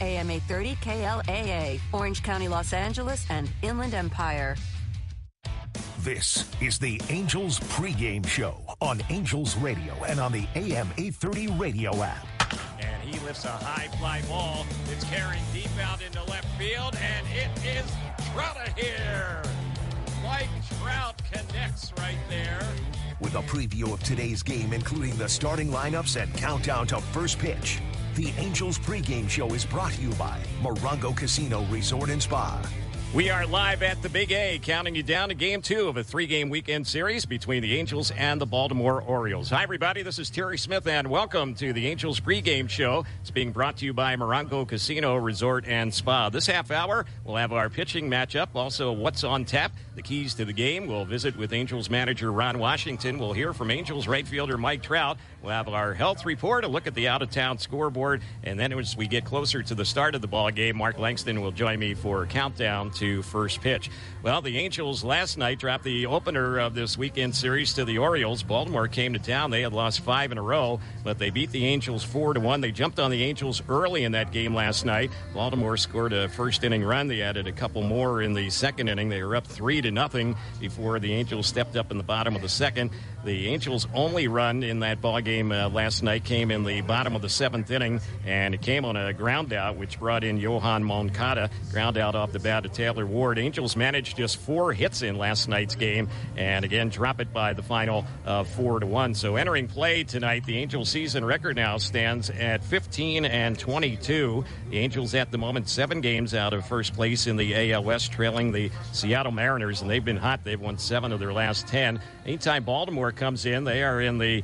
AM 830 KLAA, Orange County, Los Angeles, and Inland Empire. This is the Angels pregame show on Angels Radio and on the AM 830 radio app. And he lifts a high fly ball. It's carrying deep out into left field, and it is Trout here. Mike Trout connects right there. With a preview of today's game, including the starting lineups and countdown to first pitch, the Angels pregame show is brought to you by Morongo Casino Resort and Spa. We are live at the Big A, counting you down to Game 2 of a 3-game weekend series between the Angels and the Baltimore Orioles. Hi, everybody. This is Terry Smith, and welcome to the Angels pregame show. It's being brought to you by Morongo Casino Resort and Spa. This half hour, we'll have our pitching matchup, also what's on tap, the keys to the game. We'll visit with Angels manager Ron Washington. We'll hear from Angels right fielder Mike Trout. We'll have our health report, a look at the out-of-town scoreboard, and then as we get closer to the start of the ball game, Mark Langston will join me for a countdown to first pitch. Well, the Angels last night dropped the opener of this weekend series to the Orioles. Baltimore came to town. They had lost 5 in a row, but they beat the Angels 4-1. They jumped on the Angels early in that game last night. Baltimore scored a first-inning run. They added a couple more in the second inning. They were up 3-0 before the Angels stepped up in the bottom of the second. The Angels' only run in that ball game last night came in the bottom of the 7th inning, and it came on a ground out, which brought in Johan Moncada. Ground out off the bat of Taylor Ward. Angels managed just 4 hits in last night's game, and again drop it by the final 4-1. So entering play tonight, the Angels' season record now stands at 15-22. The Angels at the moment 7 games out of first place in the AL West, trailing the Seattle Mariners, and they've been hot. They've won 7 of their last 10. Anytime Baltimore comes in, they are in the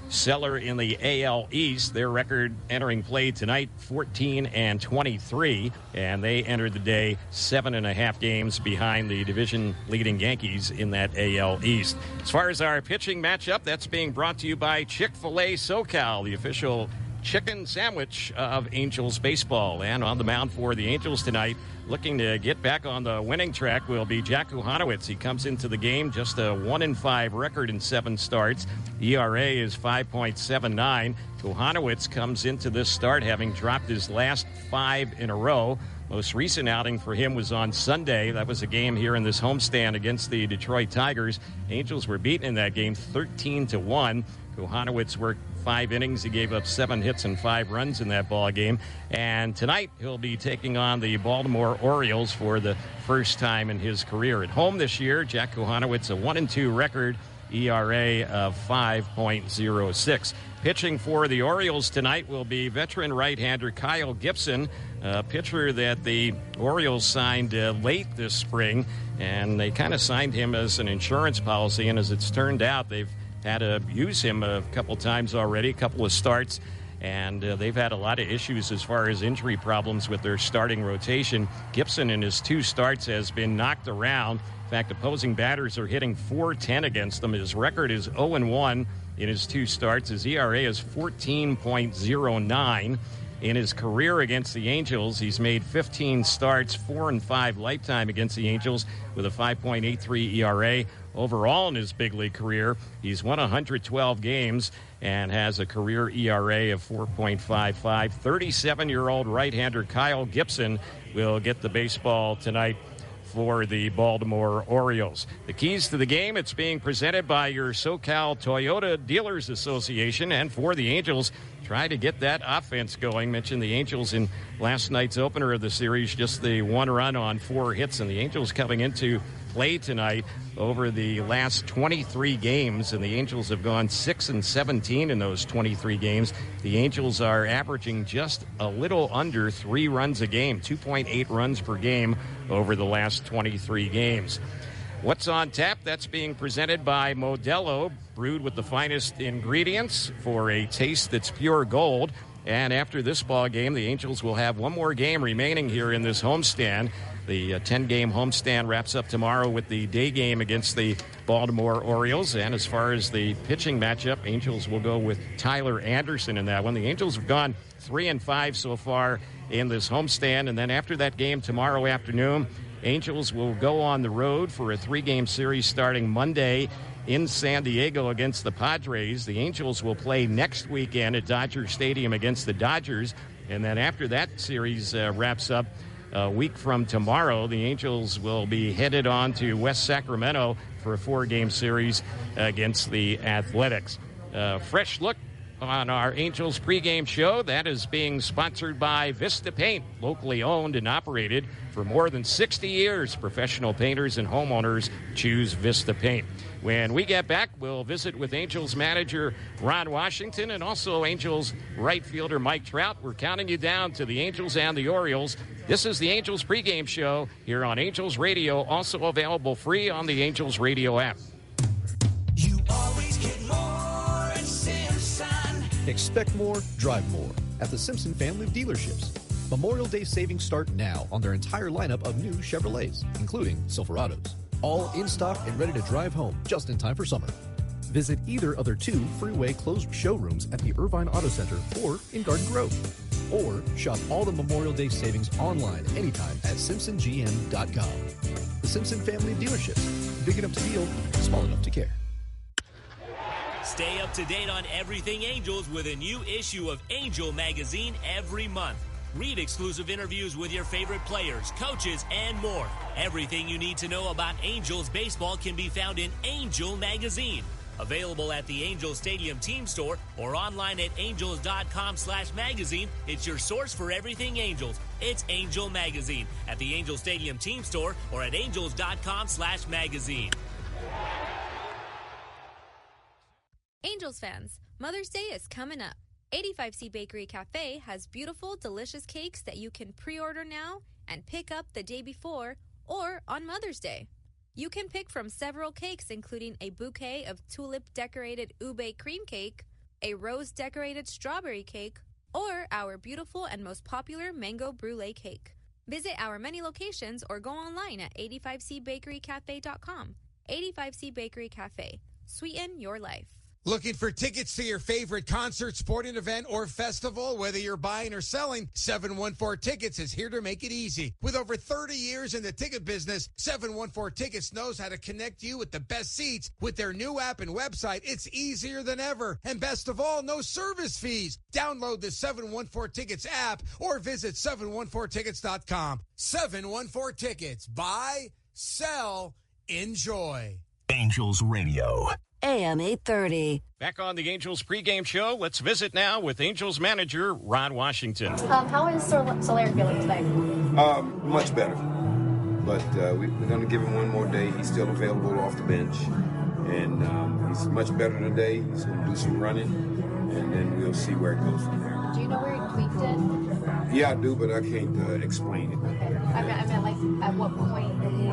cellar in the AL East. Their record entering play tonight, 14-23, and they entered the day 7.5 games behind the division-leading Yankees in that AL East. As far as our pitching matchup, that's being brought to you by Chick-fil-A SoCal, the official chicken sandwich of Angels baseball. And on the mound for the Angels tonight, looking to get back on the winning track, will be Jack Kochanowicz. He comes into the game just a 1-5 record in 7 starts. ERA is 5.79. Kochanowicz comes into this start having dropped his last 5 in a row. Most recent outing for him was on Sunday. That was a game here in this homestand against the Detroit Tigers. Angels were beaten in that game 13-1. Kochanowicz worked 5 innings. He gave up 7 hits and 5 runs in that ball game. And tonight he'll be taking on the Baltimore Orioles for the first time in his career. At home this year, Jack Kochanowicz, a 1-2 record, ERA of 5.06. Pitching for the Orioles tonight will be veteran right-hander Kyle Gibson, a pitcher that the Orioles signed late this spring, and they kind of signed him as an insurance policy, and as it's turned out, they've had to use him a couple times already, a couple of starts, and they've had a lot of issues as far as injury problems with their starting rotation. Gibson in his 2 starts has been knocked around. In fact, opposing batters are hitting .410 against them. His record is 0-1 in his 2 starts. His ERA is 14.09. In his career against the Angels, he's made 15 starts, 4-5 lifetime against the Angels with a 5.83 ERA. Overall in his big league career, he's won 112 games and has a career ERA of 4.55. 37-year-old right-hander Kyle Gibson will get the baseball tonight for the Baltimore Orioles. The keys to the game, it's being presented by your SoCal Toyota Dealers Association. And for the Angels, try to get that offense going. Mentioned the Angels in last night's opener of the series, just the 1 run on 4 hits. And the Angels coming into play tonight over the last 23 games, and the Angels have gone 6-17 in those 23 games. The Angels are averaging just a little under 3 runs a game, 2.8 runs per game over the last 23 games. What's on tap? That's being presented by Modelo, brewed with the finest ingredients for a taste that's pure gold. And after this ball game, the Angels will have one more game remaining here in this homestand. The 10-game homestand wraps up tomorrow with the day game against the Baltimore Orioles. And as far as the pitching matchup, Angels will go with Tyler Anderson in that one. The Angels have gone 3-5 so far in this homestand. And then after that game tomorrow afternoon, Angels will go on the road for a 3-game series starting Monday in San Diego against the Padres. The Angels will play next weekend at Dodger Stadium against the Dodgers. And then after that series wraps up, a week from tomorrow, the Angels will be headed on to West Sacramento for a 4-game series against the Athletics. Fresh look on our Angels pregame show. That is being sponsored by Vista Paint, locally owned and operated for more than 60 years. Professional painters and homeowners choose Vista Paint. When we get back, we'll visit with Angels manager Ron Washington and also Angels right fielder Mike Trout. We're counting you down to the Angels and the Orioles. This is the Angels pregame show here on Angels Radio, also available free on the Angels Radio app. You always get more at Simpson. Expect more, drive more at the Simpson family of dealerships. Memorial Day savings start now on their entire lineup of new Chevrolets, including Silverados. All in stock and ready to drive home just in time for summer. Visit either of their 2 freeway closed showrooms at the Irvine Auto Center or in Garden Grove. Or shop all the Memorial Day savings online anytime at SimpsonGM.com. The Simpson family of dealerships. Big enough to deal, small enough to care. Stay up to date on everything Angels with a new issue of Angel magazine every month. Read exclusive interviews with your favorite players, coaches, and more. Everything you need to know about Angels baseball can be found in Angel magazine. Available at the Angels Stadium team store or online at angels.com/magazine. It's your source for everything Angels. It's Angel Magazine at the Angels Stadium team store or at angels.com/magazine. Angels fans, Mother's Day is coming up. 85C Bakery Cafe has beautiful, delicious cakes that you can pre-order now and pick up the day before or on Mother's Day. You can pick from several cakes, including a bouquet of tulip-decorated ube cream cake, a rose-decorated strawberry cake, or our beautiful and most popular mango brulee cake. Visit our many locations or go online at 85cbakerycafe.com. 85C Bakery Cafe. Sweeten your life. Looking for tickets to your favorite concert, sporting event, or festival? Whether you're buying or selling, 714 Tickets is here to make it easy. With over 30 years in the ticket business, 714 Tickets knows how to connect you with the best seats. With their new app and website, it's easier than ever. And best of all, no service fees. Download the 714 Tickets app or visit 714tickets.com. 714 Tickets. Buy, sell, enjoy. Angels Radio. AM 830. Back on the Angels pregame show, let's visit now with Angels manager Ron Washington. How is Soler feeling today? Much better. But we're going to give him one more day. He's still available off the bench. And he's much better today. He's going to do some running. And then we'll see where it goes from there. Do you know where he tweaked it? Yeah, I do, but I can't explain it. Okay. I meant, like, at what point did he...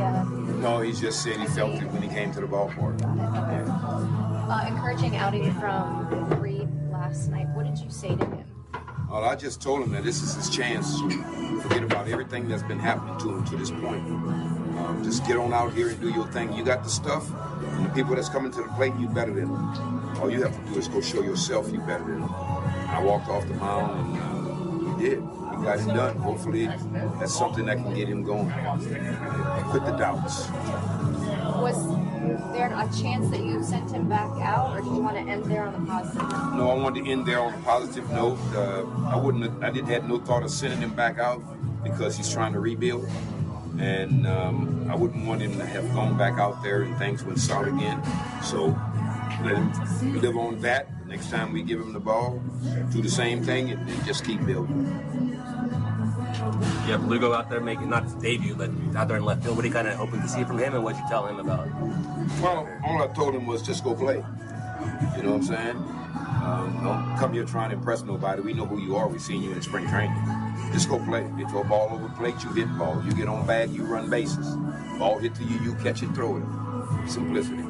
No, he just said he felt it when he came to the ballpark. Got it. Okay. Yeah. Encouraging outing from Reed last night. What did you say to him? Well, I just told him that this is his chance to forget about everything that's been happening to him to this point. Just get on out here and do your thing. You got the stuff, and the people that's coming to the plate, you better than them. All you have to do is go show yourself you better than them. I walked off the mound, and he did. He got it done. Hopefully, that's something that can get him going. Quit the doubts. Was there a chance that you sent him back out, or did you want to end there on a positive note? No, I wanted to end there on a positive note. I had no thought of sending him back out because he's trying to rebuild. And I wouldn't want him to have gone back out there and things went south again. So let him live on that. The next time we give him the ball, do the same thing and just keep building. You have Lugo out there making, not his debut, but out there in left field. What are you kind of hoping to see from him, and what you tell him about? Well, all I told him was just go play. You know what I'm saying? Don't come here trying to impress nobody. We know who you are. We've seen you in spring training. Just go play. Get your ball over the plate, you hit the ball. You get on bag, you run bases. Ball hit to you, you catch it, throw it. Simplicity.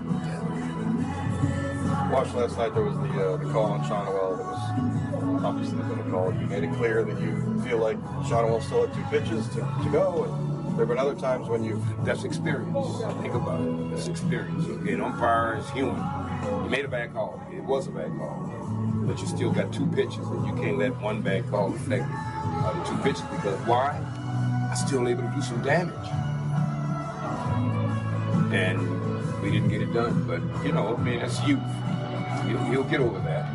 Watched last night, there was the call on Kochanowicz that was obviously been a call. You made it clear that you feel like Kochanowicz still had 2 pitches to go, and there have been other times when you... That's experience. Think about it. That's experience. Okay, an umpire is human. You made a bad call. It was a bad call. But you still got 2 pitches, and you can't let one bad call affect the 2 pitches, because why? I'm still able to do some damage. And we didn't get it done. But, you know, I mean, that's youth. He'll get over that.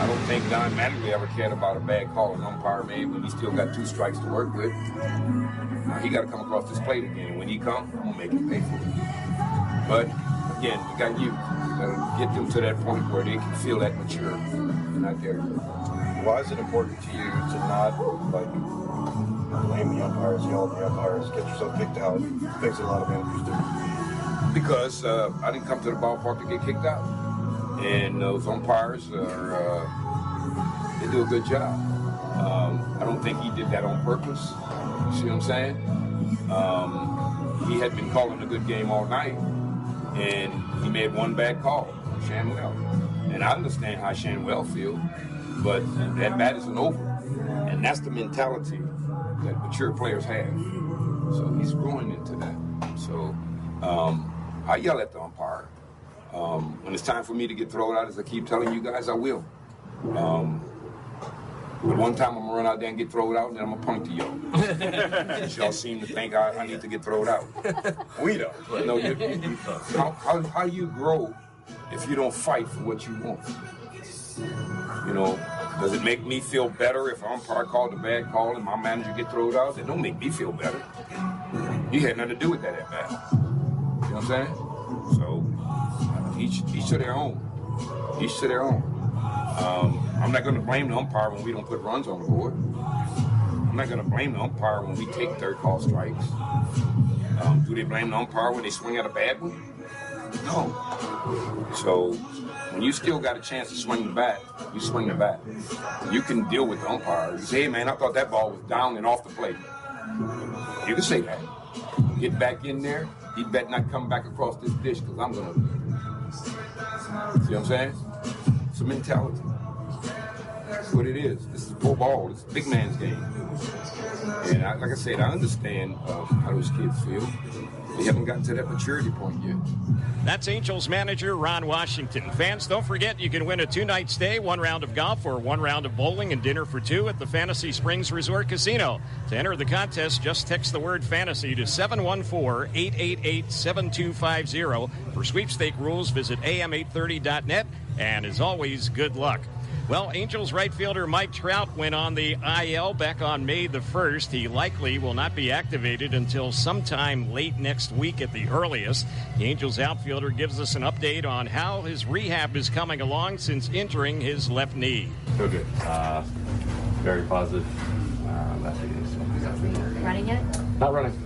I don't think Don Mattingly ever cared about a bad call an umpire made when he still got 2 strikes to work with. He got to come across this plate again. When he comes, I'm going to make him pay for it. But, again, you got you. Got to get them to that point where they can feel that mature. They're not there. Why is it important to you to not, like, blame the umpires, yell at the umpires, get yourself kicked out, things that a lot of managers do? Because I didn't come to the ballpark to get kicked out. And those umpires they do a good job. I don't think he did that on purpose. You see what I'm saying? He had been calling a good game all night, and he made one bad call, Shanwell. And I understand how Shanwell feels, but that bat isn't over. And that's the mentality that mature players have. So he's growing into that. So I yell at the umpire. When it's time for me to get thrown out, as I keep telling you guys, I will. But one time I'm going to run out there and get thrown out, and then I'm going to point to y'all. Y'all seem to think I need to get thrown out. We don't. No, how you grow if you don't fight for what you want? You know, does it make me feel better if an umpire called a bad call and my manager get thrown out? It don't make me feel better. You had nothing to do with that at bat. You know what I'm saying? So each to their own. Each to their own. I'm not going to blame the umpire when we don't put runs on the board. I'm not going to blame the umpire when we take third call strikes. Do they blame the umpire when they swing at a bad one? No. So when you still got a chance to swing the bat, you swing the bat. You can deal with the umpire. You say, hey man, I thought that ball was down and off the plate. You can say that. Get back in there. He better not come back across this dish because I'm going to. See what I'm saying? It's a mentality. That's what it is. This is pro ball. It's a big man's game. And like I said, I understand how those kids feel. They haven't gotten to that maturity point yet. That's Angels manager Ron Washington. Fans, don't forget you can win a 2-night stay, 1 round of golf, or 1 round of bowling and dinner for 2 at the Fantasy Springs Resort Casino. To enter the contest, just text the word fantasy to 714-888-7250. For sweepstake rules, visit am830.net. And as always, good luck. Well, Angels right fielder Mike Trout went on the IL back on May the 1st. He likely will not be activated until sometime late next week at the earliest. The Angels outfielder gives us an update on how his rehab is coming along since injuring his left knee. Feel good. Very positive. Running yet? Not running.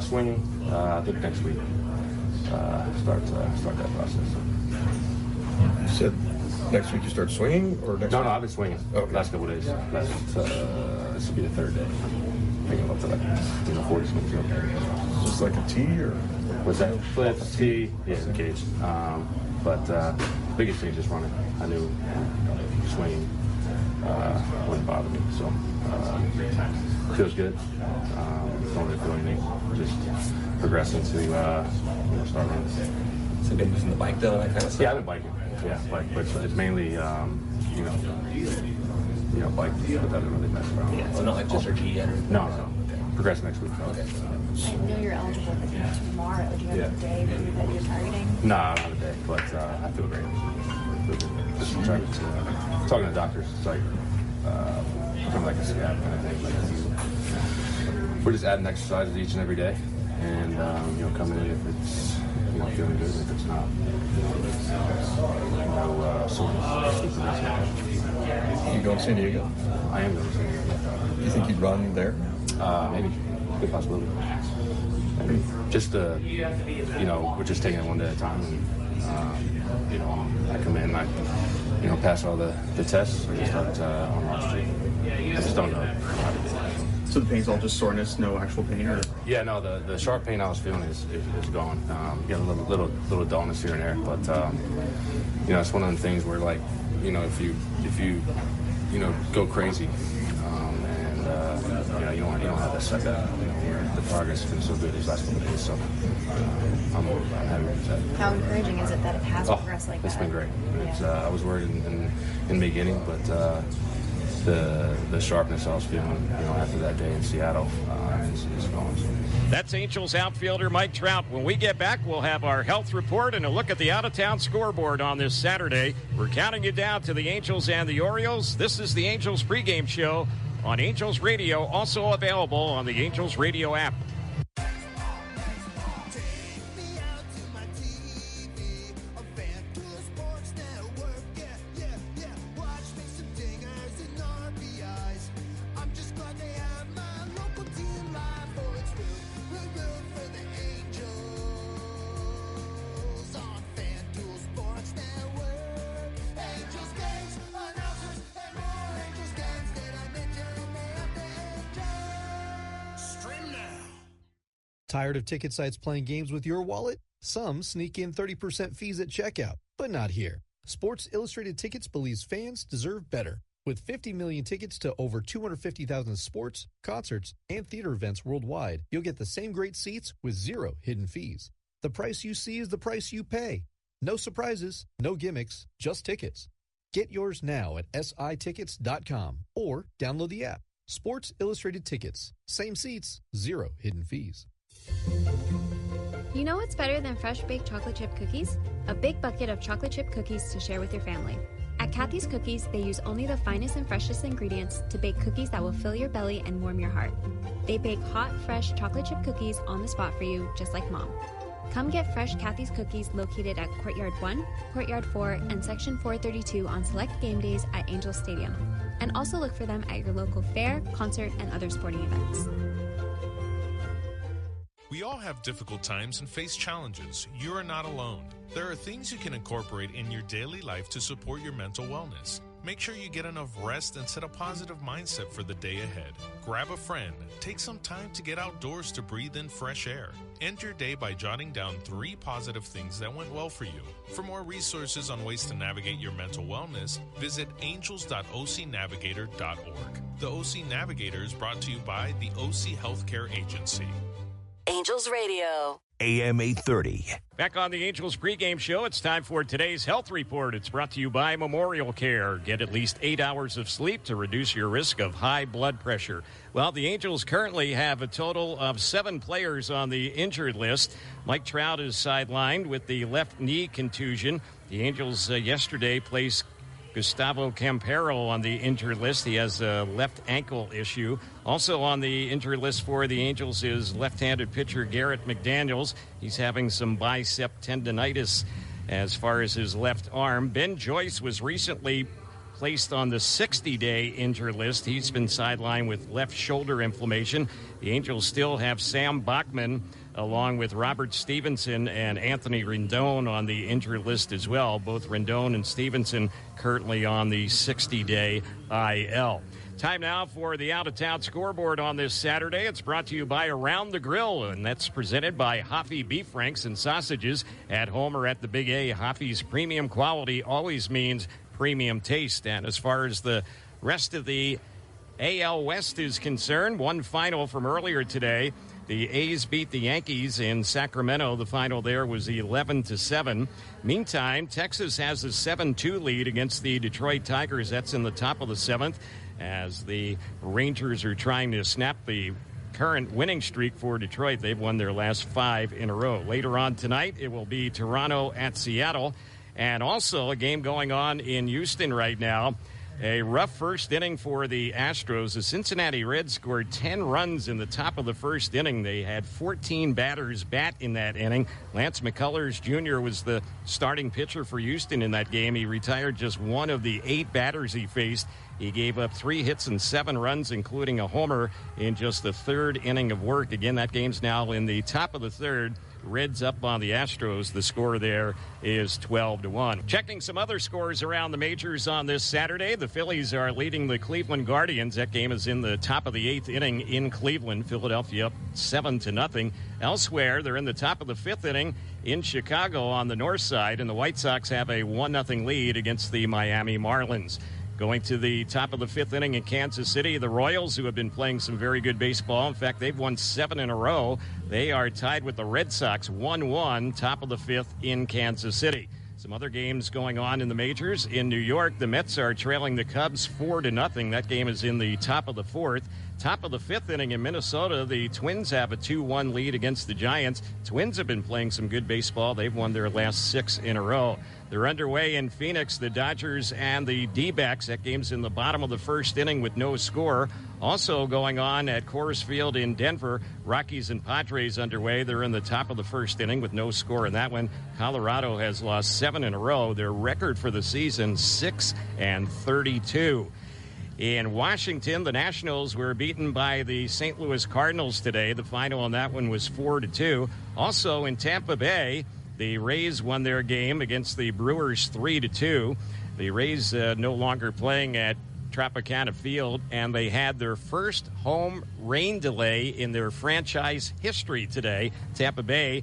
Swinging. I think next week. Start that process. You said next week you start swinging, or next week? No, I've been swinging. Okay. Last couple of days. This will be the 3rd day. Thinking up to 40 swings. Just like a tee, or? What's that? Flips, tee, yeah, cage. But biggest thing is just running. I knew swinging wouldn't bother me, so feels good. Don't really feel anything. Just progressing to start running. So you've been using the bike though, that kind of stuff? Yeah, I've been biking. Yeah, bike, but it's mainly, bike, but that doesn't really mess around. Yeah, so not like just RG yet? No. Progress next week. I Okay. know you're eligible for tomorrow. Do you have a day that you're targeting? No, not a day, but I feel great. Just talking to doctors, it's like, kind of like a scab kind of thing. Like we're just adding exercises each and every day, and coming in if it's feeling good, if it's not, soreness. You going to San Diego? I am going to San Diego. You think you'd run there? Maybe. Good possibility. Maybe. Just we're just taking it one day at a time, and I come in, I pass all the tests, I just start on March Street. I just don't know. So the pain's all just soreness, no actual pain, or? Yeah, no, the sharp pain I was feeling is gone. Get a little dullness here and there, but it's one of the things where, like, if you go crazy, and you don't have that setback. The progress has been so good these last couple of days, so I'm happy with that. How encouraging is it that it has progressed like that? It's been great. I was worried in the beginning, but the sharpness I was feeling, after that day in Seattle is gone. That's Angels outfielder Mike Trout. When we get back, we'll have our health report and a look at the out-of-town scoreboard on this Saturday. We're counting you down to the Angels and the Orioles. This is the Angels pregame show on Angels Radio, also available on the Angels Radio app. Tired of ticket sites playing games with your wallet? Some sneak in 30% fees at checkout, but not here. Sports Illustrated Tickets believes fans deserve better. With 50 million tickets to over 250,000 sports, concerts, and theater events worldwide, you'll get the same great seats with zero hidden fees. The price you see is the price you pay. No surprises, no gimmicks, just tickets. Get yours now at sitickets.com or download the app. Sports Illustrated Tickets. Same seats, zero hidden fees. You know what's better than fresh baked chocolate chip cookies? A big bucket of chocolate chip cookies to share with your family. At Kathy's Cookies, they use only the finest and freshest ingredients to bake cookies that will fill your belly and warm your heart. They bake hot, fresh chocolate chip cookies on the spot for you, just like Mom. Come get fresh Kathy's Cookies located at Courtyard 1, Courtyard 4, and Section 432 on select game days at Angel Stadium. And also look for them at your local fair, concert, and other sporting events. We all have difficult times and face challenges. You are not alone. There are things you can incorporate in your daily life to support your mental wellness. Make sure you get enough rest and set a positive mindset for the day ahead. Grab a friend. Take some time to get outdoors to breathe in fresh air. End your day by jotting down 3 positive things that went well for you. For more resources on ways to navigate your mental wellness, visit angels.ocnavigator.org. The OC Navigator is brought to you by the OC Healthcare Agency. Angels Radio. AM 830. Back on the Angels pregame show, it's time for today's health report. It's brought to you by Memorial Care. Get at least 8 hours of sleep to reduce your risk of high blood pressure. Well, the Angels currently have a total of 7 players on the injured list. Mike Trout is sidelined with the left knee contusion. The Angels yesterday placed Gustavo Campero on the injured list. He has a left ankle issue. Also on the injured list for the Angels is left-handed pitcher Garrett McDaniels. He's having some bicep tendonitis as far as his left arm. Ben Joyce was recently placed on the 60-day injured list. He's been sidelined with left shoulder inflammation. The Angels still have Sam Bachman along with Robert Stevenson and Anthony Rendon on the injured list as well. Both Rendon and Stevenson currently on the 60-day IL. Time now for the out-of-town scoreboard on this Saturday. It's brought to you by Around the Grill, and that's presented by Hoffy Beef Franks and Sausages at home or at the Big A. Hoffy's premium quality always means premium taste. And as far as the rest of the AL West is concerned, one final from earlier today. The A's beat the Yankees in Sacramento. The final there was 11-7. Meantime, Texas has a 7-2 lead against the Detroit Tigers. That's in the top of the 7th as the Rangers are trying to snap the current winning streak for Detroit. They've won their last 5 in a row. Later on tonight, it will be Toronto at Seattle. And also a game going on in Houston right now. A rough first inning for the Astros. The Cincinnati Reds scored 10 runs in the top of the first inning. They had 14 batters bat in that inning. Lance McCullers Jr. was the starting pitcher for Houston in that game. He retired just one of the 8 batters he faced. He gave up 3 hits and 7 runs, including a homer in just the 3rd inning of work. Again, that game's now in the top of the 3rd. Reds up on the Astros. The score there is 12-1. Checking some other scores around the majors on this Saturday. The Phillies are leading the Cleveland Guardians. That game is in the top of the 8th inning in Cleveland. Philadelphia up 7-0. Elsewhere, they're in the top of the 5th inning in Chicago on the north side, and the White Sox have a 1-0 lead against the Miami Marlins. Going to the top of the 5th inning in Kansas City, the Royals, who have been playing some very good baseball. In fact, they've won 7 in a row. They are tied with the Red Sox 1-1, top of the 5th in Kansas City. Some other games going on in the majors. In New York, the Mets are trailing the Cubs 4-0. That game is in the top of the fourth. Top of the fifth inning in Minnesota, the Twins have a 2-1 lead against the Giants. Twins have been playing some good baseball. They've won their last 6 in a row. They're underway in Phoenix, the Dodgers and the D-backs. That game's in the bottom of the first inning with no score. Also going on at Coors Field in Denver, Rockies and Padres underway. They're in the top of the first inning with no score in that one. Colorado has lost 7 in a row. Their record for the season, 6-32. In Washington, the Nationals were beaten by the St. Louis Cardinals today. The final on that one was 4-2. Also in Tampa Bay, the Rays won their game against the Brewers 3-2. The Rays no longer playing at Tropicana Field, and they had their first home rain delay in their franchise history today. Tampa Bay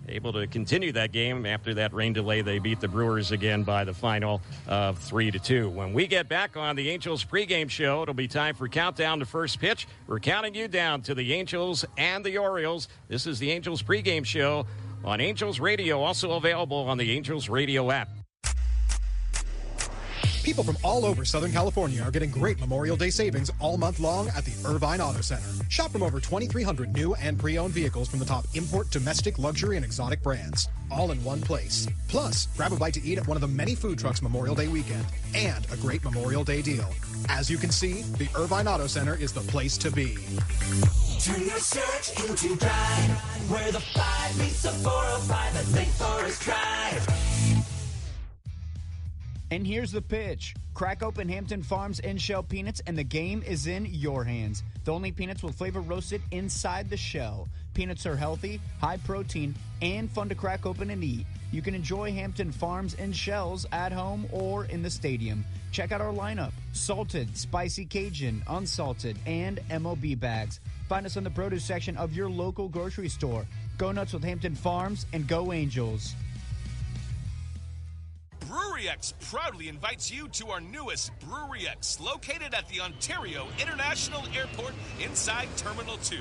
able to continue that game. After that rain delay, they beat the Brewers again by the final of 3-2. When we get back on the Angels pregame show, it'll be time for Countdown to First Pitch. We're counting you down to the Angels and the Orioles. This is the Angels pregame show on Angels Radio, also available on the Angels Radio app. People from all over Southern California are getting great Memorial Day savings all month long at the Irvine Auto Center. Shop from over 2,300 new and pre-owned vehicles from the top import, domestic, luxury, and exotic brands, all in one place. Plus, grab a bite to eat at one of the many food trucks Memorial Day weekend, and a great Memorial Day deal. As you can see, the Irvine Auto Center is the place to be. Turn your search into drive, where the 5 meets the 405 at Lake Forest Drive. And here's the pitch. Crack open Hampton Farms in-shell peanuts, and the game is in your hands. The only peanuts with flavor roasted inside the shell. Peanuts are healthy, high protein, and fun to crack open and eat. You can enjoy Hampton Farms in shells at home or in the stadium. Check out our lineup: salted, spicy Cajun, unsalted, and MOB bags. Find us in the produce section of your local grocery store. Go nuts with Hampton Farms, and go Angels. Brewery X proudly invites you to our newest Brewery X, located at the Ontario International Airport inside Terminal 2.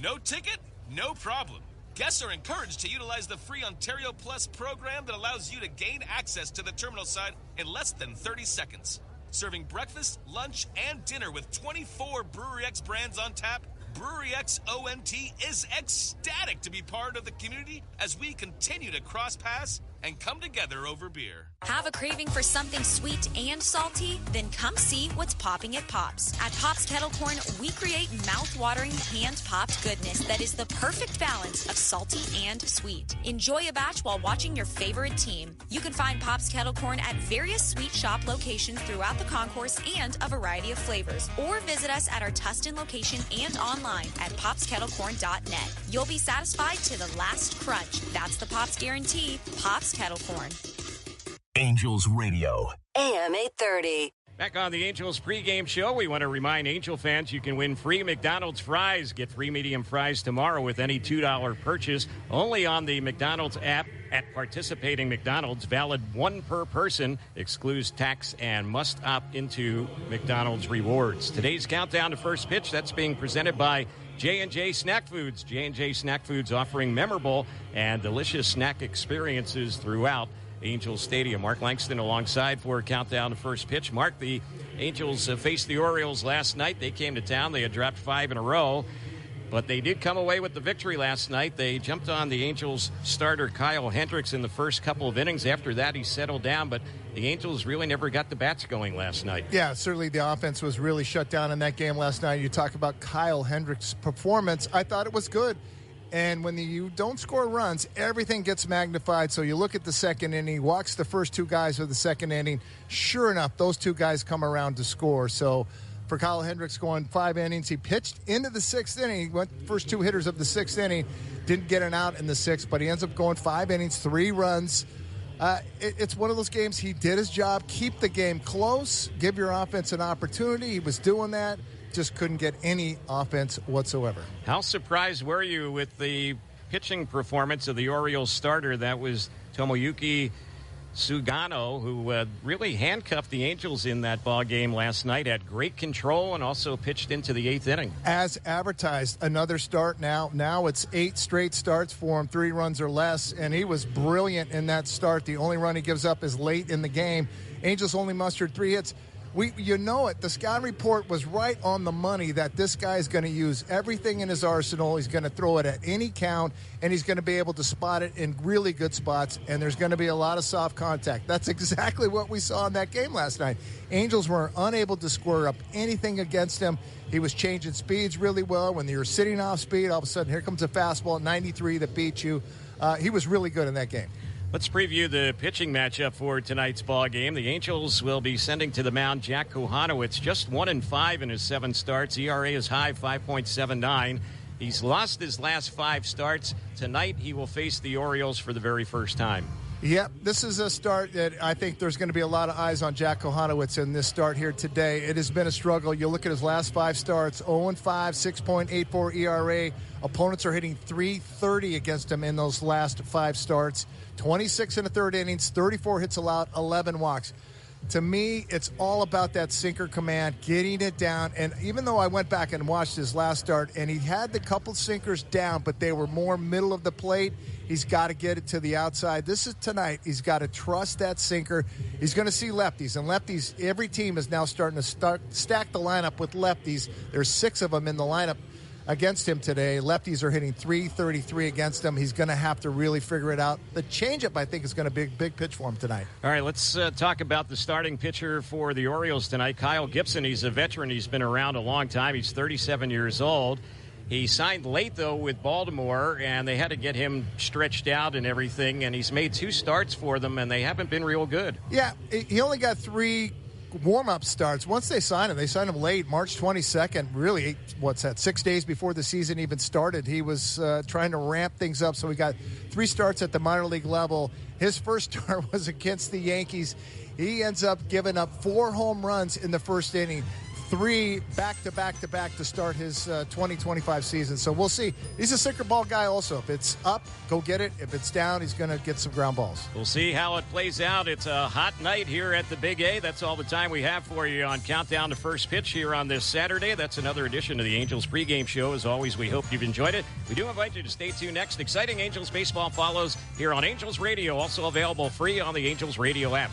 No ticket? No problem. Guests are encouraged to utilize the free Ontario Plus program that allows you to gain access to the terminal side in less than 30 seconds. Serving breakfast, lunch, and dinner with 24 Brewery X brands on tap, Brewery X ONT is ecstatic to be part of the community as we continue to cross paths and come together over beer. Have a craving for something sweet and salty? Then come see what's popping at Pops. At Pops Kettle Corn, we create mouth-watering, hand-popped goodness that is the perfect balance of salty and sweet. Enjoy a batch while watching your favorite team. You can find Pops Kettle Corn at various sweet shop locations throughout the concourse and a variety of flavors. Or visit us at our Tustin location and online at popskettlecorn.net. You'll be satisfied to the last crunch. That's the Pops guarantee. Pops Kettle Corn. Angels Radio. AM 830. Back on the Angels pregame show, we want to remind Angel fans you can win free McDonald's fries. Get free medium fries tomorrow with any $2 purchase. Only on the McDonald's app at participating McDonald's. Valid 1 per person. Excludes tax and must opt into McDonald's rewards. Today's countdown to first pitch, that's being presented by J&J Snack Foods. J&J Snack Foods offering memorable and delicious snack experiences throughout Angels Stadium. Mark Langston alongside for countdown to first pitch. Mark, the Angels faced the Orioles last night. They came to town. They had dropped 5 in a row, but they did come away with the victory last night. They jumped on the Angels starter Kyle Hendricks in the first couple of innings. After that, he settled down, but the Angels really never got the bats going last night. Yeah, certainly the offense was really shut down in that game last night. You talk about Kyle Hendricks' performance. I thought it was good. And when you don't score runs, everything gets magnified. So you look at the second inning, walks the first 2 guys of the second inning. Sure enough, those 2 guys come around to score. So for Kyle Hendricks going 5 innings, he pitched into the 6th inning. He went first 2 hitters of the 6th inning, didn't get an out in the 6th, but he ends up going 5 innings, 3 runs. It's one of those games. He did his job, keep the game close, give your offense an opportunity. He was doing that. Just couldn't get any offense whatsoever. How surprised were you with the pitching performance of the Orioles starter? That was Tomoyuki Sugano, who really handcuffed the Angels in that ball game last night, had great control and also pitched into the 8th inning. As advertised, another start now. Now it's 8 straight starts for him, 3 runs or less, and he was brilliant in that start. The only run he gives up is late in the game. Angels only mustered 3 hits. You know it. The scouting report was right on the money that this guy is going to use everything in his arsenal. He's going to throw it at any count, and he's going to be able to spot it in really good spots, and there's going to be a lot of soft contact. That's exactly what we saw in that game last night. Angels were unable to square up anything against him. He was changing speeds really well. When you're sitting off speed, all of a sudden, here comes a fastball at 93 that beats you. He was really good in that game. Let's preview the pitching matchup for tonight's ball game. The Angels will be sending to the mound Jack Kochanowicz, just 1-5 in his 7 starts. ERA is high, 5.79. He's lost his last 5 starts. Tonight he will face the Orioles for the very first time. Yep, this is a start that I think there's going to be a lot of eyes on Jack Kochanowicz in this start here today. It has been a struggle. You look at his last 5 starts, 0-5, 6.84 ERA. Opponents are hitting .330 against him in those last 5 starts. 26 in the 3rd innings, 34 hits allowed, 11 walks. To me, it's all about that sinker command, getting it down. And even though I went back and watched his last start, and he had the couple sinkers down, but they were more middle of the plate, he's got to get it to the outside. This is tonight. He's got to trust that sinker. He's going to see lefties. And lefties, every team is now starting to stack the lineup with lefties. There's 6 of them in the lineup against him today. Lefties are hitting .333 against him. He's going to have to really figure it out. The changeup, I think, is going to be a big pitch for him tonight. All right, let's talk about the starting pitcher for the Orioles tonight, Kyle Gibson. He's a veteran. He's been around a long time. He's 37 years old. He signed late, though, with Baltimore, and they had to get him stretched out and everything, and he's made 2 starts for them, and they haven't been real good. Yeah, he only got 3 warm-up starts. Once they signed him late, March 22nd, really, 6 days before the season even started. He was trying to ramp things up, so we got 3 starts at the minor league level. His first start was against the Yankees. He ends up giving up 4 home runs in the first inning. 3 back-to-back-to-back to start his 2025 season. So we'll see. He's a sinker ball guy also. If it's up, go get it. If it's down, he's going to get some ground balls. We'll see how it plays out. It's a hot night here at the Big A. That's all the time we have for you on Countdown to First Pitch here on this Saturday. That's another edition of the Angels pregame show. As always, we hope you've enjoyed it. We do invite you to stay tuned next. Exciting Angels baseball follows here on Angels Radio. Also available free on the Angels Radio app.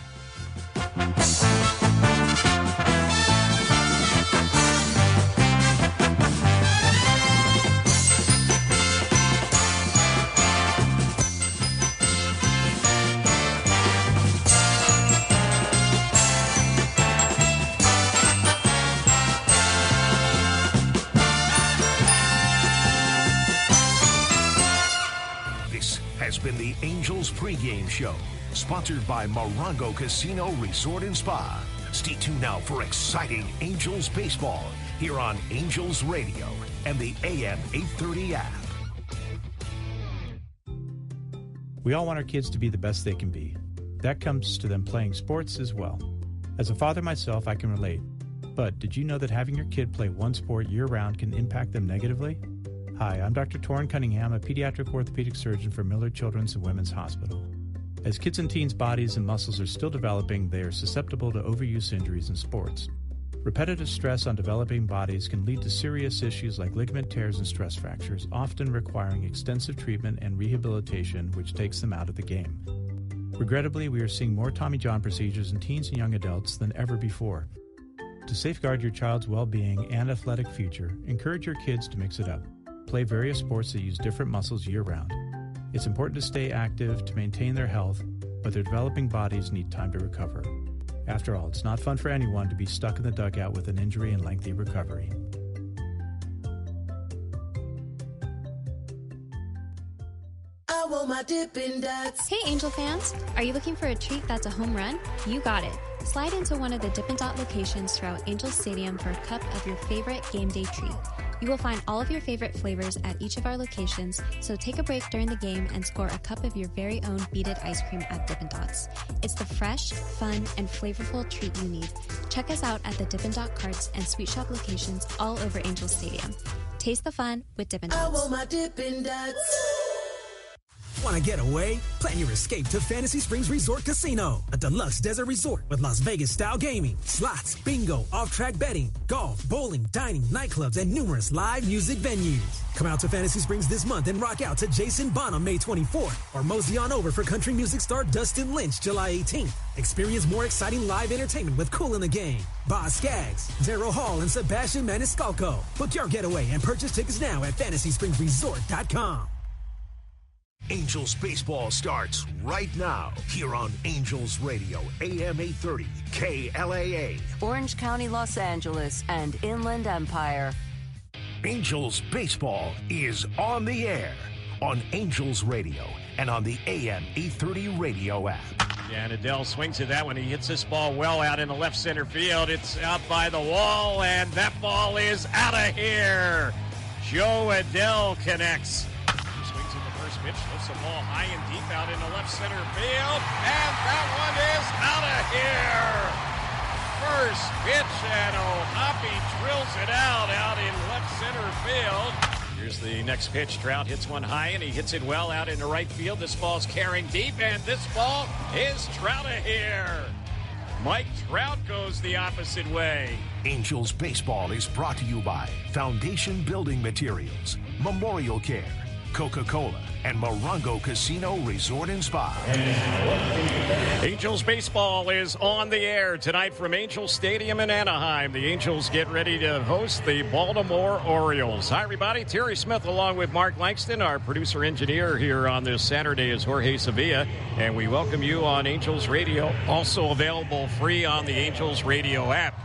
Been the Angels pregame show, sponsored by Morongo Casino Resort and Spa. Stay tuned now for exciting Angels baseball here on Angels Radio and the AM 830 app. We all want our kids to be the best they can be. That comes to them playing sports as well. As a father myself, I can relate. But did you know that having your kid play one sport year-round can impact them negatively? Hi, I'm Dr. Torrin Cunningham, a pediatric orthopedic surgeon for Miller Children's and Women's Hospital. As kids and teens' bodies and muscles are still developing, they are susceptible to overuse injuries in sports. Repetitive stress on developing bodies can lead to serious issues like ligament tears and stress fractures, often requiring extensive treatment and rehabilitation, which takes them out of the game. Regrettably, we are seeing more Tommy John procedures in teens and young adults than ever before. To safeguard your child's well-being and athletic future, encourage your kids to mix it up. Play various sports that use different muscles year-round. It's important to stay active to maintain their health, but their developing bodies need time to recover. After all, it's not fun for anyone to be stuck in the dugout with an injury and lengthy recovery. I want my Dippin' Dots. Hey, Angel fans! Are you looking for a treat that's a home run? You got it. Slide into one of the Dippin' Dot locations throughout Angel Stadium for a cup of your favorite game day treat. You will find all of your favorite flavors at each of our locations, so take a break during the game and score a cup of your very own Beat It ice cream at Dippin' Dots. It's the fresh, fun, and flavorful treat you need. Check us out at the Dippin' Dot carts and Sweet Shop locations all over Angel Stadium. Taste the fun with Dippin' Dots. I want my Dippin' Dots. Want to get away? Plan your escape to Fantasy Springs Resort Casino, a deluxe desert resort with Las Vegas-style gaming, slots, bingo, off-track betting, golf, bowling, dining, nightclubs, and numerous live music venues. Come out to Fantasy Springs this month and rock out to Jason Bonham May 24th, or mosey on over for country music star Dustin Lynch July 18th. Experience more exciting live entertainment with Kool in the Game, Boz Skaggs, Daryl Hall, and Sebastian Maniscalco. Book your getaway and purchase tickets now at FantasySpringsResort.com. Angels baseball starts right now here on Angels Radio, AM 830, KLAA. Orange County, Los Angeles, and Inland Empire. Angels baseball is on the air on Angels Radio and on the AM 830 radio app. Yeah, and Adele swings at that one. He hits this ball well out in the left center field. It's out by the wall, and that ball is out of here. Joe Adele connects. Swings at the first pitch, lifts the ball high and deep out in the left center field, and that one is out of here. First pitch, and O'Hoppe drills it out in left center field. Here's the next pitch. Trout hits one high, and he hits it well out into right field. This ball's carrying deep, and this ball is Trout of here. Mike Trout goes the opposite way. Angels baseball is brought to you by Foundation Building Materials, Memorial Care, Coca-Cola, and Morongo Casino Resort and Spa. Angels baseball is on the air tonight from Angels Stadium in Anaheim. The Angels get ready to host the Baltimore Orioles. Hi, everybody. Terry Smith along with Mark Langston. Our producer-engineer here on this Saturday is Jorge Sevilla. And we welcome you on Angels Radio, also available free on the Angels Radio app.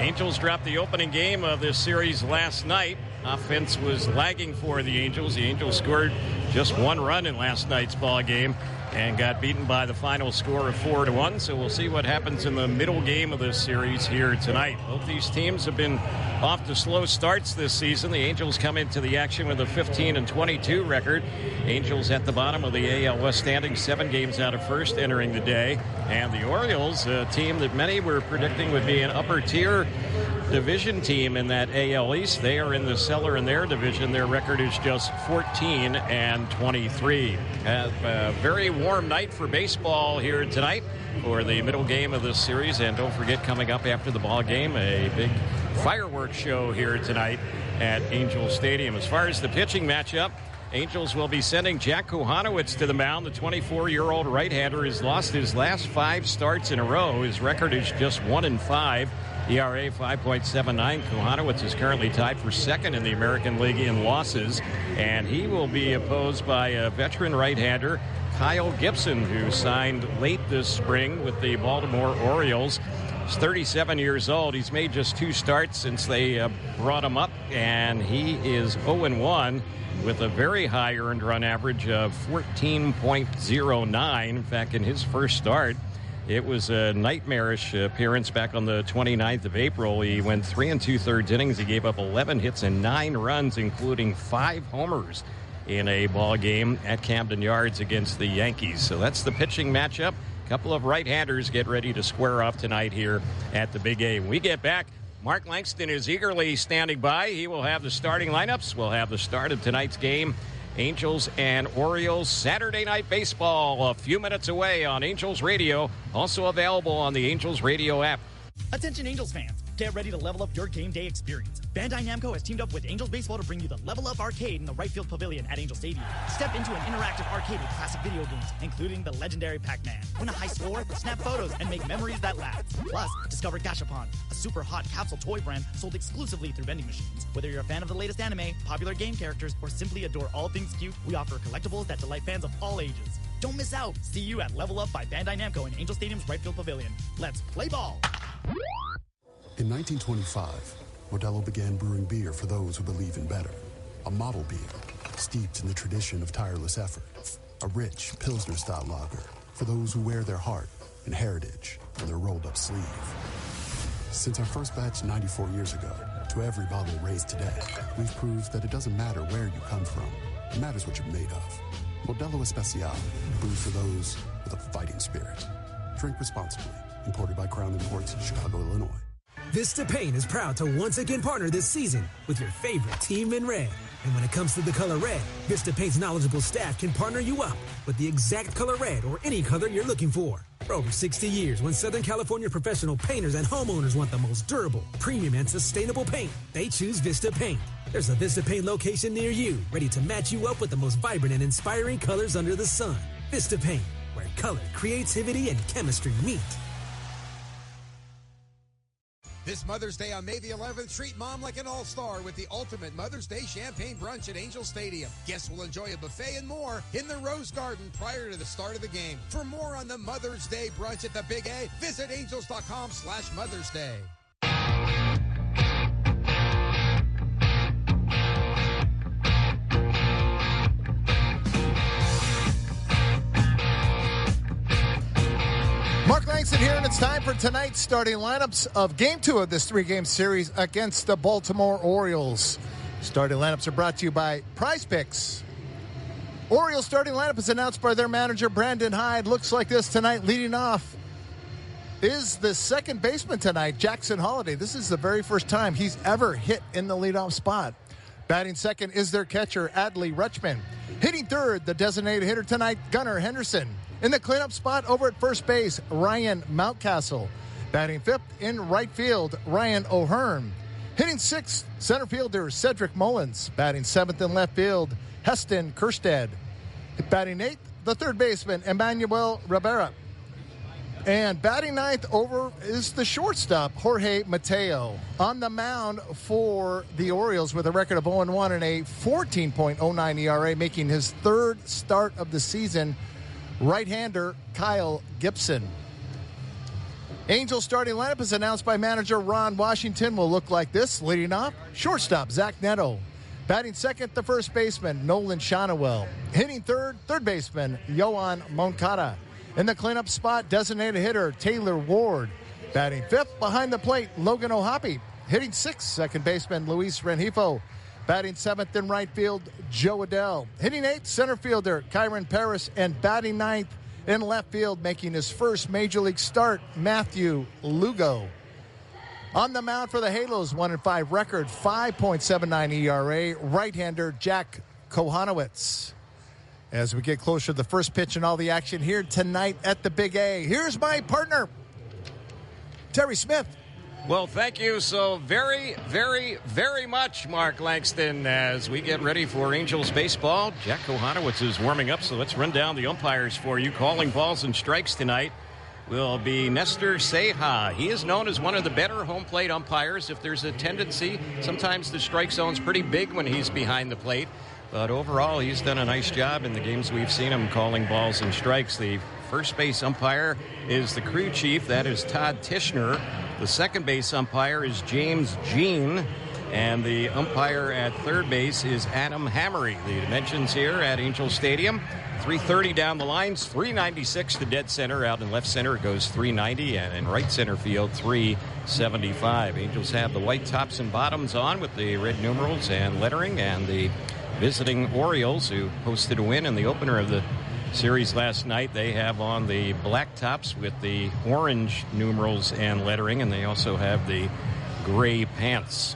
Angels dropped the opening game of this series last night. Offense was lagging for the Angels. The Angels scored just one run in last night's ball game and got beaten by the final score of 4-1. So we'll see what happens in the middle game of this series here tonight. Both these teams have been off to slow starts this season. The Angels come into the action with a 15-22 record. Angels at the bottom of the AL West standing, 7 games out of first entering the day. And the Orioles, a team that many were predicting would be an upper tier division team in that AL East. They are in the cellar in their division. Their record is just 14-23. A very warm night for baseball here tonight for the middle game of this series. And don't forget, coming up after the ball game, a big fireworks show here tonight at Angels Stadium. As far as the pitching matchup, Angels will be sending Jack Kochanowicz to the mound. The 24-year-old right-hander has lost his last 5 starts in a row. His record is just 1-5. ERA 5.79. Kochanowicz is currently tied for second in the American League in losses, and he will be opposed by a veteran right-hander, Kyle Gibson, who signed late this spring with the Baltimore Orioles. He's 37 years old. He's made just 2 starts since they brought him up, and he is 0-1 with a very high earned run average of 14.09. In fact, in his first start, it was a nightmarish appearance back on the 29th of April. He went 3 2/3 innings. He gave up 11 hits and 9 runs, including 5 homers in a ball game at Camden Yards against the Yankees. So that's the pitching matchup. A couple of right-handers get ready to square off tonight here at the Big A. When we get back, Mark Langston is eagerly standing by. He will have the starting lineups. We'll have the start of tonight's game. Angels and Orioles Saturday Night Baseball a few minutes away on Angels Radio, also available on the Angels Radio app. Attention Angels fans, get ready to level up your game day experience. Bandai Namco has teamed up with Angels Baseball to bring you the Level Up Arcade in the right field pavilion at Angel Stadium. Step into an interactive arcade with classic video games, including the legendary Pac-Man. Win a high score, snap photos, and make memories that last. Plus, discover Gashapon, a super hot capsule toy brand sold exclusively through vending machines. Whether you're a fan of the latest anime, popular game characters, or simply adore all things cute, we offer collectibles that delight fans of all ages. Don't miss out. See you at Level Up by Bandai Namco in Angel Stadium's right field pavilion. Let's play ball. In 1925, Modelo began brewing beer for those who believe in better. A model beer, steeped in the tradition of tireless effort. A rich Pilsner-style lager for those who wear their heart and heritage on their rolled-up sleeve. Since our first batch 94 years ago, to every bottle raised today, we've proved that it doesn't matter where you come from. It matters what you're made of. Modelo Especial, brewed for those with a fighting spirit. Drink responsibly. Imported by Crown Imports, Chicago, Illinois. Vista Paint is proud to once again partner this season with your favorite team in red. And when it comes to the color red, Vista Paint's knowledgeable staff can partner you up with the exact color red or any color you're looking for. For over 60 years, when Southern California professional painters and homeowners want the most durable, premium, and sustainable paint, they choose Vista Paint. There's a Vista Paint location near you, ready to match you up with the most vibrant and inspiring colors under the sun. Vista Paint, where color, creativity, and chemistry meet. This Mother's Day on May the 11th, treat Mom like an all-star with the ultimate Mother's Day champagne brunch at Angel Stadium. Guests will enjoy a buffet and more in the Rose Garden prior to the start of the game. For more on the Mother's Day brunch at the Big A, visit angels.com/Mother's Day. Mark Langston here, and it's time for tonight's starting lineups of Game 2 of this 3-game series against the Baltimore Orioles. Starting lineups are brought to you by Prize Picks. Orioles starting lineup is announced by their manager, Brandon Hyde. Looks like this tonight. Leading off is the second baseman tonight, Jackson Holliday. This is the very first time he's ever hit in the leadoff spot. Batting second is their catcher, Adley Rutschman. Hitting third, the designated hitter tonight, Gunnar Henderson. In the cleanup spot over at first base, Ryan Mountcastle. Batting fifth in right field, Ryan O'Hearn. Hitting sixth, center fielder Cedric Mullins. Batting seventh in left field, Heston Kjerstad. Batting eighth, the third baseman, Emmanuel Rivera. And batting ninth over is the shortstop, Jorge Mateo. On the mound for the Orioles with a record of 0-1 and a 14.09 ERA, making his third start of the season, right-hander Kyle Gibson. Angels starting lineup is announced by manager Ron Washington. Will look like this. Leading off, shortstop Zach Neto. Batting second, the first baseman Nolan Shonowell. Hitting third, third baseman Yohan Moncada. In the cleanup spot, designated hitter Taylor Ward. Batting fifth, behind the plate, Logan O'Hoppe. Hitting sixth, second baseman Luis Rengifo. Batting seventh in right field, Joe Adell. Hitting eighth, center fielder Kyron Paris. And batting ninth in left field, making his first major league start, Matthew Lugo. On the mound for the Halos, 1-5 record, 5.79 ERA, right-hander Jack Kochanowicz. As we get closer to the first pitch and all the action here tonight at the Big A, here's my partner, Terry Smith. Well, thank you so very, very, very much, Mark Langston. As we get ready for Angels baseball, Jack Kochanowicz is warming up, so let's run down the umpires for you. Calling balls and strikes tonight will be Nestor Ceja. He is known as one of the better home plate umpires. If there's a tendency, sometimes the strike zone's pretty big when he's behind the plate. But overall, he's done a nice job in the games we've seen him calling balls and strikes. The first base umpire is the crew chief. That is Todd Tishner. The second base umpire is James Jean. And the umpire at third base is Adam Hammery. The dimensions here at Angel Stadium, 330 down the lines, 396 to dead center. Out in left center, it goes 390. And in right center field, 375. Angels have the white tops and bottoms on with the red numerals and lettering. And the visiting Orioles, who posted a win in the opener of the series last night, they have on the black tops with the orange numerals and lettering, and they also have the gray pants.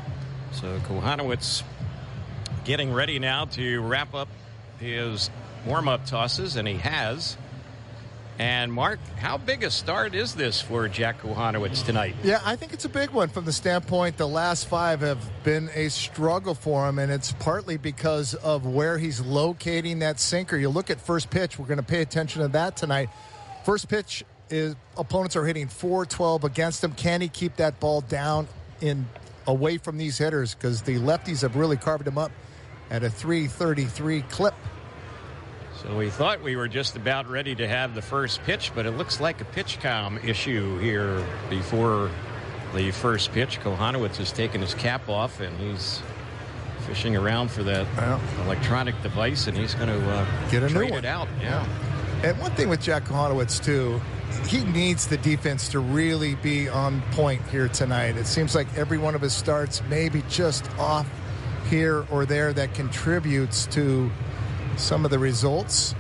So Kochanowicz getting ready now to wrap up his warm-up tosses, and he has. And, Mark, how big a start is this for Jack Kochanowicz tonight? Yeah, I think it's a big one from the standpoint the last five have been a struggle for him, and it's partly because of where he's locating that sinker. You look at first pitch. We're going to pay attention to that tonight. First pitch is opponents are hitting .412 against him. Can he keep that ball down away from these hitters? Because the lefties have really carved him up at a .333 clip. So we thought we were just about ready to have the first pitch, but it looks like a pitch comm issue here before the first pitch. Kochanowicz has taken his cap off, and he's fishing around for that electronic device, and he's going to get a trade new one. It out. Yeah. And one thing with Jack Kochanowicz, too, he needs the defense to really be on point here tonight. It seems like every one of his starts may be just off here or there that contributes to some of the results.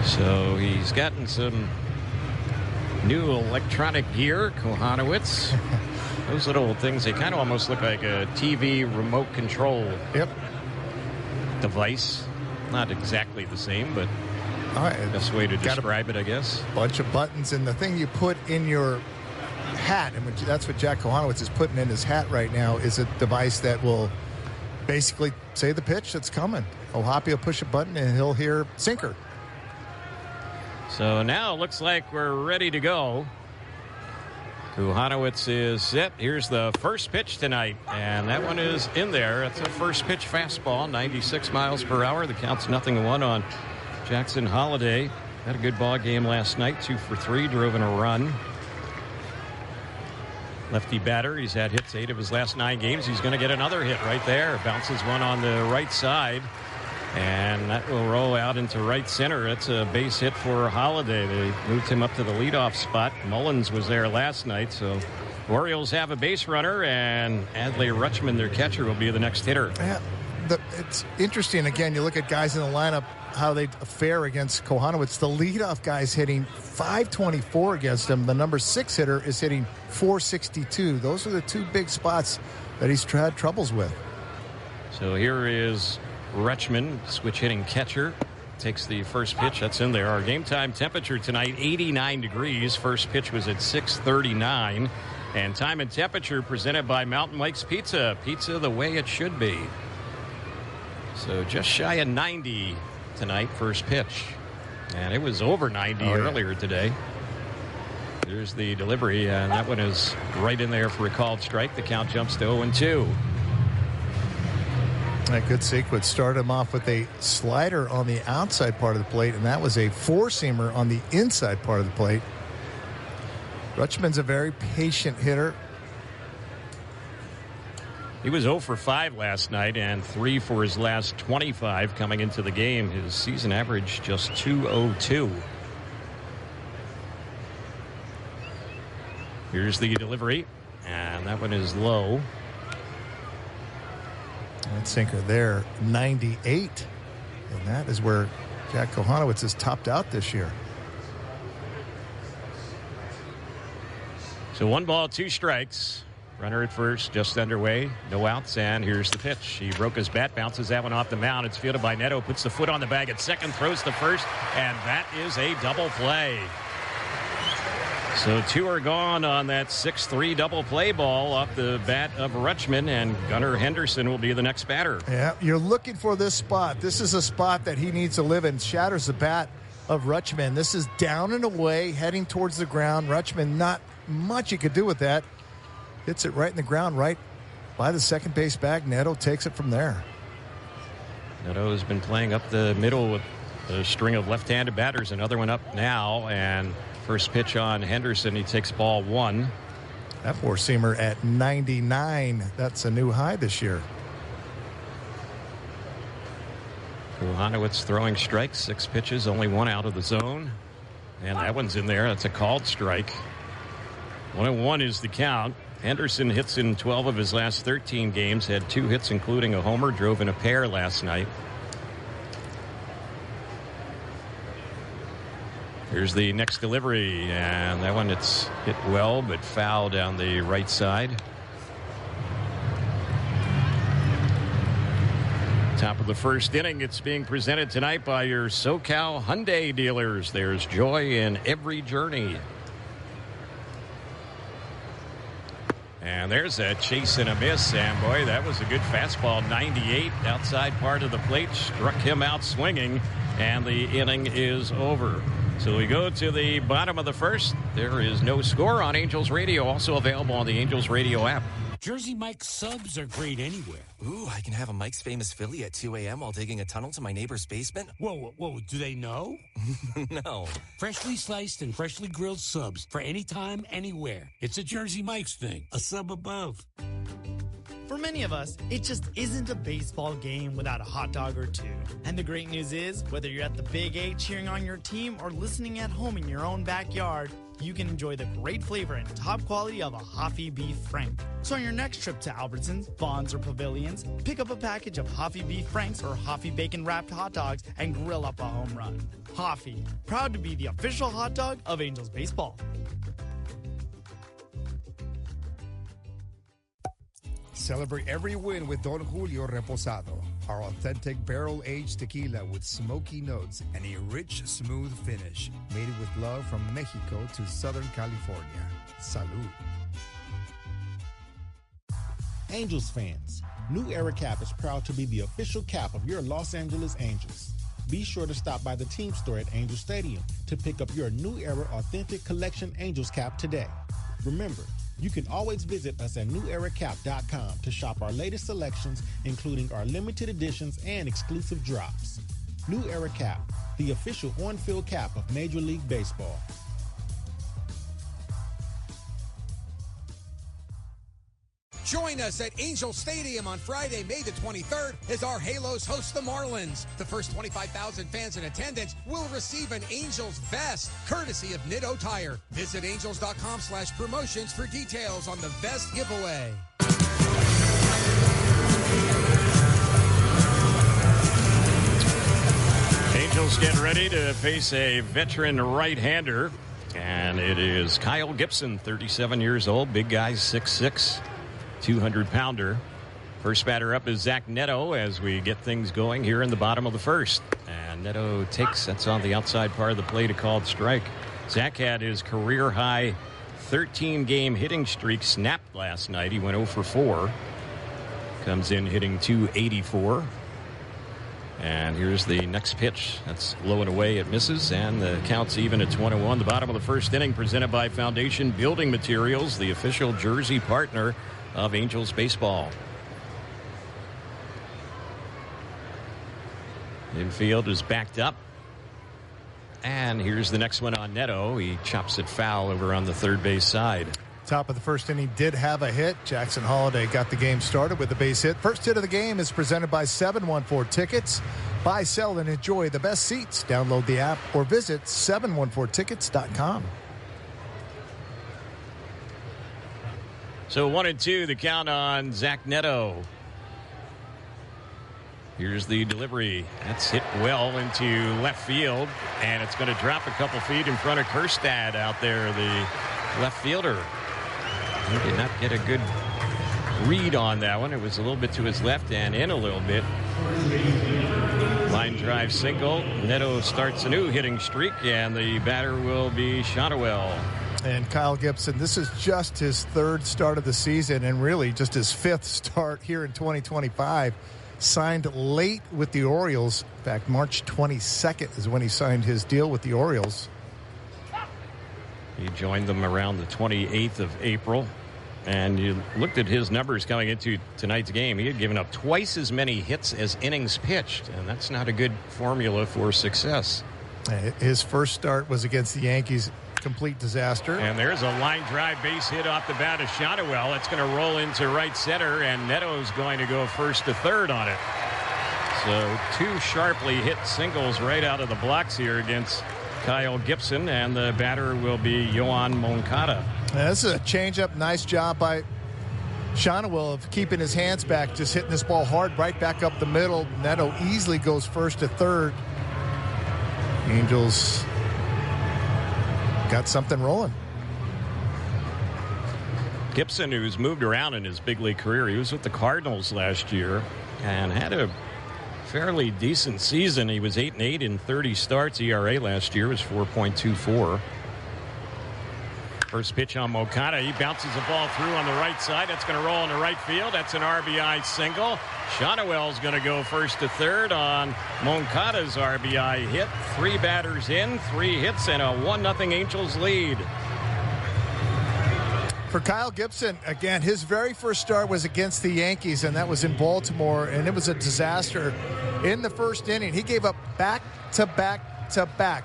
So he's gotten some new electronic gear, Kochanowicz. Those little things, they kind of almost look like a TV remote control device. Not exactly the same, but best way to describe it, I guess. Bunch of buttons, and the thing you put in your hat, and that's what Jack Kochanowicz is putting in his hat right now, is a device that will basically say the pitch that's coming. Hoppy will push a button, and he'll hear sinker. So now it looks like we're ready to go. Kochanowicz is set. Here's the first pitch tonight, and that one is in there. It's a first pitch fastball, 96 miles per hour. The count's 0-1 on Jackson Holiday. Had a good ball game last night, 2 for 3, drove in a run. Lefty batter. He's had hits 8 of his last 9 games. He's going to get another hit right there. Bounces one on the right side, and that will roll out into right center. It's a base hit for Holiday. They moved him up to the leadoff spot. Mullins was there last night, so Orioles have a base runner, and Adley Rutschman, their catcher, will be the next hitter. Yeah, it's interesting. Again, you look at guys in the lineup, how they fare against Kochanowicz. The leadoff guy's hitting .524 against him. The number 6 hitter is hitting .462. Those are the 2 big spots that he's had troubles with. So here is Rutschman, switch hitting catcher, takes the first pitch. That's in there. Our game time temperature tonight, 89 degrees. First pitch was at 6:39. And time and temperature presented by Mountain Mike's Pizza. Pizza the way it should be. So just shy of 90 tonight, first pitch. And it was over 90 earlier today. There's the delivery, and that one is right in there for a called strike. The count jumps to 0-2. A good sequence. Started him off with a slider on the outside part of the plate, and that was a four-seamer on the inside part of the plate. Rutschman's a very patient hitter. He was 0 for 5 last night and 3 for his last 25 coming into the game. His season average just .202. Here's the delivery, and that one is low. That sinker there, 98. And that is where Jack Kochanowicz is topped out this year. So 1 ball, 2 strikes. Runner at first, just underway. No outs, and here's the pitch. He broke his bat, bounces that one off the mound. It's fielded by Neto, puts the foot on the bag at second, throws to first, and that is a double play. So 2 are gone on that 6-3 double play ball off the bat of Rutschman, and Gunnar Henderson will be the next batter. Yeah, you're looking for this spot. This is a spot that he needs to live in. Shatters the bat of Rutschman. This is down and away, heading towards the ground. Rutschman, not much he could do with that. Hits it right in the ground, right by the second base bag. Neto takes it from there. Neto has been playing up the middle with a string of left-handed batters. Another one up now, and first pitch on Henderson. He takes ball 1. That four-seamer at 99. That's a new high this year. Kochanowicz throwing strikes, 6 pitches, only 1 out of the zone. And that one's in there. That's a called strike. 1-1 is the count. Henderson hits in 12 of his last 13 games, had 2 hits, including a homer, drove in a pair last night. Here's the next delivery, and that one, it's hit well, but foul down the right side. Top of the first inning. It's being presented tonight by your SoCal Hyundai dealers. There's joy in every journey. And there's a chase and a miss, and boy, that was a good fastball. 98 outside part of the plate, struck him out swinging, and the inning is over. So we go to the bottom of the first. There is no score on Angels Radio, also available on the Angels Radio app. Jersey Mike's subs are great anywhere. Ooh, I can have a Mike's Famous Philly at 2 a.m. while digging a tunnel to my neighbor's basement. Whoa, do they know? No. Freshly sliced and freshly grilled subs for any time, anywhere. It's a Jersey Mike's thing, a sub above. For many of us, it just isn't a baseball game without a hot dog or two. And the great news is, whether you're at the Big A cheering on your team or listening at home in your own backyard, you can enjoy the great flavor and top quality of a Hoffy Beef Frank. So on your next trip to Albertsons, Vons, or Pavilions, pick up a package of Hoffy Beef Franks or Hoffy Bacon Wrapped hot dogs and grill up a home run. Hoffy, proud to be the official hot dog of Angels baseball. Celebrate every win with Don Julio Reposado, our authentic barrel-aged tequila with smoky notes and a rich, smooth finish. Made with love from Mexico to Southern California. Salud. Angels fans, New Era Cap is proud to be the official cap of your Los Angeles Angels. Be sure to stop by the team store at Angel Stadium to pick up your New Era Authentic Collection Angels cap today. Remember, you can always visit us at neweracap.com to shop our latest selections, including our limited editions and exclusive drops. New Era Cap, the official on-field cap of Major League Baseball. Join us at Angel Stadium on Friday, May the 23rd, as our Halos host the Marlins. The first 25,000 fans in attendance will receive an Angels vest, courtesy of Nitto Tire. Visit angels.com/promotions for details on the vest giveaway. Angels get ready to face a veteran right-hander, and it is Kyle Gibson, 37 years old, big guy, 6'6". 200-pounder. First batter up is Zach Neto as we get things going here in the bottom of the first. And Neto that's on the outside part of the plate, a called strike. Zach had his career-high 13-game hitting streak snapped last night. He went 0 for 4. Comes in hitting .284. And here's the next pitch. That's low and away. It misses, and the count's even at 1-1. The bottom of the first inning presented by Foundation Building Materials, the official jersey partner of Angels baseball. Infield is backed up. And here's the next one on Neto. He chops it foul over on the third base side. Top of the first inning did have a hit. Jackson Holliday got the game started with a base hit. First hit of the game is presented by 714 Tickets. Buy, sell, and enjoy the best seats. Download the app or visit 714tickets.com. So 1-2, the count on Zach Neto. Here's the delivery. That's hit well into left field, and it's going to drop a couple feet in front of Kjerstad out there, the left fielder. He did not get a good read on that one. It was a little bit to his left and in a little bit. Line drive single. Neto starts a new hitting streak, and the batter will be Kochanowicz. And Kyle Gibson, this is just his third start of the season and really just his fifth start here in 2025. Signed late with the Orioles. In fact, March 22nd is when he signed his deal with the Orioles. He joined them around the 28th of April. And you looked at his numbers coming into tonight's game. He had given up twice as many hits as innings pitched, and that's not a good formula for success. His first start was against the Yankees. Complete disaster. And there's a line drive base hit off the bat of Kochanowicz. It's going to roll into right center, and Neto's going to go first to third on it. So two sharply hit singles right out of the blocks here against Kyle Gibson, and the batter will be Yoan Moncada. This is a changeup. Nice job by Kochanowicz of keeping his hands back, just hitting this ball hard right back up the middle. Neto easily goes first to third. Angels got something rolling. Gibson, who's moved around in his big league career, he was with the Cardinals last year and had a fairly decent season. He was 8-8 in 30 starts. ERA last year was 4.24. First pitch on Moncada. He bounces the ball through on the right side. That's going to roll into right field. That's an RBI single. Kochanowicz going to go first to third on Moncada's RBI hit. 3 batters in, 3 hits, and a 1-0 Angels lead. For Kyle Gibson, again, his very first start was against the Yankees, and that was in Baltimore, and it was a disaster. In the first inning, he gave up back-to-back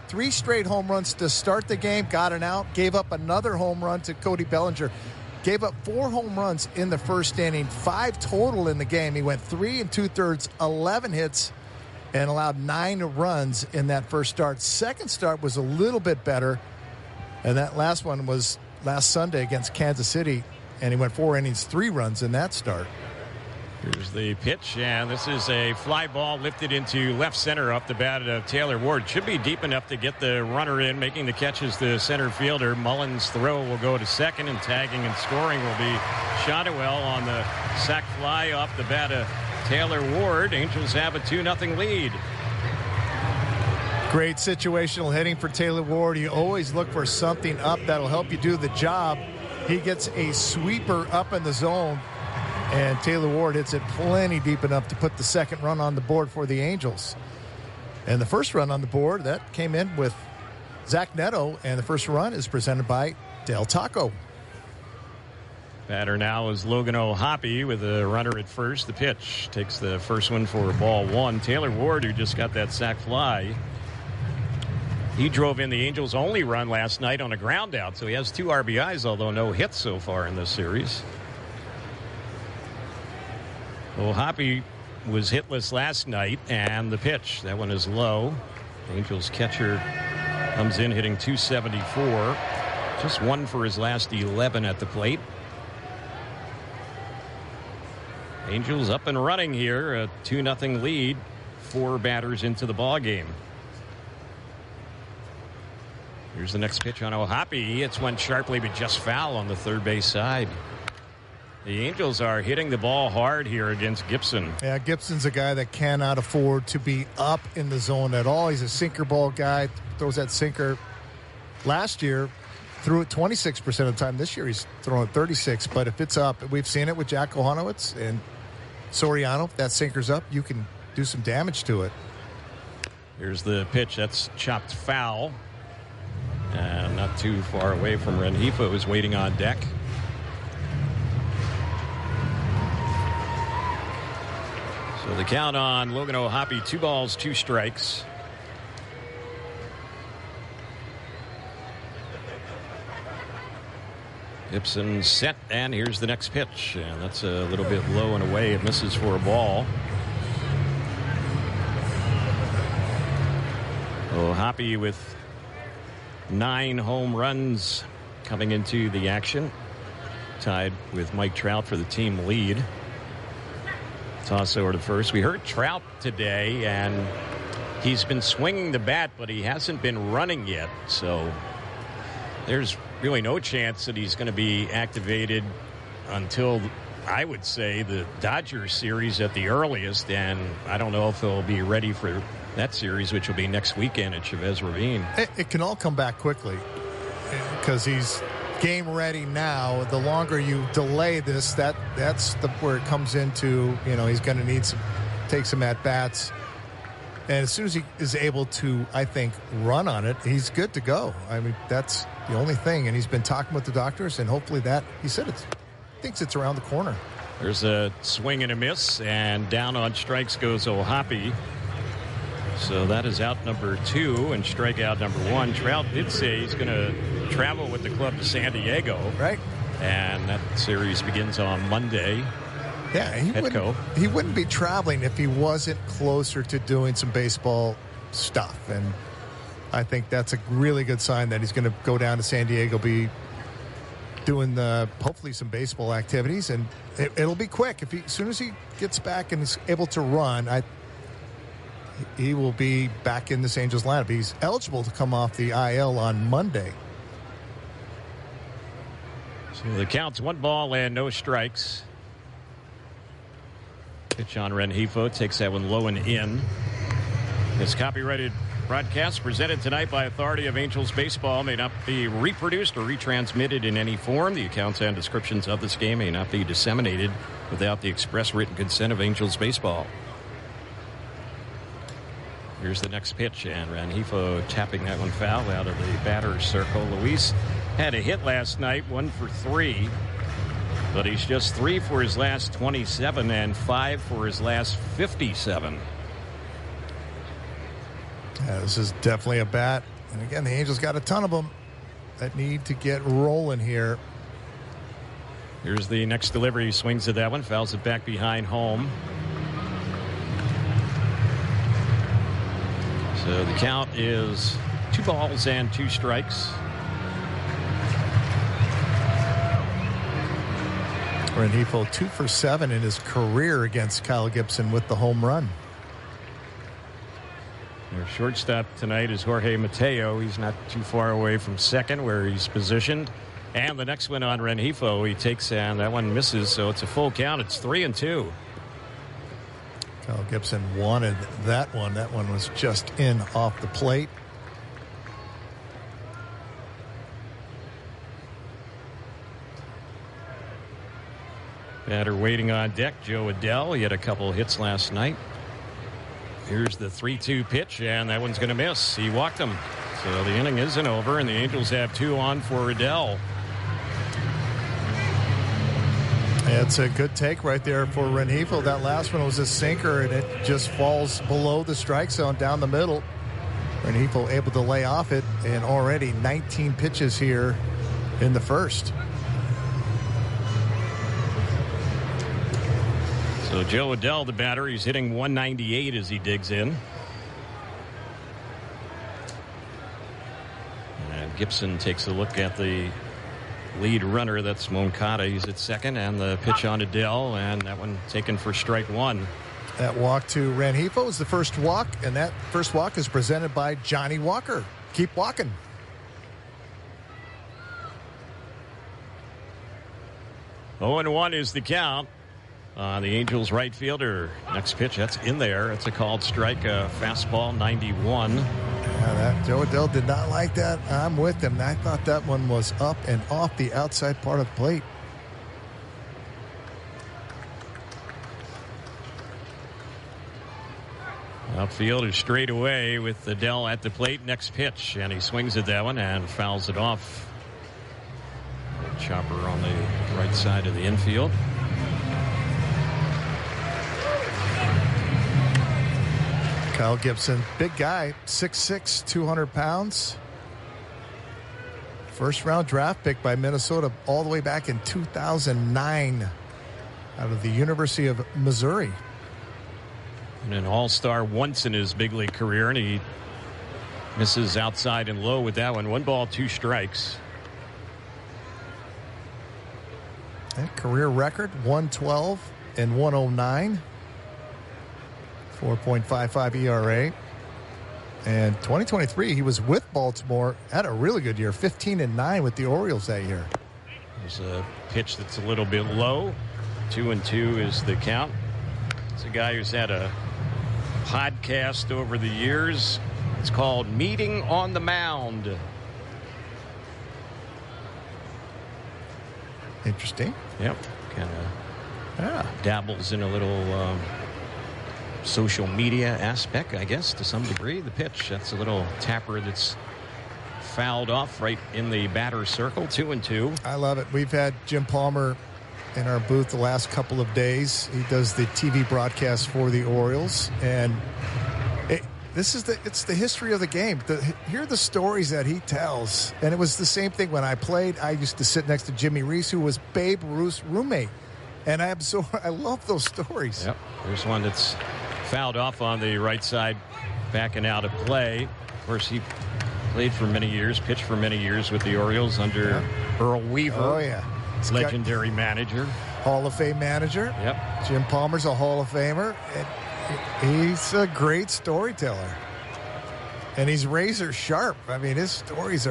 3 straight home runs to start the game, got an out, gave up another home run to Cody Bellinger, gave up 4 home runs in the first inning, 5 total in the game. He went 3 2/3, 11 hits, and allowed 9 runs in that first start. Second start was a little bit better, and that last one was last Sunday against Kansas City, and he went 4 innings, 3 runs in that start. Here's the pitch, and this is a fly ball lifted into left center off the bat of Taylor Ward. Should be deep enough to get the runner in. Making the catch is the center fielder. Mullins' throw will go to second, and tagging and scoring will be Shotwell on the sac fly off the bat of Taylor Ward. Angels have a 2-0 lead. Great situational hitting for Taylor Ward. You always look for something up that'll help you do the job. He gets a sweeper up in the zone, and Taylor Ward hits it plenty deep enough to put the second run on the board for the Angels. And the first run on the board, that came in with Zach Neto, and the first run is presented by Del Taco. Batter now is Logan O'Hoppe with a runner at first. The pitch takes the first one for ball one. Taylor Ward, who just got that sac fly, he drove in the Angels' only run last night on a ground out, so he has 2 RBIs, although no hits so far in this series. O'Hoppe was hitless last night, and the pitch, that one is low. The Angels catcher comes in hitting .274. Just 1 for his last 11 at the plate. Angels up and running here, a 2-0 lead, 4 batters into the ball game. Here's the next pitch on O'Hoppe. It's one sharply, but just foul on the third base side. The Angels are hitting the ball hard here against Gibson. Yeah, Gibson's a guy that cannot afford to be up in the zone at all. He's a sinker ball guy, throws that sinker. Last year, threw it 26% of the time. This year, he's throwing 36. But if it's up, we've seen it with Jack Kochanowicz and Soriano. If that sinker's up, you can do some damage to it. Here's the pitch. That's chopped foul. And not too far away from Rengifo, who's waiting on deck. So the count on Logan O'Hoppe, 2 balls, 2 strikes. Gibson set, and here's the next pitch. And that's a little bit low and away. It misses for a ball. O'Hoppe with 9 home runs coming into the action. Tied with Mike Trout for the team lead. Toss over to first. We heard Trout today, and he's been swinging the bat, but he hasn't been running yet. So there's really no chance that he's going to be activated until, I would say, the Dodgers series at the earliest. And I don't know if he'll be ready for that series, which will be next weekend at Chavez Ravine. It can all come back quickly because he's game ready now. The longer you delay this, that's where it comes into, he's going to need take some at bats, and as soon as he is able to, I think, run on it, he's good to go. I mean, that's the only thing, and he's been talking with the doctors, and hopefully that, he said thinks it's around the corner. There's a swing and a miss, and down on strikes goes O'Hoppe. So that is out number 2 and strikeout number 1. Trout did say he's going to travel with the club to San Diego. Right. And that series begins on Monday. Yeah, he wouldn't be traveling if he wasn't closer to doing some baseball stuff. And I think that's a really good sign that he's going to go down to San Diego, be doing hopefully some baseball activities. And it'll be quick. As soon as he gets back and is able to run, he will be back in this Angels lineup. He's eligible to come off the IL on Monday. So the count's 1 ball and no strikes. Pitch on Rengifo, takes that one low and in. This copyrighted broadcast presented tonight by authority of Angels baseball may not be reproduced or retransmitted in any form. The accounts and descriptions of this game may not be disseminated without the express written consent of Angels baseball. Here's the next pitch, and Rengifo tapping that one foul out of the batter's circle. Luis had a hit last night, 1 for 3, but he's just 3 for his last 27 and 5 for his last 57. Yeah, this is definitely a bat. And again, the Angels got a ton of them that need to get rolling here. Here's the next delivery. He swings at that one, fouls it back behind home. So the count is 2 balls and 2 strikes. Rengifo 2 for 7 in his career against Kyle Gibson with the home run. Their shortstop tonight is Jorge Mateo. He's not too far away from second where he's positioned. And the next one on Rengifo, he takes, and that one misses, so it's a full count. It's 3-2. Kyle Gibson wanted that one. That one was just in off the plate. Batter waiting on deck, Joe Adell. He had a couple hits last night. Here's the 3-2 pitch, and that one's going to miss. He walked him. So the inning isn't over, and the Angels have 2 on for Adell. It's a good take right there for Rengifo. That last one was a sinker, and it just falls below the strike zone down the middle. Rengifo able to lay off it, and already 19 pitches here in the first. So Joe Adell, the batter, he's hitting 198 as he digs in. And Gibson takes a look at the lead runner. That's Moncada. He's at second, and the pitch on Adell, and that one taken for strike one. That walk to Rengifo is the first walk, and that first walk is presented by Johnny Walker. Keep walking. Oh, and 1 is the count. The Angels right fielder. Next pitch, that's in there. It's a called strike, a fastball, 91. Yeah, that Joe Adell did not like that. I'm with him. I thought that one was up and off the outside part of the plate. Outfielder straight away with Adell at the plate. Next pitch, and he swings at that one and fouls it off. Chopper on the right side of the infield. Kyle Gibson, big guy, 6'6", 200 pounds. First round draft pick by Minnesota all the way back in 2009 out of the University of Missouri. And an all-star once in his big league career, and he misses outside and low with that one. 1 ball, 2 strikes. That career record, 112 and 109. 4.55 ERA. And 2023, he was with Baltimore, had a really good year, 15-9 with the Orioles that year. There's a pitch that's a little bit low. 2-2 is the count. It's a guy who's had a podcast over the years. It's called Meeting on the Mound. Interesting. Yep. Kind of dabbles in a little social media aspect, I guess, to some degree. The pitch, that's a little tapper that's fouled off right in the batter's circle. 2-2. I love it. We've had Jim Palmer in our booth the last couple of days. He does the TV broadcast for the Orioles, and it's the history of the game. Hear the stories that he tells. And it was the same thing when I played. I used to sit next to Jimmy Reese, who was Babe Ruth's roommate. And I love those stories. Yep. There's one that's fouled off on the right side, backing out of play. Of course, he played for many years, pitched for many years with the Orioles under Earl Weaver. Oh, yeah. Legendary manager. Hall of Fame manager. Yep. Jim Palmer's a Hall of Famer. And he's a great storyteller. And he's razor sharp. I mean, his stories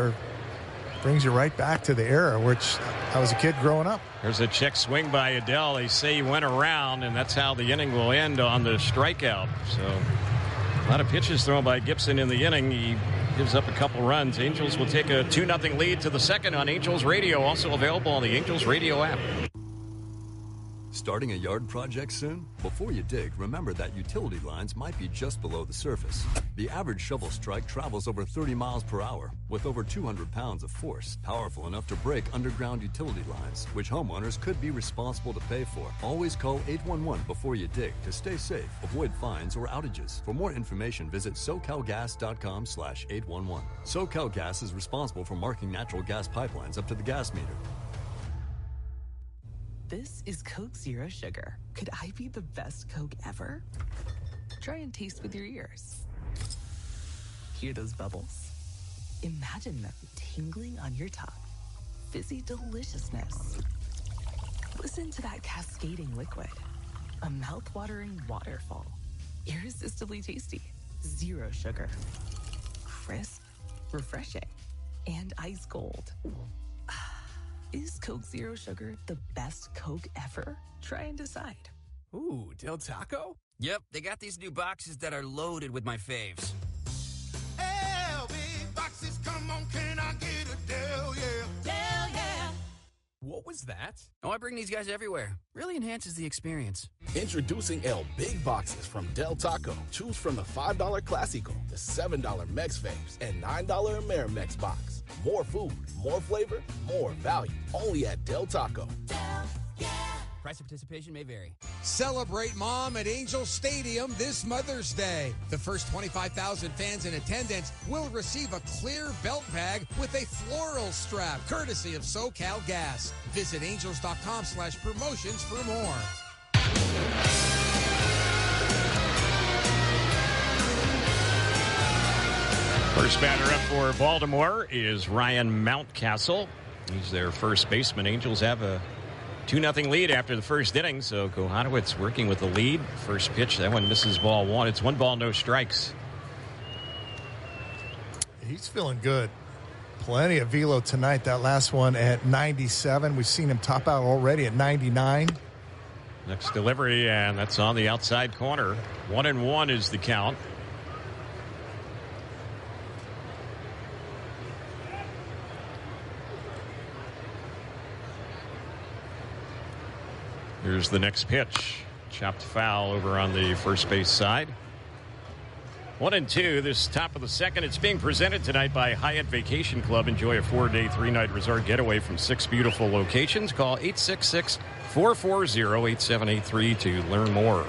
brings you right back to the era, which I was a kid growing up. There's a check swing by Adell. They say he went around, and that's how the inning will end on the strikeout. So a lot of pitches thrown by Gibson in the inning. He gives up a couple runs. Angels will take a 2-0 lead to the second on Angels Radio, also available on the Angels Radio app. Starting a yard project soon? Before you dig, remember that utility lines might be just below the surface. The average shovel strike travels over 30 miles per hour with over 200 pounds of force, powerful enough to break underground utility lines, which homeowners could be responsible to pay for. Always call 811 before you dig to stay safe, avoid fines or outages. For more information, visit SoCalGas.com/811. SoCalGas is responsible for marking natural gas pipelines up to the gas meter. This is Coke Zero Sugar. Could I be the best Coke ever? Try and taste with your ears. Hear those bubbles? Imagine them tingling on your tongue. Fizzy deliciousness. Listen to that cascading liquid. A mouth-watering waterfall. Irresistibly tasty. Zero sugar. Crisp, refreshing, and ice cold. Is Coke Zero Sugar the best Coke ever? Try and decide. Ooh, Del Taco? Yep, they got these new boxes that are loaded with my faves. Big boxes, come on, can I get a Del, yeah? Del, yeah. What was that? Oh, I bring these guys everywhere. Really enhances the experience. Introducing El Big Boxes from Del Taco. Choose from the $5 Classico, the $7 Mex Faves, and $9 Amerimex box. More food, more flavor, more value. Only at Del Taco. Del, yeah. Price of participation may vary. Celebrate Mom at Angel Stadium this Mother's Day. The first 25,000 fans in attendance will receive a clear belt bag with a floral strap, courtesy of SoCal Gas. Visit angels.com/promotions for more. First batter up for Baltimore is Ryan Mountcastle. He's their first baseman. Angels have a 2-0 lead after the first inning, so Kochanowicz working with the lead. First pitch, that one misses ball one. It's 1 ball, no strikes. He's feeling good. Plenty of velo tonight. That last one at 97. We've seen him top out already at 99. Next delivery, and that's on the outside corner. 1-1 is the count. Here's the next pitch. Chopped foul over on the first base side. 1-2, this top of the second. It's being presented tonight by Hyatt Vacation Club. Enjoy a 4-day, 3-night resort getaway from 6 beautiful locations. Call 866-440-8783 to learn more.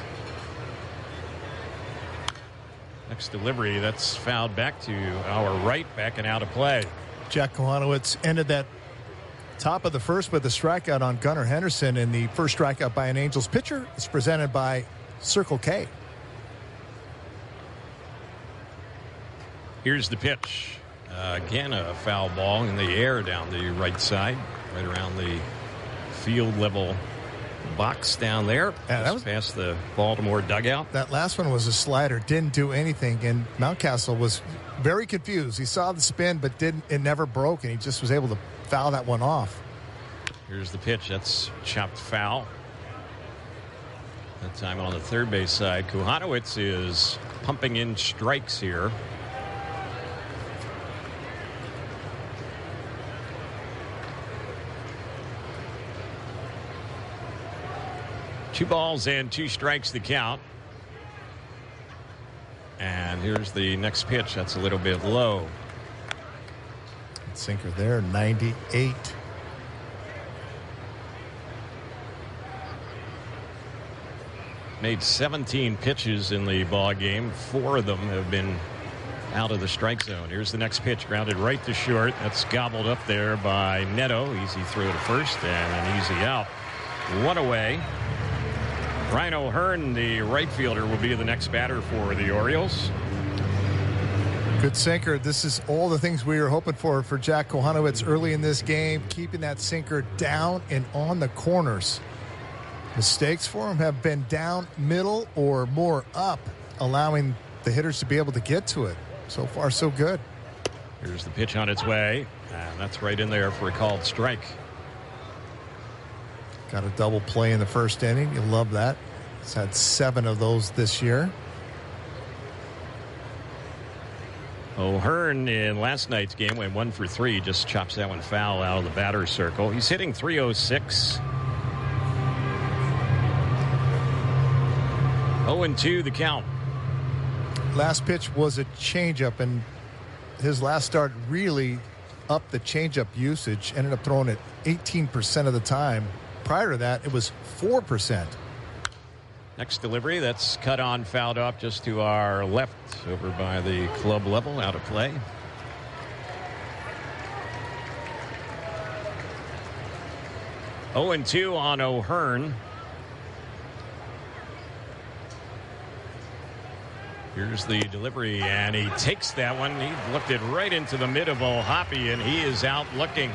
Next delivery, that's fouled back to our right, back and out of play. Jack Kochanowicz ended that top of the first with a strikeout on Gunnar Henderson, and the first strikeout by an Angels pitcher is presented by Circle K. Here's the pitch. Again, a foul ball in the air down the right side, right around the field level box down there. Yeah, that was past the Baltimore dugout. That last one was a slider, didn't do anything, and Mountcastle was very confused. He saw the spin, but it never broke, and he just was able to foul that one off. Here's the pitch. That's chopped foul. That time on the third base side. Kochanowicz is pumping in strikes here. Two balls and 2 strikes to count. And here's the next pitch. That's a little bit low. Sinker there, 98. Made 17 pitches in the ball game. 4 of them have been out of the strike zone. Here's the next pitch, grounded right to short. That's gobbled up there by Neto. Easy throw to first and an easy out. 1 away. Ryan O'Hearn, the right fielder, will be the next batter for the Orioles. Good sinker. This is all the things we were hoping for Jack Kochanowicz early in this game, keeping that sinker down and on the corners. Mistakes for him have been down, middle, or more up, allowing the hitters to be able to get to it. So far, so good. Here's the pitch on its way, and that's right in there for a called strike. Got a double play in the first inning. You'll love that. He's had 7 of those this year. O'Hearn in last night's game went 1 for 3. Just chops that one foul out of the batter's circle. He's hitting .306. 0-2 the count. Last pitch was a changeup, and his last start really upped the changeup usage. Ended up throwing it 18% of the time. Prior to that, it was 4%. Next delivery, that's cut on, fouled off just to our left over by the club level, out of play. (0-2) on O'Hearn. Here's the delivery, and he takes that one. He looked it right into the mid of O'Hoppe, and he is out looking.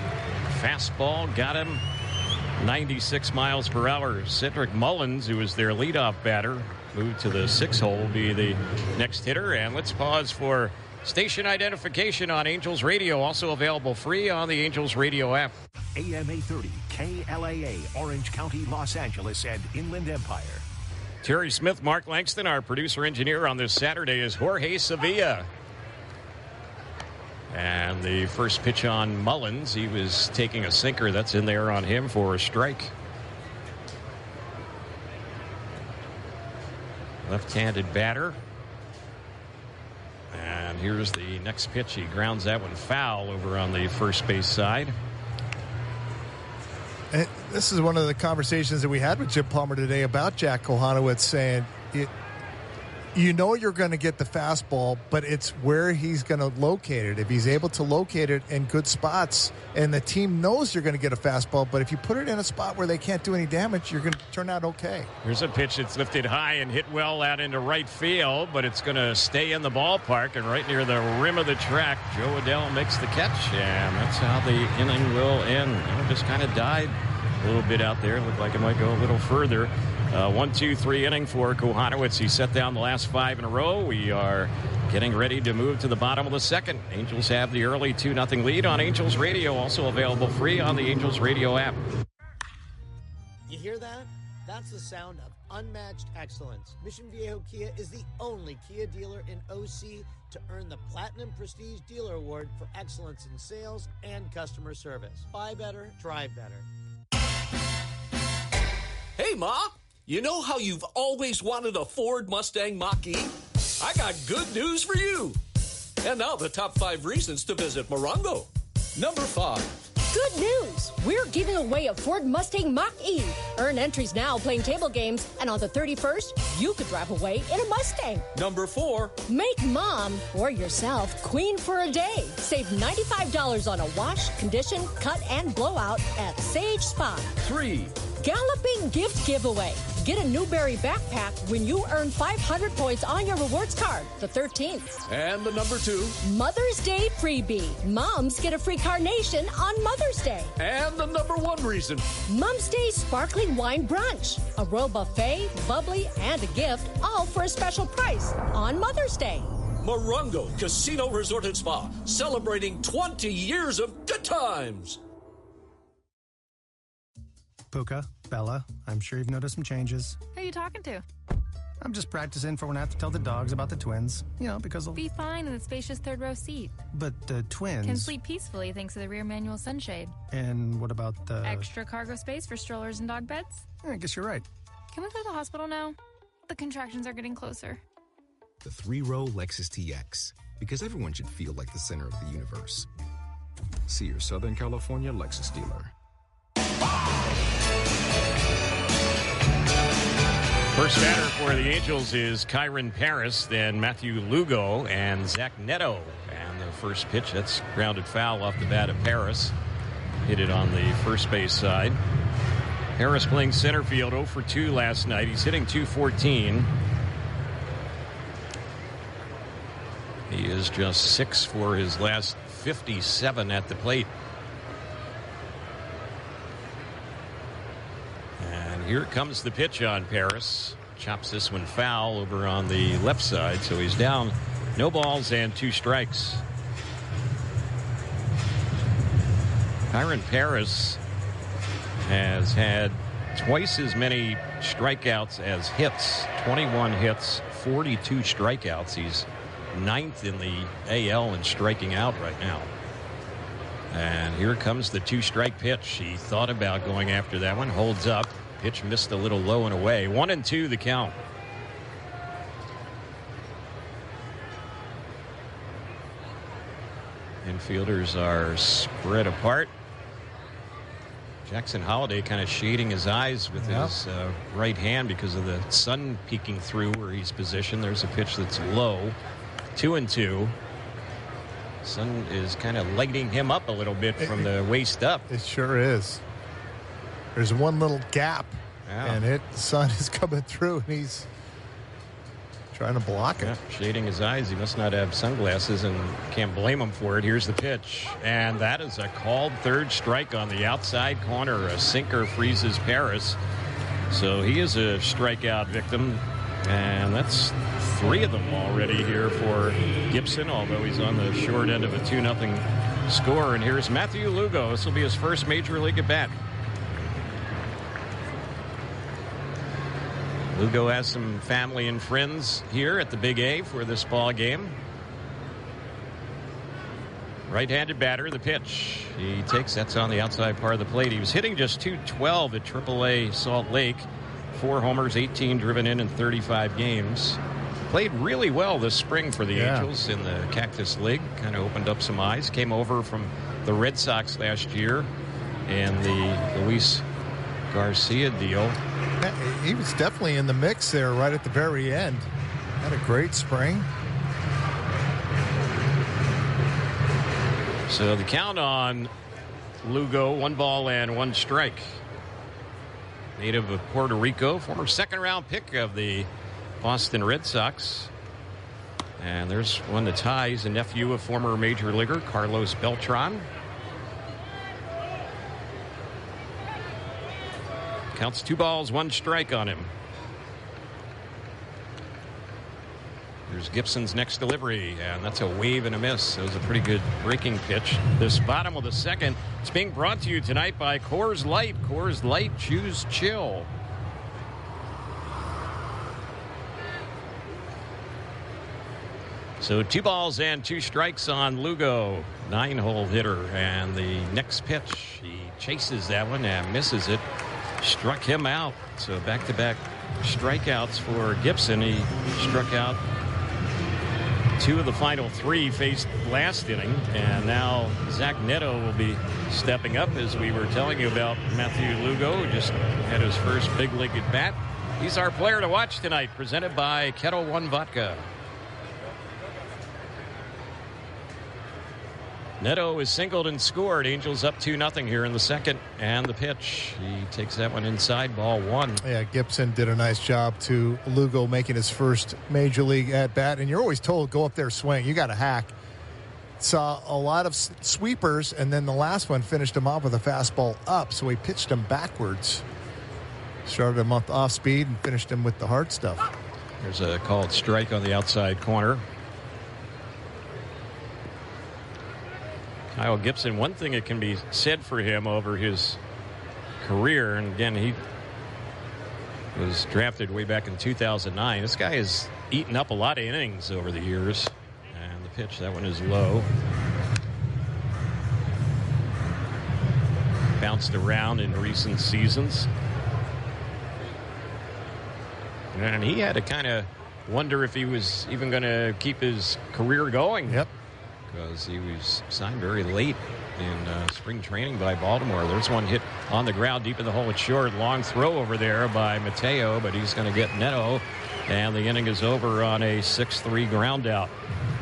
Fastball got him 96 miles per hour. Cedric Mullins, who is their leadoff batter, moved to the 6 hole, will be the next hitter. And let's pause for station identification on Angels Radio, also available free on the Angels Radio app. AM 830, KLAA, Orange County, Los Angeles, and Inland Empire. Terry Smith, Mark Langston, our producer-engineer on this Saturday is Jorge Sevilla. And the first pitch on Mullins, he was taking a sinker. That's in there on him for a strike. Left-handed batter. And here's the next pitch. He grounds that one foul over on the first base side. And this is one of the conversations that we had with Jim Palmer today about Jack Kochanowicz, saying you know you're going to get the fastball, but it's where he's going to locate it. If he's able to locate it in good spots, and the team knows you're going to get a fastball, but if you put it in a spot where they can't do any damage, you're going to turn out okay. Here's a pitch that's lifted high and hit well out into right field, but it's going to stay in the ballpark and right near the rim of the track. Joe Adell makes the catch, and that's how the inning will end. It just kind of died a little bit out there. Looked like it might go a little further. 1-2-3 inning for Kochanowicz. He set down the last 5 in a row. We are getting ready to move to the bottom of the second. Angels have the early 2-0 lead on Angels Radio, also available free on the Angels Radio app. You hear that? That's the sound of unmatched excellence. Mission Viejo Kia is the only Kia dealer in OC to earn the Platinum Prestige Dealer Award for excellence in sales and customer service. Buy better, drive better. Hey, Ma! You know how you've always wanted a Ford Mustang Mach-E? I got good news for you. And now the top 5 reasons to visit Morongo. Number 5. Good news! We're giving away a Ford Mustang Mach-E. Earn entries now playing table games, and on the 31st, you could drive away in a Mustang. Number 4. Make Mom or yourself queen for a day. Save $95 on a wash, condition, cut, and blowout at Sage Spa. 3. Galloping gift giveaway. Get a Newberry backpack when you earn 500 points on your rewards card, the 13th. And the number 2. Mother's Day freebie. Moms get a free carnation on Mother's Day. And the number 1 reason. Mom's Day sparkling wine brunch. A royal buffet, bubbly, and a gift, all for a special price on Mother's Day. Morongo Casino Resort and Spa, celebrating 20 years of good times. Puka, Bella, I'm sure you've noticed some changes. Who are you talking to? I'm just practicing for when I have to tell the dogs about the twins. You know, because Be fine in the spacious third row seat. But the twins... Can sleep peacefully thanks to the rear manual sunshade. And what about the... Extra cargo space for strollers and dog beds? I guess you're right. Can we go to the hospital now? The contractions are getting closer. The 3-row Lexus TX. Because everyone should feel like the center of the universe. See your Southern California Lexus dealer. First batter for the Angels is Kyron Paris, then Matthew Lugo and Zach Neto. And the first pitch, that's grounded foul off the bat of Paris. Hit it on the first base side. Paris playing center field, 0 for 2 last night. He's hitting .214. He is just 6 for his last 57 at the plate. Here comes the pitch on Paris. Chops this one foul over on the left side, so he's down. No balls and 2 strikes. Kyron Paris has had twice as many strikeouts as hits. 21 hits, 42 strikeouts. He's 9th in the AL in striking out right now. And here comes the 2-strike pitch. He thought about going after that one. Holds up. Pitch missed a little low and away. 1-2 the count. Infielders are spread apart. Jackson Holliday kind of shading his eyes with his right hand because of the sun peeking through where he's positioned. There's a pitch that's low. 2-2. Sun is kind of lighting him up a little bit from the waist up. It sure is. There's one little gap, and the sun is coming through, and he's trying to block it. Yeah, shading his eyes. He must not have sunglasses, and can't blame him for it. Here's the pitch, and that is a called third strike on the outside corner. A sinker freezes Paris. So he is a strikeout victim, and that's 3 of them already here for Gibson, although he's on the short end of a 2-0 score. And here's Matthew Lugo. This will be his first major league at bat. Lugo has some family and friends here at the Big A for this ball game. Right-handed batter, the pitch. He takes, that's on the outside part of the plate. He was hitting just .212 at AAA Salt Lake. 4 homers, 18 driven in 35 games. Played really well this spring for the Angels in the Cactus League. Kind of opened up some eyes. Came over from the Red Sox last year and the Luis Garcia deal. He was definitely in the mix there right at the very end. Had a great spring. So the count on Lugo, 1 ball and 1 strike. Native of Puerto Rico, former second-round pick of the Boston Red Sox. And there's one that ties, a nephew of former major leaguer Carlos Beltran. Counts 2 balls, 1 strike on him. Here's Gibson's next delivery, and that's a wave and a miss. It was a pretty good breaking pitch. This bottom of the second. It's being brought to you tonight by Coors Light. Coors Light, choose chill. So 2 balls and 2 strikes on Lugo. 9-hole hitter, and the next pitch, he chases that one and misses it. Struck him out. So back-to-back strikeouts for Gibson. He struck out 2 of the final 3 faced last inning, and now Zach Neto will be stepping up, as we were telling you about Matthew Lugo, who just had his first big league at bat. He's our player to watch tonight, presented by Kettle One Vodka. Neto is singled and scored. Angels up 2-0 here in the second, and the pitch. He takes that one inside, ball 1. Yeah, Gibson did a nice job to Lugo making his first major league at bat, and you're always told go up there, swing. You got to hack. Saw a lot of sweepers, and then the last one finished him off with a fastball up, so he pitched him backwards. Started him off speed and finished him with the hard stuff. There's a called strike on the outside corner. Kyle Gibson, one thing that can be said for him over his career, and again, he was drafted way back in 2009. This guy has eaten up a lot of innings over the years. And the pitch, that one is low. Bounced around in recent seasons. And he had to kind of wonder if he was even going to keep his career going. Yep. Because he was signed very late in spring training by Baltimore. There's one hit on the ground deep in the hole. It's short. Long throw over there by Mateo, but he's going to get Neto. And the inning is over on a 6-3 ground out.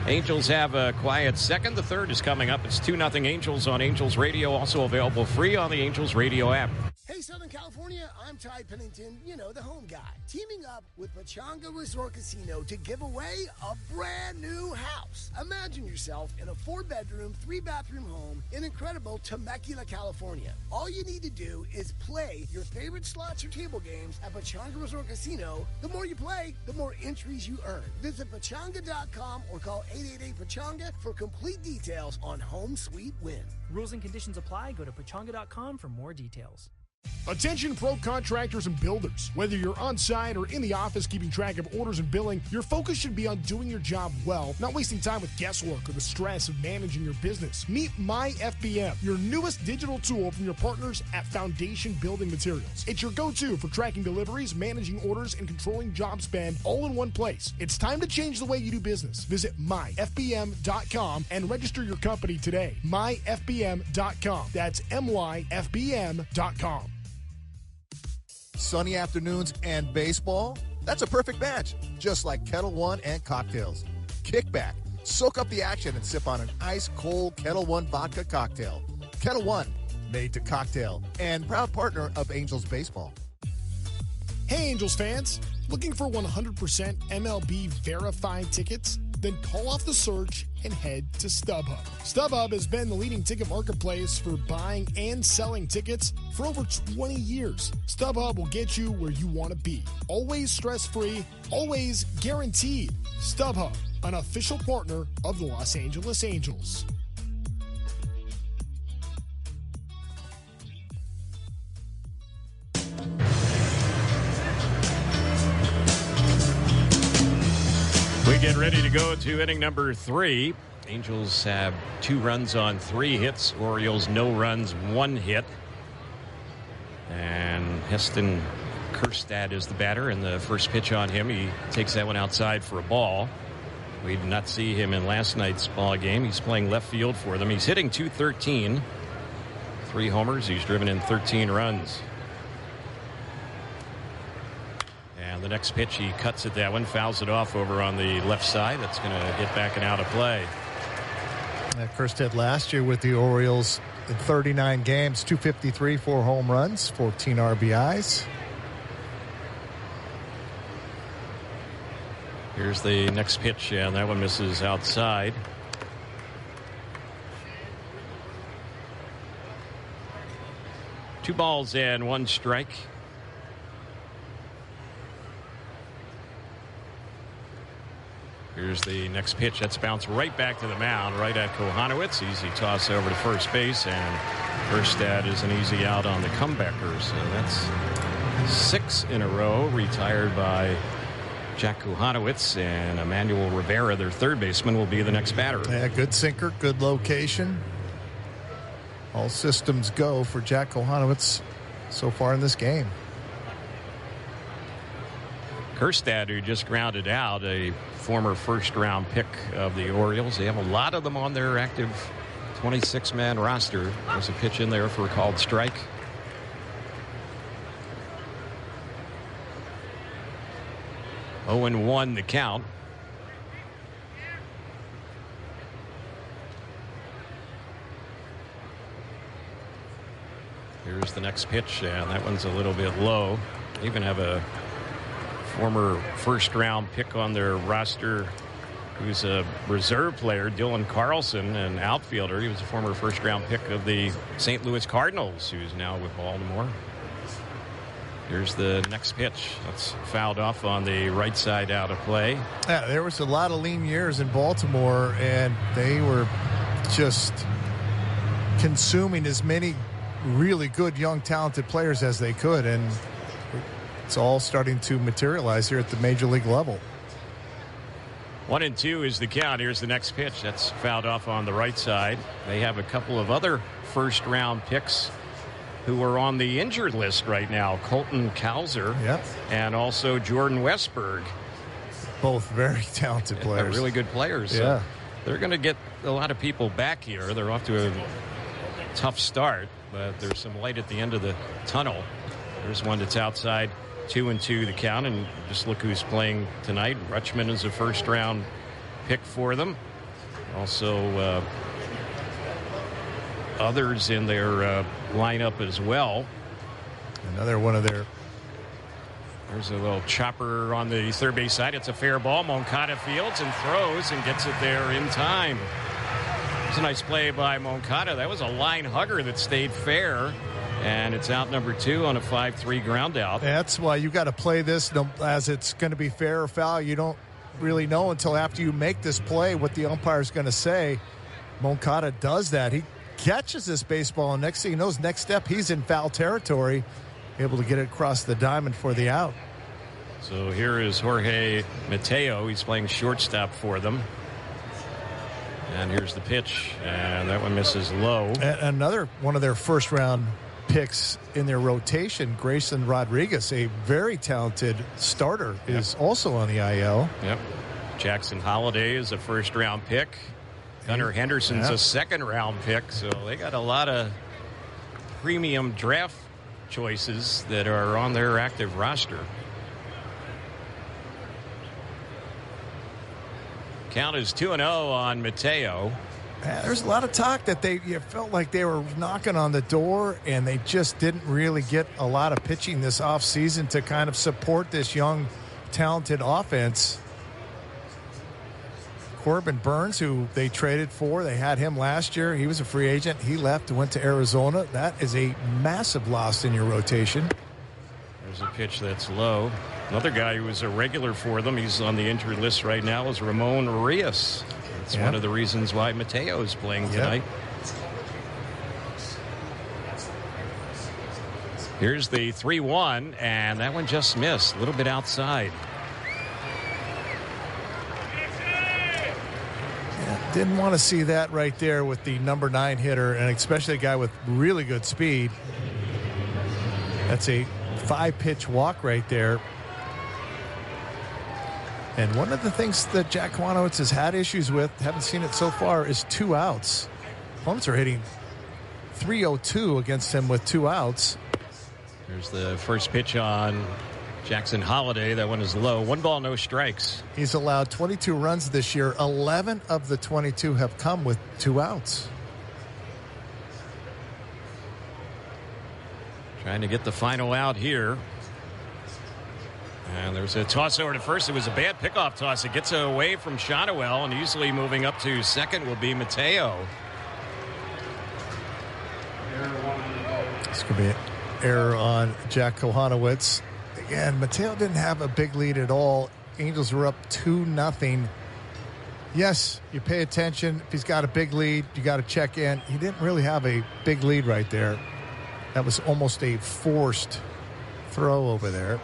Angels have a quiet second. The third is coming up. It's 2-0 Angels on Angels Radio. Also available free on the Angels Radio app. Hey, Southern California, I'm Ty Pennington, the home guy. Teaming up with Pechanga Resort Casino to give away a brand new house. Imagine yourself in a 4-bedroom, 3-bathroom home in incredible Temecula, California. All you need to do is play your favorite slots or table games at Pechanga Resort Casino. The more you play, the more entries you earn. Visit Pechanga.com or call 888-PECHANGA for complete details on Home Sweet Win. Rules and conditions apply. Go to Pechanga.com for more details. Attention pro contractors and builders. Whether you're on site or in the office keeping track of orders and billing, your focus should be on doing your job well, not wasting time with guesswork or the stress of managing your business. Meet MyFBM, your newest digital tool from your partners at Foundation Building Materials. It's your go-to for tracking deliveries, managing orders, and controlling job spend all in one place. It's time to change the way you do business. Visit myfbm.com and register your company today. myfbm.com. That's myfbm.com. Sunny afternoons and baseball, that's a perfect match, just like Kettle One and cocktails. Kick back, soak up the action, and sip on an ice-cold Kettle One vodka cocktail. Kettle One, made to cocktail, and proud partner of Angels Baseball. Hey, Angels fans. Looking for 100% MLB verified tickets? Then call off the search and head to StubHub. StubHub has been the leading ticket marketplace for buying and selling tickets for over 20 years. StubHub will get you where you want to be. Always stress-free, always guaranteed. StubHub, an official partner of the Los Angeles Angels. We get ready to go to inning number 3. Angels have 2 runs on 3 hits. Orioles no runs, 1 hit. And Heston Kjerstad is the batter, and the first pitch on him, he takes that one outside for a ball. We did not see him in last night's ball game. He's playing left field for them. He's hitting .213. 3 homers. He's driven in 13 runs. And the next pitch, he cuts at that one, fouls it off over on the left side. That's going to hit back and out of play. Kjerstad last year with the Orioles in 39 games, .253, 4 home runs, 14 RBIs. Here's the next pitch, and that one misses outside. Two balls and 1 strike. Here's the next pitch. That's bounced right back to the mound, right at Kochanowicz. Easy toss over to first base, and Kjerstad is an easy out on the comebacker. So that's 6 in a row, retired by Jack Kochanowicz, and Emmanuel Rivera, their third baseman, will be the next batter. Yeah, good sinker, good location. All systems go for Jack Kochanowicz so far in this game. Kjerstad, who just grounded out, a former first-round pick of the Orioles. They have a lot of them on their active 26-man roster. There's a pitch in there for a called strike. Oh, and 1 the count. Here's the next pitch, and that one's a little bit low. They even have a former first-round pick on their roster who's a reserve player, Dylan Carlson, an outfielder. He was a former first-round pick of the St. Louis Cardinals, who's now with Baltimore. Here's the next pitch. That's fouled off on the right side, out of play. Yeah, there was a lot of lean years in Baltimore, and they were just consuming as many really good, young, talented players as they could, and it's all starting to materialize here at the major league level. 1-2 is the count. Here's the next pitch. That's fouled off on the right side. They have a couple of other first-round picks who are on the injured list right now. Colton Cowser, and also Jordan Westberg. Both very talented players. Really good players. Yeah. So they're going to get a lot of people back here. They're off to a tough start, but there's some light at the end of the tunnel. There's one that's outside. 2-2 the count, and just look who's playing tonight. Rutschman is a first-round pick for them. Also, others in their lineup as well. Another one of their. There's a little chopper on the third base side. It's a fair ball. Moncada fields and throws and gets it there in time. It was a nice play by Moncada. That was a line hugger that stayed fair. And it's out number 2 on a 5-3 ground out. That's why you got to play this as it's going to be fair or foul. You don't really know until after you make this play what the umpire's going to say. Moncada does that. He catches this baseball, and next thing he knows, next step, he's in foul territory, able to get it across the diamond for the out. So here is Jorge Mateo. He's playing shortstop for them. And here's the pitch, and that one misses low. And another one of their first-round picks in their rotation, Grayson Rodriguez, a very talented starter, is also on the IL. Yep. Jackson Holiday is a first-round pick. Gunnar Henderson's a second-round pick. So they got a lot of premium draft choices that are on their active roster. Count is 2-0 on Mateo. There's a lot of talk that you felt like they were knocking on the door, and they just didn't really get a lot of pitching this offseason to kind of support this young talented offense. Corbin Burns, who they traded for, they had him last year. He was a free agent. He left and went to Arizona. That is a massive loss in your rotation. There's a pitch that's low. Another guy who was a regular for them, he's on the injured list right now, is Ramon Arias. That's one of the reasons why Mateo is playing tonight. Here's the 3-1, and that one just missed. A little bit outside. Didn't want to see that right there with the number 9 hitter, and especially a guy with really good speed. That's a 5-pitch walk right there. And one of the things that Jack Kochanowicz has had issues with, haven't seen it so far, is 2 outs. Opponents are hitting .302 against him with 2 outs. There's the first pitch on Jackson Holiday. That one is low. 1 ball, no strikes. He's allowed 22 runs this year. 11 of the 22 have come with 2 outs. Trying to get the final out here. And there's a toss over to first. It was a bad pickoff toss. It gets away from Shotwell, and easily moving up to second will be Mateo. This could be an error on Jack Kochanowicz. Again, Mateo didn't have a big lead at all. Angels were up 2-0. Yes, you pay attention. If he's got a big lead, you got to check in. He didn't really have a big lead right there. That was almost a forced throw over there.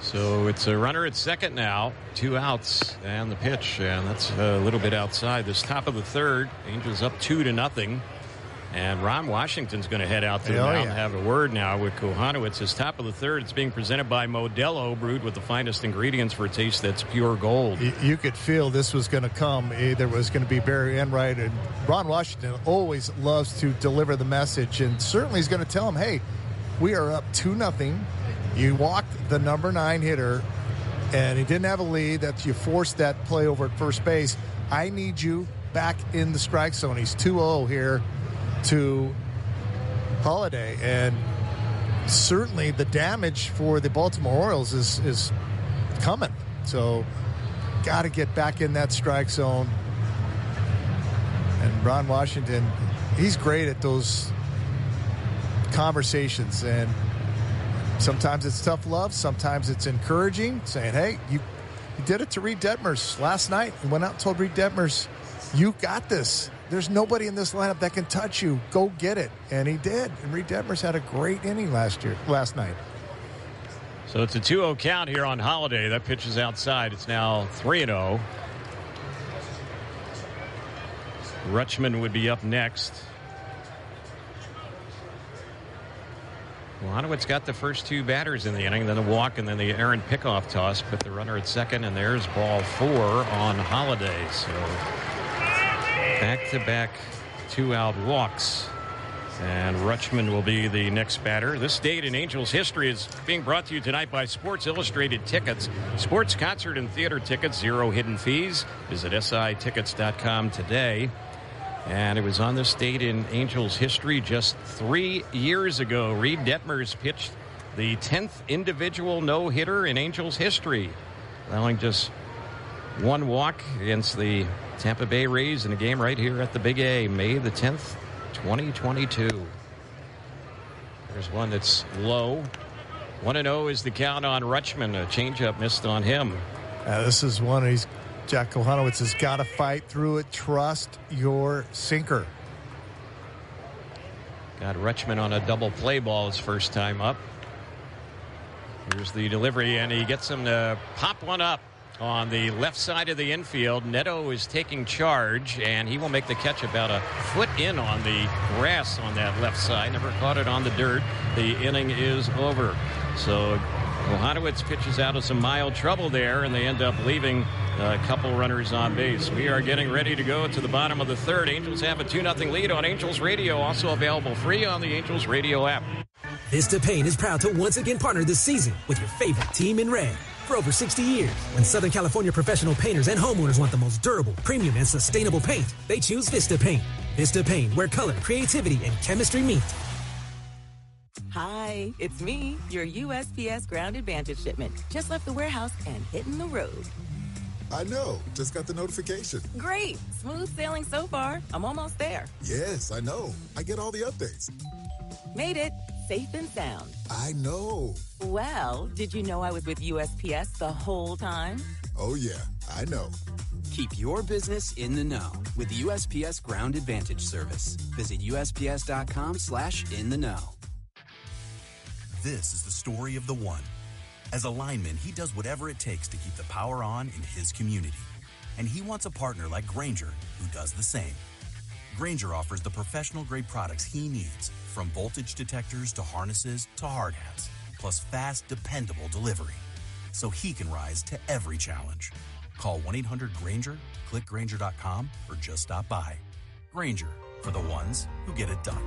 So it's a runner at second now. 2 outs and the pitch, and that's a little bit outside. This top of the third, Angels up 2-0. And Ron Washington's going to head out to the mound and have a word now with Kochanowicz. His top of the third. It's being presented by Modelo, brewed with the finest ingredients for a taste that's pure gold. You could feel this was going to come. There was going to be Barry Enright, and Ron Washington always loves to deliver the message, and certainly he's going to tell him, hey, we are up 2-0. You walked the number 9 hitter, and he didn't have a lead. That you forced that play over at first base. I need you back in the strike zone. He's 2-0 here to Holiday, and certainly the damage for the Baltimore Orioles is coming. So got to get back in that strike zone. And Ron Washington, he's great at those conversations, and sometimes it's tough love, sometimes it's encouraging, saying, hey, you did it to Reed Detmers last night. He went out and told Reed Detmers, you got this. There's nobody in this lineup that can touch you. Go get it. And he did. And Reed Detmers had a great inning last night. So it's a 2-0 count here on Holiday. That pitch is outside. It's now 3-0. Rutschman would be up next. Kochanowicz got the first 2 batters in the inning, then a walk, and then the errant pickoff toss. Put the runner at second, and there's ball 4 on Holiday. So back-to-back 2-out walks. And Rutschman will be the next batter. This date in Angels history is being brought to you tonight by Sports Illustrated Tickets. Sports, concert, and theater tickets, 0 hidden fees. Visit SITickets.com today. And it was on this date in Angels history just 3 years ago. Reed Detmers pitched the 10th individual no-hitter in Angels history, allowing just 1 walk against the Tampa Bay Rays in a game right here at the Big A, May the 10th, 2022. There's one that's low. 1-0 is the count on Rutschman. A changeup missed on him. This is one Jack Kochanowicz has got to fight through it. Trust your sinker. Got Rutschman on a double play ball his first time up. Here's the delivery, and he gets him to pop one up on the left side of the infield. Neto is taking charge, and he will make the catch about a foot in on the grass on that left side. Never caught it on the dirt. The inning is over. So Kochanowicz pitches out of some mild trouble there, and they end up leaving a couple runners on base. We are getting ready to go to the bottom of the third. Angels have a 2-0 lead on Angels Radio, also available free on the Angels Radio app. Vista Paint is proud to once again partner this season with your favorite team in red. For over 60 years, when Southern California professional painters and homeowners want the most durable, premium, and sustainable paint, they choose Vista Paint. Vista Paint, where color, creativity, and chemistry meet. Hi, Hi, it's me, your USPS Ground Advantage shipment. Just left the warehouse and hitting the road. I know. Just got the notification. Great. Smooth sailing so far. I'm almost there. Yes, I know. I get all the updates. Made it. Safe and sound. I know. Well, did you know I was with USPS the whole time? Oh, yeah. I know. Keep your business in the know with the USPS Ground Advantage service. Visit USPS.com/in-the-know. This is the story of the one. As a lineman, he does whatever it takes to keep the power on in his community. And he wants a partner like Grainger who does the same. Grainger offers the professional-grade products he needs, from voltage detectors to harnesses to hard hats, plus fast, dependable delivery, so he can rise to every challenge. Call 1-800-GRAINGER, click Grainger.com, or just stop by. Grainger, for the ones who get it done.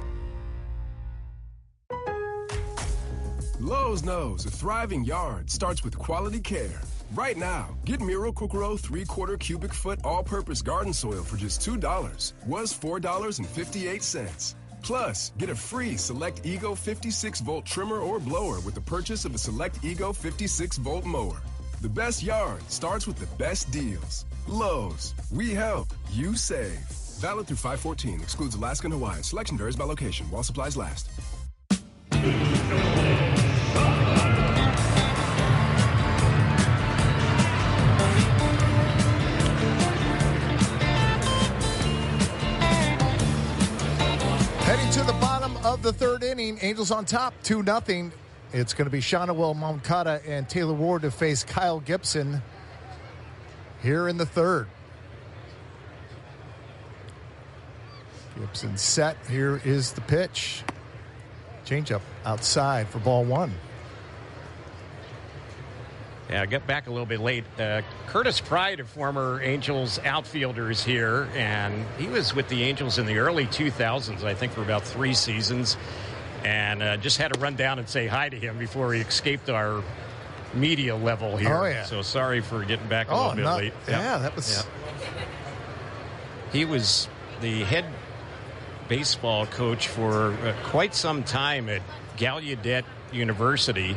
Lowe's knows a thriving yard starts with quality care. Right now, get Miracle-Gro 3/4 cubic foot all-purpose garden soil for just $2. Was $4.58. Plus, get a free Select Ego 56-volt trimmer or blower with the purchase of a Select Ego 56-volt mower. The best yard starts with the best deals. Lowe's, we help, you save. Valid through 5/14. Excludes Alaska and Hawaii. Selection varies by location while supplies last. Heading to the bottom of the third inning, Angels on top, 2-0. It's going to be Shawnuel Moncada and Taylor Ward to face Kyle Gibson here in the third. Gibson set. Here is the pitch. Changeup outside for ball one. Yeah, I got back a little bit late. Curtis Pride, a former Angels outfielder, is here, and he was with the Angels in the early 2000s, I think, for about 3 seasons. And just had to run down and say hi to him before he escaped our media level here. Oh, yeah. So sorry for getting back a little bit late. Yeah, that was... Yeah. He was the head baseball coach for quite some time at Gallaudet University,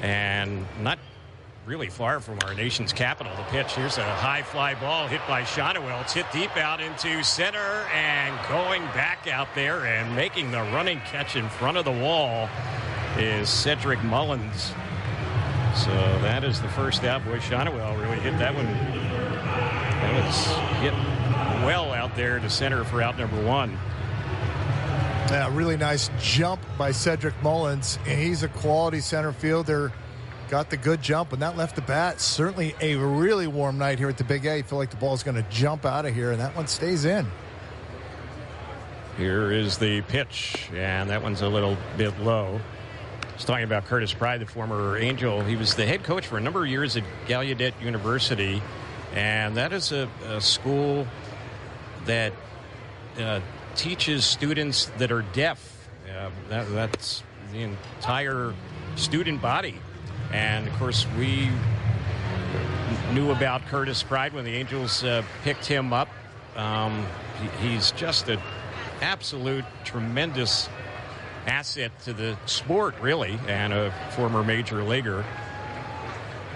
and not really far from our nation's capital. The pitch, here's a high fly ball hit by Shawnuel. It's hit deep out into center, and going back out there and making the running catch in front of the wall is Cedric Mullins. So that is the first out. Boy, Shawnuel really hit that one. That was hit well out there to center for out number one. Yeah, really nice jump by Cedric Mullins, and he's a quality center fielder. Got the good jump, and that left the bat. Certainly a really warm night here at the Big A. You feel like the ball's going to jump out of here, and that one stays in. Here is the pitch, and that one's a little bit low. I was talking about Curtis Pride, the former Angel. He was the head coach for a number of years at Gallaudet University, and that is a school that teaches students that are deaf. That's the entire student body. And, of course, we knew about Curtis Pride when the Angels picked him up. He's just an absolute tremendous asset to the sport, really, and a former major leaguer.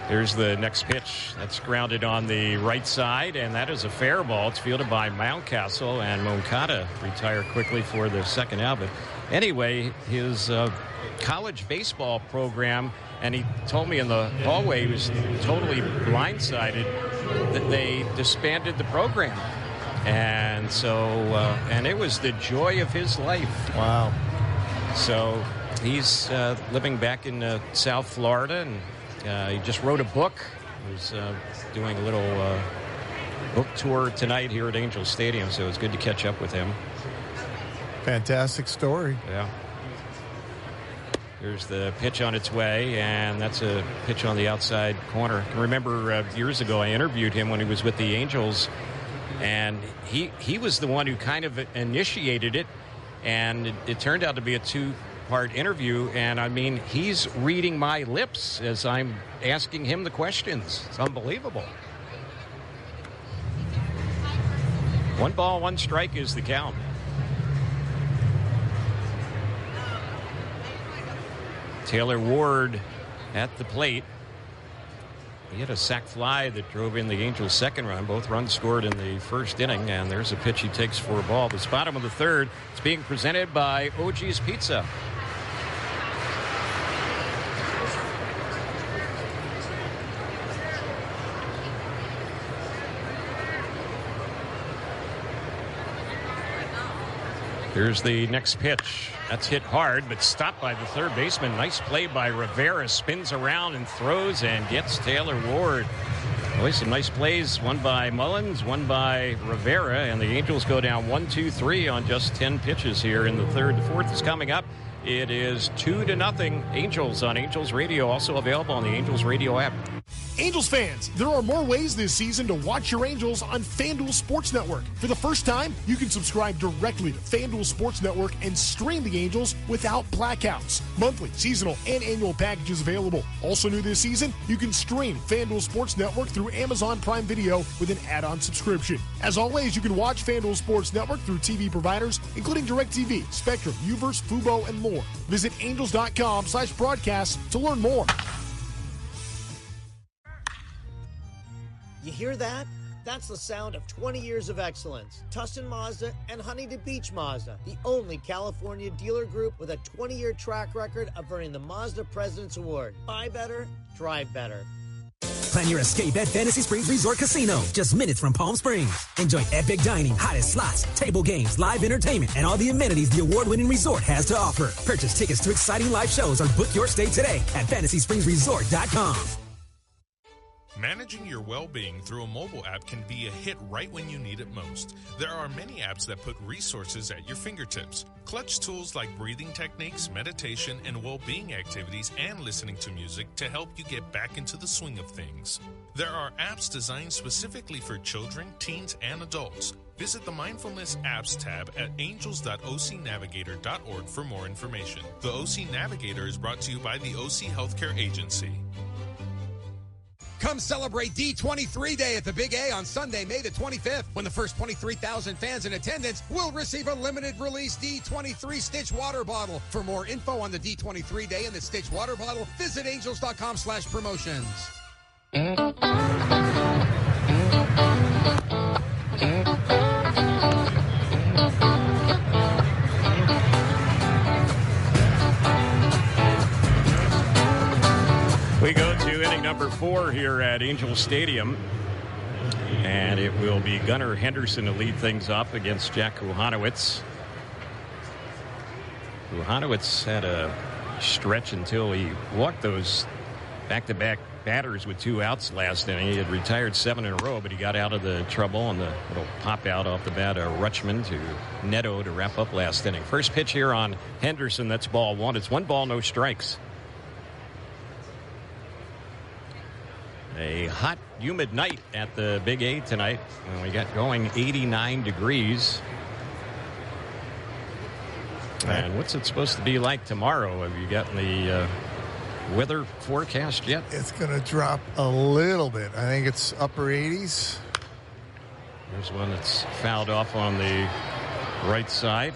There's the next pitch. That's grounded on the right side, and that is a fair ball. It's fielded by Mountcastle, and Moncada retired quickly for the second out. But anyway, his college baseball program, and he told me in the hallway he was totally blindsided that they disbanded the program. And so, and it was the joy of his life. Wow. So he's living back in South Florida, and he just wrote a book. He's doing a little book tour tonight here at Angel Stadium, so it's good to catch up with him. Fantastic story. Yeah. Here's the pitch on its way, and that's a pitch on the outside corner. I remember years ago I interviewed him when he was with the Angels, and he was the one who kind of initiated it, and it turned out to be a two-part interview, and I mean, he's reading my lips as I'm asking him the questions. It's unbelievable. 1 ball, 1 strike is the count. Taylor Ward at the plate. He had a sac fly that drove in the Angels' second run. Both runs scored in the first inning, and there's a pitch he takes for a ball. The bottom of the third. It's being presented by OG's Pizza. Here's the next pitch. That's hit hard, but stopped by the third baseman. Nice play by Rivera. Spins around and throws and gets Taylor Ward. Always some nice plays. One by Mullins, one by Rivera. And the Angels go down 1-2-3 on just 10 pitches here in the third. The fourth is coming up. It is 2-0 Angels on Angels Radio. Also available on the Angels Radio app. Angels fans, there are more ways this season to watch your Angels on FanDuel Sports Network. For the first time, you can subscribe directly to FanDuel Sports Network and stream the Angels without blackouts. Monthly, seasonal, and annual packages available. Also new this season, you can stream FanDuel Sports Network through Amazon Prime Video with an add-on subscription. As always, you can watch FanDuel Sports Network through TV providers, including DirecTV, Spectrum, Uverse, Fubo, and more. Visit angels.com/broadcast to learn more. You hear that? That's the sound of 20 years of excellence. Tustin Mazda and Huntington Beach Mazda, the only California dealer group with a 20-year track record of earning the Mazda President's Award. Buy better, drive better. Plan your escape at Fantasy Springs Resort Casino, just minutes from Palm Springs. Enjoy epic dining, hottest slots, table games, live entertainment, and all the amenities the award-winning resort has to offer. Purchase tickets to exciting live shows or book your stay today at FantasySpringsResort.com. Managing your well-being through a mobile app can be a hit right when you need it most. There are many apps that put resources at your fingertips. Clutch tools like breathing techniques, meditation, and well-being activities, and listening to music to help you get back into the swing of things. There are apps designed specifically for children, teens, and adults. Visit the Mindfulness Apps tab at angels.ocnavigator.org for more information. The OC Navigator is brought to you by the OC Healthcare Agency. Come celebrate D23 Day at the Big A on Sunday, May the 25th, when the first 23,000 fans in attendance will receive a limited release D23 Stitch water bottle. For more info on the D23 Day and the Stitch water bottle, visit angels.com/promotions. We go to inning number 4 here at Angel Stadium. And it will be Gunnar Henderson to lead things off against Jack Kochanowicz. Kochanowicz had a stretch until he walked those back-to-back batters with 2 outs last inning. He had retired 7 in a row, but he got out of the trouble on the little pop out off the bat of Rutschman to Neto to wrap up last inning. First pitch here on Henderson. That's ball 1. It's 1 ball, no strikes. A hot, humid night at the Big A tonight. We got going 89 degrees. And what's it supposed to be like tomorrow? Have you gotten the weather forecast yet? It's going to drop a little bit. I think it's upper 80s. There's one that's fouled off on the right side.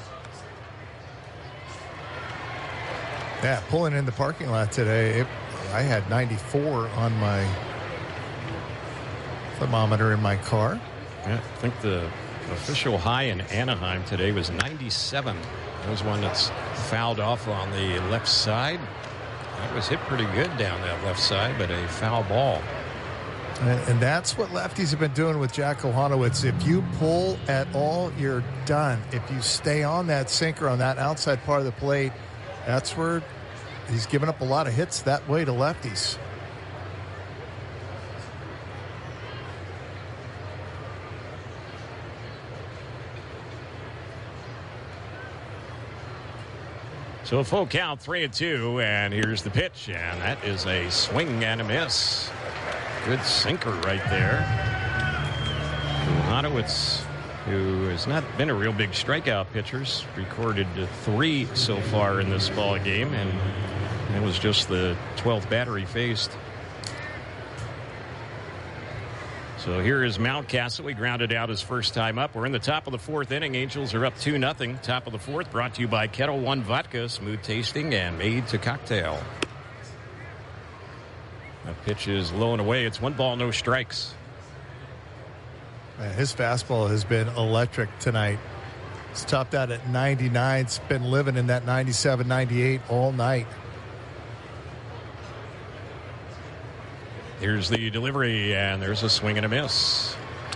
Yeah, pulling in the parking lot today, I had 94 on my thermometer in my car. Yeah, I think the official high in Anaheim today was 97. There's one that's fouled off on the left side. That was hit pretty good down that left side, but a foul ball. And that's what lefties have been doing with Jack Kochanowicz. If you pull at all, you're done. If you stay on that sinker on that outside part of the plate, that's where he's given up a lot of hits that way to lefties. So a full count, 3-2, and here's the pitch, and that is a swing and a miss. Good sinker right there. Kochanowicz, who has not been a real big strikeout pitcher, recorded 3 so far in this ball game, and it was just the 12th batter he faced. So here is Mountcastle. He grounded out his first time up. We're in the top of the fourth inning. Angels are up 2-0. Top of the fourth, brought to you by Kettle One Vodka, smooth tasting and made to cocktail. That pitch is low and away. It's 1 ball, no strikes. Man, his fastball has been electric tonight. It's topped out at 99. It's been living in that 97, 98 all night. Here's the delivery, and there's a swing and a miss.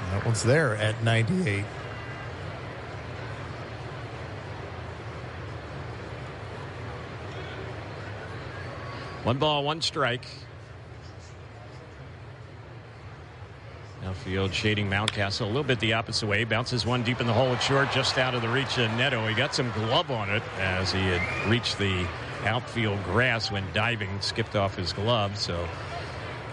That one's there at 98. One ball, one strike. Outfield shading Mountcastle a little bit the opposite way. Bounces one deep in the hole at short, just out of the reach of Neto. He got some glove on it as he had reached the outfield grass when diving, skipped off his glove. So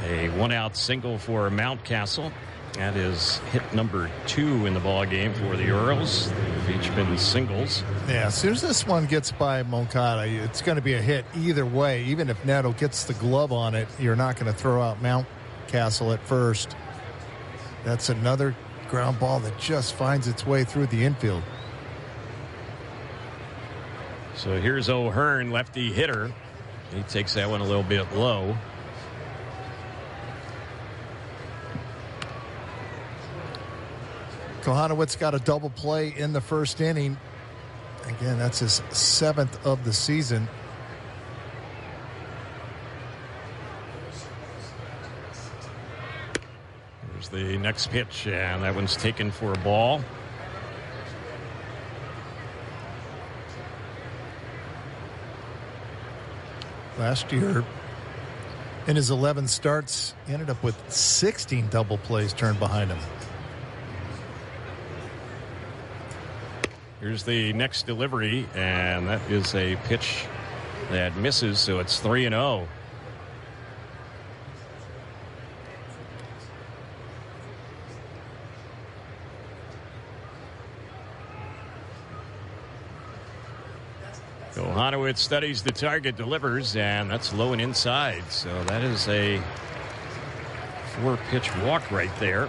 a 1-out single for Mountcastle. That is hit number 2 in the ball game for the Orioles. They've each been singles. Yeah, as soon as this one gets by Moncada, it's going to be a hit either way. Even if Neto gets the glove on it, you're not going to throw out Mountcastle at first. That's another ground ball that just finds its way through the infield. So here's O'Hearn, lefty hitter. He takes that one a little bit low. Kochanowicz got a double play in the first inning. Again, that's his 7th of the season. Here's the next pitch, and that one's taken for a ball. Last year, in his 11 starts, he ended up with 16 double plays turned behind him. Here's the next delivery, and that is a pitch that misses, so it's 3-0. Kochanowicz studies the target, delivers, and that's low and inside. So that is a 4-pitch walk right there,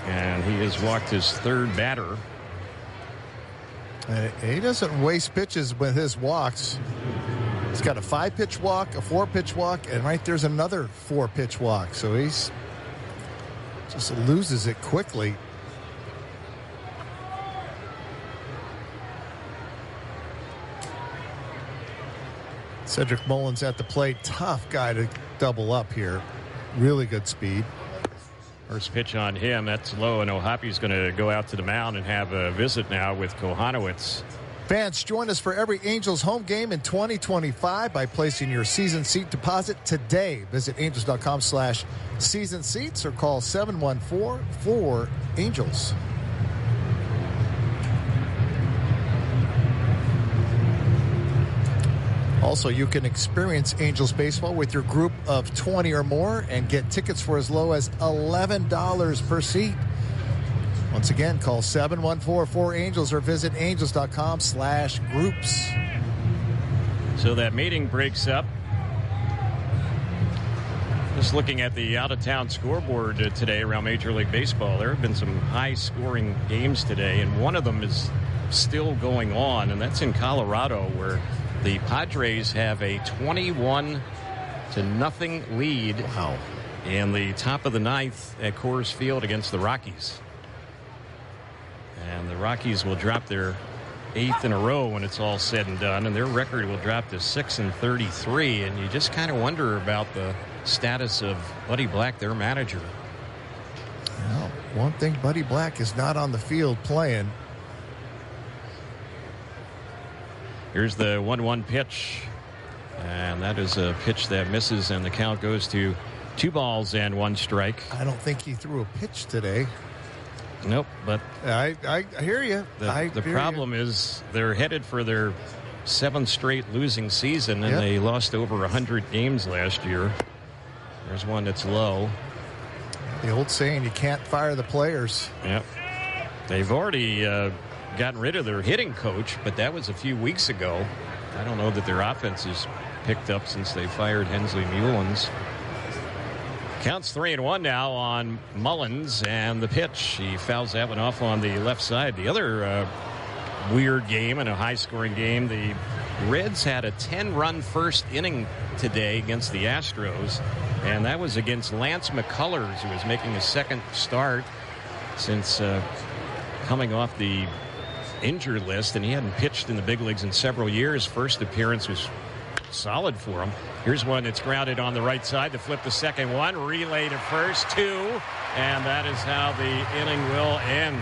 and he has walked his 3rd batter. He doesn't waste pitches with his walks. He's got a 5-pitch walk, a 4-pitch walk, and right there's another 4-pitch walk. So he's just loses it quickly. Cedric Mullins at the plate. Tough guy to double up here. Really good speed. First pitch on him, that's low, and O'Hoppy's going to go out to the mound and have a visit now with Kochanowicz. Fans, join us for every Angels home game in 2025 by placing your season seat deposit today. Visit angels.com/season seats or call 714-4-ANGELS. Also, you can experience Angels baseball with your group of 20 or more and get tickets for as low as $11 per seat. Once again, call 714-4-ANGELS or visit angels.com/groups. So that meeting breaks up. Just looking at the out-of-town scoreboard today around Major League Baseball, there have been some high-scoring games today, and one of them is still going on, and that's in Colorado, where the Padres have a 21-0 lead. Wow. In the top of the 9th at Coors Field against the Rockies. And the Rockies will drop their 8th in a row when it's all said and done, and their record will drop to 6-33. And you just kind of wonder about the status of Buddy Black, their manager. Well, one thing, Buddy Black is not on the field playing. Here's the 1-1 pitch, and that is a pitch that misses, and the count goes to 2 balls and 1 strike. I don't think he threw a pitch today. Nope, but I hear you. The problem is they're headed for their 7th straight losing season, and they lost over 100 games last year. There's one that's low. The old saying, you can't fire the players. Yep. They've already gotten rid of their hitting coach, but that was a few weeks ago. I don't know that their offense has picked up since they fired Hensley Mullins. Counts 3-1 now on Mullins, and the pitch. He fouls that one off on the left side. The other weird game and a high-scoring game, the Reds had a 10-run first inning today against the Astros, and that was against Lance McCullers, who was making his second start since coming off the injured list, and he hadn't pitched in the big leagues in several years. First appearance was solid for him. Here's one that's grounded on the right side to flip the second one. Relay to first, 2, and that is how the inning will end.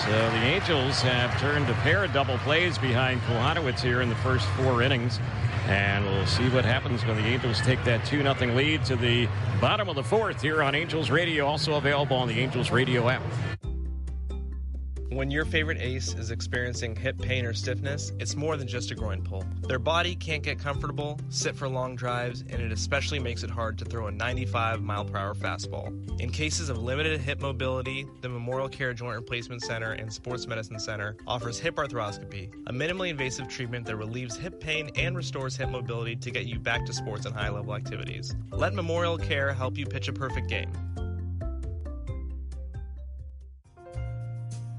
So the Angels have turned a pair of double plays behind Kochanowicz here in the first 4 innings. And we'll see what happens when the Angels take that 2-0 lead to the bottom of the 4th here on Angels Radio. Also available on the Angels Radio app. When your favorite ace is experiencing hip pain or stiffness, it's more than just a groin pull. Their body can't get comfortable, sit for long drives, and it especially makes it hard to throw a 95-mile-per-hour fastball. In cases of limited hip mobility, the Memorial Care Joint Replacement Center and Sports Medicine Center offers hip arthroscopy, a minimally invasive treatment that relieves hip pain and restores hip mobility to get you back to sports and high-level activities. Let Memorial Care help you pitch a perfect game.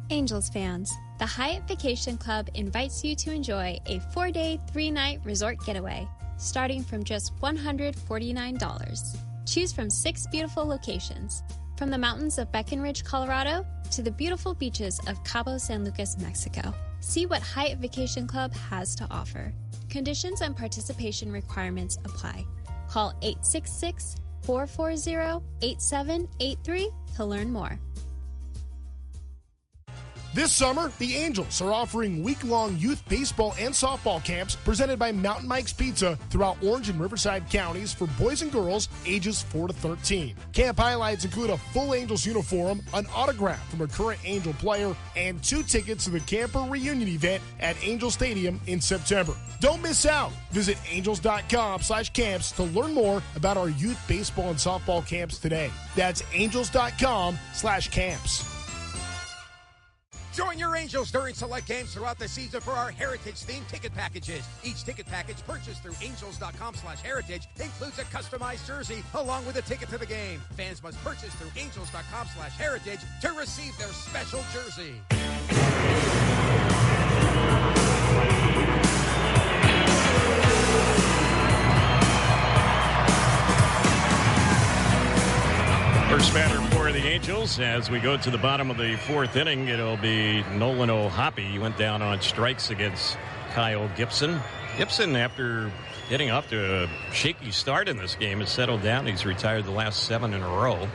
Angels fans, the Hyatt Vacation Club invites you to enjoy a 4-day, 3-night resort getaway, starting from just $149. Choose from 6 beautiful locations, from the mountains of Breckenridge, Colorado, to the beautiful beaches of Cabo San Lucas, Mexico. See what Hyatt Vacation Club has to offer. Conditions and participation requirements apply. Call 866-440-8783 to learn more. This summer, the Angels are offering week-long youth baseball and softball camps presented by Mountain Mike's Pizza throughout Orange and Riverside counties for boys and girls ages 4 to 13. Camp highlights include a full Angels uniform, an autograph from a current Angel player, and 2 tickets to the camper reunion event at Angel Stadium in September. Don't miss out. Visit angels.com/camps to learn more about our youth baseball and softball camps today. That's angels.com/camps. Join your Angels during select games throughout the season for our Heritage-themed ticket packages. Each ticket package purchased through angels.com/heritage includes a customized jersey along with a ticket to the game. Fans must purchase through angels.com/heritage to receive their special jersey. First batter for the Angels as we go to the bottom of the 4th inning. It'll be Nolan O'Hoppe. He went down on strikes against Kyle Gibson. Gibson, after getting up to a shaky start in this game, has settled down. He's retired the last 7 in a row.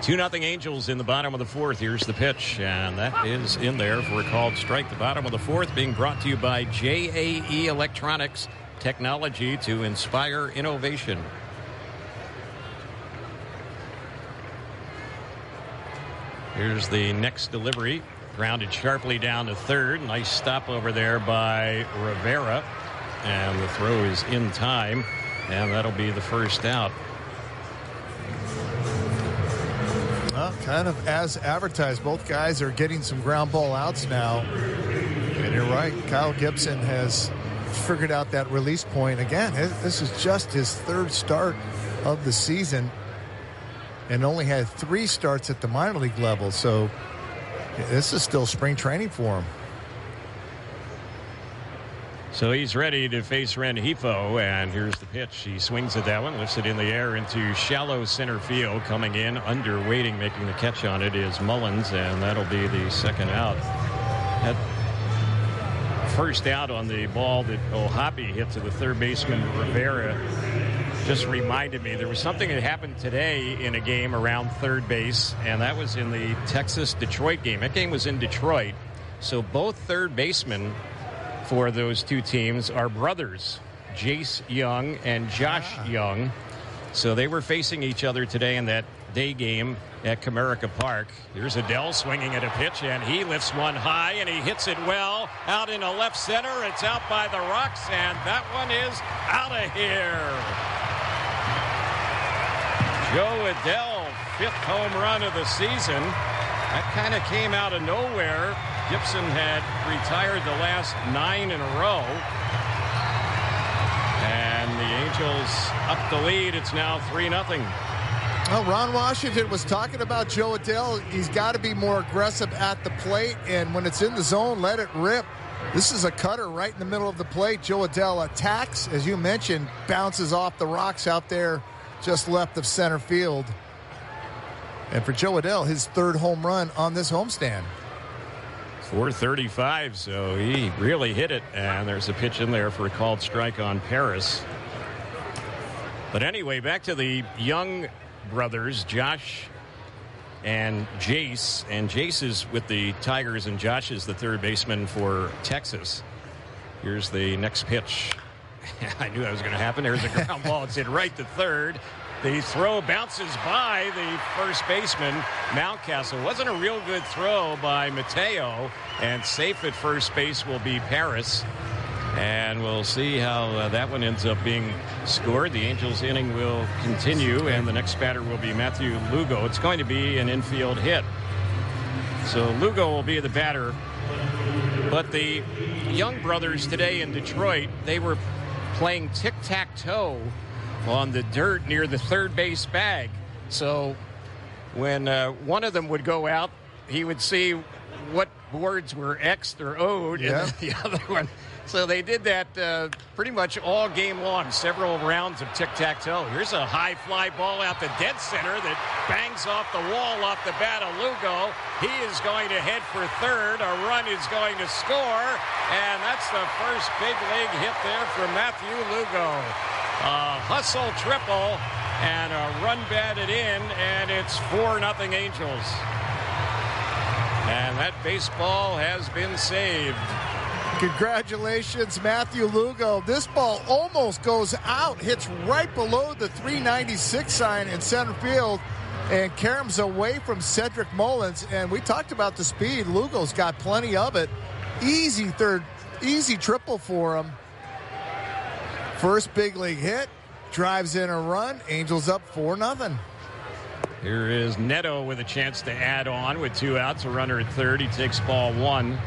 2-0 Angels in the bottom of the 4th. Here's the pitch, and that is in there for a called strike. The bottom of the 4th being brought to you by JAE Electronics, technology to inspire innovation. Here's the next delivery. Grounded sharply down to third. Nice stop over there by Rivera. And the throw is in time. And that'll be the first out. Well, kind of as advertised. Both guys are getting some ground ball outs now. And you're right. Kyle Gibson has figured out that release point. Again, this is just his 3rd start of the season. And only had 3 starts at the minor league level. So this is still spring training for him. So he's ready to face Rengifo, and here's the pitch. He swings at that one, lifts it in the air into shallow center field. Coming in, under waiting, making the catch on it is Mullins, and that'll be the second out. That first out on the ball that O'Hoppe hit to the third baseman Rivera just reminded me there was something that happened today in a game around third base, and that was in the Texas-Detroit game. That game was in Detroit. So both third basemen for those 2 teams are brothers, Jace Young and Josh Young. So they were facing each other today in that day game at Comerica Park. Here's Adele swinging at a pitch, and he lifts one high, and he hits it well out into left center. It's out by the rocks, and that one is out of here. Joe Adele, 5th home run of the season. That kind of came out of nowhere. Gibson had retired the last 9 in a row. And the Angels up the lead. It's now 3-0. Well, Ron Washington was talking about Joe Adell. He's got to be more aggressive at the plate, and when it's in the zone, let it rip. This is a cutter right in the middle of the plate. Joe Adell attacks, as you mentioned, bounces off the rocks out there just left of center field. And for Joe Adell, his third home run on this homestand. 435, so he really hit it. And there's a pitch in there for a called strike on Paris. But anyway, back to the young brothers, Josh and Jace. And Jace is with the Tigers, and Josh is the third baseman for Texas. Here's the next pitch. I knew that was going to happen. There's a ground ball. It's hit right to third. The throw bounces by the first baseman, Mountcastle. Wasn't a real good throw by Mateo, and safe at first base will be Paris. And we'll see how that one ends up being scored. The Angels inning will continue, and the next batter will be Matthew Lugo. It's going to be an infield hit. So Lugo will be the batter. But the young brothers today in Detroit, they were playing tic-tac-toe on the dirt near the third base bag. So when one of them would go out, he would see what boards were X'd or O'd, and the other one. So they did that pretty much all game long, several rounds of tic-tac-toe. Here's a high fly ball out the dead center that bangs off the wall off the bat of Lugo. He is going to head for third. A run is going to score, and that's the first big league hit there for Matthew Lugo. A hustle triple and a run batted in, and it's 4-0 Angels. And that baseball has been saved. Congratulations, Matthew Lugo. This ball almost goes out, hits right below the 396 sign in center field, and caroms away from Cedric Mullins. And we talked about the speed. Lugo's got plenty of it. Easy triple for him. First big league hit, drives in a run. Angels up 4-0. Here is Neto with a chance to add on with 2 outs, a runner at third. He takes ball 1.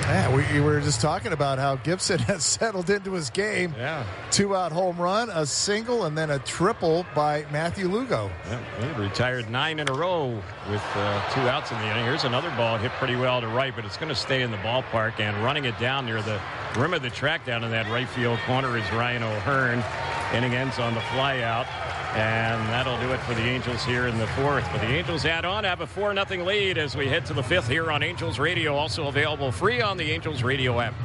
Yeah, we were just talking about how Gibson has settled into his game. Yeah. 2-out home run, a single, and then a triple by Matthew Lugo. Yeah, he retired 9 in a row with 2 outs in the inning. Here's another ball hit pretty well to right, but it's going to stay in the ballpark. And running it down near the rim of the track down in that right field corner is Ryan O'Hearn. Inning ends on the fly out. And that'll do it for the Angels here in the fourth. But the Angels add on, have a 4-0 lead as we head to the fifth here on Angels Radio. Also available free on the Angels Radio app.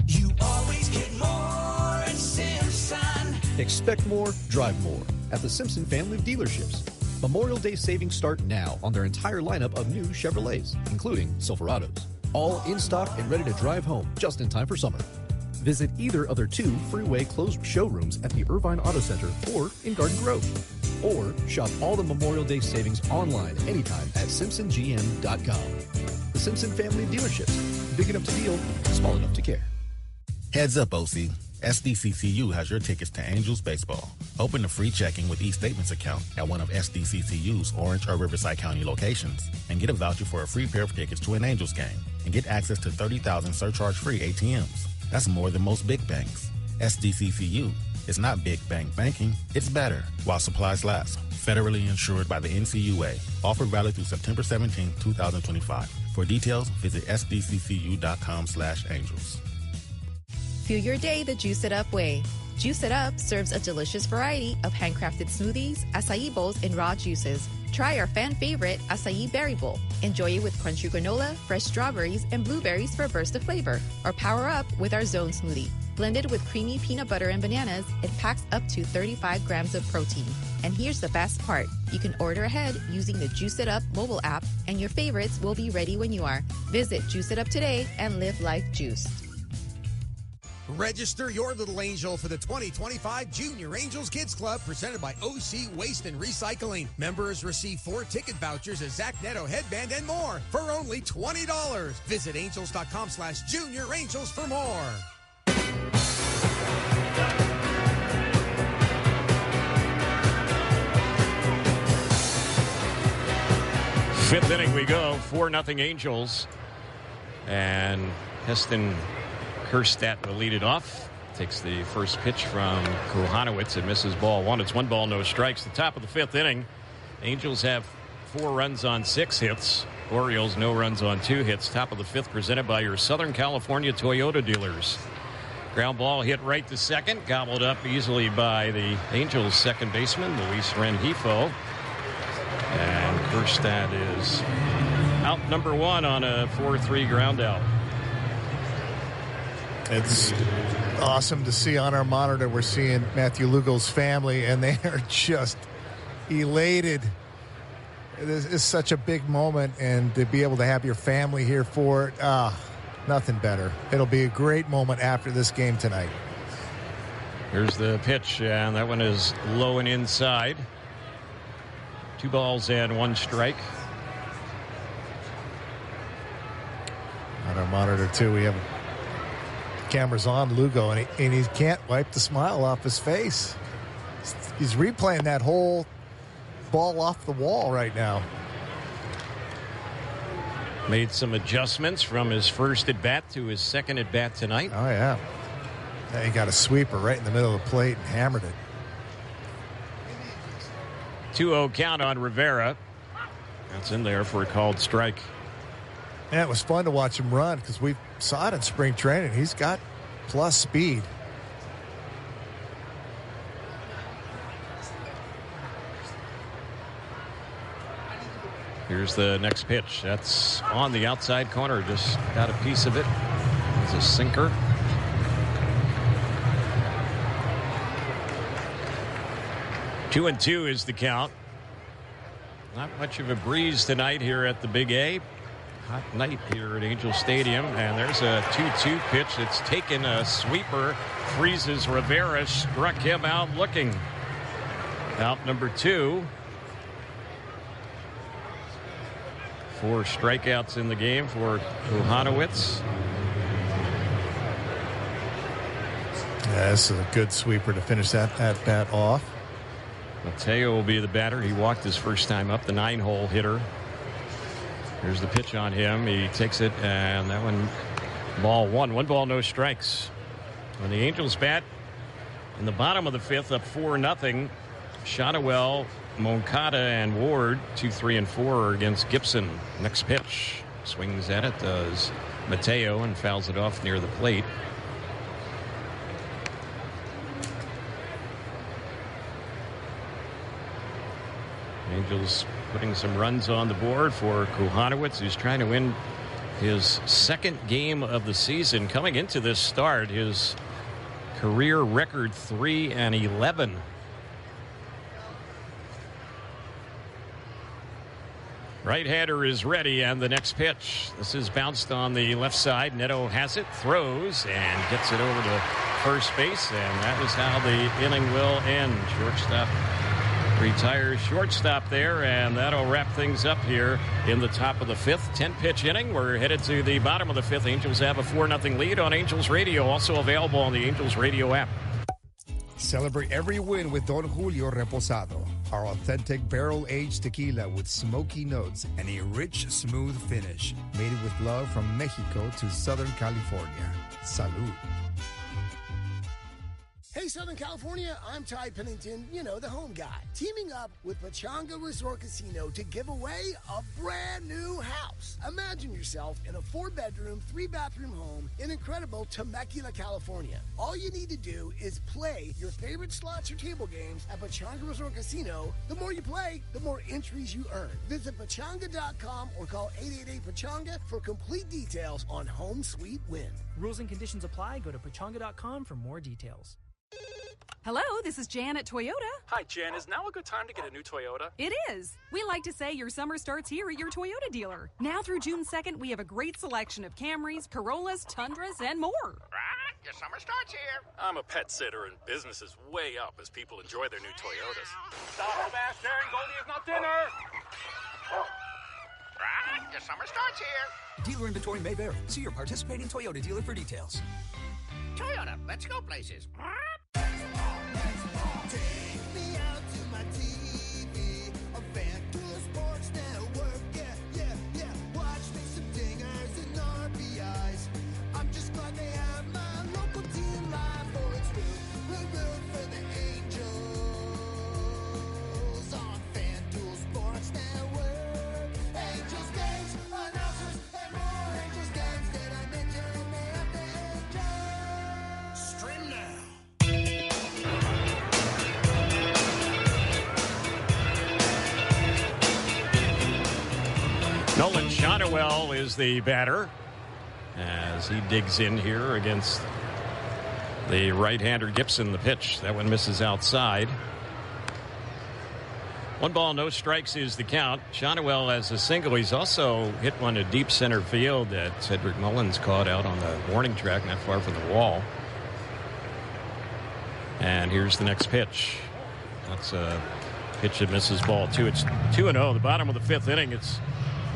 You always get more at Simpson. Expect more, drive more at the Simpson family of dealerships. Memorial Day savings start now on their entire lineup of new Chevrolets, including Silverados. All in stock and ready to drive home just in time for summer. Visit either of their 2 freeway closed showrooms at the Irvine Auto Center or in Garden Grove. Or shop all the Memorial Day savings online anytime at SimpsonGM.com. The Simpson family of dealerships. Big enough to deal, small enough to care. Heads up, OC. SDCCU has your tickets to Angels Baseball. Open a free checking with e-Statements account at one of SDCCU's Orange or Riverside County locations and get a voucher for a free pair of tickets to an Angels game and get access to 30,000 surcharge-free ATMs. That's more than most big banks. SDCCU is not big bank banking, it's better while supplies last. Federally insured by the NCUA. Offer valid through September 17, 2025. For details, visit sdccu.com/angels. Fuel your day the Juice It Up way. Juice It Up serves a delicious variety of handcrafted smoothies, acai bowls, and raw juices. Try our fan favorite acai berry bowl. Enjoy it with crunchy granola, fresh strawberries, and blueberries for a burst of flavor. Or power up with our Zone smoothie. Blended with creamy peanut butter and bananas, it packs up to 35 grams of protein. And here's the best part. You can order ahead using the Juice It Up mobile app, and your favorites will be ready when you are. Visit Juice It Up today and live life juiced. Register your little angel for the 2025 Junior Angels Kids Club presented by OC Waste and Recycling. Members receive 4 ticket vouchers, a Zach Neto headband, and more for only $20. Visit angels.com/Junior Angels for more. Fifth inning we go, 4-0 Angels. And Heston Kjerstad will lead it off. takes the first pitch from Kochanowicz and misses ball one. It's 1 ball, no strikes. The top of the 5th inning. Angels have 4 runs on 6 hits. Orioles no runs on 2 hits. Top of the 5th presented by your Southern California Toyota dealers. Ground ball hit right to second. Gobbled up easily by the Angels second baseman, Luis Rengifo. And Kjerstad is out number 1 on a 4-3 ground out. It's awesome to see on our monitor. We're seeing Matthew Lugo's family, and they are just elated. This is such a big moment, and to be able to have your family here for it, nothing better. It'll be a great moment after this game tonight. Here's the pitch, and that one is low and inside. 2 balls and 1 strike. On our monitor, too, we have cameras on Lugo, and he can't wipe the smile off his face. He's replaying that whole ball off the wall right now. Made some adjustments from his first at bat to his second at bat tonight. Oh, yeah. He got a sweeper right in the middle of the plate and hammered it. 2-0 count on Rivera. That's in there for a called strike. And it was fun to watch him run because we saw it in spring training. He's got plus speed. Here's the next pitch. That's on the outside corner. Just got a piece of it. It's a sinker. Two and 2 is the count. Not much of a breeze tonight here at the Big A. Hot night here at Angel Stadium. And there's a 2-2 pitch that's taken a sweeper. Freezes Rivera. Struck him out looking. Out number 2. 4 strikeouts in the game for Kochanowicz. Yeah, this is a good sweeper to finish that at bat off. Mateo will be the batter. He walked his first time up, the 9-hole hitter. Here's the pitch on him. He takes it, and that one, ball 1. 1 ball, no strikes. When the Angels bat in the bottom of the 5th, up 4-0. Shotwell, Moncada, and Ward 2, 3, and 4 are against Gibson. Next pitch. Swings at it, does Mateo, and fouls it off near the plate. Angels putting some runs on the board for Kochanowicz, who's trying to win his second game of the season. Coming into this start, his career record 3-11. Right-hander is ready, and the next pitch. This is bounced on the left side. Neto has it, throws, and gets it over to first base, and that is how the inning will end. Shortstop retires shortstop there, and that'll wrap things up here in the top of the 5th. 10-pitch inning. We're headed to the bottom of the 5th. Angels have a 4-0 lead on Angels Radio, also available on the Angels Radio app. Celebrate every win with Don Julio Reposado, our authentic barrel-aged tequila with smoky notes and a rich, smooth finish. Made with love from Mexico to Southern California. Salud. Hey, Southern California, I'm Ty Pennington, the home guy. Teaming up with Pechanga Resort Casino to give away a brand new house. Imagine yourself in a 4-bedroom, 3-bathroom home in incredible Temecula, California. All you need to do is play your favorite slots or table games at Pechanga Resort Casino. The more you play, the more entries you earn. Visit Pechanga.com or call 888-PECHANGA for complete details on Home Sweet Win. Rules and conditions apply. Go to Pechanga.com for more details. Hello, this is Jan at Toyota. Hi, Jan. Is now a good time to get a new Toyota? It is. We like to say your summer starts here at your Toyota dealer. Now through June 2nd, we have a great selection of Camrys, Corollas, Tundras, and more. Your summer starts here. I'm a pet sitter, and business is way up as people enjoy their new Toyotas. Stop, Sebastian. Goldie is not dinner. Your summer starts here. Dealer inventory may vary. See your participating Toyota dealer for details. Toyota, let's go places. Take me out to my TV, a Fanduel Sports Network. Yeah. Watch me some dingers and RBIs. I'm just glad they have my local team live for Nolan Shonowell is the batter as he digs in here against the right-hander Gibson. The pitch, that one misses outside. 1 ball, no strikes is the count. Shonowell has a single. He's also hit one to deep center field that Cedric Mullins caught out on the warning track not far from the wall. And here's the next pitch. That's a pitch that misses ball 2. It's 2-0, the bottom of the 5th inning. It's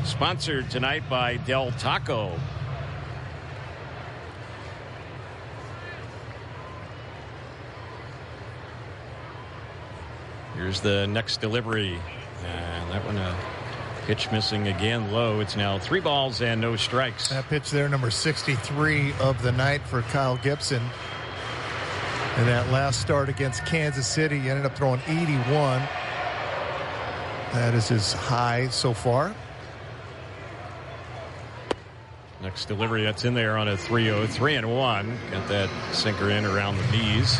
sponsored tonight by Del Taco. Here's the next delivery. And that one, a pitch missing again, low. It's now 3 balls and no strikes. That pitch there, number 63 of the night for Kyle Gibson. And that last start against Kansas City, he ended up throwing 81. That is his high so far. Next delivery, that's in there on a 3-0, 3-1. Got that sinker in around the knees.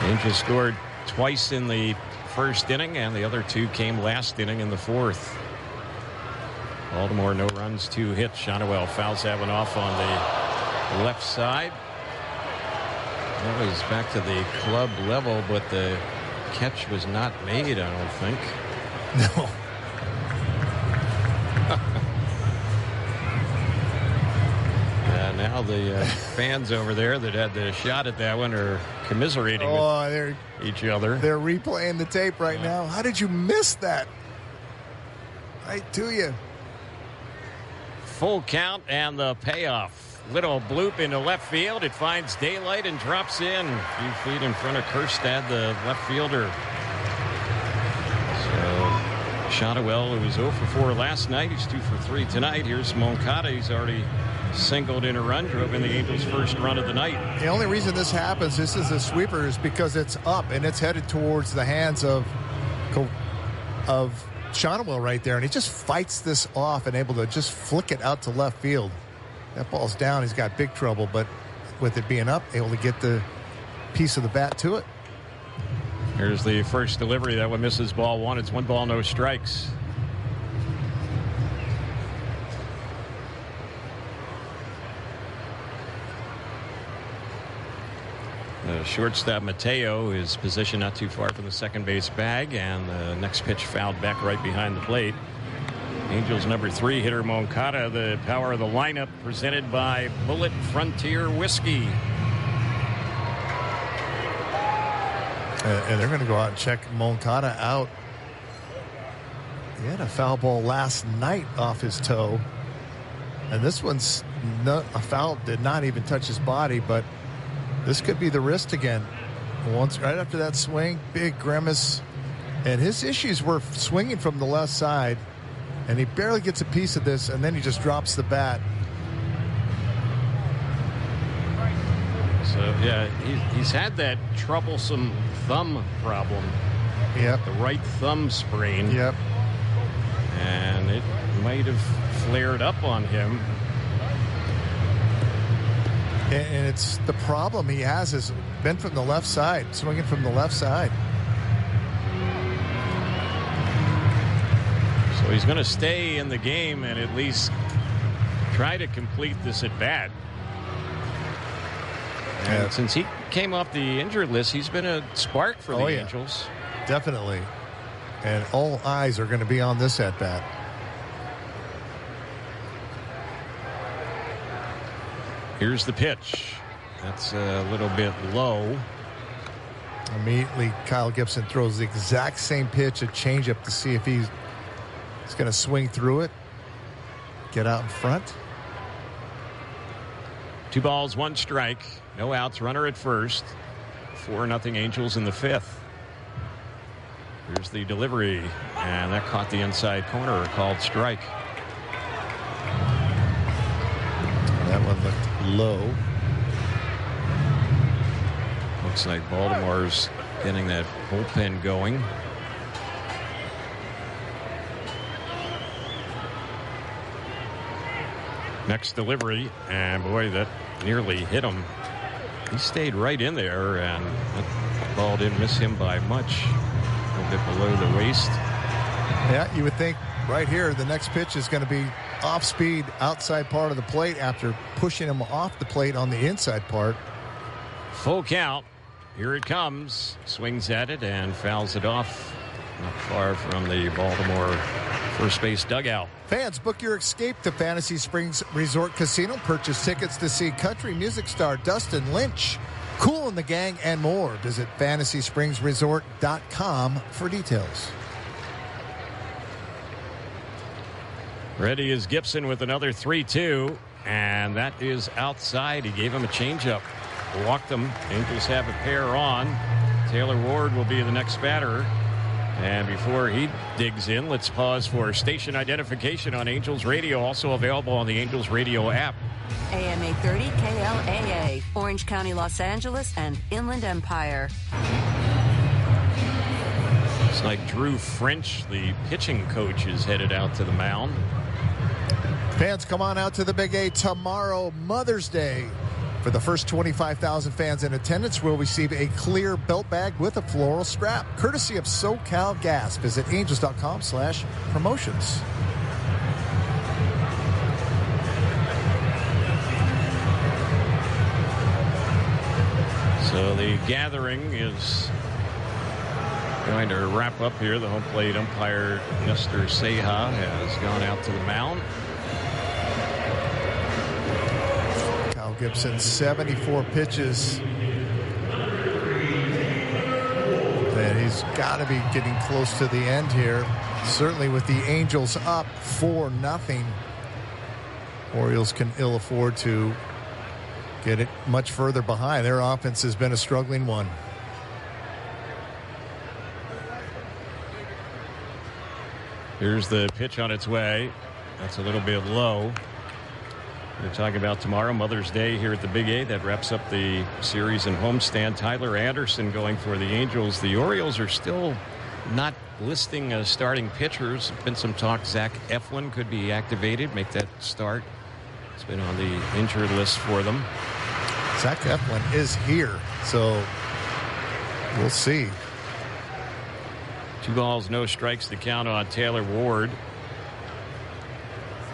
Angels scored twice in the first inning, and the other 2 came last inning in the 4th. Baltimore, no runs, 2 hits. Shonowell fouls that one off on the left side. That was back to the club level, but the catch was not made, I don't think. No. Now the fans over there that had the shot at that one are commiserating with each other. They're replaying the tape right now. How did you miss that? Right to you. Full count and the payoff. Little bloop into left field. It finds daylight and drops in a few feet in front of Kerstad, the left fielder. So Shonowell, who was 0 for 4 last night, he's 2 for 3 tonight. Here's Moncada. He's already singled in a run, drove in the Angels' first run of the night. The only reason this happens, this is a sweeper, is because it's up and it's headed towards the hands of Shonowell right there, and he just fights this off and able to just flick it out to left field. That ball's down. He's got big trouble, but with it being up, able to get the piece of the bat to it. Here's the first delivery. That one misses ball 1. It's 1 ball, no strikes. The shortstop Mateo is positioned not too far from the second base bag, and the next pitch fouled back right behind the plate. Angels number 3 hitter Moncada, the power of the lineup, presented by Bullet Frontier Whiskey. And they're going to go out and check Moncada out. He had a foul ball last night off his toe, and this one's a foul, did not even touch his body, but this could be the wrist again. Once right after that swing, big grimace. And his issues were swinging from the left side, and he barely gets a piece of this, and then he just drops the bat. So, yeah, he's had that troublesome thumb problem. Yep. The right thumb sprain. Yep. And it might have flared up on him. And it's the problem he has is been from the left side, swinging from the left side. So he's going to stay in the game and at least try to complete this at bat. And since he came off the injured list, he's been a spark for the Angels. Definitely. And all eyes are going to be on this at bat. Here's the pitch. That's a little bit low. Immediately, Kyle Gibson throws the exact same pitch, a changeup, to see if he's going to swing through it, get out in front. 2 balls, 1 strike, no outs, runner at first. 4-0 Angels in the 5th. Here's the delivery, and that caught the inside corner, called strike. That one looked low. Looks like Baltimore's getting that bullpen going. Next delivery, and boy, that nearly hit him. He stayed right in there, and that ball didn't miss him by much. bit below the waist. Yeah, you would think right here the next pitch is going to be off speed, outside part of the plate after pushing him off the plate on the inside part. Full count. Here it comes. Swings at it and fouls it off. Not far from the Baltimore first base dugout. Fans, book your escape to Fantasy Springs Resort Casino. Purchase tickets to see country music star Dustin Lynch, Kool and the Gang, and more. Visit FantasySpringsResort.com for details. Ready is Gibson with another 3-2, and that is outside. He gave him a changeup. Walked them. Angels have a pair on. Taylor Ward will be the next batter. And before he digs in, let's pause for station identification on Angels Radio, also available on the Angels Radio app. AM 830 KLAA, Orange County, Los Angeles, and Inland Empire. It's like Drew French, the pitching coach, is headed out to the mound. Fans, come on out to the Big A tomorrow, Mother's Day. For the first 25,000 fans in attendance, we'll receive a clear belt bag with a floral strap, courtesy of SoCal Gas. Visit angels.com/promotions. So the gathering is going to wrap up here. The home plate umpire, Nestor Ceja, has gone out to the mound. Gibson, 74 pitches. And he's got to be getting close to the end here. Certainly with the Angels up 4-0. Orioles can ill afford to get it much further behind. Their offense has been a struggling one. Here's the pitch on its way. That's a little bit low. We're talking about tomorrow, Mother's Day here at the Big A. That wraps up the series and homestand. Tyler Anderson going for the Angels. The Orioles are still not listing starting pitchers. There's been some talk Zach Eflin could be activated, make that start. It's been on the injured list for them. Zach Eflin is here, so we'll see. 2 balls, no strikes to count on Taylor Ward.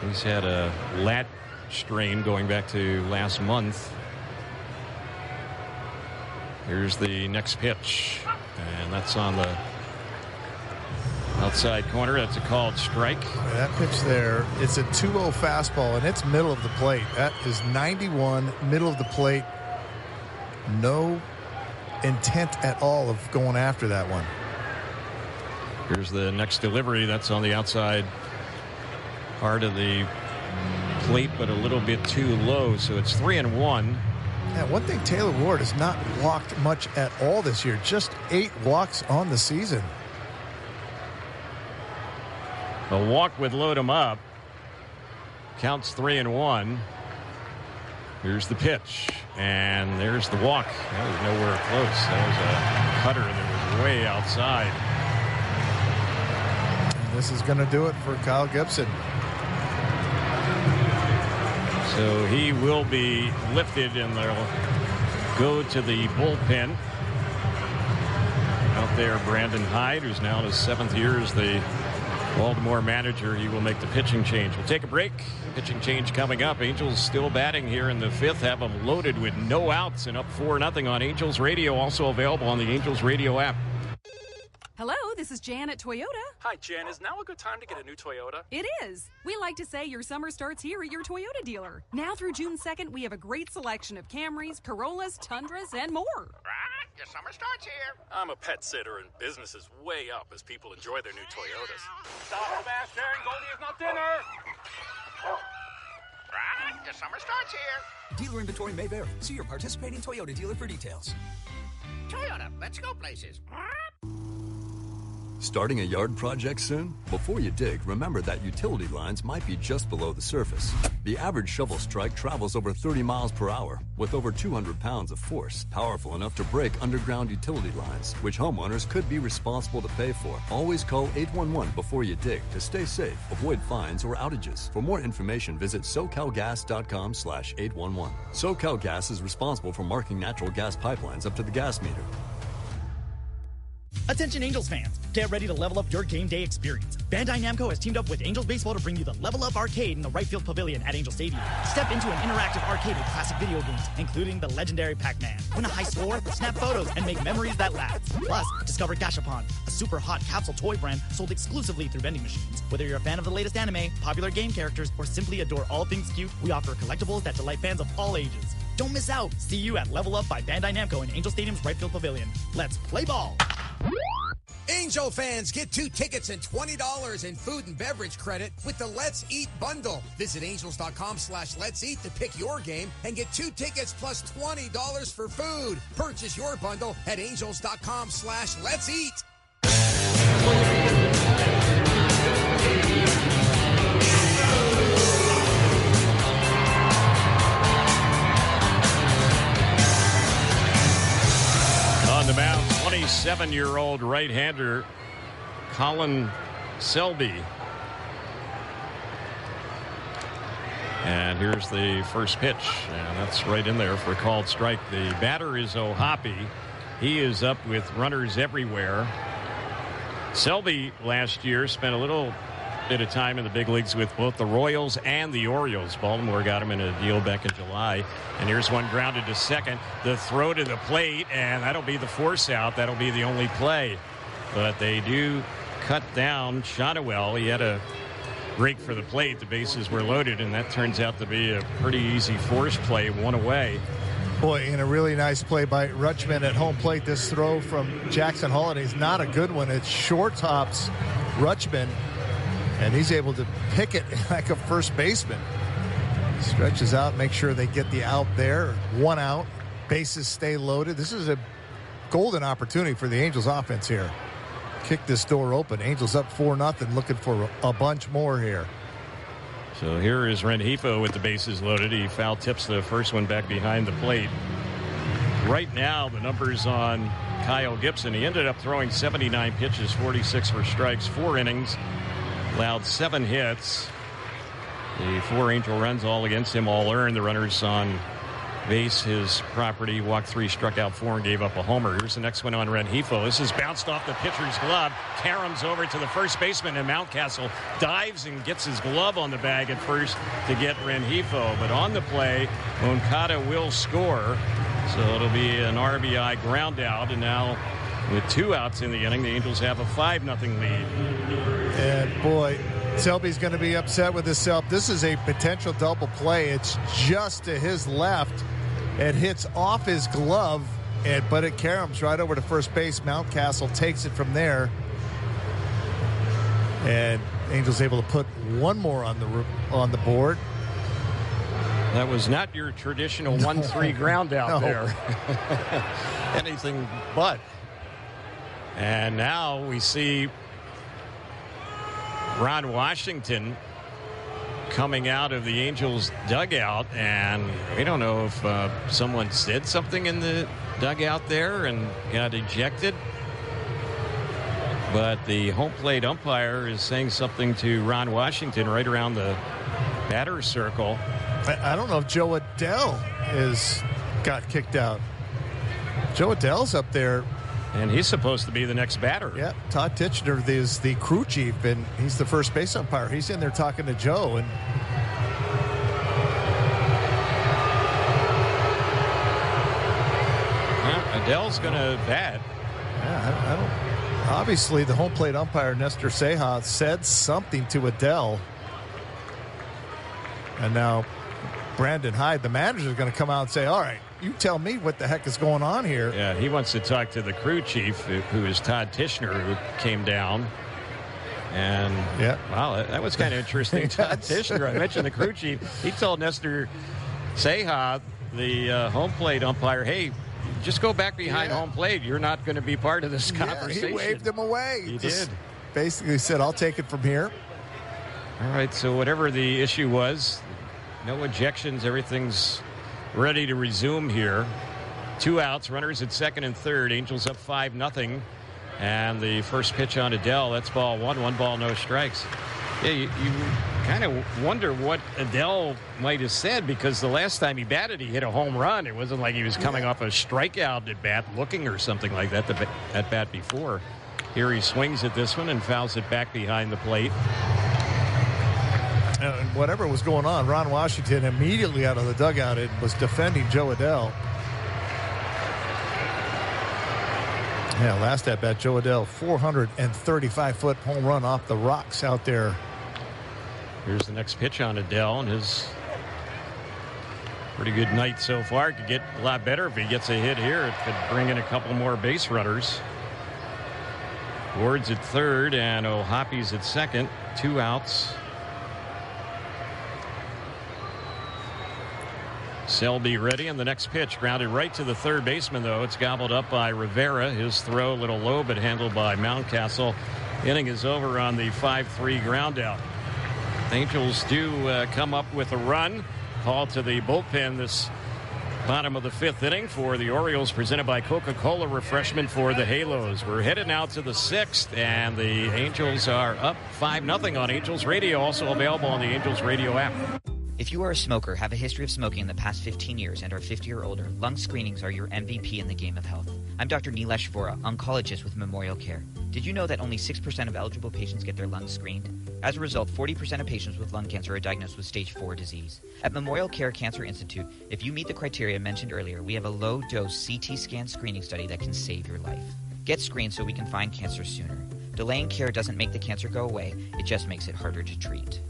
He's had a lat strain going back to last month. Here's the next pitch, and that's on the outside corner. That's a called strike. That pitch there, it's a 2-0 fastball, and it's middle of the plate. That is 91, middle of the plate. No intent at all of going after that one. Here's the next delivery. That's on the outside part of the plate, but a little bit too low, so it's 3-1. Yeah, one thing, Taylor Ward has not walked much at all this year. Just 8 walks on the season. A walk would load him up. Counts 3-1. Here's the pitch, and there's the walk. That was nowhere close. That was a cutter that was way outside. And this is going to do it for Kyle Gibson. So he will be lifted, and they'll go to the bullpen. Out there, Brandon Hyde, who's now in his 7th year as the Baltimore manager. He will make the pitching change. We'll take a break. Pitching change coming up. Angels still batting here in the 5th. Have them loaded with no outs and up 4-0 on Angels Radio. Also available on the Angels Radio app. Hello, this is Jan at Toyota. Hi, Jan. Is now a good time to get a new Toyota? It is. We like to say your summer starts here at your Toyota dealer. Now through June 2nd, we have a great selection of Camrys, Corollas, Tundras, and more. Right, your summer starts here. I'm a pet sitter, and business is way up as people enjoy their new Toyotas. Stop, Sebastian. Goldie is not dinner. Right, your summer starts here. Dealer inventory may vary. See your participating Toyota dealer for details. Toyota, let's go places. Starting a yard project soon? Before you dig, remember that utility lines might be just below the surface. The average shovel strike travels over 30 miles per hour with over 200 pounds of force, powerful enough to break underground utility lines, which homeowners could be responsible to pay for. Always call 811 before you dig to stay safe, avoid fines or outages. For more information, visit SoCalGas.com/811. SoCal Gas is responsible for marking natural gas pipelines up to the gas meter. Attention Angels fans, get ready to level up your game day experience. Bandai Namco has teamed up with Angels Baseball to bring you the Level Up Arcade in the right field pavilion at Angel Stadium. Step into an interactive arcade with classic video games, including the legendary Pac-Man. Win a high score, snap photos, and make memories that last. Plus, discover Gashapon, a super hot capsule toy brand sold exclusively through vending machines. Whether you're a fan of the latest anime, popular game characters, or simply adore all things cute, we offer collectibles that delight fans of all ages. Don't miss out. See you at Level Up by Bandai Namco in Angel Stadium's right field pavilion. Let's play ball. Angel fans, get 2 tickets and $20 in food and beverage credit with the Let's Eat bundle. Visit angels.com/Let's Eat to pick your game and get 2 tickets plus $20 for food. Purchase your bundle at angels.com/Let's Eat. On the mound, 27-year-old right-hander Colin Selby. And here's the first pitch, and that's right in there for a called strike. The batter is O'Hoppe. He is up with runners everywhere. Selby last year spent a little bit of time in the big leagues with both the Royals and the Orioles. Baltimore got him in a deal back in July. And here's one grounded to second. The throw to the plate, and that'll be the force out. That'll be the only play. But they do cut down Kochanowicz. He had a break for the plate. The bases were loaded, and that turns out to be a pretty easy force play, one away. Boy, and a really nice play by Rutschman at home plate. This throw from Jackson Holiday is not a good one. It short tops Rutschman, and he's able to pick it like a first baseman. Stretches out, make sure they get the out there. 1 out, bases stay loaded. This is a golden opportunity for the Angels offense here. Kick this door open. Angels up 4-0, looking for a bunch more here. So here is Rengifo with the bases loaded. He foul tips the first one back behind the plate. Right now, the numbers on Kyle Gibson. He ended up throwing 79 pitches, 46 for strikes, 4 innings, allowed 7 hits. The 4 Angel runs all against him, all earned. The runners on base, his property, walked 3, struck out 4, and gave up a homer. Here's the next one on Rengifo. This is bounced off the pitcher's glove. Caroms over to the first baseman, and Mountcastle dives and gets his glove on the bag at first to get Rengifo. But on the play, Moncada will score. So it'll be an RBI ground out. And now with 2 outs in the inning, the Angels have a 5-0 lead. And boy, Selby's going to be upset with himself. This is a potential double play. It's just to his left. It hits off his glove, but it caroms right over to first base. Mountcastle takes it from there. And Angels able to put 1 more on the board. That was not your traditional 1-3 ground out there. Anything but. And now we see Ron Washington coming out of the Angels dugout, and we don't know if someone said something in the dugout there and got ejected. But the home plate umpire is saying something to Ron Washington right around the batter's circle. I don't know if Joe Adell got kicked out. Joe Adell's up there. And he's supposed to be the next batter. Yeah, Todd Titchener is the crew chief, and he's the first base umpire. He's in there talking to Joe. And Adell's going to bat. Yeah, I don't. Obviously, the home plate umpire, Nestor Ceja, said something to Adell. And now Brandon Hyde, the manager, is going to come out and say, all right, you tell me what the heck is going on here. Yeah, he wants to talk to the crew chief, who is Todd Titchener, who came down. And, yeah, wow, that was kind of interesting. Yes. Todd Titchener, I mentioned the crew chief. He told Nestor Ceja, the home plate umpire, hey, just go back behind home plate. You're not going to be part of this conversation. He waved him away. He did. Basically said, I'll take it from here. All right, so whatever the issue was, no ejections, everything's ready to resume here. 2 outs, runners at second and third. Angels up 5-0. And the first pitch on Adell, that's ball 1, 1 ball, no strikes. Yeah, you Kind of wonder what Adele might have said, because the last time he batted, he hit a home run. It wasn't like he was coming off a strikeout at bat looking or something like that at bat before. Here he swings at this one and fouls it back behind the plate. And whatever was going on, Ron Washington immediately out of the dugout was defending Joe Adele. Yeah, last at bat, Joe Adele, 435-foot home run off the rocks out there. Here's the next pitch on Adele, and his pretty good night so far. Could get a lot better if he gets a hit here. It could bring in a couple more base runners. Ward's at third, and O'Hoppy's at second. 2 outs. Selby ready, and the next pitch grounded right to the third baseman, though. It's gobbled up by Rivera. His throw a little low, but handled by Mountcastle. Inning is over on the 5-3 ground out. Angels do come up with a run. Call to the bullpen this bottom of the 5th inning for the Orioles, presented by Coca-Cola refreshment for the Halos. We're headed now to the 6th, and the Angels are up 5-0 on Angels Radio, also available on the Angels Radio app. If you are a smoker, have a history of smoking in the past 15 years, and are 50 or older, lung screenings are your MVP in the game of health. I'm Dr. Nilesh Vora, oncologist with Memorial Care. Did you know that only 6% of eligible patients get their lungs screened? As a result, 40% of patients with lung cancer are diagnosed with stage 4 disease. At Memorial Care Cancer Institute, if you meet the criteria mentioned earlier, we have a low-dose CT scan screening study that can save your life. Get screened so we can find cancer sooner. Delaying care doesn't make the cancer go away, it just makes it harder to treat.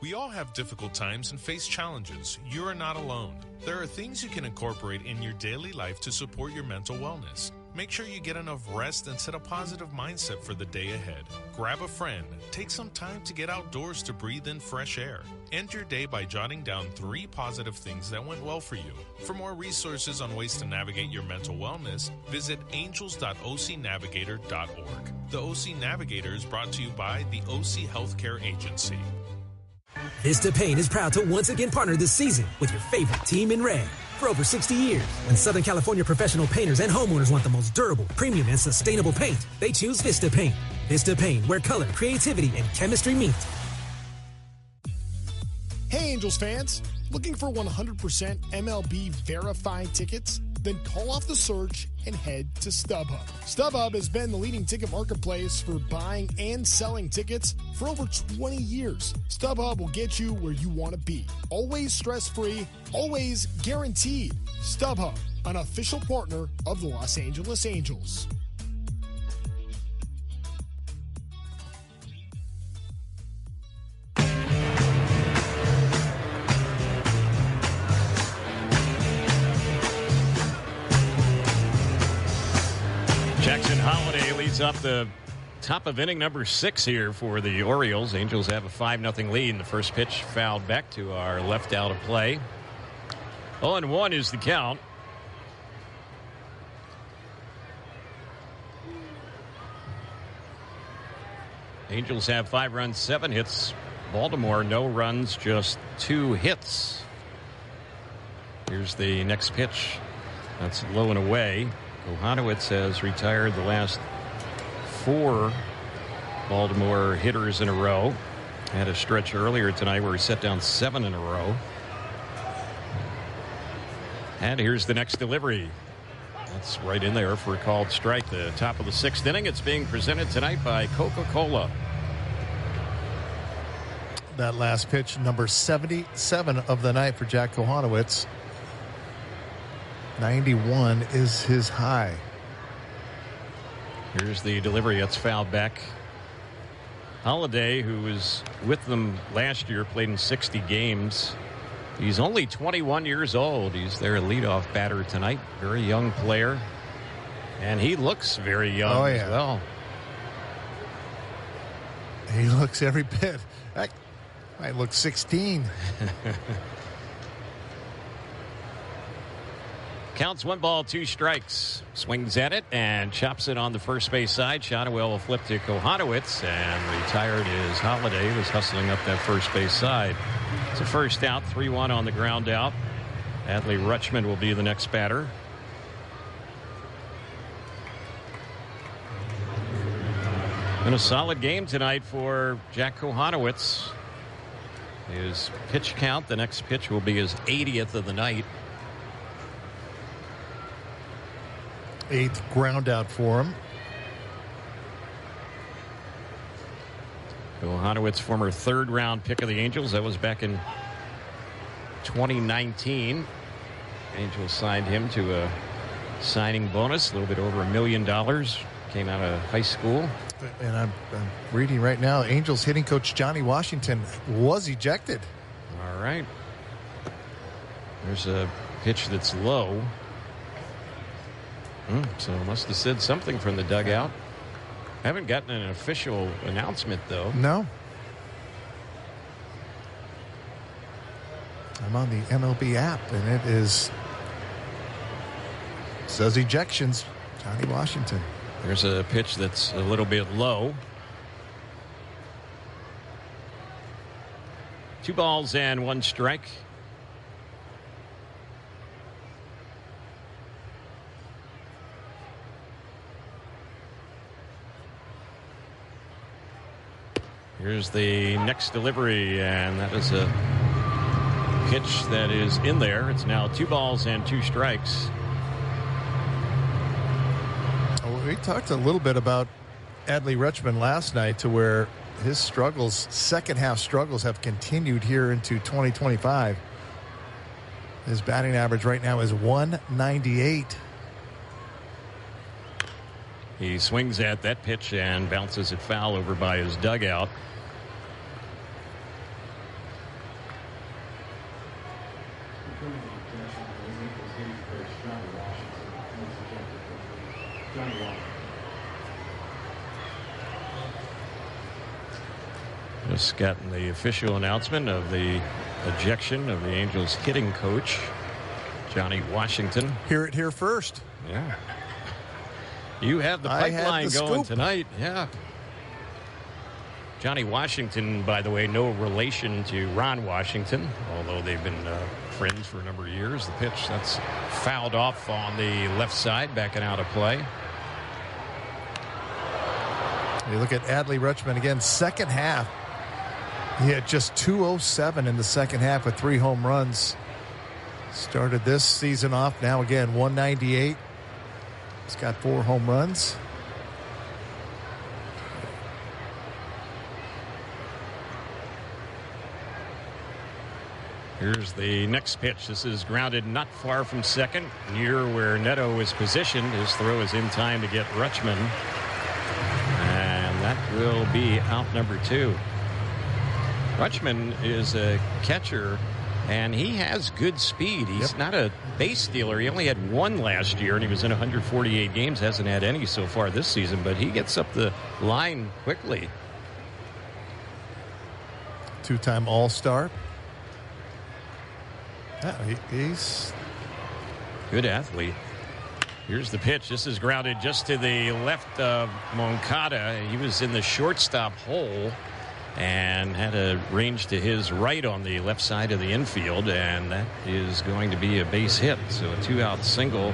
We all have difficult times and face challenges. You are not alone. There are things you can incorporate in your daily life to support your mental wellness. Make sure you get enough rest and set a positive mindset for the day ahead. Grab a friend. Take some time to get outdoors to breathe in fresh air. End your day by jotting down 3 positive things that went well for you. For more resources on ways to navigate your mental wellness, visit angels.ocnavigator.org. The OC Navigator is brought to you by the OC Healthcare Agency. Vista Paint is proud to once again partner this season with your favorite team in red. For over 60 years, when Southern California professional painters and homeowners want the most durable, premium, and sustainable paint, they choose Vista Paint. Vista Paint, where color, creativity, and chemistry meet. Hey, Angels fans. Looking for 100% MLB verified tickets? Then call off the search and head to StubHub. StubHub has been the leading ticket marketplace for buying and selling tickets for over 20 years. StubHub will get you where you want to be. Always stress-free, always guaranteed. StubHub, an official partner of the Los Angeles Angels. Jackson Holiday leads up the top of inning number 6 here for the Orioles. Angels have a 5-0 lead, and the first pitch fouled back to our left out of play. 0-1 is the count. Angels have 5 runs, 7 hits. Baltimore, no runs, just 2 hits. Here's the next pitch. That's low and away. Kochanowicz has retired the last 4 Baltimore hitters in a row. Had a stretch earlier tonight where he set down 7 in a row. And here's the next delivery. That's right in there for a called strike. The top of the 6th inning. It's being presented tonight by Coca-Cola. That last pitch, number 77 of the night for Jack Kochanowicz. 91 is his high. Here's the delivery. That's fouled back. Holiday, who was with them last year, played in 60 games. He's only 21 years old. He's their leadoff batter tonight. Very young player. And he looks very young as well. He looks every bit. That might look 16. Counts 1 ball, 2 strikes. Swings at it and chops it on the first base side. Shotwell will flip to Kochanowicz, and retired is Holiday, was hustling up that first base side. It's a first out, 3-1 on the ground out. Adley Rutschman will be the next batter. Been a solid game tonight for Jack Kochanowicz. His pitch count, the next pitch will be his 80th of the night. 8th ground out for him. Kochanowicz, former third-round pick of the Angels. That was back in 2019. Angels signed him to a signing bonus, a little bit over $1 million. Came out of high school. And I'm reading right now, Angels hitting coach Johnny Washington was ejected. All right. There's a pitch that's low. So must have said something from the dugout. Haven't gotten an official announcement, though. No. I'm on the MLB app, and it says ejections, Johnny Washington. There's a pitch that's a little bit low. 2 balls and 1 strike. Here's the next delivery, and that is a pitch that is in there. It's now 2 balls and 2 strikes. We talked a little bit about Adley Rutschman last night, to where his struggles, second half struggles, have continued here into 2025. His batting average right now is .198. He swings at that pitch and bounces it foul over by his dugout. Just gotten the official announcement of the ejection of the Angels hitting coach, Johnny Washington. Hear it here first. Yeah. You have the pipeline going tonight. Yeah. Johnny Washington, by the way, no relation to Ron Washington, although they've been friends for a number of years. The pitch, that's fouled off on the left side, backing out of play. You look at Adley Rutschman again, second half. He had just 207 in the second half with 3 home runs. Started this season off, now again 198. He's got 4 home runs. Here's the next pitch. This is grounded not far from second, near where Neto is positioned. His throw is in time to get Rutschman. And that will be out number 2. Rutschman is a catcher, and he has good speed. He's not a base stealer. He only had 1 last year, and he was in 148 games. Hasn't had any so far this season, but he gets up the line quickly. 2-time All-Star. Yeah, he's good athlete. Here's the pitch. This is grounded just to the left of Moncada. He was in the shortstop hole and had a range to his right on the left side of the infield, and that is going to be a base hit. So a 2-out single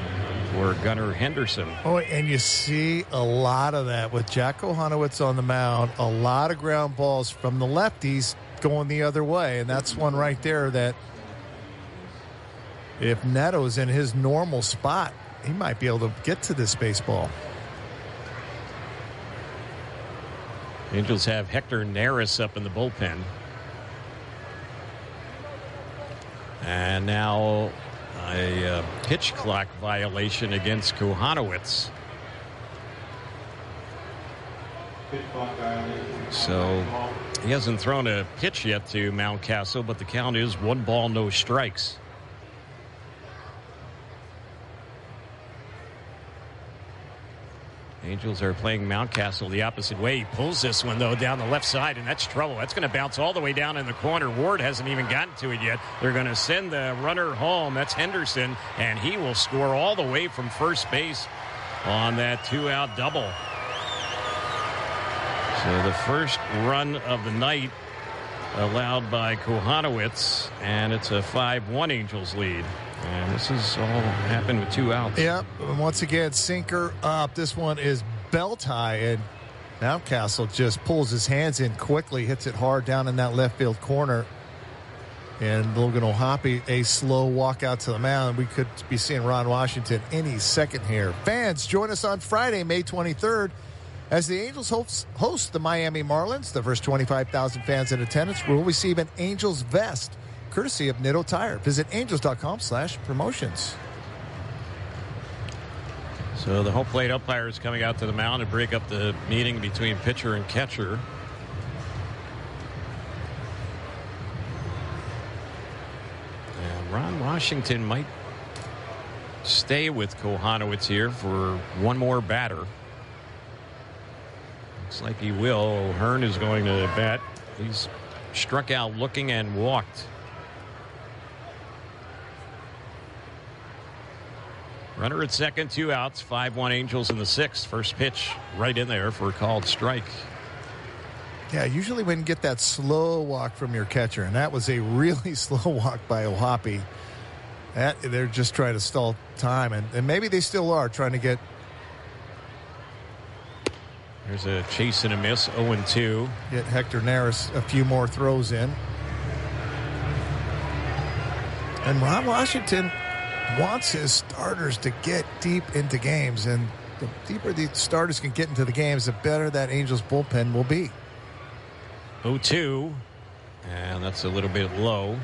for Gunnar Henderson. Oh, and you see a lot of that with Jack Kochanowicz on the mound. A lot of ground balls from the lefties going the other way, and that's one right there that if Neto's in his normal spot, he might be able to get to this baseball. Angels have Hector Neris up in the bullpen. And now a pitch clock violation against Kochanowicz. So he hasn't thrown a pitch yet to Mountcastle, but the count is 1 ball, no strikes. Angels are playing Mountcastle the opposite way. He pulls this one, though, down the left side, and that's trouble. That's going to bounce all the way down in the corner. Ward hasn't even gotten to it yet. They're going to send the runner home. That's Henderson, and he will score all the way from first base on that 2-out double. So the first run of the night allowed by Kochanowicz, and it's a 5-1 Angels lead. And this is all happened with 2 outs. Yeah, and once again, sinker up. This one is belt high, and Mountcastle just pulls his hands in quickly, hits it hard down in that left field corner. And Logan O'Hoppe, a slow walk out to the mound. We could be seeing Ron Washington any second here. Fans, join us on Friday, May 23rd, as the Angels host the Miami Marlins. The first 25,000 fans in attendance will receive an Angels vest, courtesy of Nitto Tire. Visit angels.com/promotions. So the home plate umpire is coming out to the mound to break up the meeting between pitcher and catcher. And Ron Washington might stay with Kochanowicz here for one more batter. Looks like he will. O'Hearn is going to bat. He's struck out looking and walked. Runner at second, 2 outs, 5-1 Angels in the 6th. First pitch right in there for a called strike. Yeah, usually when you get that slow walk from your catcher, and that was a really slow walk by O'Hoppe, they're just trying to stall time, and maybe they still are trying to get. There's a chase and a miss, 0-2. Get Hector Neris a few more throws in. And Ron Washington wants his starters to get deep into games, and the deeper the starters can get into the games, the better that Angels bullpen will be. 0-2, and that's a little bit low.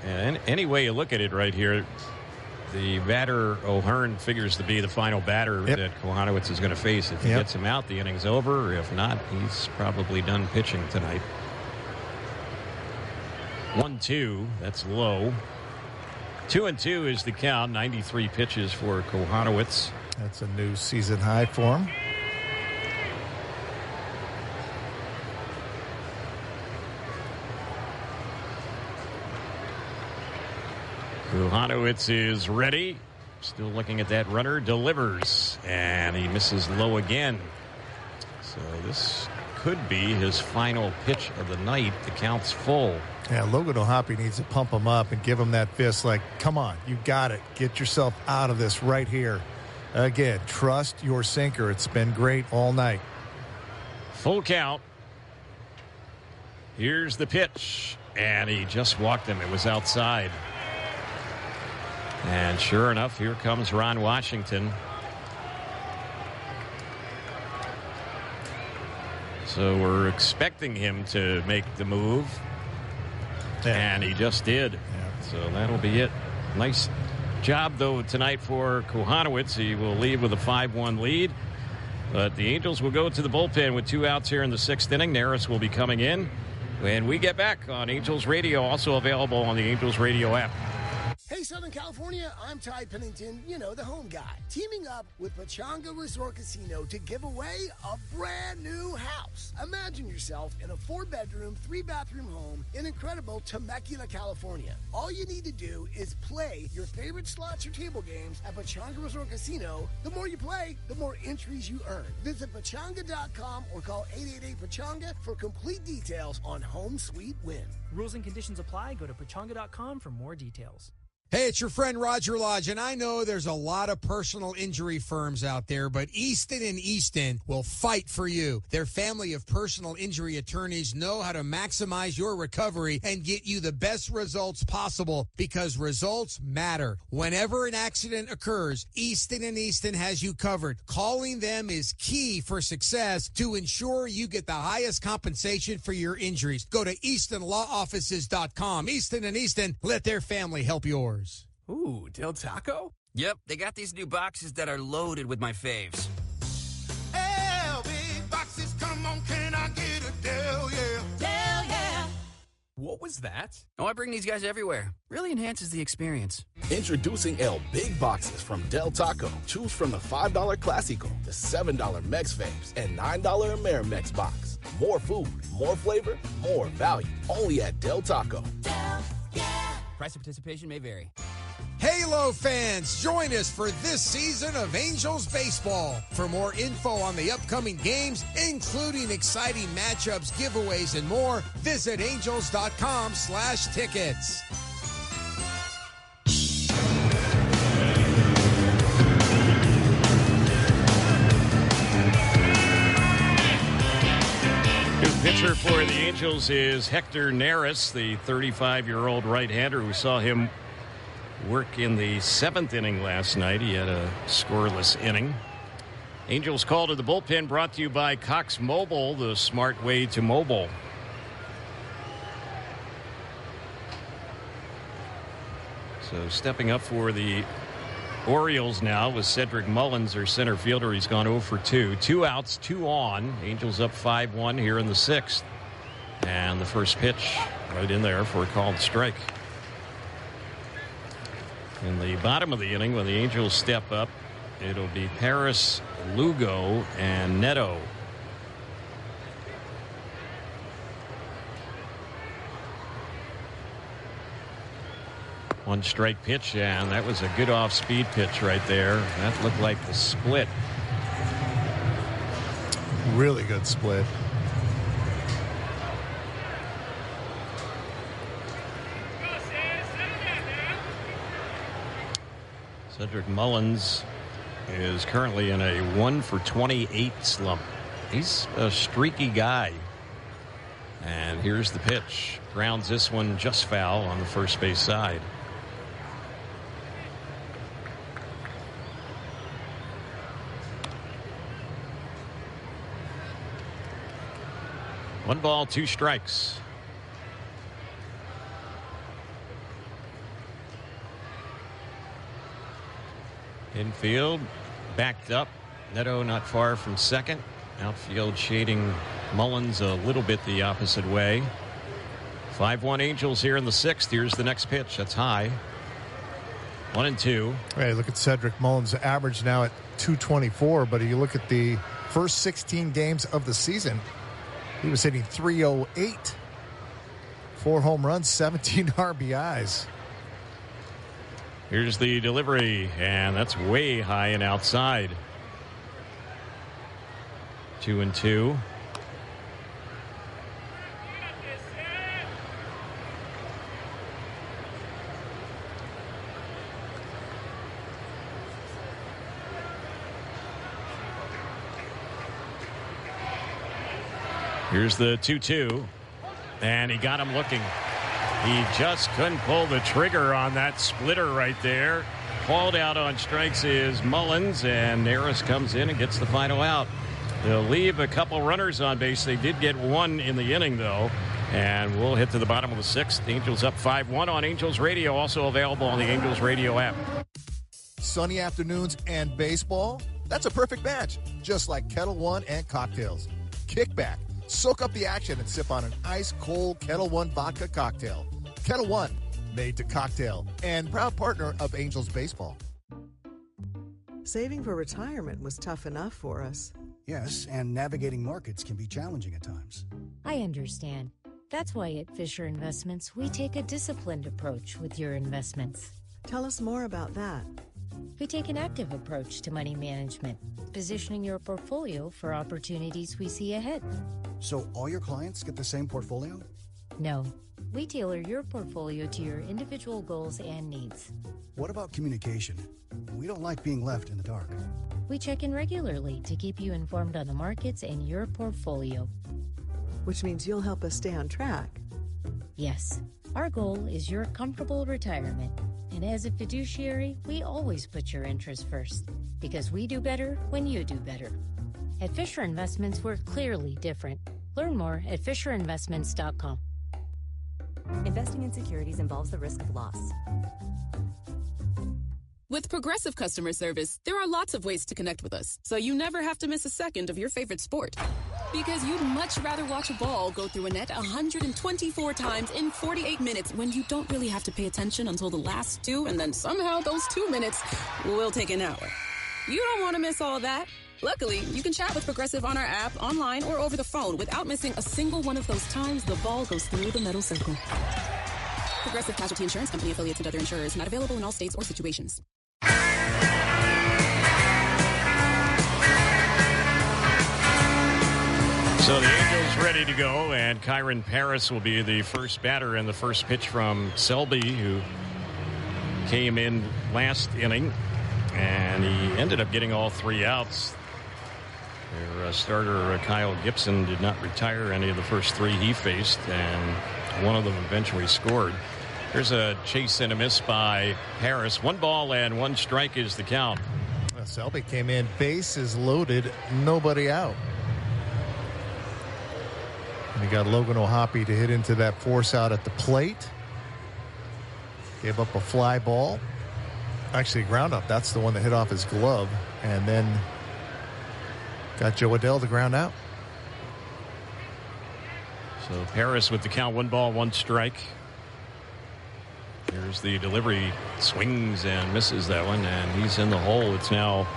And any way you look at it right here, the batter O'Hearn figures to be the final batter that Kochanowicz is going to face. If he gets him out, the inning's over. If not, he's probably done pitching tonight. 1-2, that's low. 2-2 is the count. 93 pitches for Kochanowicz. That's a new season high for him. Kochanowicz is ready. Still looking at that runner. Delivers. And he misses low again. So this could be his final pitch of the night. The count's full. Yeah, Logan O'Hoppe needs to pump him up and give him that fist like, come on, you got it. Get yourself out of this right here. Again, trust your sinker. It's been great all night. Full count. Here's the pitch. And he just walked him. It was outside. And sure enough, here comes Ron Washington. So we're expecting him to make the move. And he just did. So that'll be it. Nice job, though, tonight for Kochanowicz. He will leave with a 5-1 lead. But the Angels will go to the bullpen with 2 outs here in the 6th inning. Neris will be coming in when we get back on Angels Radio, also available on the Angels Radio app. Hey, Southern California, I'm Ty Pennington, the home guy. Teaming up with Pechanga Resort Casino to give away a brand new house. Imagine yourself in a 4-bedroom, 3-bathroom home in incredible Temecula, California. All you need to do is play your favorite slots or table games at Pechanga Resort Casino. The more you play, the more entries you earn. Visit Pechanga.com or call 888-PECHANGA for complete details on Home Sweet Win. Rules and conditions apply. Go to Pechanga.com for more details. Hey, it's your friend Roger Lodge, and I know there's a lot of personal injury firms out there, but Easton & Easton will fight for you. Their family of personal injury attorneys know how to maximize your recovery and get you the best results possible, because results matter. Whenever an accident occurs, Easton & Easton has you covered. Calling them is key for success to ensure you get the highest compensation for your injuries. Go to EastonLawOffices.com. Easton & Easton, let their family help yours. Ooh, Del Taco? Yep, they got these new boxes that are loaded with my faves. Big boxes, come on, can I get a Del, yeah? Del, yeah. What was that? Oh, I bring these guys everywhere. Really enhances the experience. Introducing El Big Boxes from Del Taco. Choose from the $5 Classico, the $7 Mex Faves, and $9 Amerimex box. More food, more flavor, more value. Only at Del Taco. Del, yeah. Price of participation may vary. Halo fans, join us for this season of Angels Baseball. For more info on the upcoming games, including exciting matchups, giveaways, and more, visit angels.com/tickets. Angels is Hector Neris, the 35-year-old right-hander who saw him work in the 7th inning last night. He had a scoreless inning. Angels call to the bullpen brought to you by Cox Mobile, the smart way to mobile. So stepping up for the Orioles now with Cedric Mullins, their center fielder. He's gone 0 for 2. 2 outs, 2 on. Angels up 5-1 here in the 6th. And the first pitch right in there for a called strike. In the bottom of the inning, when the Angels step up, it'll be Paris, Lugo, and Neto. One strike pitch, and that was a good off-speed pitch right there. That looked like the split. Really good split. Cedric Mullins is currently in a 1 for 28 slump. He's a streaky guy. And here's the pitch. Grounds this one just foul on the first base side. One ball, 2 strikes. Infield backed up. Neto not far from second. Outfield shading Mullins a little bit the opposite way. 5-1 Angels here in the 6th. Here's the next pitch. That's high. 1-2. Hey, look at Cedric Mullins' average now at 224, but you look at the first 16 games of the season, he was hitting 308. 4 home runs, 17 RBIs. Here's the delivery, and that's way high and outside. 2-2. Here's the 2-2, and he got him looking. He just couldn't pull the trigger on that splitter right there. Called out on strikes is Mullins, and Neris comes in and gets the final out. They'll leave a couple runners on base. They did get 1 in the inning, though. And we'll hit to the bottom of the 6th. Angels up 5-1 on Angels Radio, also available on the Angels Radio app. Sunny afternoons and baseball, that's a perfect match. Just like Kettle One and cocktails. Kick back, soak up the action, and sip on an ice-cold Kettle One vodka cocktail. Kettle One, made to cocktail, and proud partner of Angels Baseball. Saving for retirement was tough enough for us. Yes, and navigating markets can be challenging at times. I understand. That's why at Fisher Investments, we take a disciplined approach with your investments. Tell us more about that. We take an active approach to money management, positioning your portfolio for opportunities we see ahead. So all your clients get the same portfolio? No. We tailor your portfolio to your individual goals and needs. What about communication? We don't like being left in the dark. We check in regularly to keep you informed on the markets and your portfolio. Which means you'll help us stay on track. Yes. Our goal is your comfortable retirement. And as a fiduciary, we always put your interests first. Because we do better when you do better. At Fisher Investments, we're clearly different. Learn more at FisherInvestments.com. Investing in securities involves the risk of loss. With Progressive Customer Service, there are lots of ways to connect with us, so you never have to miss a second of your favorite sport. Because you'd much rather watch a ball go through a net 124 times in 48 minutes when you don't really have to pay attention until the last 2, and then somehow those 2 minutes will take an hour. You don't want to miss all that. Luckily, you can chat with Progressive on our app, online, or over the phone without missing a single one of those times the ball goes through the metal circle. Progressive Casualty Insurance Company, affiliates, and other insurers. Not available in all states or situations. So the Angels ready to go, and Kyron Paris will be the first batter, and the first pitch from Selby, who came in last inning, and he ended up getting all 3 outs. Their starter, Kyle Gibson, did not retire any of the first 3 he faced, and one of them eventually scored. There's a chase and a miss by Harris. 1 ball and 1 strike is the count. Selby came in, bases loaded, nobody out. And you got Logan O'Hoppe to hit into that force out at the plate. Gave up a fly ball. Actually, a ground up. That's the one that hit off his glove. And then got Joe Adell to ground out. So Paris with the count, 1 ball, 1 strike. Here's the delivery, swings and misses that one, and he's in the hole. It's now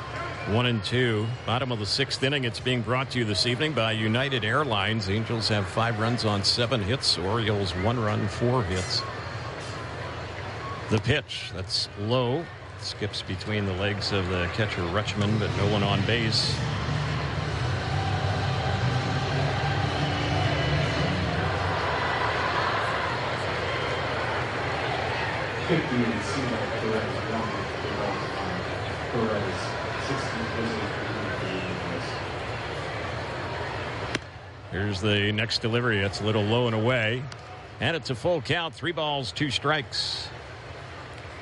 1-2. Bottom of the 6th inning. It's being brought to you this evening by United Airlines. Angels have 5 runs on 7 hits. Orioles 1 run, 4 hits. The pitch, that's low. Skips between the legs of the catcher Rutschman, but no one on base. Here's the next delivery. It's a little low and away. And it's a full count. 3 balls, 2 strikes.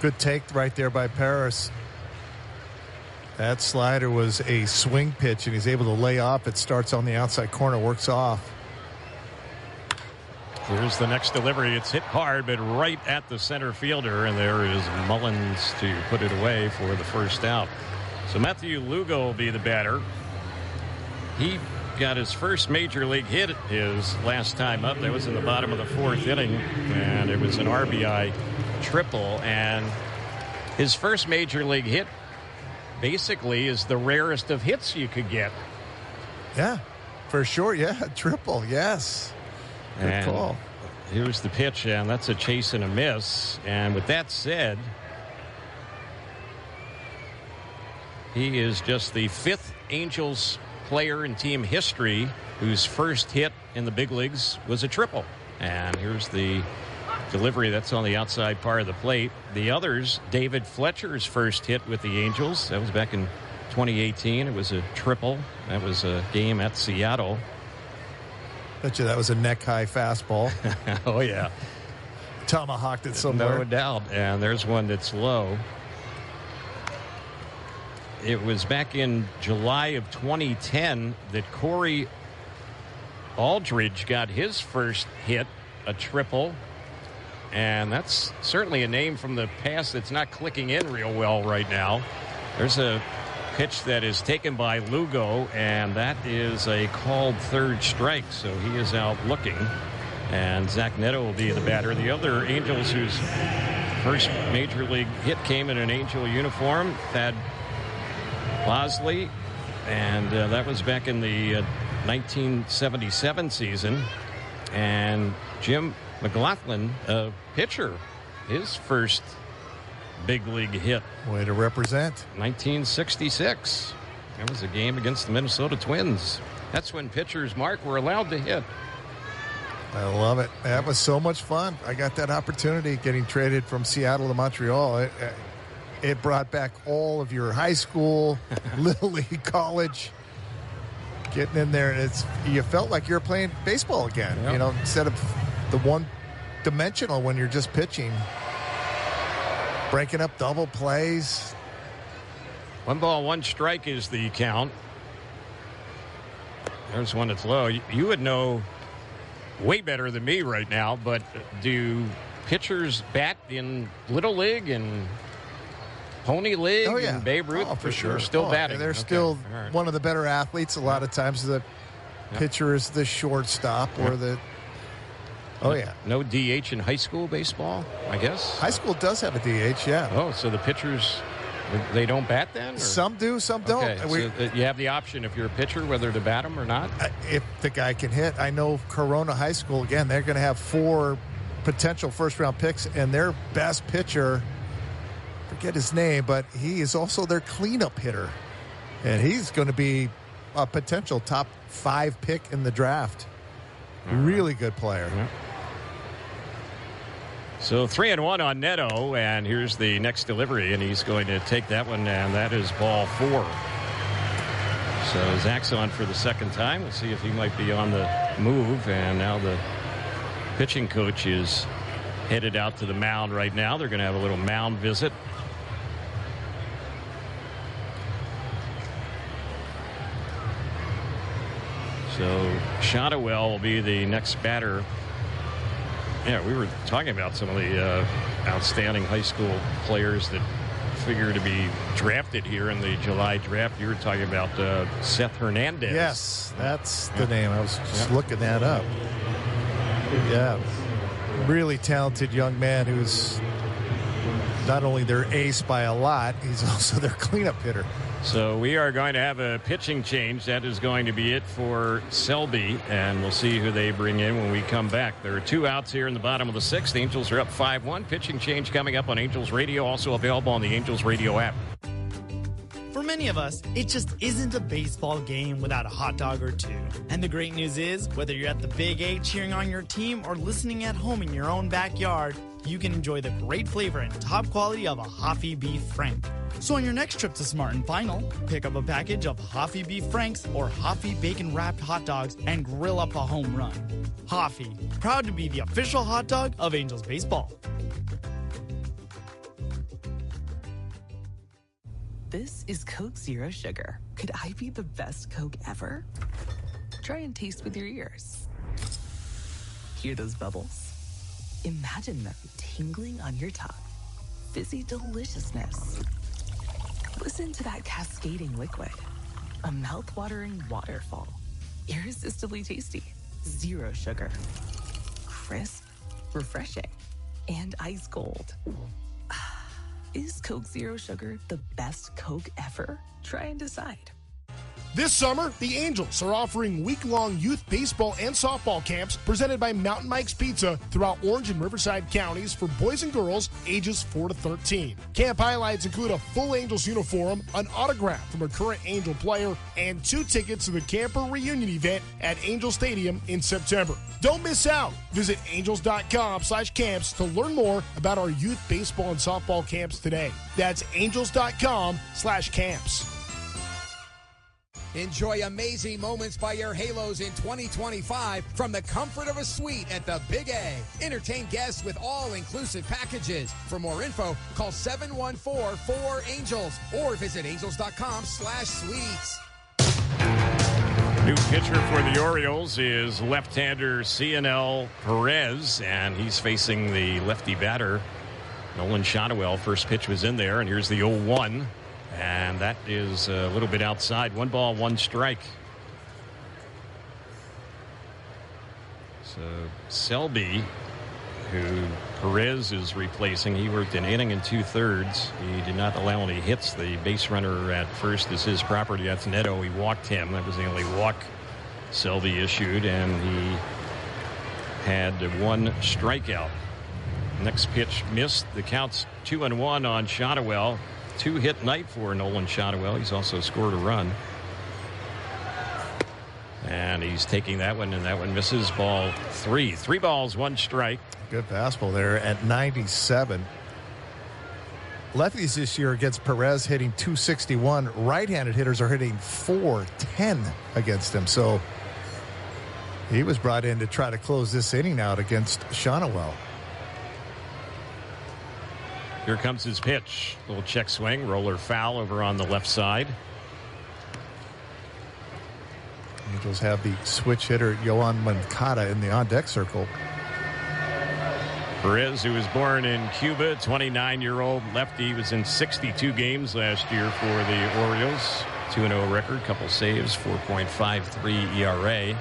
Good take right there by Paris. That slider was a swing pitch, and he's able to lay off. It starts on the outside corner, works off. Here's the next delivery. It's hit hard, but right at the center fielder, and there is Mullins to put it away for the first out. So Matthew Lugo will be the batter. He got his first major league hit his last time up. That was in the bottom of the 4th inning, and it was an RBI triple. And his first major league hit basically is the rarest of hits you could get. Yeah, for sure. Yeah, triple. Yes. Good call. Here's the pitch, and that's a chase and a miss. And with that said, he is just the 5th Angels player in team history whose first hit in the big leagues was a triple. And here's the delivery. That's on the outside part of the plate. The others, David Fletcher's first hit with the Angels. That was back in 2018. It was a triple. That was a game at Seattle. Bet you that was a neck-high fastball. Oh, yeah. Tomahawked it somewhere. No doubt. And there's one that's low. It was back in July of 2010 that Corey Aldridge got his first hit, a triple. And that's certainly a name from the past that's not clicking in real well right now. There's a pitch that is taken by Lugo, and that is a called 3rd strike, so he is out looking. And Zach Neto will be the batter. The other Angels whose first major league hit came in an Angel uniform, Thad Bosley, and that was back in the 1977 season. And Jim McLaughlin, a pitcher, his first big league hit. Way to represent. 1966. That was a game against the Minnesota Twins. That's when pitchers, Mark, were allowed to hit. I love it. That was so much fun. I got that opportunity getting traded from Seattle to Montreal. It brought back all of your high school, little league, college, getting in there. And you felt like you were playing baseball again, yep. You know, instead of the one-dimensional when you're just pitching. Breaking up double plays. 1 ball, 1 strike is the count. There's one that's low. You would know way better than me right now, but do pitchers bat in Little League and Pony League and Babe Ruth? Oh, for sure. They're still batting. They're still one of the better athletes. A lot of times the pitcher is the shortstop or the... Oh, yeah. No DH in high school baseball, I guess? High school does have a DH, yeah. Oh, so the pitchers, they don't bat then? Or? Some do, some don't. Okay, so you have the option if you're a pitcher whether to bat them or not? If the guy can hit. I know Corona High School, again, they're going to have 4 potential first-round picks, and their best pitcher, forget his name, but he is also their cleanup hitter. And he's going to be a potential top 5 pick in the draft. Really good player. Yeah. So 3-1 on Neto, and here's the next delivery, and he's going to take that one, and that is ball 4. So Zach's on for the second time. We'll see if he might be on the move. And now the pitching coach is headed out to the mound right now. They're going to have a little mound visit. So Kochanowicz will be the next batter. Yeah, we were talking about some of the outstanding high school players that figure to be drafted here in the July draft. You were talking about Seth Hernandez. Yes, that's the name. I was just looking that up. Yeah, really talented young man who's not only their ace by a lot, he's also their cleanup hitter. So we are going to have a pitching change. That is going to be it for Selby, and we'll see who they bring in when we come back. There are 2 outs here in the bottom of the 6th. The Angels are up 5-1. Pitching change coming up on Angels Radio, also available on the Angels Radio app. For many of us, it just isn't a baseball game without a hot dog or two. And the great news is, whether you're at the Big A cheering on your team or listening at home in your own backyard, you can enjoy the great flavor and top quality of a Hoffy Beef Frank. So on your next trip to Smart and Final, pick up a package of Hoffy Beef Franks or Hoffy Bacon Wrapped hot dogs and grill up a home run. Hoffy, proud to be the official hot dog of Angels baseball. This is Coke Zero Sugar. Could I be the best Coke ever? Try and taste with your ears. Hear those bubbles? Imagine them tingling on your tongue. Fizzy deliciousness. Listen to that cascading liquid. A mouth-watering waterfall. Irresistibly tasty. Zero sugar. Crisp, refreshing, and ice cold. Is Coke Zero Sugar the best Coke ever? Try and decide. This summer, the Angels are offering week-long youth baseball and softball camps presented by Mountain Mike's Pizza throughout Orange and Riverside counties for boys and girls ages 4 to 13. Camp highlights include a full Angels uniform, an autograph from a current Angel player, and 2 tickets to the camper reunion event at Angel Stadium in September. Don't miss out. Visit angels.com/camps to learn more about our youth baseball and softball camps today. That's angels.com/camps. Enjoy amazing moments by your Halos in 2025 from the comfort of a suite at the Big A. Entertain guests with all-inclusive packages. For more info, call 714-4ANGELS or visit angels.com/suites. New pitcher for the Orioles is left-hander CNL Perez, and he's facing the lefty batter, Nolan Kochanowicz. First pitch was in there, and here's the 0-1. And that is a little bit outside. 1 ball, 1 strike. So Selby, who Perez is replacing, he worked an inning and 2/3. He did not allow any hits. The base runner at first is his property. That's Neto. He walked him. That was the only walk Selby issued, and he had 1 strikeout. Next pitch missed. The count's 2-1 on Kochanowicz. 2-hit night for Nolan Kochanowicz. He's also scored a run. And he's taking that one, and that one misses. Ball 3. 3 balls, 1 strike. Good fastball there at 97. Lefties this year against Perez hitting 261. Right-handed hitters are hitting 410 against him. So he was brought in to try to close this inning out against Kochanowicz. Here comes his pitch. Little check swing, roller foul over on the left side. Angels have the switch hitter Yohan Moncada in the on-deck circle. Perez, who was born in Cuba, 29-year-old lefty, was in 62 games last year for the Orioles. 2-0 record, couple saves, 4.53 ERA.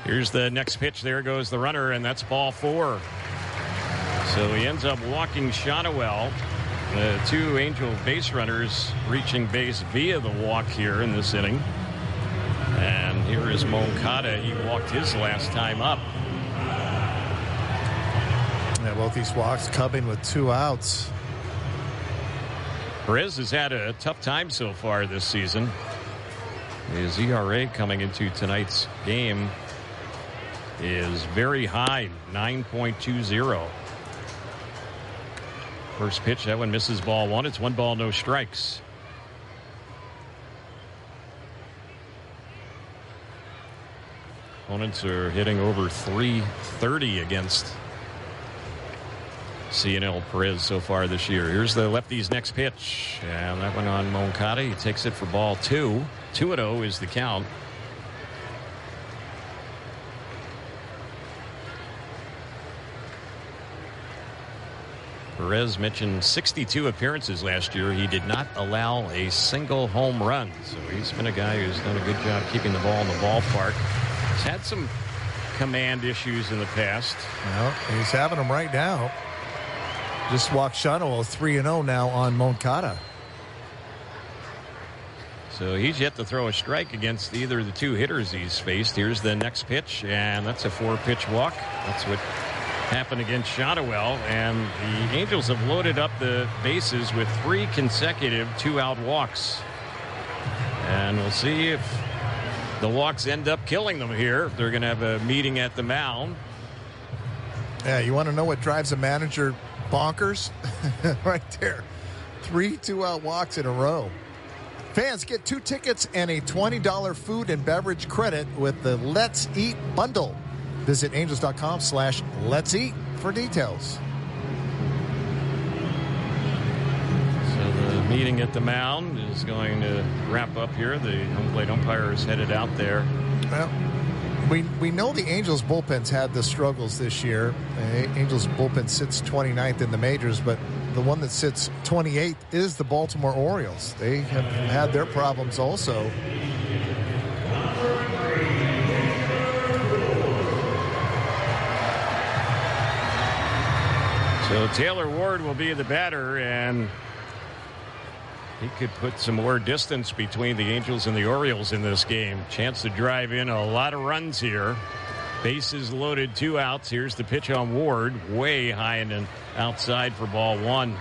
Here's the next pitch. There goes the runner, and that's ball 4. So he ends up walking Kochanowicz. The 2 Angel base runners reaching base via the walk here in this inning. And here is Moncada. He walked his last time up. Yeah, both these walks coming with 2 outs. Perez has had a tough time so far this season. His ERA coming into tonight's game is very high, 9.20. First pitch, that one misses ball one. It's 1 ball, no strikes. Opponents are hitting over 330 against CNL Perez so far this year. Here's the lefty's next pitch. And that one on Moncada. He takes it for ball 2. 2-0 is the count. Perez mentioned 62 appearances last year. He did not allow a single home run. So he's been a guy who's done a good job keeping the ball in the ballpark. He's had some command issues in the past. Well, he's having them right now. Just walked Kochanowicz 3-0 now on Moncada. So he's yet to throw a strike against either of the two hitters he's faced. Here's the next pitch, and that's a 4-pitch walk. That's what happened against Kochanowicz, and the Angels have loaded up the bases with 3 consecutive 2-out walks. And we'll see if the walks end up killing them here. They're going to have a meeting at the mound. Yeah, you want to know what drives a manager bonkers? Right there. 3 2-out walks in a row. Fans, get 2 tickets and a $20 food and beverage credit with the Let's Eat bundle. Visit angels.com/Let's Eat for details. So the meeting at the mound is going to wrap up here. The home plate umpire is headed out there. Well, we know the Angels bullpen's had the struggles this year. The Angels bullpen sits 29th in the majors, but the one that sits 28th is the Baltimore Orioles. They have had their problems also. So Taylor Ward will be the batter, and he could put some more distance between the Angels and the Orioles in this game. Chance to drive in a lot of runs here. Bases loaded, 2 outs. Here's the pitch on Ward, way high and outside for ball 1.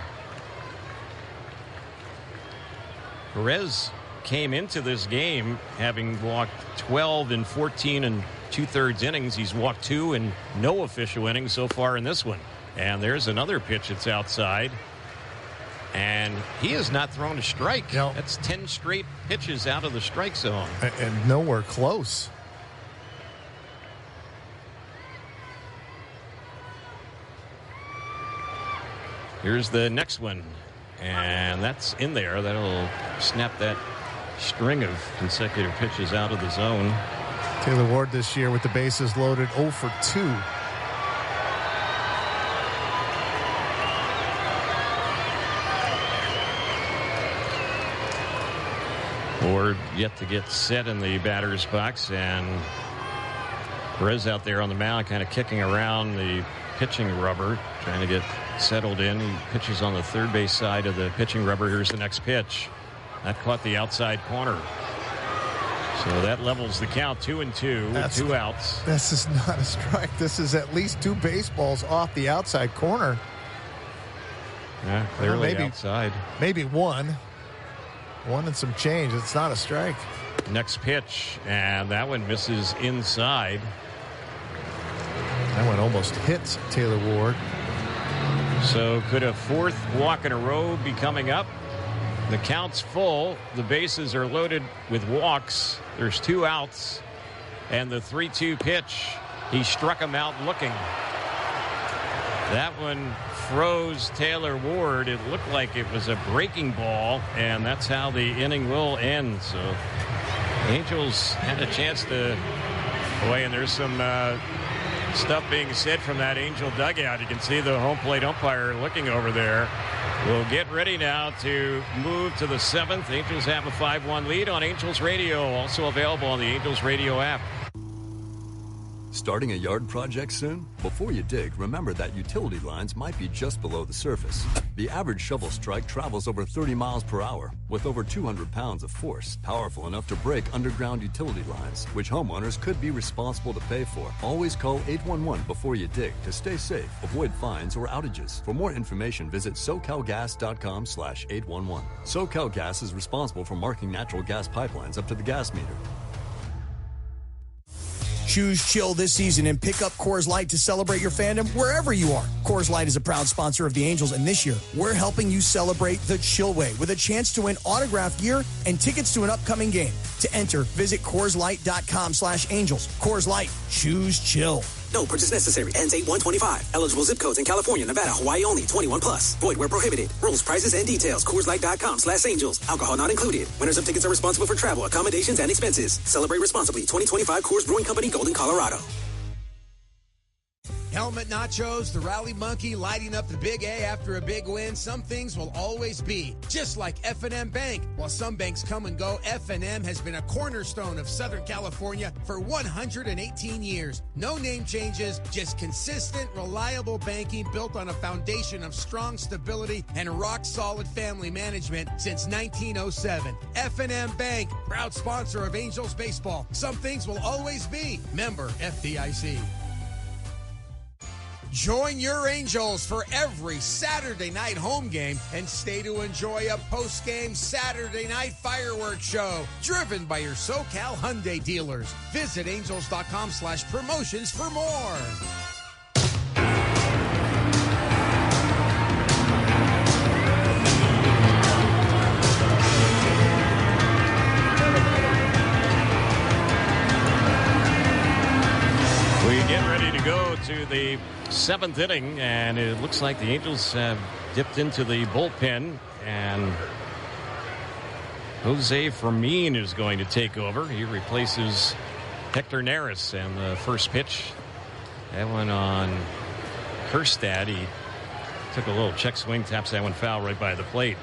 Perez came into this game having walked 12 in 14 and 2/3 innings. He's walked 2 and no official innings so far in this one. And there's another pitch that's outside. And he has not thrown a strike. No. That's 10 straight pitches out of the strike zone. And nowhere close. Here's the next one. And that's in there. That'll snap that string of consecutive pitches out of the zone. Taylor Ward this year with the bases loaded 0 for 2. Ward yet to get set in the batter's box, and Perez out there on the mound kind of kicking around the pitching rubber, trying to get settled in. He pitches on the third base side of the pitching rubber. Here's the next pitch. That caught the outside corner. So that levels the count, 2-2 with 2 outs. This is not a strike. This is at least 2 baseballs off the outside corner. Yeah, clearly outside. Maybe 1. 1 and some change. It's not a strike. Next pitch, and that one misses inside. That one almost hits Taylor Ward. So could a 4th walk in a row be coming up? The count's full. The bases are loaded with walks. There's 2 outs. And the 3-2 pitch, he struck him out looking. That one froze Taylor Ward. It looked like it was a breaking ball, and that's how the inning will end. So Angels had a chance to, boy, and there's some stuff being said from that Angel dugout. You can see the home plate umpire looking over there. We'll get ready now to move to the 7th. Angels have a 5-1 lead on Angels Radio, also available on the Angels Radio app. Starting a yard project soon? Before you dig, remember that utility lines might be just below the surface. The average shovel strike travels over 30 miles per hour with over 200 pounds of force, powerful enough to break underground utility lines, which homeowners could be responsible to pay for. Always call 811 before you dig to stay safe, avoid fines or outages. For more information, visit SoCalGas.com/811. SoCal Gas is responsible for marking natural gas pipelines up to the gas meter. Choose chill this season and pick up Coors Light to celebrate your fandom wherever you are. Coors Light is a proud sponsor of the Angels, and this year, we're helping you celebrate the chill way with a chance to win autographed gear and tickets to an upcoming game. To enter, visit CoorsLight.com/Angels. Coors Light. Choose chill. No purchase necessary. Ends 8/125. Eligible zip codes in California, Nevada, Hawaii only. 21 plus. Void where prohibited. Rules, prices, and details. CoorsLight.com/Angels. Alcohol not included. Winners of tickets are responsible for travel, accommodations, and expenses. Celebrate responsibly. 2025 Coors Brewing Company, Golden, Colorado. Helmet Nachos, the Rally Monkey, lighting up the Big A after a big win. Some things will always be, just like F&M Bank. While some banks come and go, F&M has been a cornerstone of Southern California for 118 years. No name changes, just consistent, reliable banking built on a foundation of strong stability and rock-solid family management since 1907. F&M Bank, proud sponsor of Angels baseball. Some things will always be. Member FDIC. Join your Angels for every Saturday night home game and stay to enjoy a post-game Saturday night fireworks show driven by your SoCal Hyundai dealers. Visit angels.com/promotions for more. We get ready to go to the 7th inning, and it looks like the Angels have dipped into the bullpen, and Jose Fermin is going to take over. He replaces Hector Neris, and the first pitch, that one on Kjerstad. He took a little check swing, taps that one foul right by the plate.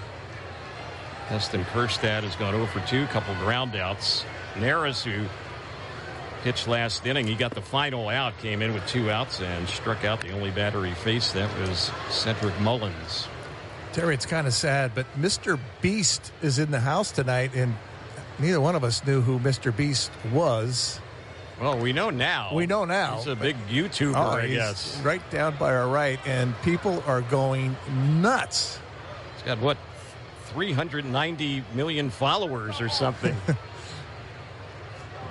Heston Kjerstad has gone 0 for 2, couple ground outs. Neris, who pitched last inning, he got the final out, came in with 2 outs and struck out the only batter he faced. That was Cedric Mullins. Terry, it's kind of sad, but Mr. Beast is in the house tonight, and neither one of us knew who Mr. Beast was. Well, we know now. He's a big YouTuber, I guess. Right down by our right, and people are going nuts. He's got, what, 390 million followers or something.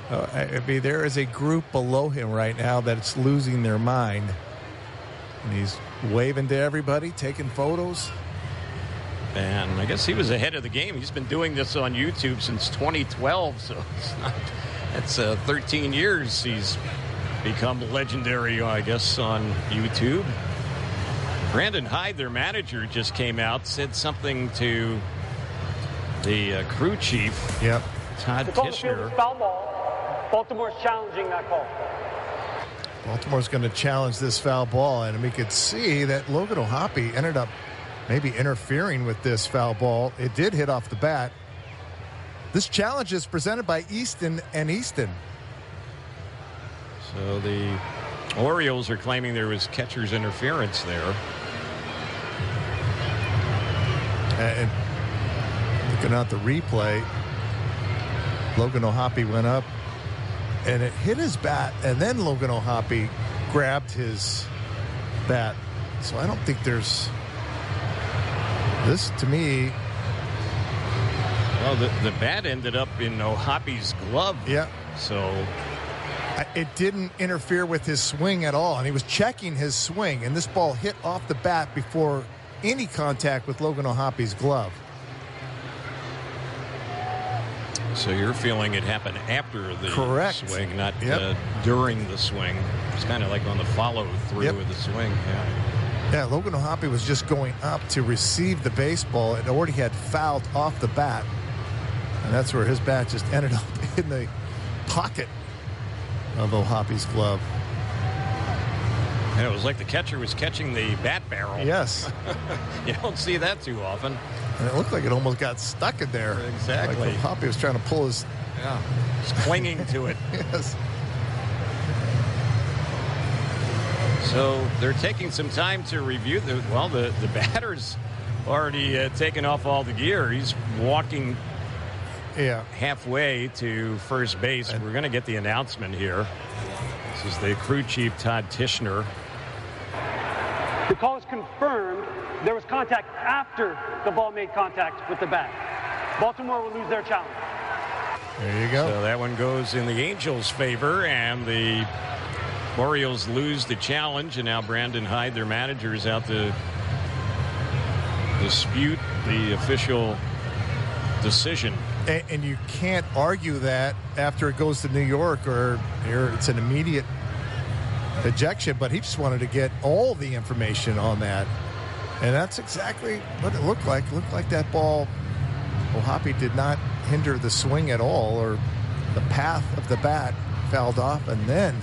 I mean, there is a group below him right now that's losing their mind. And he's waving to everybody, taking photos. And I guess he was ahead of the game. He's been doing this on YouTube since 2012, so it's 13 years he's become legendary, I guess, on YouTube. Brandon Hyde, their manager, just came out, said something to the crew chief, Todd Kishner. Baltimore's challenging that call. Baltimore's going to challenge this foul ball, and we could see that Logan O'Hoppe ended up maybe interfering with this foul ball. It did hit off the bat. This challenge is presented by Easton and Easton. So the Orioles are claiming there was catcher's interference there. And looking at the replay, Logan O'Hoppe went up, and it hit his bat, and then Logan O'Hoppe grabbed his bat. So I don't think there's... This, to me... Well, the bat ended up in O'Hoppe's glove. Yeah. So... It didn't interfere with his swing at all, and he was checking his swing, and this ball hit off the bat before any contact with Logan O'Hoppe's glove. So you're feeling it happened after the swing, not during the swing. It's kind of like on the follow-through of the swing. Yeah, Logan O'Hoppe was just going up to receive the baseball. It already had fouled off the bat, and that's where his bat just ended up in the pocket of O'Hoppe's glove. And it was like the catcher was catching the bat barrel. Yes. You don't see that too often. And it looked like it almost got stuck in there. Exactly. Like O'Hoppe was trying to pull his... Yeah, he's clinging to it. Yes. So they're taking some time to review the batter's already taken off all the gear. He's walking halfway to first base. We're going to get the announcement here. This is the crew chief, Todd Kishner. The call is confirmed. There was contact after the ball made contact with the bat. Baltimore will lose their challenge. There you go. So that one goes in the Angels' favor, and the Orioles lose the challenge, and now Brandon Hyde, their manager, is out to dispute the official decision. And you can't argue that after it goes to New York, or it's an immediate ejection, but he just wanted to get all the information on that. And that's exactly what it looked like. It looked like that ball, Ohapi did not hinder the swing at all, or the path of the bat fouled off, and then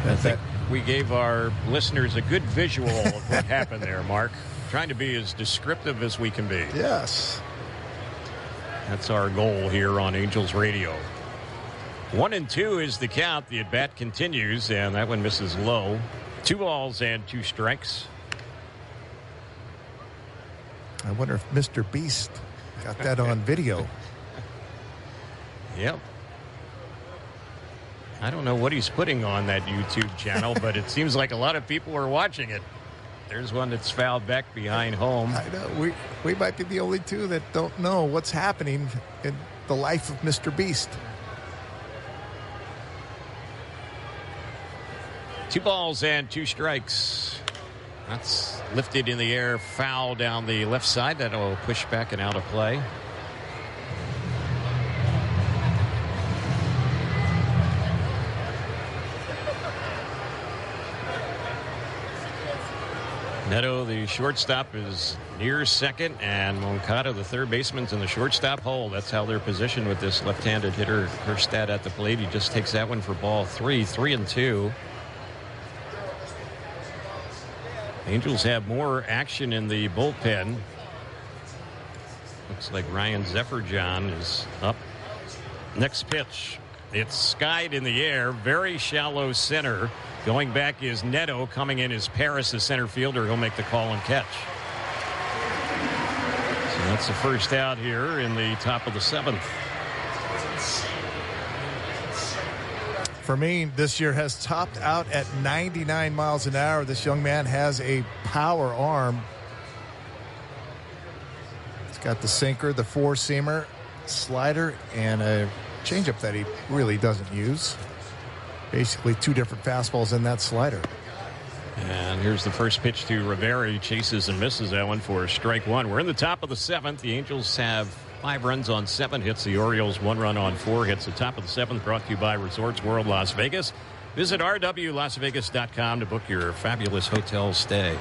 I think we gave our listeners a good visual of what happened there, Mark. Trying to be as descriptive as we can be. Yes. That's our goal here on Angels Radio. 1-2 is the count. The at-bat continues, and that one misses low. 2 balls and 2 strikes. I wonder if Mr. Beast got that on video. Yep. I don't know what he's putting on that YouTube channel, but it seems like a lot of people are watching it. There's one that's fouled back behind home. I know. We might be the only two that don't know what's happening in the life of Mr. Beast. 2 balls and 2 strikes. That's lifted in the air, foul down the left side. That'll push back and out of play. Neto, the shortstop, is near second, and Moncada, the third baseman's in the shortstop hole. That's how they're positioned with this left-handed hitter, Kerstad, at the plate. He just takes that one for ball 3, 3-2. Angels have more action in the bullpen. Looks like Ryan Zephyr-John is up. Next pitch. It's skied in the air, very shallow center. Going back is Neto. Coming in is Paris, the center fielder. He'll make the call and catch. So that's the first out here in the top of the 7th. Fermin this year has topped out at 99 miles an hour. This young man has a power arm. He's got the sinker, the four-seamer, slider, and a changeup that he really doesn't use. Basically 2 different fastballs in that slider. And here's the first pitch to Rivera. He chases and misses that one for strike 1. We're in the top of the 7th. The Angels have 5 runs on 7 hits. The Orioles 1 run on 4 hits. The top of the 7th brought to you by Resorts World Las Vegas. Visit rwlasvegas.com to book your fabulous hotel stay.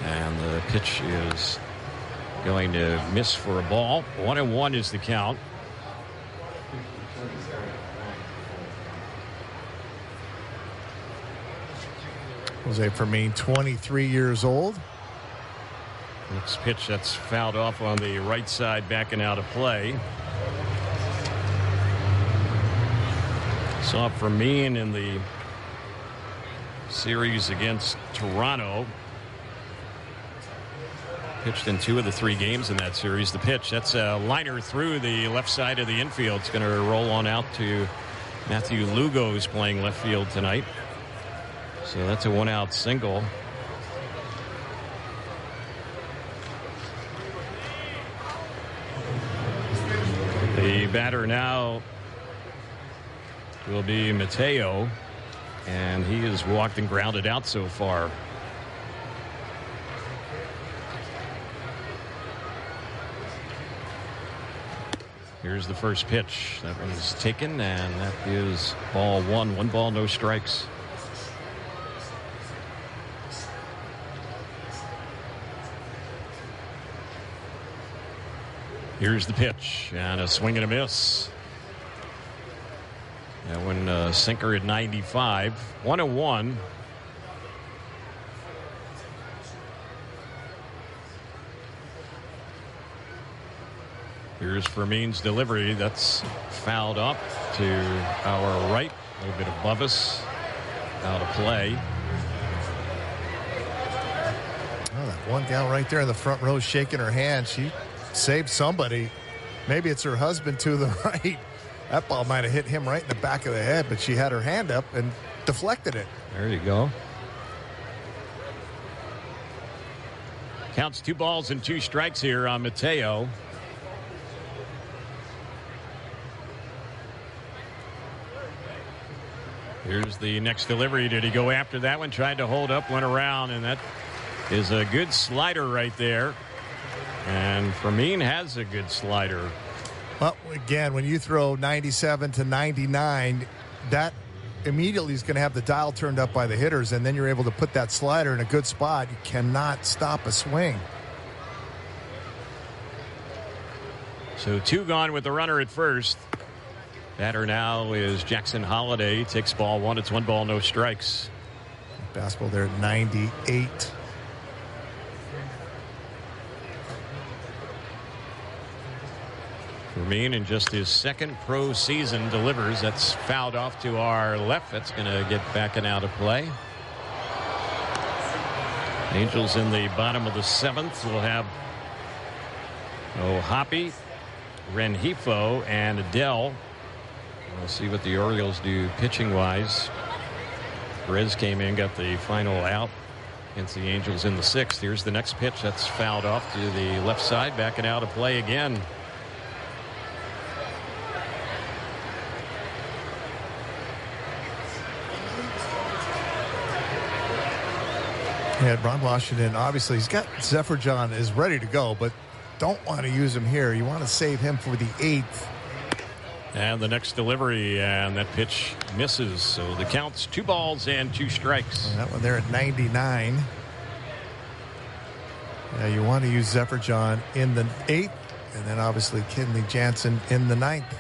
And the pitch is going to miss for a ball. 1-1 is the count. Jose Fermin, 23 years old. Next pitch, that's fouled off on the right side, backing out of play. Saw Fermin in the series against Toronto. Pitched in 2 of the 3 games in that series. The pitch, that's a liner through the left side of the infield. It's going to roll on out to Matthew Lugo, who's playing left field tonight. So that's a 1-out single. The batter now will be Mateo, and he has walked and grounded out so far. Here's the first pitch. That one is taken, and that is ball 1. 1 ball, no strikes. Here's the pitch, and a swing and a miss. That one sinker at 95. 1-1. Here's Fermin's delivery. That's fouled up to our right, a little bit above us, out of play. Oh, that one gal right there in the front row shaking her hand. She saved somebody. Maybe it's her husband to the right. That ball might have hit him right in the back of the head, but she had her hand up and deflected it. There you go. Counts 2 balls and 2 strikes here on Mateo. Here's the next delivery. Did he go after that one? Tried to hold up, went around, and that is a good slider right there. And Fermin has a good slider. Well, again, when you throw 97 to 99, that immediately is going to have the dial turned up by the hitters, and then you're able to put that slider in a good spot. You cannot stop a swing. So 2 gone with the runner at first. Batter now is Jackson Holliday. Takes ball 1. It's 1 ball, no strikes. Fastball there at 98. Fermin, in just his second pro season, delivers. That's fouled off to our left. That's going to get back and out of play. Angels in the bottom of the 7th will have Hoppe, Rengifo, and Adele. We'll see what the Orioles do pitching-wise. Perez came in, got the final out against the Angels in the 6th. Here's the next pitch. That's fouled off to the left side, back and out of play again. Yeah, Ron Washington, obviously, he's got Zephyr John is ready to go, but don't want to use him here. You want to save him for the 8th. And the next delivery, and that pitch misses. So the count's 2 balls and 2 strikes. And that one there at 99. Yeah, you want to use Zephyr John in the 8th, and then obviously Kenley Jansen in the 9th.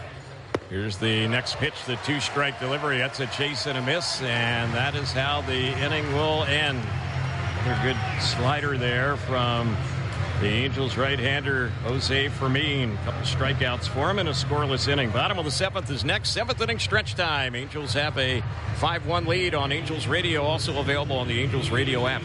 Here's the next pitch, the 2-strike delivery. That's a chase and a miss, and that is how the inning will end. Another good slider there from the Angels right-hander Jose Fermin. A couple strikeouts for him in a scoreless inning. Bottom of the 7th is next. 7th inning stretch time. Angels have a 5-1 lead on Angels Radio, also available on the Angels Radio app.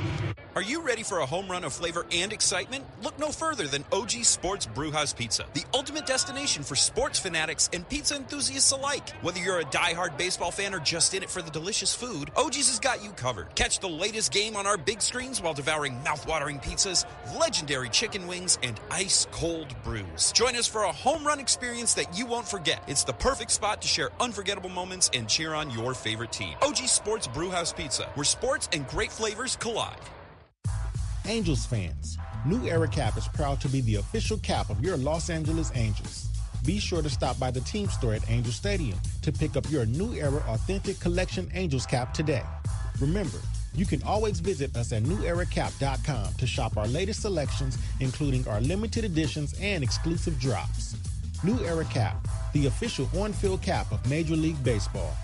Are you ready for a home run of flavor and excitement? Look no further than OG Sports Brewhouse Pizza, the ultimate destination for sports fanatics and pizza enthusiasts alike. Whether you're a diehard baseball fan or just in it for the delicious food, OG's has got you covered. Catch the latest game on our big screens while devouring mouth-watering pizzas, legendary chicken wings, and ice-cold brews. Join us for a home run experience that you won't forget. It's the perfect spot to share unforgettable moments and cheer on your favorite team. OG Sports Brewhouse Pizza, where sports and great flavors collide. Angels fans, New Era Cap is proud to be the official cap of your Los Angeles Angels. Be sure to stop by the team store at Angel Stadium to pick up your New Era Authentic Collection Angels cap today. Remember, you can always visit us at neweracap.com to shop our latest selections, including our limited editions and exclusive drops. New Era Cap, the official on-field cap of Major League Baseball.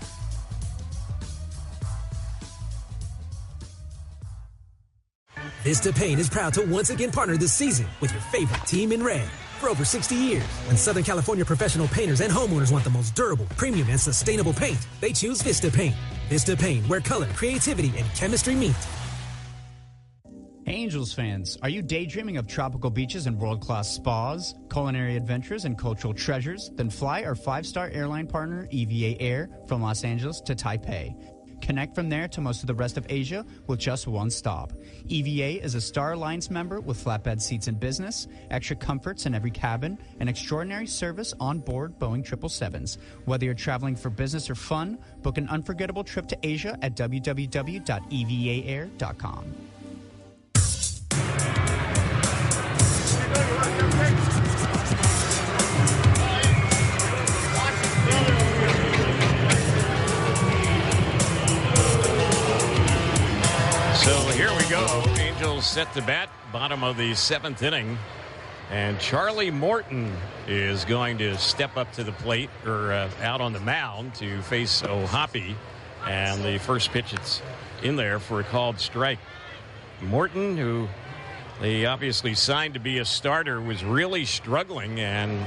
Vista Paint is proud to once again partner this season with your favorite team in red. For over 60 years, when Southern California professional painters and homeowners want the most durable, premium, and sustainable paint, they choose Vista Paint. Vista Paint, where color, creativity, and chemistry meet. Hey Angels fans, are you daydreaming of tropical beaches and world-class spas, culinary adventures, and cultural treasures? Then fly our 5-star airline partner, EVA Air, from Los Angeles to Taipei. Connect from there to most of the rest of Asia with just one stop. EVA is a Star Alliance member with flatbed seats in business, extra comforts in every cabin, and extraordinary service on board Boeing 777s. Whether you're traveling for business or fun, book an unforgettable trip to Asia at www.evaair.com. So here we go. Angels set to bat, bottom of the 7th inning. And Charlie Morton is going to step up to the plate, or out on the mound to face Hoppe. And the first pitch, it's in there for a called strike. Morton, who they obviously signed to be a starter, was really struggling and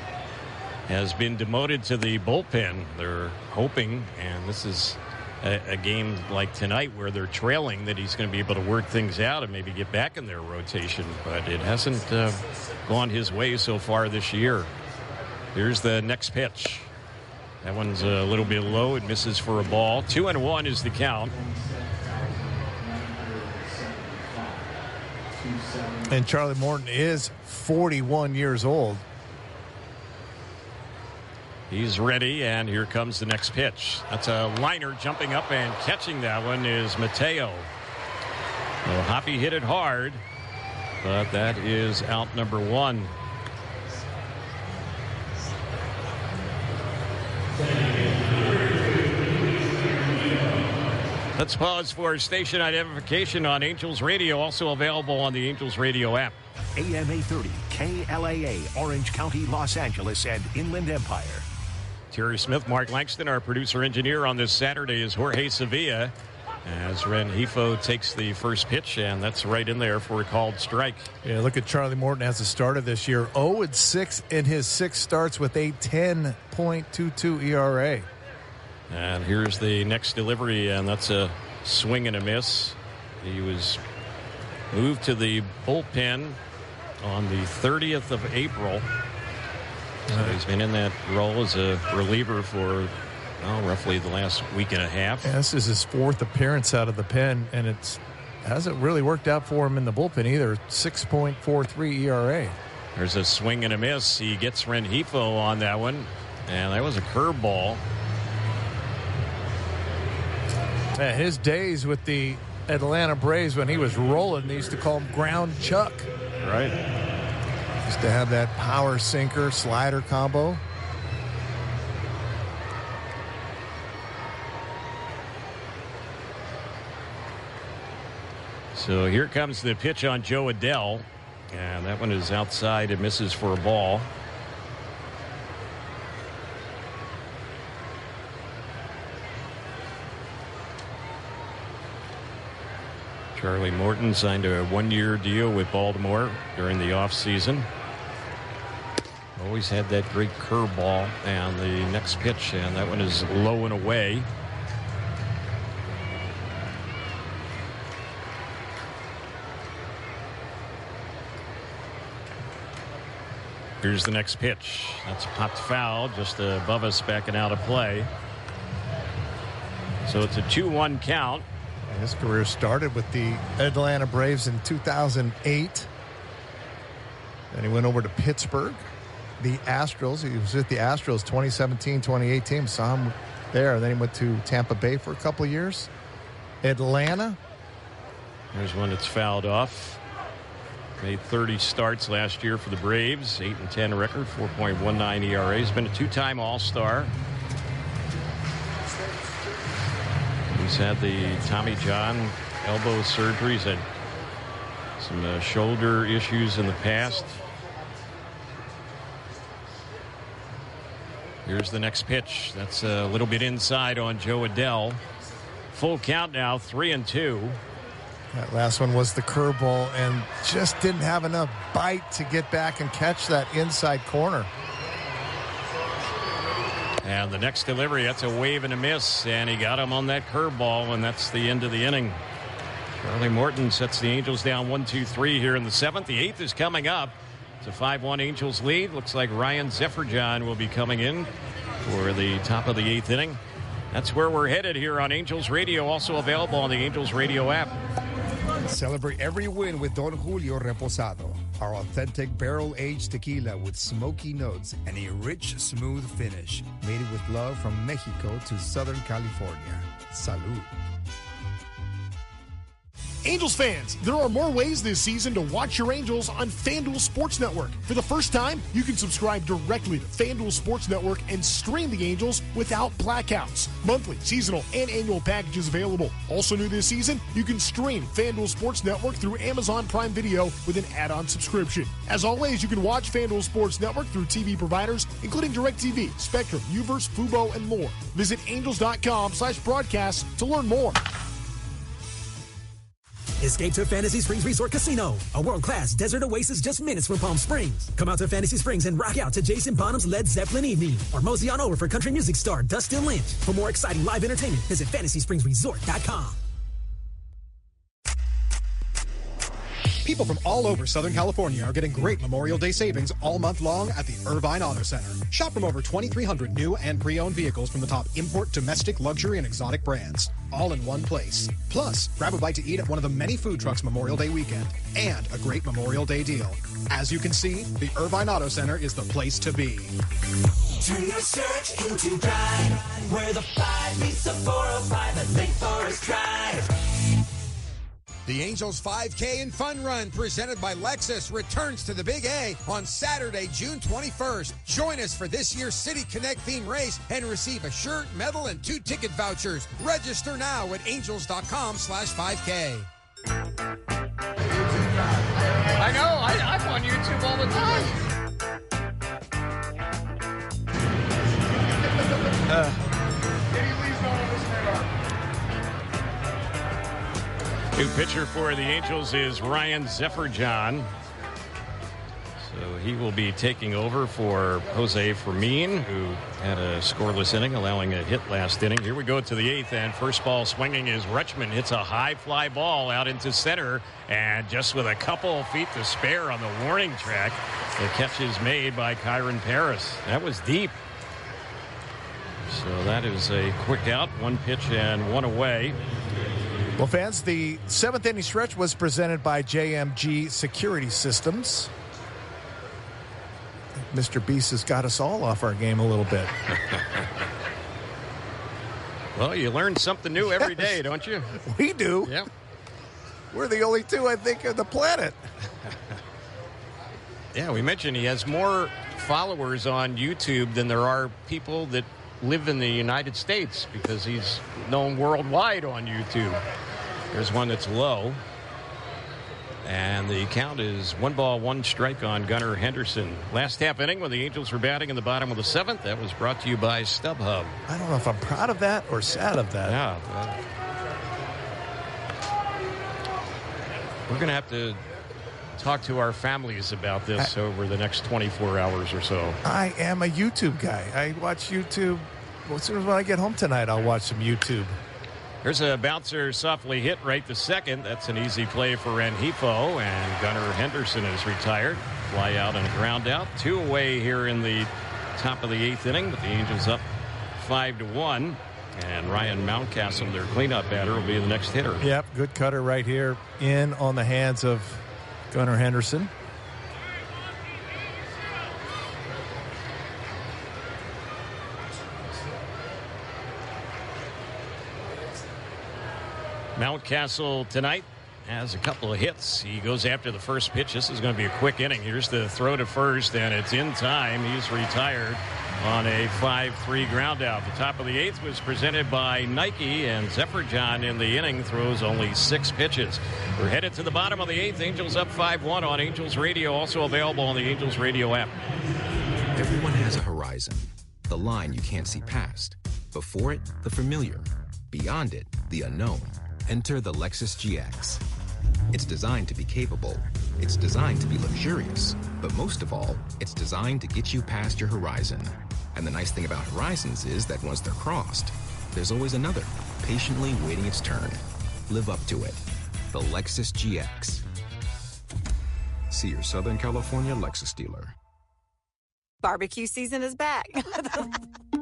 has been demoted to the bullpen. They're hoping, and this is a game like tonight where they're trailing, that he's going to be able to work things out and maybe get back in their rotation. But it hasn't gone his way so far this year. Here's the next pitch. That one's a little bit low. It misses for a ball. 2-1 is the count. And Charlie Morton is 41 years old. He's ready, and here comes the next pitch. That's a liner. Jumping up and catching that one is Mateo. Well, Hoppy hit it hard, but that is out number 1. Let's pause for station identification on Angels Radio, also available on the Angels Radio app. AM 830, KLAA, Orange County, Los Angeles, and Inland Empire. Terry Smith, Mark Langston, our producer-engineer on this Saturday is Jorge Sevilla, as Rengifo takes the first pitch, and that's right in there for a called strike. Yeah, look at Charlie Morton as a starter this year. 0-6 in his 6 starts with a 10.22 ERA. And here's the next delivery, and that's a swing and a miss. He was moved to the bullpen on the 30th of April. So he's been in that role as a reliever for roughly the last week and a half. Yeah, this is his 4th appearance out of the pen, and it hasn't really worked out for him in the bullpen either. 6.43 ERA. There's a swing and a miss. He gets Rengifo on that one, and that was a curveball. Man, his days with the Atlanta Braves when he was rolling, they used to call him Ground Chuck. Right. Used to have that power sinker slider combo. So here comes the pitch on Joe Adell, and that one is outside. It misses for a ball. Charlie Morton signed a 1-year deal with Baltimore during the offseason. Always had that great curveball, and the next pitch, and that one is low and away. Here's the next pitch. That's popped foul just above us, backing out of play. So it's a 2-1 count. His career started with the Atlanta Braves in 2008. Then he went over to Pittsburgh, the Astros. He was with the Astros 2017-2018. Saw him there. Then he went to Tampa Bay for a couple of years. Atlanta. There's one that's fouled off. Made 30 starts last year for the Braves. 8-10 record, 4.19 ERA. He's been a 2-time All-Star. He's had the Tommy John elbow surgery. He's had some shoulder issues in the past. Here's the next pitch. That's a little bit inside on Joe Adell. Full count now, 3-2. That last one was the curveball and just didn't have enough bite to get back and catch that inside corner. And the next delivery, that's a wave and a miss, and he got him on that curveball, and that's the end of the inning. Charlie Morton sets the Angels down 1-2-3 here in the 7th. The 8th is coming up. It's a 5-1 Angels lead. Looks like Ryan Zefferjohn will be coming in for the top of the 8th inning. That's where we're headed here on Angels Radio, also available on the Angels Radio app. Celebrate every win with Don Julio Reposado, our authentic barrel-aged tequila with smoky notes and a rich, smooth finish. Made it with love from Mexico to Southern California. Salud. Angels fans, there are more ways this season to watch your Angels on FanDuel Sports Network. For the first time, you can subscribe directly to FanDuel Sports Network and stream the Angels without blackouts. Monthly, seasonal, and annual packages available. Also new this season, you can stream FanDuel Sports Network through Amazon Prime Video with an add-on subscription. As always, you can watch FanDuel Sports Network through TV providers, including DirecTV, Spectrum, Uverse, Fubo, and more. Visit angels.com/broadcast to learn more. Escape to Fantasy Springs Resort Casino, a world-class desert oasis just minutes from Palm Springs. Come out to Fantasy Springs and rock out to Jason Bonham's Led Zeppelin Evening, or mosey on over for country music star Dustin Lynch. For more exciting live entertainment, visit FantasySpringsResort.com. People from all over Southern California are getting great Memorial Day savings all month long at the Irvine Auto Center. Shop from over 2,300 new and pre-owned vehicles from the top import, domestic, luxury, and exotic brands, all in one place. Plus, grab a bite to eat at one of the many food trucks Memorial Day weekend, and a great Memorial Day deal. As you can see, the Irvine Auto Center is the place to be. Turn your search into drive, where the 5 meets the 405 at Lake Forest Drive. The Angels 5K and Fun Run, presented by Lexus, returns to the Big A on Saturday, June 21st. Join us for this year's City Connect theme race and receive a shirt, medal, and 2 ticket vouchers. Register now at angels.com/5K. I know. I'm on YouTube all the time. New pitcher for the Angels is Ryan Zefferjon. So he will be taking over for Jose Fermin, who had a scoreless inning, allowing a hit last inning. Here we go to the 8th, and first ball swinging is Rutschman. Hits a high fly ball out into center, and just with a couple of feet to spare on the warning track, the catch is made by Kyron Paris. That was deep. So that is a quick out, 1 pitch and 1 away. Well, fans, the 7th inning stretch was presented by JMG Security Systems. Mr. Beast has got us all off our game a little bit. Well, you learn something new every day, don't you? We do. Yep. We're the only two, I think, on the planet. Yeah, we mentioned he has more followers on YouTube than there are people that live in the United States, because he's known worldwide on YouTube. There's one that's low. And the count is 1 ball, 1 strike on Gunnar Henderson. Last half inning when the Angels were batting in the bottom of the 7th. That was brought to you by StubHub. I don't know if I'm proud of that or sad of that. Yeah. We're going to have to talk to our families about this over the next 24 hours or so. I am a YouTube guy. I watch YouTube. Well, as soon as when I get home tonight, I'll watch some YouTube. Here's a bouncer softly hit right to second. That's an easy play for Rengifo, and Gunnar Henderson is retired. Fly out and a ground out. 2 away here in the top of the 8th inning, but the Angels up 5-1. And Ryan Mountcastle, their cleanup batter, will be the next hitter. Yep, good cutter right here in on the hands of Gunnar Henderson. Mountcastle tonight has a couple of hits. He goes after the first pitch. This is going to be a quick inning. Here's the throw to first, and it's in time. He's retired on a 5-3 ground out. The top of the 8th was presented by Nike, and Zefferjon in the inning throws only 6 pitches. We're headed to the bottom of the 8th. Angels up 5-1 on Angels Radio, also available on the Angels Radio app. Everyone has a horizon, the line you can't see past. Before it, the familiar. Beyond it, the unknown. Enter the Lexus GX. It's designed to be capable. It's designed to be luxurious. But most of all, it's designed to get you past your horizon. And the nice thing about horizons is that once they're crossed, there's always another, patiently waiting its turn. Live up to it. The Lexus GX. See your Southern California Lexus dealer. Barbecue season is back.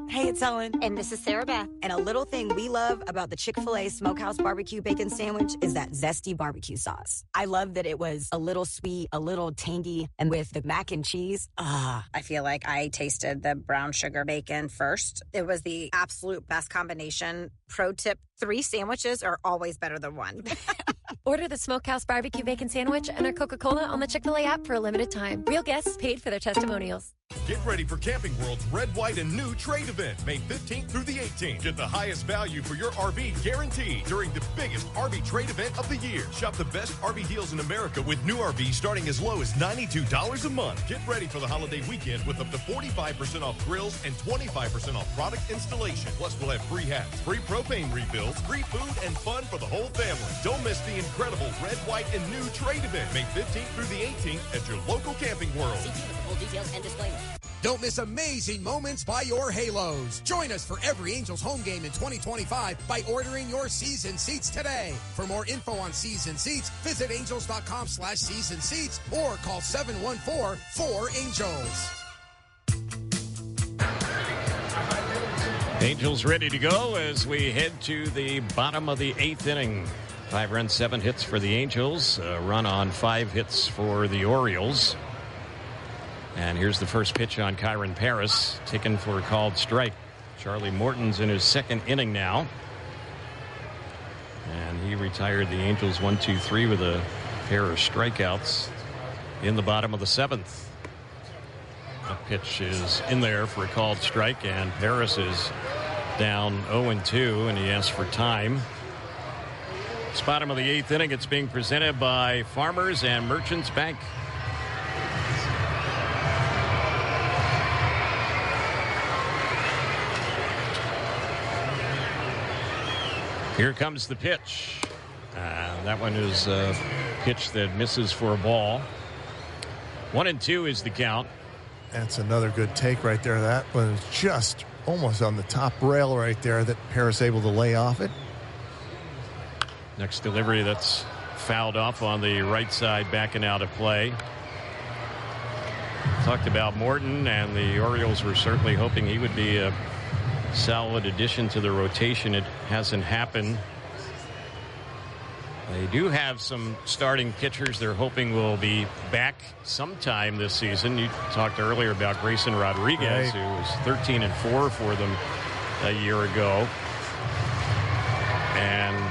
Hey, it's Ellen. And this is Sarah Beth. And a little thing we love about the Chick-fil-A Smokehouse Barbecue Bacon Sandwich is that zesty barbecue sauce. I love that it was a little sweet, a little tangy, and with the mac and cheese. I feel like I tasted the brown sugar bacon first. It was the absolute best combination. Pro tip, 3 sandwiches are always better than 1. Order the Smokehouse Barbecue Bacon Sandwich and our Coca-Cola on the Chick-fil-A app for a limited time. Real guests paid for their testimonials. Get ready for Camping World's Red, White, and New Trade event, May 15th through the 18th. Get the highest value for your RV guaranteed during the biggest RV trade event of the year. Shop the best RV deals in America with new RVs starting as low as $92 a month. Get ready for the holiday weekend with up to 45% off grills and 25% off product installation. Plus, we'll have free hats, free propane refills, free food, and fun for the whole family. Don't miss the incredible Red, White, and New Trade event, May 15th through the 18th at your local Camping World. See for full details and disclaimer. Don't miss amazing moments by your Halos. Join us for every Angels home game in 2025 by ordering your season seats today. For more info on season seats, visit angels.com/season seats or call 714-4ANGELS. Angels ready to go as we head to the bottom of the 8th inning. 5 runs, 7 hits for the Angels. A run on 5 hits for the Orioles. And here's the first pitch on Kyron Paris, taken for a called strike. Charlie Morton's in his 2nd inning now. And he retired the Angels 1-2-3 with a pair of strikeouts in the bottom of the 7th. The pitch is in there for a called strike, and Paris is down 0-2, and he asked for time. It's bottom of the 8th inning. It's being presented by Farmers and Merchants Bank. Here comes the pitch. That one is a pitch that misses for a ball. 1-2 is the count. That's another good take right there. That was just almost on the top rail right there that Paris able to lay off it. Next delivery, that's fouled off on the right side, backing out of play. Talked about Morton, and the Orioles were certainly hoping he would be a solid addition to the rotation. It hasn't happened. They do have some starting pitchers they're hoping will be back sometime this season. You talked earlier about Grayson Rodriguez, who was 13-4 for them a year ago. And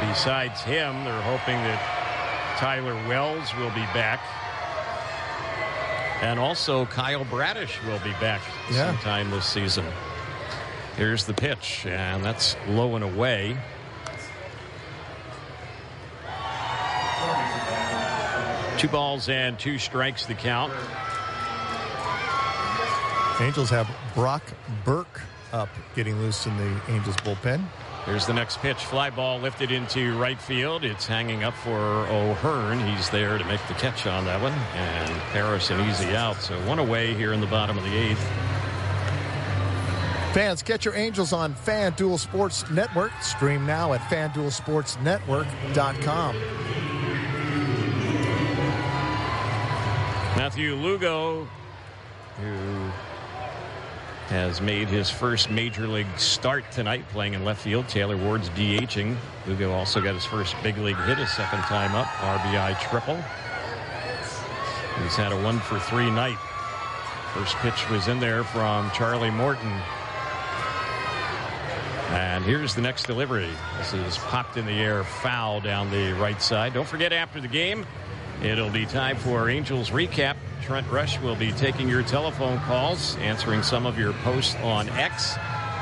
besides him, they're hoping that Tyler Wells will be back. And also Kyle Bradish will be back sometime this season. Here's the pitch, and that's low and away. Two balls and 2 strikes the count. Angels have Brock Burke up, getting loose in the Angels bullpen. Here's the next pitch. Fly ball lifted into right field. It's hanging up for O'Hearn. He's there to make the catch on that one. And Paris an easy out. So 1 away here in the bottom of the 8th. Fans, get your Angels on FanDuel Sports Network. Stream now at FanDuelSportsNetwork.com. Matthew Lugo, who has made his first major league start tonight, playing in left field. Taylor Ward's DHing. Lugo also got his first big league hit, his 2nd time up, RBI triple. He's had a 1-for-3 night. First pitch was in there from Charlie Morton. And here's the next delivery. This is popped in the air, foul down the right side. Don't forget, after the game, it'll be time for Angels Recap. Trent Rush will be taking your telephone calls, answering some of your posts on X.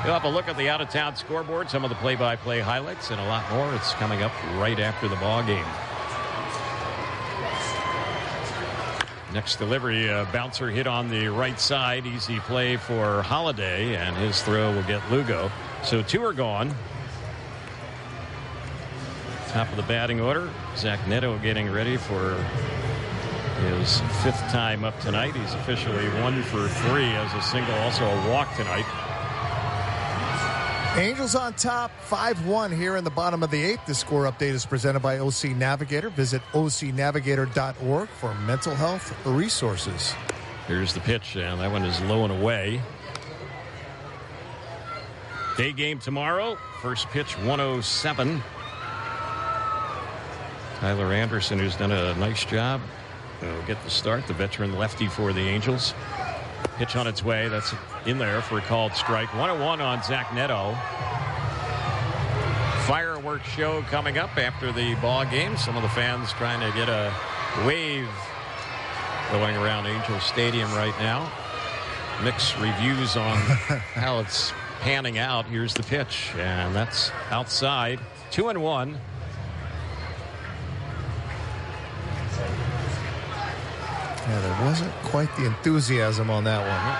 You'll have a look at the out-of-town scoreboard, some of the play-by-play highlights, and a lot more. It's coming up right after the ball game. Next delivery, a bouncer hit on the right side. Easy play for Holiday, and his throw will get Lugo. So 2 are gone. Top of the batting order, Zach Neto getting ready for his 5th time up tonight. He's officially 1-for-3 as a single, also a walk tonight. Angels on top, 5-1 here in the bottom of the 8th. The score update is presented by OC Navigator. Visit ocnavigator.org for mental health resources. Here's the pitch, and that one is low and away. Day game tomorrow. First pitch, 107. Tyler Anderson, who's done a nice job, will get the start. The veteran lefty for the Angels. Pitch on its way. That's in there for a called strike. 1-1 on Zach Neto. Fireworks show coming up after the ball game. Some of the fans trying to get a wave going around Angel Stadium right now. Mixed reviews on how it's panning out. Here's the pitch, and that's outside. 2-1. Yeah, there wasn't quite the enthusiasm on that one.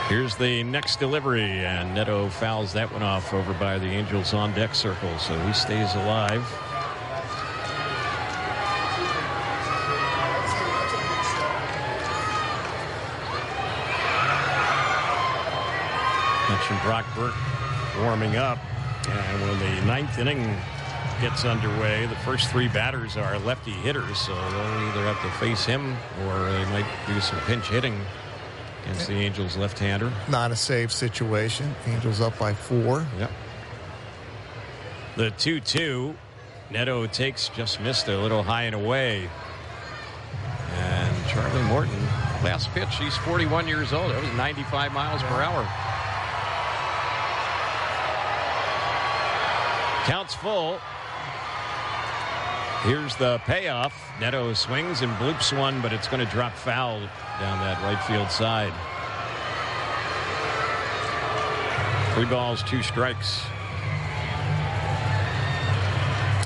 Here's the next delivery, and Neto fouls that one off over by the Angels on deck circle, so he stays alive. mentioned Brock Burke warming up. And when the ninth inning gets underway, the first three batters are lefty hitters, so they'll either have to face him or they might do some pinch hitting against the Angels left-hander. Not a save situation. Angels up by 4. Yep. The 2-2. Neto takes, just missed a little high and away. And Charlie Morton, last pitch, he's 41 years old. That was 95 miles per hour. Counts full. Here's the payoff. Neto swings and bloops one, but it's going to drop foul down that right field side. 3 balls, 2 strikes.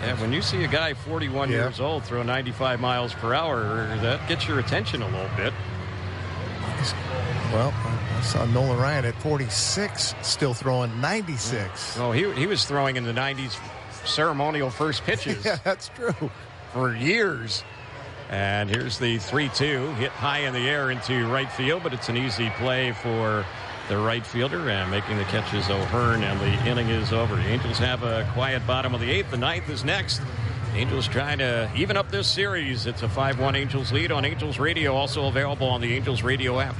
Yeah, when you see a guy 41 years old throw 95 miles per hour, that gets your attention a little bit. Well, I saw Nolan Ryan at 46 still throwing 96. Oh, he was throwing in the 90s ceremonial first pitches. Yeah, that's true. For years. And here's the 3-2 hit high in the air into right field, but it's an easy play for the right fielder, and making the catch is O'Hearn, and the inning is over. The Angels have a quiet bottom of the 8th. The 9th is next. Angels trying to even up this series. It's a 5-1 Angels lead on Angels Radio, also available on the Angels Radio app.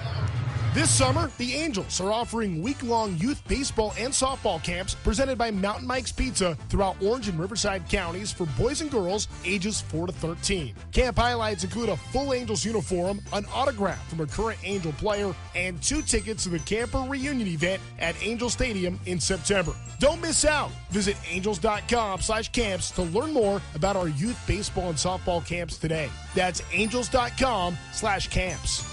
This summer, the Angels are offering week-long youth baseball and softball camps presented by Mountain Mike's Pizza throughout Orange and Riverside counties for boys and girls ages 4 to 13. Camp highlights include a full Angels uniform, an autograph from a current Angel player, and 2 tickets to the camper reunion event at Angel Stadium in September. Don't miss out. Visit angels.com/camps to learn more about our youth baseball and softball camps today. That's angels.com/camps.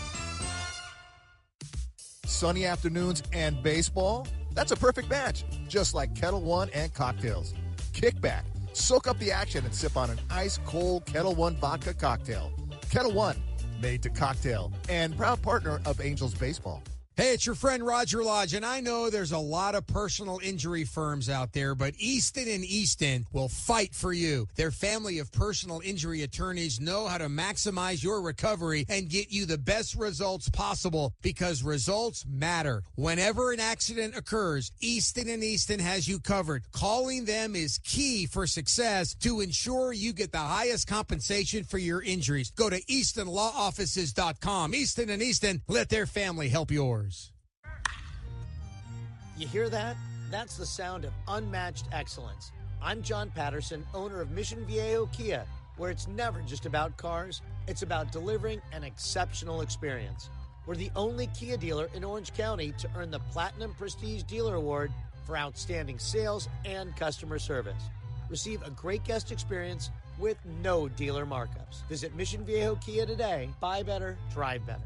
Sunny afternoons and baseball, that's a perfect match, just like Kettle One and cocktails. Kick back, soak up the action, and sip on an ice-cold Kettle One vodka cocktail. Kettle One, made to cocktail, and proud partner of Angels Baseball. Hey, it's your friend Roger Lodge, and I know there's a lot of personal injury firms out there, but Easton & Easton will fight for you. Their family of personal injury attorneys know how to maximize your recovery and get you the best results possible, because results matter. Whenever an accident occurs, Easton & Easton has you covered. Calling them is key for success to ensure you get the highest compensation for your injuries. Go to EastonLawOffices.com. Easton & Easton, let their family help yours. You hear that? That's the sound of unmatched excellence. I'm John Patterson, owner of Mission Viejo Kia, where it's never just about cars, it's about delivering an exceptional experience. We're the only Kia dealer in Orange County to earn the Platinum Prestige Dealer Award for outstanding sales and customer service. Receive a great guest experience with no dealer markups. Visit Mission Viejo Kia today. Buy better, drive better.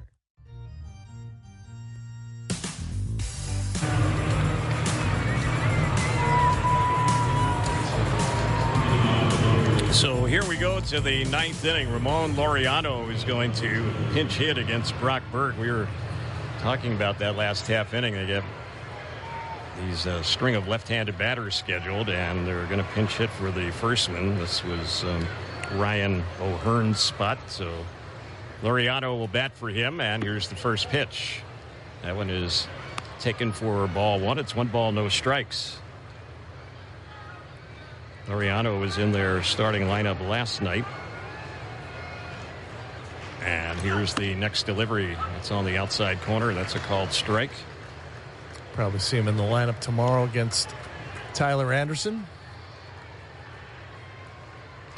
So here we go to the 9th inning. Ramon Laureano is going to pinch hit against Brock Burke. We were talking about that last half inning. They get these string of left-handed batters scheduled, and they're going to pinch hit for the first one. This was Ryan O'Hearn's spot, so Laureano will bat for him, and here's the first pitch. That one is taken for ball 1. It's 1 ball, no strikes. Laureano was in their starting lineup last night. And here's the next delivery. It's on the outside corner. That's a called strike. Probably see him in the lineup tomorrow against Tyler Anderson.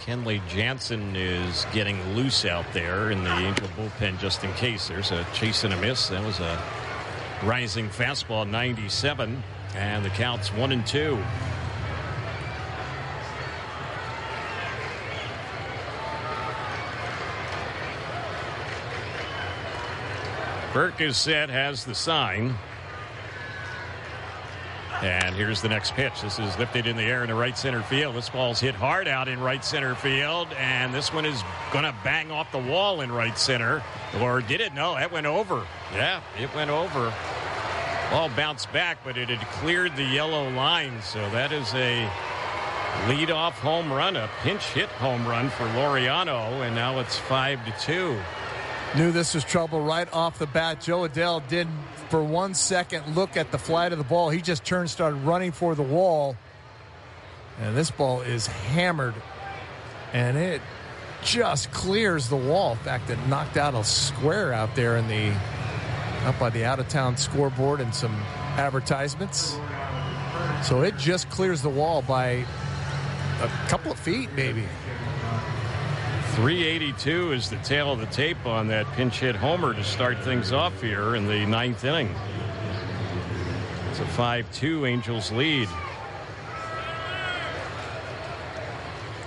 Kenley Jansen is getting loose out there in the Angel bullpen just in case. There's a chase and a miss. That was a rising fastball, 97. And the count's 1-2. Burke is set, has the sign. And here's the next pitch. This is lifted in the air into right center field. This ball's hit hard out in right center field. And this one is going to bang off the wall in right center. Or did it? No, that went over. Yeah, it went over. Ball bounced back, but it had cleared the yellow line. So that is a leadoff home run, a pinch hit home run for Laureano. And now it's 5-2. Knew this was trouble right off the bat. Joe Adele didn't for 1 second look at the flight of the ball. He just turned, started running for the wall. And this ball is hammered. And it just clears the wall. In fact, it knocked out a square out there up by the out-of-town scoreboard and some advertisements. So it just clears the wall by a couple of feet, maybe. 382 is the tail of the tape on that pinch hit homer to start things off here in the 9th inning. It's a 5-2 Angels lead.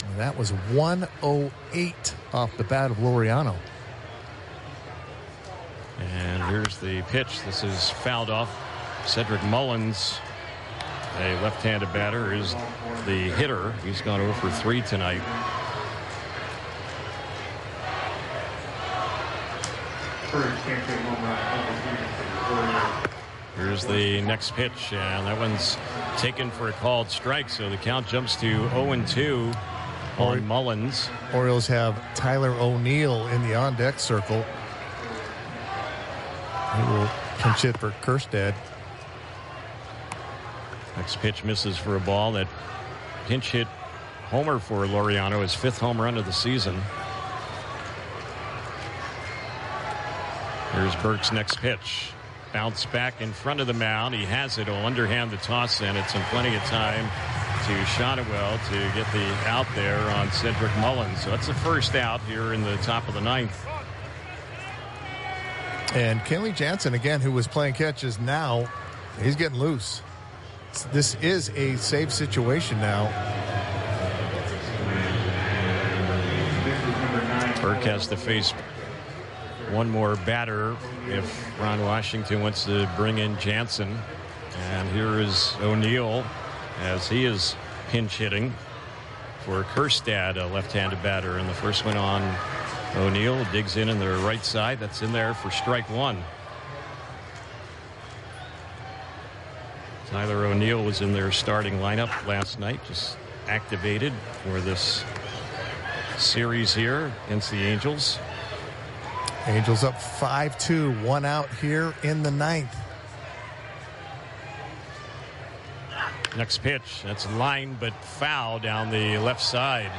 And that was 108 off the bat of Laureano. And here's the pitch. This is fouled off. Cedric Mullins, a left-handed batter, is the hitter. He's gone 0 for 3 tonight. Here's the next pitch, and that one's taken for a called strike, so the count jumps to 0-2 on Mullins. Orioles have Tyler O'Neill in the on-deck circle. He will pinch hit for Kjerstad. Next pitch misses for a ball. That pinch hit homer for Laureano, his 5th home run of the season. Here's Burke's next pitch. Bounce back in front of the mound. He has it. He'll underhand the toss, and it's in plenty of time to Kochanowicz to get the out there on Cedric Mullins. So that's the first out here in the top of the 9th. And Kenley Jansen, again, who was playing catches now, he's getting loose. This is a safe situation now. Burke has to face one more batter if Ron Washington wants to bring in Jansen. And here is O'Neill as he is pinch hitting for Kjerstad, a left-handed batter. And the first one on O'Neill, digs in the right side. That's in there for strike 1. Tyler O'Neill was in their starting lineup last night, just activated for this series here against the Angels. Angels up 5-2, 1 out here in the 9th. Next pitch, that's lined but foul down the left side.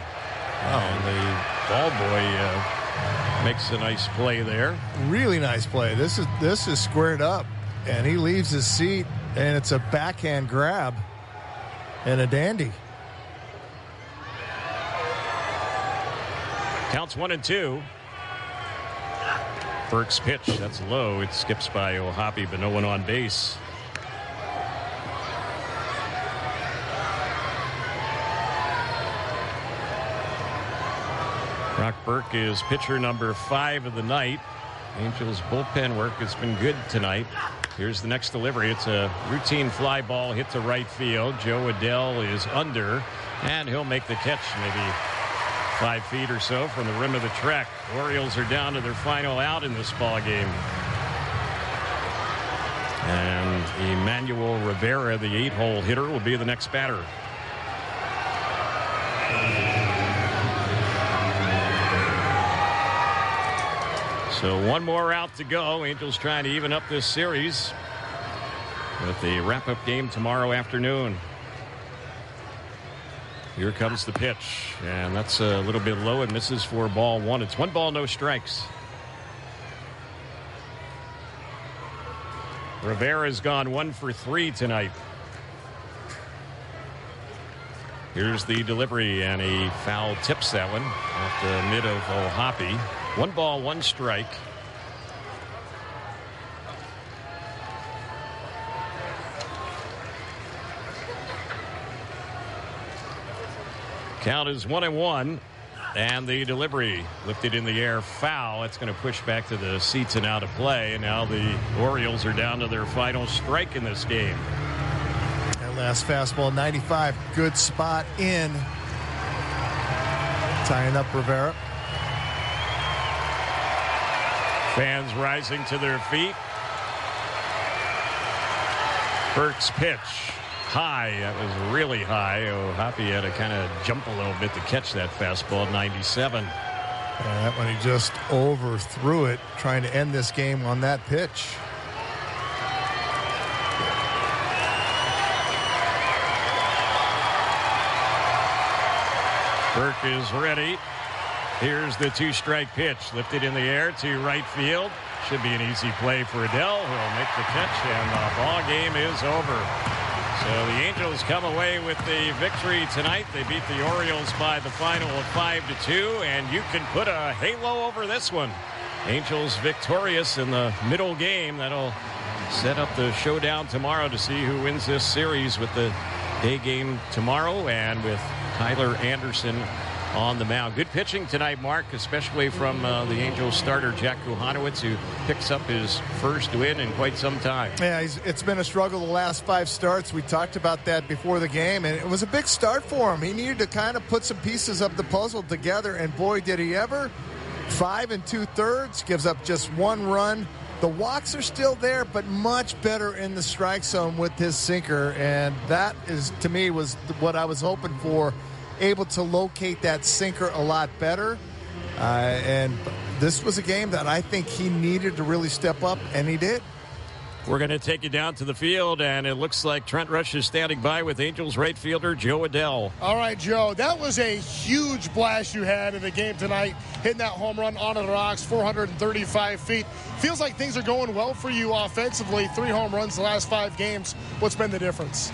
And the ball boy makes a nice play there. Really nice play. This is squared up, and he leaves his seat, and it's a backhand grab and a dandy. Counts 1-2. Burke's pitch, that's low. It skips by O'Hoppe, but no one on base. Brock Burke is pitcher number 5 of the night. Angels bullpen work has been good tonight. Here's the next delivery. It's a routine fly ball hit to right field. Joe Adell is under, and he'll make the catch maybe 5 feet or so from the rim of the track. Orioles are down to their final out in this ball game. And Emmanuel Rivera, the 8-hole hitter, will be the next batter. So one more out to go. Angels trying to even up this series with the wrap-up game tomorrow afternoon. Here comes the pitch, and that's a little bit low. It misses for ball 1. It's 1 ball, no strikes. Rivera's gone 1 for 3 tonight. Here's the delivery, and he foul tips that one off the mid of O'Hoppe. 1 ball, 1 strike. Count is 1-1, and the delivery lifted in the air, foul. It's going to push back to the seats and out of play. And now the Orioles are down to their final strike in this game. That last fastball, 95, good spot in. Tying up Rivera. Fans rising to their feet. Burke's pitch. High. That was really high. O'Hoppe had to kind of jump a little bit to catch that fastball. 97. That one, he just overthrew it, trying to end this game on that pitch. Burke is ready. Here's the two-strike pitch. Lifted in the air to right field. Should be an easy play for Adele. He'll make the catch, and the ball game is over. So the Angels come away with the victory tonight. They beat the Orioles by the final of 5-2, and you can put a halo over this one. Angels victorious in the middle game. That'll set up the showdown tomorrow to see who wins this series with the day game tomorrow and with Tyler Anderson on the mound. Good pitching tonight, Mark, especially from the Angels starter, Jack Kochanowicz, who picks up his first win in quite some time. Yeah, it's been a struggle the last 5 starts. We talked about that before the game, and it was a big start for him. He needed to kind of put some pieces of the puzzle together, and boy, did he ever. 5 2/3, gives up just 1 run. The walks are still there, but much better in the strike zone with his sinker, and that is, to me, was what I was hoping for. Able to locate that sinker a lot better. And this was a game that I think he needed to really step up, and he did. We're going to take you down to the field, and it looks like Trent Rush is standing by with Angels right fielder Joe Adele. All right, Joe, that was a huge blast you had in the game tonight, hitting that home run onto the rocks, 435 feet. Feels like things are going well for you offensively. 3 home runs the last 5 games. What's been the difference?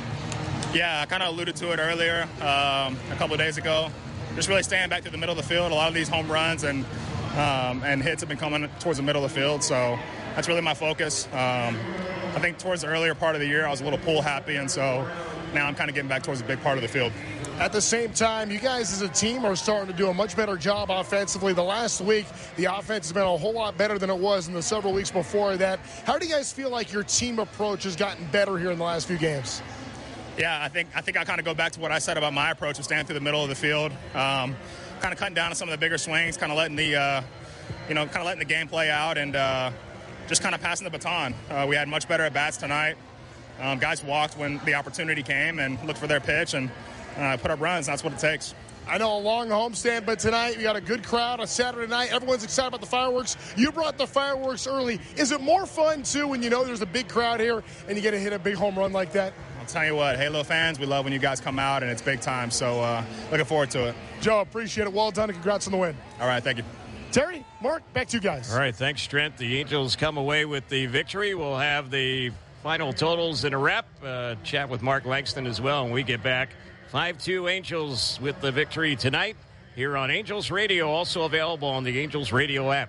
Yeah, I kind of alluded to it earlier a couple of days ago. Just really staying back to the middle of the field. A lot of these home runs and hits have been coming towards the middle of the field, so that's really my focus. I think towards the earlier part of the year, I was a little pull happy, and so now I'm kind of getting back towards the big part of the field. At the same time, you guys as a team are starting to do a much better job offensively. The last week, the offense has been a whole lot better than it was in the several weeks before that. How do you guys feel like your team approach has gotten better here in the last few games? Yeah, I think I kind of go back to what I said about my approach of staying through the middle of the field, kind of cutting down on some of the bigger swings, kind of letting the letting the game play out, and just kind of passing the baton. We had much better at bats tonight. Guys walked when the opportunity came and looked for their pitch and put up runs. That's what it takes. I know a long homestand, but tonight we got a good crowd on Saturday night. Everyone's excited about the fireworks. You brought the fireworks early. Is it more fun, too, when you know there's a big crowd here and you get to hit a big home run like that? I'll tell you what, Halo fans, we love when you guys come out, and it's big time. So looking forward to it. Joe, appreciate it. Well done, and congrats on the win. All right, thank you. Terry, Mark, back to you guys. All right, thanks, Trent. The Angels come away with the victory. We'll have the final totals in a wrap. Chat with Mark Langston as well when we get back. 5-2 Angels with the victory tonight here on Angels Radio, also available on the Angels Radio app.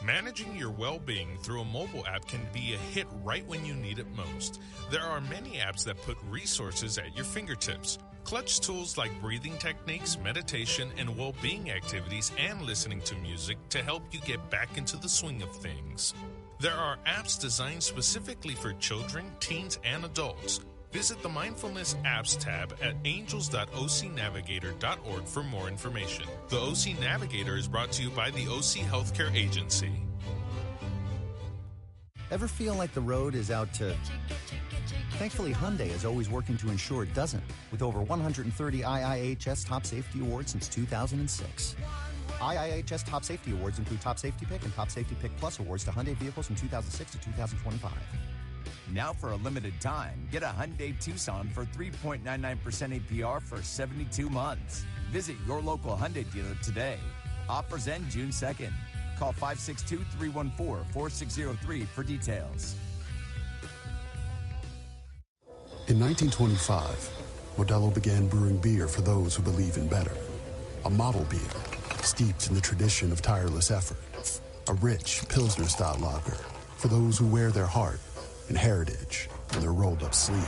Managing your well-being through a mobile app can be a hit right when you need it most. There are many apps that put resources at your fingertips. Clutch tools like breathing techniques, meditation, and well-being activities, and listening to music to help you get back into the swing of things. There are apps designed specifically for children, teens, and adults. Visit the Mindfulness Apps tab at angels.ocnavigator.org for more information. The OC Navigator is brought to you by the OC Healthcare Agency. Ever feel like the road is out to... Thankfully, Hyundai is always working to ensure it doesn't, with over 130 IIHS Top Safety Awards since 2006. IIHS Top Safety Awards include Top Safety Pick and Top Safety Pick Plus awards to Hyundai vehicles from 2006 to 2025. Now for a limited time, get a Hyundai Tucson for 3.99% APR for 72 months. Visit your local Hyundai dealer today. Offers end June 2nd. Call 562-314-4603 for details. In 1925, Modelo began brewing beer for those who believe in better. A model beer, steeped in the tradition of tireless effort. A rich Pilsner-style lager for those who wear their heart and heritage in their rolled-up sleeve.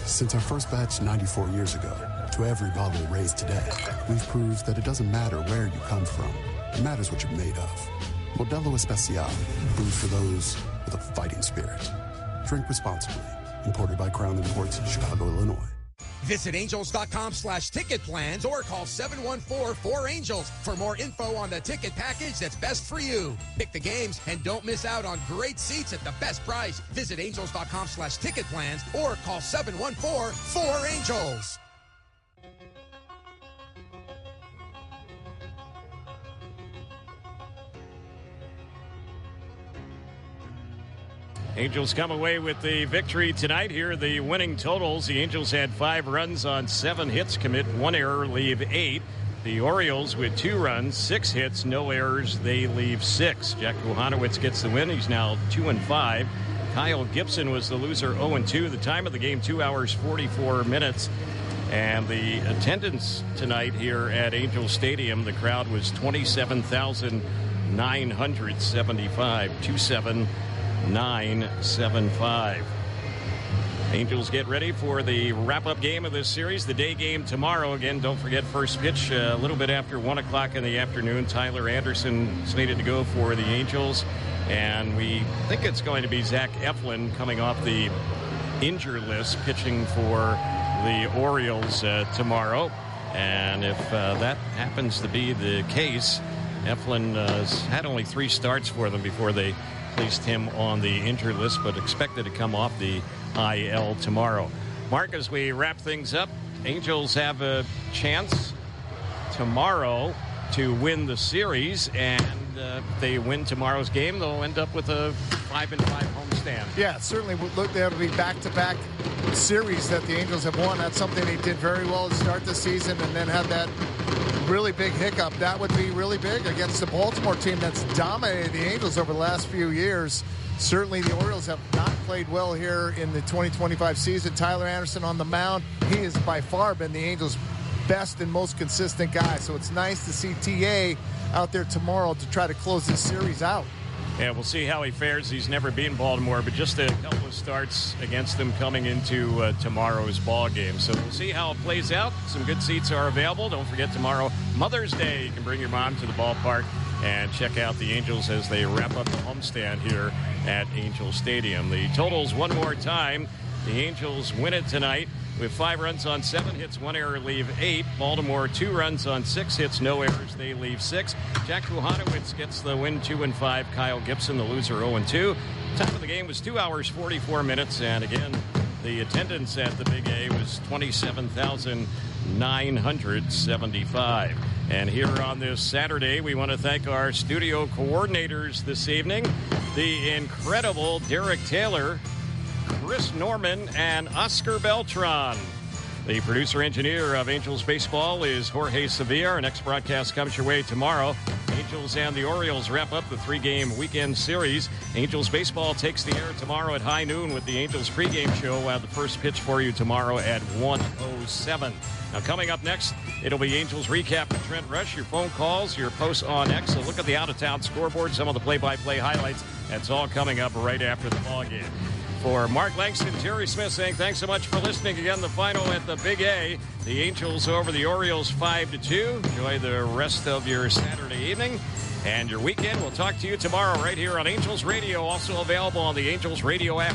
Since our first batch 94 years ago, to every bottle raised today, we've proved that it doesn't matter where you come from. It matters what you're made of. Modelo Especial, brewed for those with a fighting spirit. Drink responsibly. Imported by Crown Imports, Chicago, Illinois. Visit angels.com/ticket plans or call 714-4ANGELS for more info on the ticket package that's best for you. Pick the games and don't miss out on great seats at the best price. Visit angels.com/ticket plans or call 714-4ANGELS. Angels come away with the victory tonight. Here are the winning totals. The Angels had 5 runs on 7 hits, commit 1 error, leave 8. The Orioles with 2 runs, 6 hits, no errors, they leave 6. Jack Kochanowicz gets the win. He's now 2-5. Kyle Gibson was the loser, 0-2. The time of the game, 2 hours, 44 minutes. And the attendance tonight here at Angel Stadium, the crowd was 27,975, 27,975. Angels get ready for the wrap-up game of this series, the day game tomorrow. Again, don't forget first pitch a little bit after 1 o'clock in the afternoon. Tyler Anderson slated to go for the Angels. And we think it's going to be Zach Eflin coming off the injured list, pitching for the Orioles tomorrow. And if that happens to be the case, Eflin had only 3 starts for them before they placed him on the injured list, but expected to come off the IL tomorrow. Mark, as we wrap things up, Angels have a chance tomorrow to win the series, and if they win tomorrow's game, they'll end up with a 5-5 homestand. Yeah, certainly that'll be back-to-back series that the Angels have won. That's something they did very well to start the season, and then have that really big hiccup. That would be really big against the Baltimore team that's dominated the Angels over the last few years. Certainly the Orioles have not played well here in the 2025 season. Tyler Anderson on the mound, he has by far been the Angels' best and most consistent guy. So it's nice to see TA out there tomorrow to try to close this series out. Yeah, we'll see how he fares. He's never beaten Baltimore, but just a couple of starts against them coming into tomorrow's ball game. So we'll see how it plays out. Some good seats are available. Don't forget tomorrow, Mother's Day. You can bring your mom to the ballpark and check out the Angels as they wrap up the homestand here at Angel Stadium. The totals one more time. The Angels win it tonight with 5 runs on 7 hits, 1 error, leave 8. Baltimore 2 runs on 6 hits, no errors, they leave 6. Jack Kochanowicz gets the win, 2-5. Kyle Gibson, the loser, 0-2. Time of the game was 2 hours, 44 minutes. And again, the attendance at the Big A was 27,975. And here on this Saturday, we want to thank our studio coordinators this evening, the incredible Derek Taylor, Chris Norman, and Oscar Beltran. The producer-engineer of Angels Baseball is Jorge Sevilla. Our next broadcast comes your way tomorrow. Angels and the Orioles wrap up the 3-game weekend series. Angels Baseball takes the air tomorrow at high noon with the Angels pregame show. We'll have the first pitch for you tomorrow at 1:07. Now, coming up next, it'll be Angels recap with Trent Rush, your phone calls, your posts on X. So look at the out-of-town scoreboard, some of the play-by-play highlights. That's all coming up right after the ballgame. For Mark Langston, Terry Smith saying thanks so much for listening. Again, the final at the Big A. The Angels over the Orioles 5-2. Enjoy the rest of your Saturday evening and your weekend. We'll talk to you tomorrow right here on Angels Radio, also available on the Angels Radio app.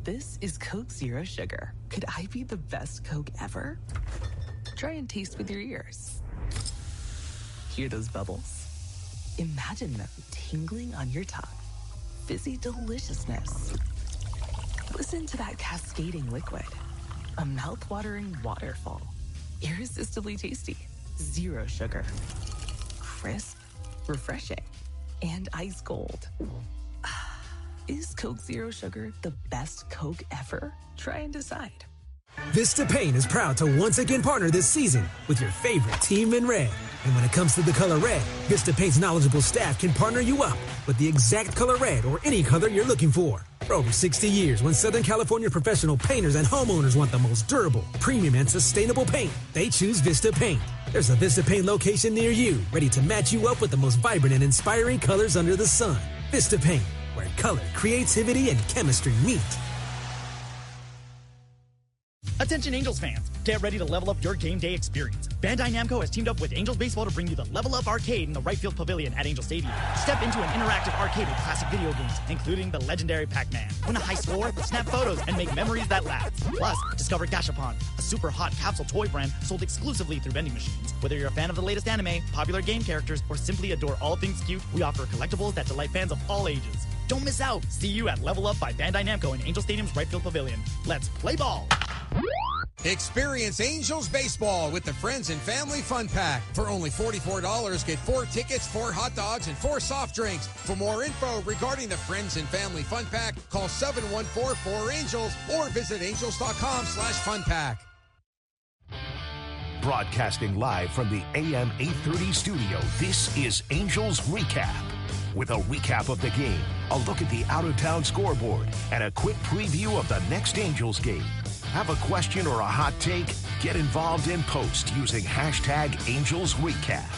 This is Coke Zero Sugar. Could I be the best Coke ever? Try and taste with your ears. Hear those bubbles? Imagine them tingling on your tongue. Fizzy deliciousness. Listen to that cascading liquid. A mouth-watering waterfall. Irresistibly tasty. Zero sugar. Crisp, refreshing, and ice cold. Is Coke Zero Sugar the best Coke ever? Try and decide. Vista Paint is proud to once again partner this season with your favorite team in red. And when it comes to the color red, Vista Paint's knowledgeable staff can partner you up with the exact color red or any color you're looking for. For over 60 years, when Southern California professional painters and homeowners want the most durable, premium, and sustainable paint, they choose Vista Paint. There's a Vista Paint location near you, ready to match you up with the most vibrant and inspiring colors under the sun. Vista Paint, where color, creativity, and chemistry meet. Attention Angels fans, get ready to level up your game day experience. Bandai Namco has teamed up with Angels Baseball to bring you the Level Up Arcade in the right field pavilion at Angel Stadium. Step into an interactive arcade with classic video games, including the legendary Pac-Man. Win a high score, snap photos, and make memories that last. Plus, discover Gashapon, a super hot capsule toy brand sold exclusively through vending machines. Whether you're a fan of the latest anime, popular game characters, or simply adore all things cute, we offer collectibles that delight fans of all ages. Don't miss out. See you at Level Up by Bandai Namco in Angel Stadium's right field pavilion. Let's play ball. Experience Angels baseball with the Friends and Family Fun Pack. For only $44, get 4 tickets, 4 hot dogs, and 4 soft drinks. For more info regarding the Friends and Family Fun Pack, call 714-4ANGELS or visit angels.com/funpack. Broadcasting live from the AM 830 studio, this is Angels Recap. With a recap of the game, a look at the out-of-town scoreboard, and a quick preview of the next Angels game. Have a question or a hot take? Get involved in post using #AngelsRecap.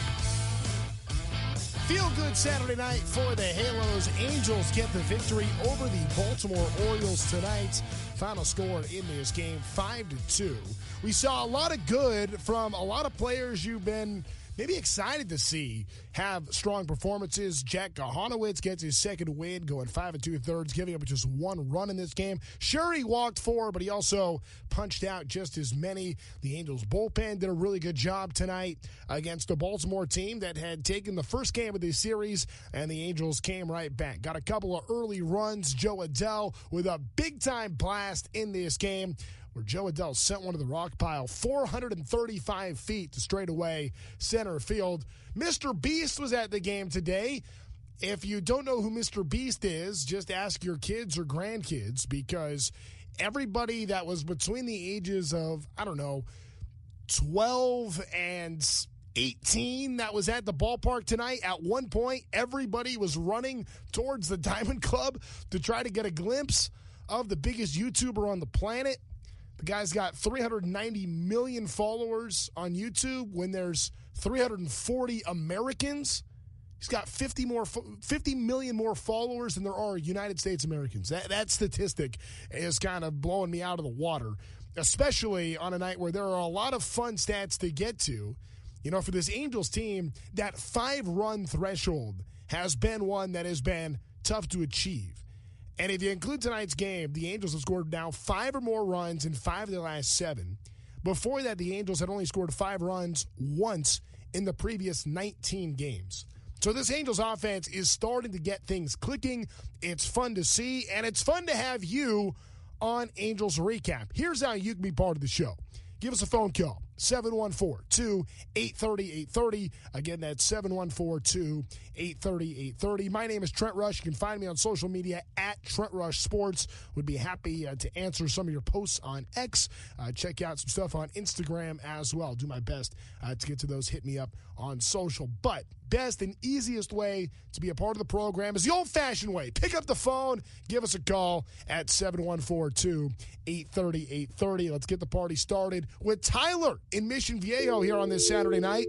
Feel good Saturday night for the Halos. Angels get the victory over the Baltimore Orioles tonight. Final score in this game, 5-2. We saw a lot of good from a lot of players you've been maybe excited to see have strong performances. Jack Kochanowicz gets his second win, going 5 2/3, giving up just 1 run in this game. Sure, he walked 4, but he also punched out just as many. The Angels bullpen did a really good job tonight against a Baltimore team that had taken the first game of this series, and the Angels came right back. Got a couple of early runs. Joe Adell with a big-time blast in this game, where Joe Adell sent one to the rock pile 435 feet to straightaway center field. Mr. Beast was at the game today. If you don't know who Mr. Beast is, just ask your kids or grandkids, because everybody that was between the ages of, 12 and 18 that was at the ballpark tonight, at one point, everybody was running towards the Diamond Club to try to get a glimpse of the biggest YouTuber on the planet. The guy's got 390 million followers on YouTube when there's 340 Americans. He's got 50 million more followers than there are United States Americans. That statistic is kind of blowing me out of the water, especially on a night where there are a lot of fun stats to get to. You know, for this Angels team, that 5-run threshold has been one that has been tough to achieve. And if you include tonight's game, the Angels have scored now 5 or more runs in 5 of their last 7. Before that, the Angels had only scored 5 runs once in the previous 19 games. So this Angels offense is starting to get things clicking. It's fun to see, and it's fun to have you on Angels Recap. Here's how you can be part of the show. Give us a phone call, 714-2-830-830. Again, that's 714-2-830-830. My name is Trent Rush. You can find me on social media at Trent Rush Sports. Would be happy to answer some of your posts on X. Check out some stuff on Instagram as well. Do my best to get to those. Hit me up on social. But best and easiest way to be a part of the program is the old-fashioned way. Pick up the phone. Give us a call at 714-2-830-830. Let's get the party started with Tyler in Mission Viejo here on this Saturday night.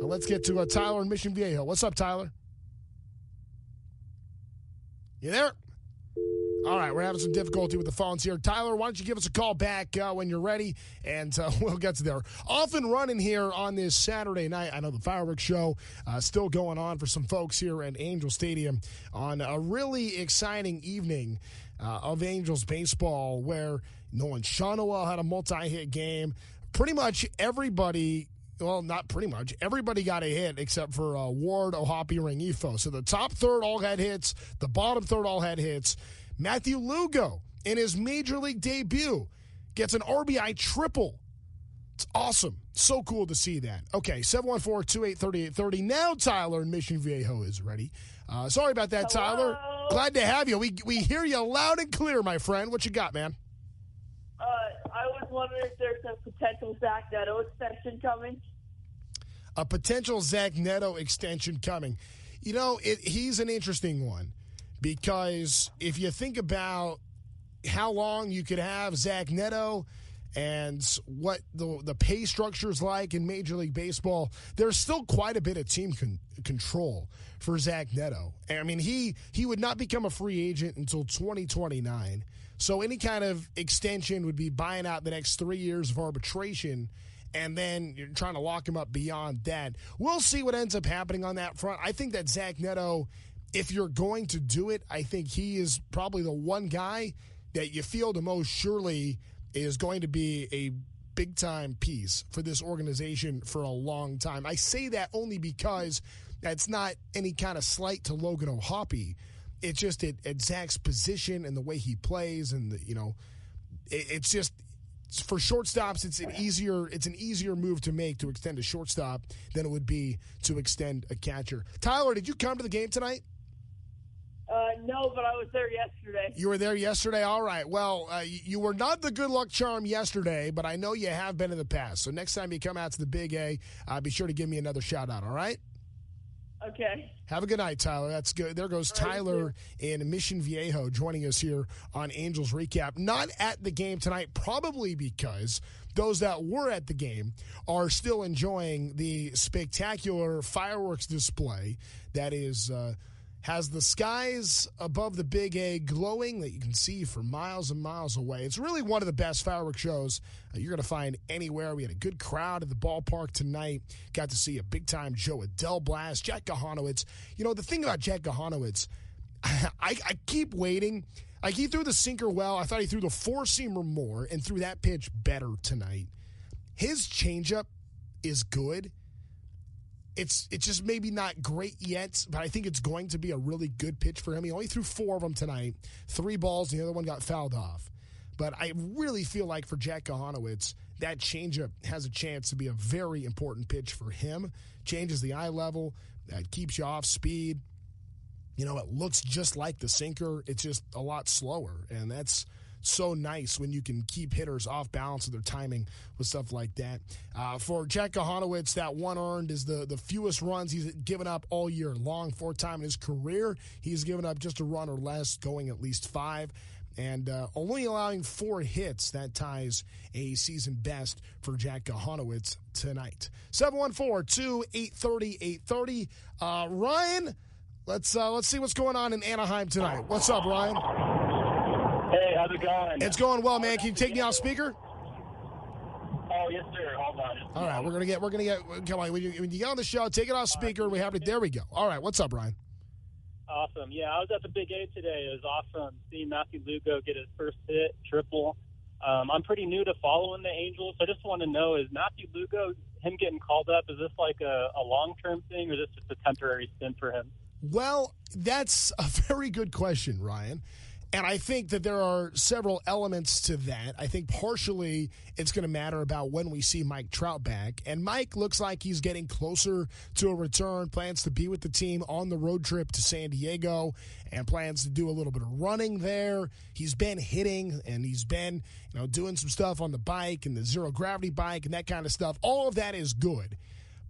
Let's get to Tyler in Mission Viejo. What's up, Tyler? You there? All right, we're having some difficulty with the phones here. Tyler, why don't you give us a call back when you're ready, and we'll get to there. Off and running here on this Saturday night. I know the fireworks show still going on for some folks here at Angel Stadium on a really exciting evening of Angels baseball, where Nolan Shonowell had a multi-hit game. Pretty much everybody, well, not pretty much, everybody got a hit except for Ward, Ohapi, Rengifo. So the top third all had hits. The bottom third all had hits. Matthew Lugo, in his Major League debut, gets an RBI triple. It's awesome. So cool to see that. Okay, 714-2-830-830. Now Tyler in Mission Viejo is ready. Sorry about that, Hello. Tyler. Glad to have you. We hear you loud and clear, my friend. What you got, man? I was wondering if there's a potential Zach Neto extension coming. A potential Zach Neto extension coming. You know, he's an interesting one, because if you think about how long you could have Zach Neto and what the pay structure is like in Major League Baseball, there's still quite a bit of team control for Zach Neto. I mean, he would not become a free agent until 2029. So any kind of extension would be buying out the next 3 years of arbitration, and then you're trying to lock him up beyond that. We'll see what ends up happening on that front. I think that Zach Neto, if you're going to do it, I think he is probably the one guy that you feel the most surely is going to be a big-time piece for this organization for a long time. I say that only because that's not any kind of slight to Logan Ohapi. It's just at Zach's position and the way he plays, and it's just for shortstops, it's an easier move to make to extend a shortstop than it would be to extend a catcher. Tyler, did you come to the game tonight? No, but I was there yesterday. You were there yesterday? All right. Well, you were not the good luck charm yesterday, but I know you have been in the past. So next time you come out to the Big A, be sure to give me another shout-out, all right? Okay. Have a good night, Tyler. That's good. There goes Tyler in Mission Viejo joining us here on Angels Recap. Not at the game tonight, probably because those that were at the game are still enjoying the spectacular fireworks display that is has the skies above the Big A glowing that you can see for miles and miles away. It's really one of the best fireworks shows you're going to find anywhere. We had a good crowd at the ballpark tonight. Got to see a big-time Joe Adele blast, Jack Kochanowicz. You know, the thing about Jack Kochanowicz, I keep waiting. Like, he threw the sinker well. I thought he threw the four-seamer more and threw that pitch better tonight. His changeup is good. It's just maybe not great yet, but I think it's going to be a really good pitch for him. He only threw 4 of them tonight, 3 balls, and the other one got fouled off. But I really feel like for Jack Kochanowicz, that changeup has a chance to be a very important pitch for him. Changes the eye level, that keeps you off speed. You know, it looks just like the sinker. It's just a lot slower, and that's so nice when you can keep hitters off balance with their timing with stuff like that. For Jack Kochanowicz, that one earned is the fewest runs he's given up all year long. 4 times in his career, he's given up just a run or less, going at least 5. And only allowing 4 hits, that ties a season best for Jack Kochanowicz tonight. 714-2-830-830. Ryan, let's see what's going on in Anaheim tonight. What's up, Ryan? Hey, how's it going? It's going well, man. Can you take me off speaker? Oh, yes, sir. Hold on. All right, we're gonna get. Come on, when you get on the show, take it off speaker. We have it. There we go. All right, what's up, Ryan? Awesome. Yeah, I was at the Big A today. It was awesome seeing Matthew Lugo get his first hit, triple. I'm pretty new to following the Angels. So I just want to know, is Matthew Lugo, him getting called up, is this like a long-term thing, or is this just a temporary stint for him? Well, that's a very good question, Ryan. And I think that there are several elements to that. I think partially it's going to matter about when we see Mike Trout back. And Mike looks like he's getting closer to a return, plans to be with the team on the road trip to San Diego, and plans to do a little bit of running there. He's been hitting, and he's been, doing some stuff on the bike and the zero-gravity bike and that kind of stuff. All of that is good.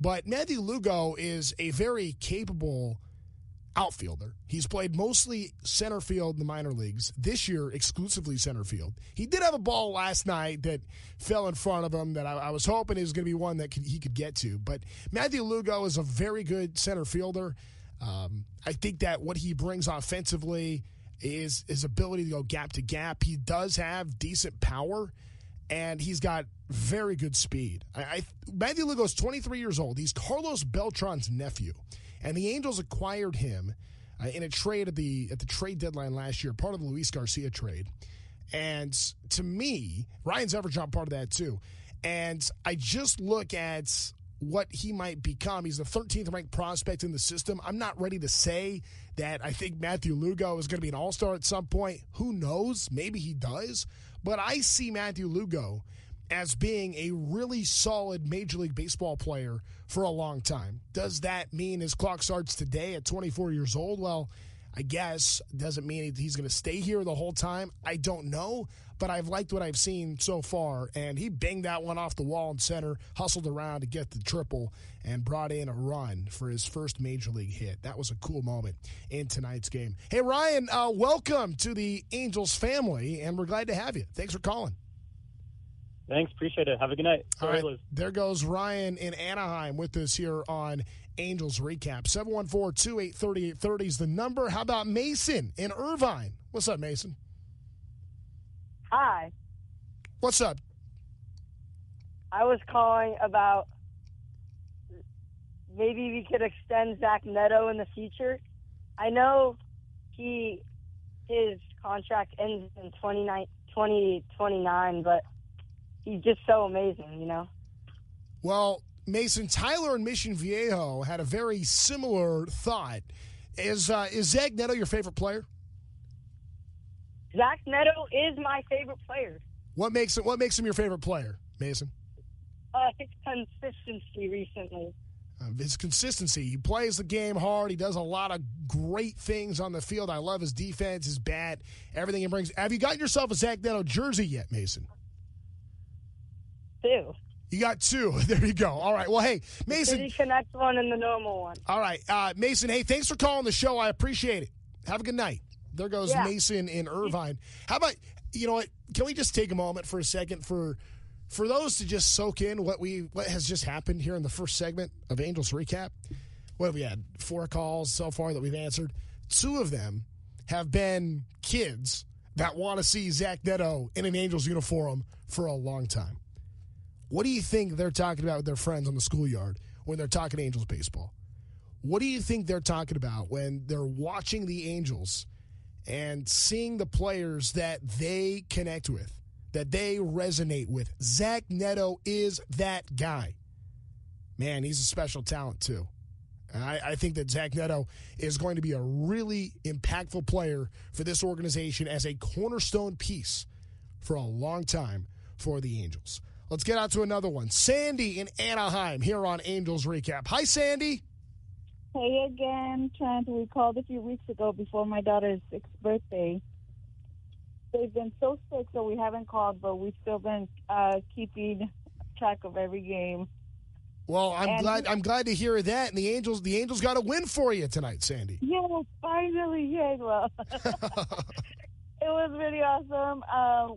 But Matthew Lugo is a very capable outfielder. He's played mostly center field in the minor leagues. This year, exclusively center field. He did have a ball last night that fell in front of him that I was hoping it was going to be one that he could get to. But Matthew Lugo is a very good center fielder. I think that what he brings offensively is his ability to go gap to gap. He does have decent power, and he's got very good speed. Matthew Lugo is 23 years old. He's Carlos Beltran's nephew. And the Angels acquired him in a trade at the trade deadline last year, part of the Luis Garcia trade. And to me, Ryan Zeverjohn part of that too. And I just look at what he might become. He's the 13th ranked prospect in the system. I'm not ready to say that I think Matthew Lugo is going to be an all-star at some point. Who knows? Maybe he does. But I see Matthew Lugo as being a really solid Major League Baseball player for a long time. Does that mean his clock starts today at 24 years old? Well, I guess. Doesn't mean he's going to stay here the whole time. I don't know, but I've liked what I've seen so far, and he banged that one off the wall in center, hustled around to get the triple, and brought in a run for his first Major League hit. That was a cool moment in tonight's game. Hey, Ryan, welcome to the Angels family, and we're glad to have you. Thanks for calling. Thanks. Appreciate it. Have a good night. All right. There goes Ryan in Anaheim with us here on Angels Recap. 714-2-830-830 is the number. How about Mason in Irvine? What's up, Mason? Hi. What's up? I was calling about maybe we could extend Zach Neto in the future. I know his contract ends in 2029, but he's just so amazing, Well, Mason, Tyler in Mission Viejo had a very similar thought. Is Zach Neto your favorite player? Zach Neto is my favorite player. What makes him your favorite player, Mason? His consistency recently. His consistency. He plays the game hard. He does a lot of great things on the field. I love his defense, his bat, everything he brings. Have you gotten yourself a Zach Neto jersey yet, Mason? 2. You got 2. There you go. All right. Well, hey, Mason. The Connect one and the normal one. All right. Mason, hey, thanks for calling the show. I appreciate it. Have a good night. There goes Mason in Irvine. How about, you know what, can we just take a moment for a second for those to just soak in what has just happened here in the first segment of Angels Recap? What have we had? 4 calls so far that we've answered. 2 of them have been kids that want to see Zach Neto in an Angels uniform for a long time. What do you think they're talking about with their friends on the schoolyard when they're talking Angels baseball? What do you think they're talking about when they're watching the Angels and seeing the players that they connect with, that they resonate with? Zach Neto is that guy. Man, he's a special talent, too. I think that Zach Neto is going to be a really impactful player for this organization as a cornerstone piece for a long time for the Angels. Let's get on to another one. Sandy in Anaheim here on Angels Recap. Hi, Sandy. Hey again, Trent. We called a few weeks ago before my daughter's 6th birthday. They've been so sick, so we haven't called, but we've still been keeping track of every game. Well, I'm glad to hear that. And the Angels got a win for you tonight, Sandy. Yeah, finally. Yeah, well, it was really awesome.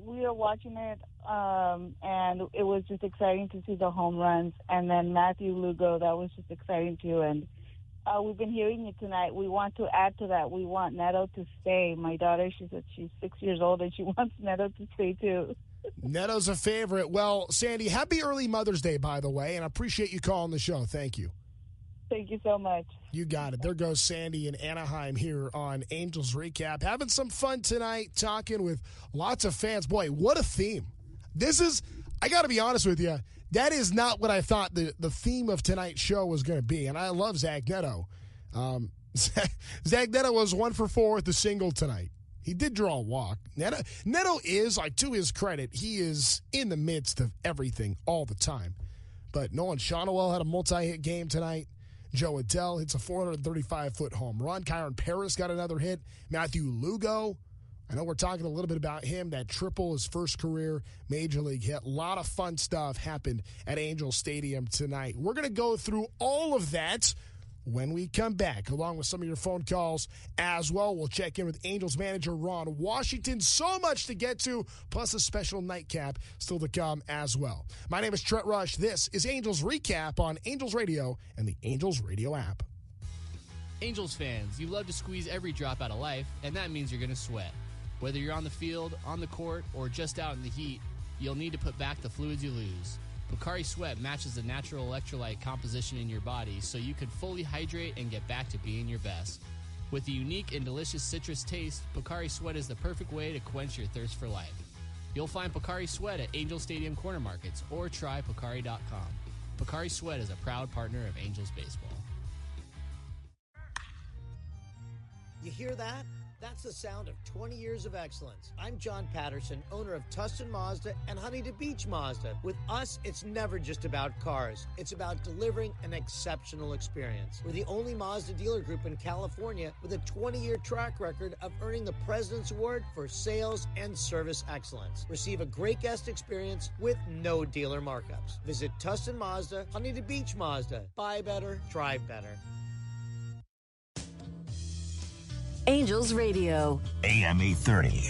We were watching it, and it was just exciting to see the home runs. And then Matthew Lugo, that was just exciting too. And we've been hearing you tonight. We want to add to that. We want Neto to stay. My daughter, she said she's 6 years old, and she wants Neto to stay too. Neto's a favorite. Well, Sandy, happy early Mother's Day, by the way, and I appreciate you calling the show. Thank you. Thank you so much. You got it. There goes Sandy in Anaheim here on Angels Recap. Having some fun tonight, talking with lots of fans. Boy, what a theme. I got to be honest with you, that is not what I thought the theme of tonight's show was going to be, and I love Zach Neto. Zach Neto was 1 for 4 with the single tonight. He did draw a walk. Neto is, like, to his credit, he is in the midst of everything all the time. But Nolan Shonowell had a multi-hit game tonight. Joe Adell hits a 435-foot home run. Kyron Paris got another hit. Matthew Lugo, I know we're talking a little bit about him, that triple, his first career Major League hit. A lot of fun stuff happened at Angel Stadium tonight. We're going to go through all of that when we come back, along with some of your phone calls as well. We'll check in with Angels manager Ron Washington. So much to get to, plus a special nightcap still to come as well. My name is Trent Rush. This is Angels Recap on Angels Radio and the Angels Radio app. Angels fans, you love to squeeze every drop out of life, and that means you're going to sweat. Whether you're on the field, on the court, or just out in the heat, you'll need to put back the fluids you lose. Pocari Sweat matches the natural electrolyte composition in your body so you can fully hydrate and get back to being your best. With a unique and delicious citrus taste, Pocari Sweat is the perfect way to quench your thirst for life. You'll find Pocari Sweat at Angel Stadium corner markets or try Pocari.com. Pocari Sweat is a proud partner of Angels Baseball. You hear that? That's the sound of 20 years of excellence. I'm John Patterson, owner of Tustin Mazda and Huntington Beach Mazda. With us, it's never just about cars. It's about delivering an exceptional experience. We're the only Mazda dealer group in California with a 20-year track record of earning the President's Award for sales and service excellence. Receive a great guest experience with no dealer markups. Visit Tustin Mazda, Huntington Beach Mazda. Buy better, drive better. Angels Radio. AM 830.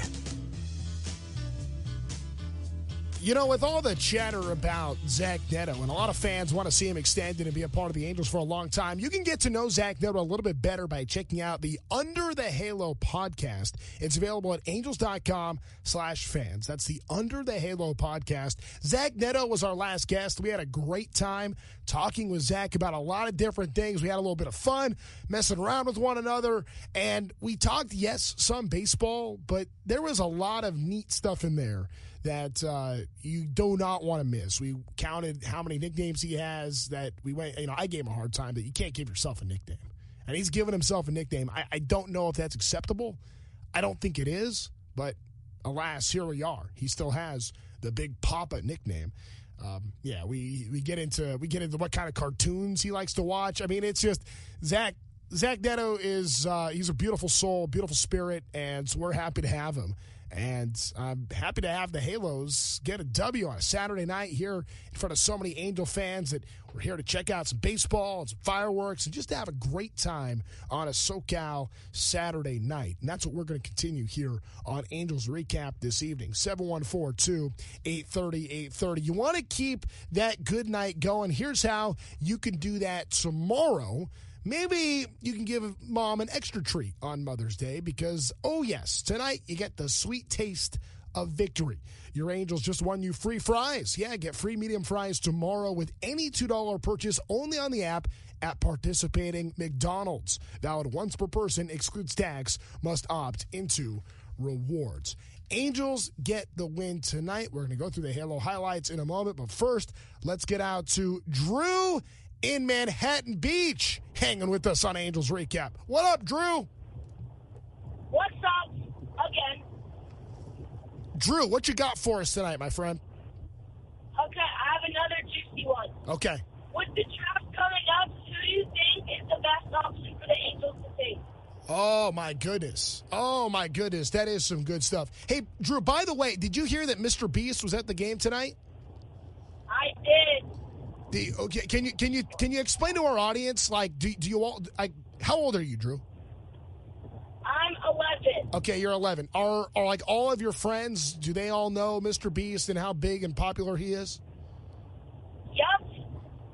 You know, with all the chatter about Zach Neto, and a lot of fans want to see him extended and be a part of the Angels for a long time, you can get to know Zach Neto a little bit better by checking out the Under the Halo podcast. It's available at angels.com/fans. That's the Under the Halo podcast. Zach Neto was our last guest. We had a great time talking with Zach about a lot of different things. We had a little bit of fun, messing around with one another, and we talked, yes, some baseball, but there was a lot of neat stuff in there that you do not want to miss. We counted how many nicknames he has that we went, I gave him a hard time that you can't give yourself a nickname. And he's given himself a nickname. I don't know if that's acceptable. I don't think it is, but alas, here we are. He still has the Big Papa nickname. We get into what kind of cartoons he likes to watch. I mean, it's just Zach Neto is he's a beautiful soul, beautiful spirit, and so we're happy to have him. And I'm happy to have the Halos get a W on a Saturday night here in front of so many Angel fans that we're here to check out some baseball and some fireworks and just to have a great time on a SoCal Saturday night. And that's what we're going to continue here on Angels Recap this evening. 714-2-830-830. You want to keep that good night going? Here's how you can do that tomorrow. Maybe you can give Mom an extra treat on Mother's Day because, oh yes, tonight you get the sweet taste of victory. Your Angels just won you free fries. Yeah, get free medium fries tomorrow with any $2 purchase only on the app at participating McDonald's. Valid once per person, excludes tax, must opt into rewards. Angels get the win tonight. We're going to go through the Halo highlights in a moment, but first, let's get out to Drew in Manhattan Beach, hanging with us on Angels Recap. What up, Drew? What's up? Again. Drew, what you got for us tonight, my friend? Okay, I have another juicy one. Okay. With the draft coming up, who do you think is the best option for the Angels to take? Oh, my goodness. That is some good stuff. Hey, Drew, by the way, did you hear that Mr. Beast was at the game tonight? I did. Okay, can you explain to our audience, like, do you all, like, how old are you, Drew? I'm 11. Okay, you're 11. Are like all of your friends, do they all know Mr. Beast and how big and popular he is? Yep.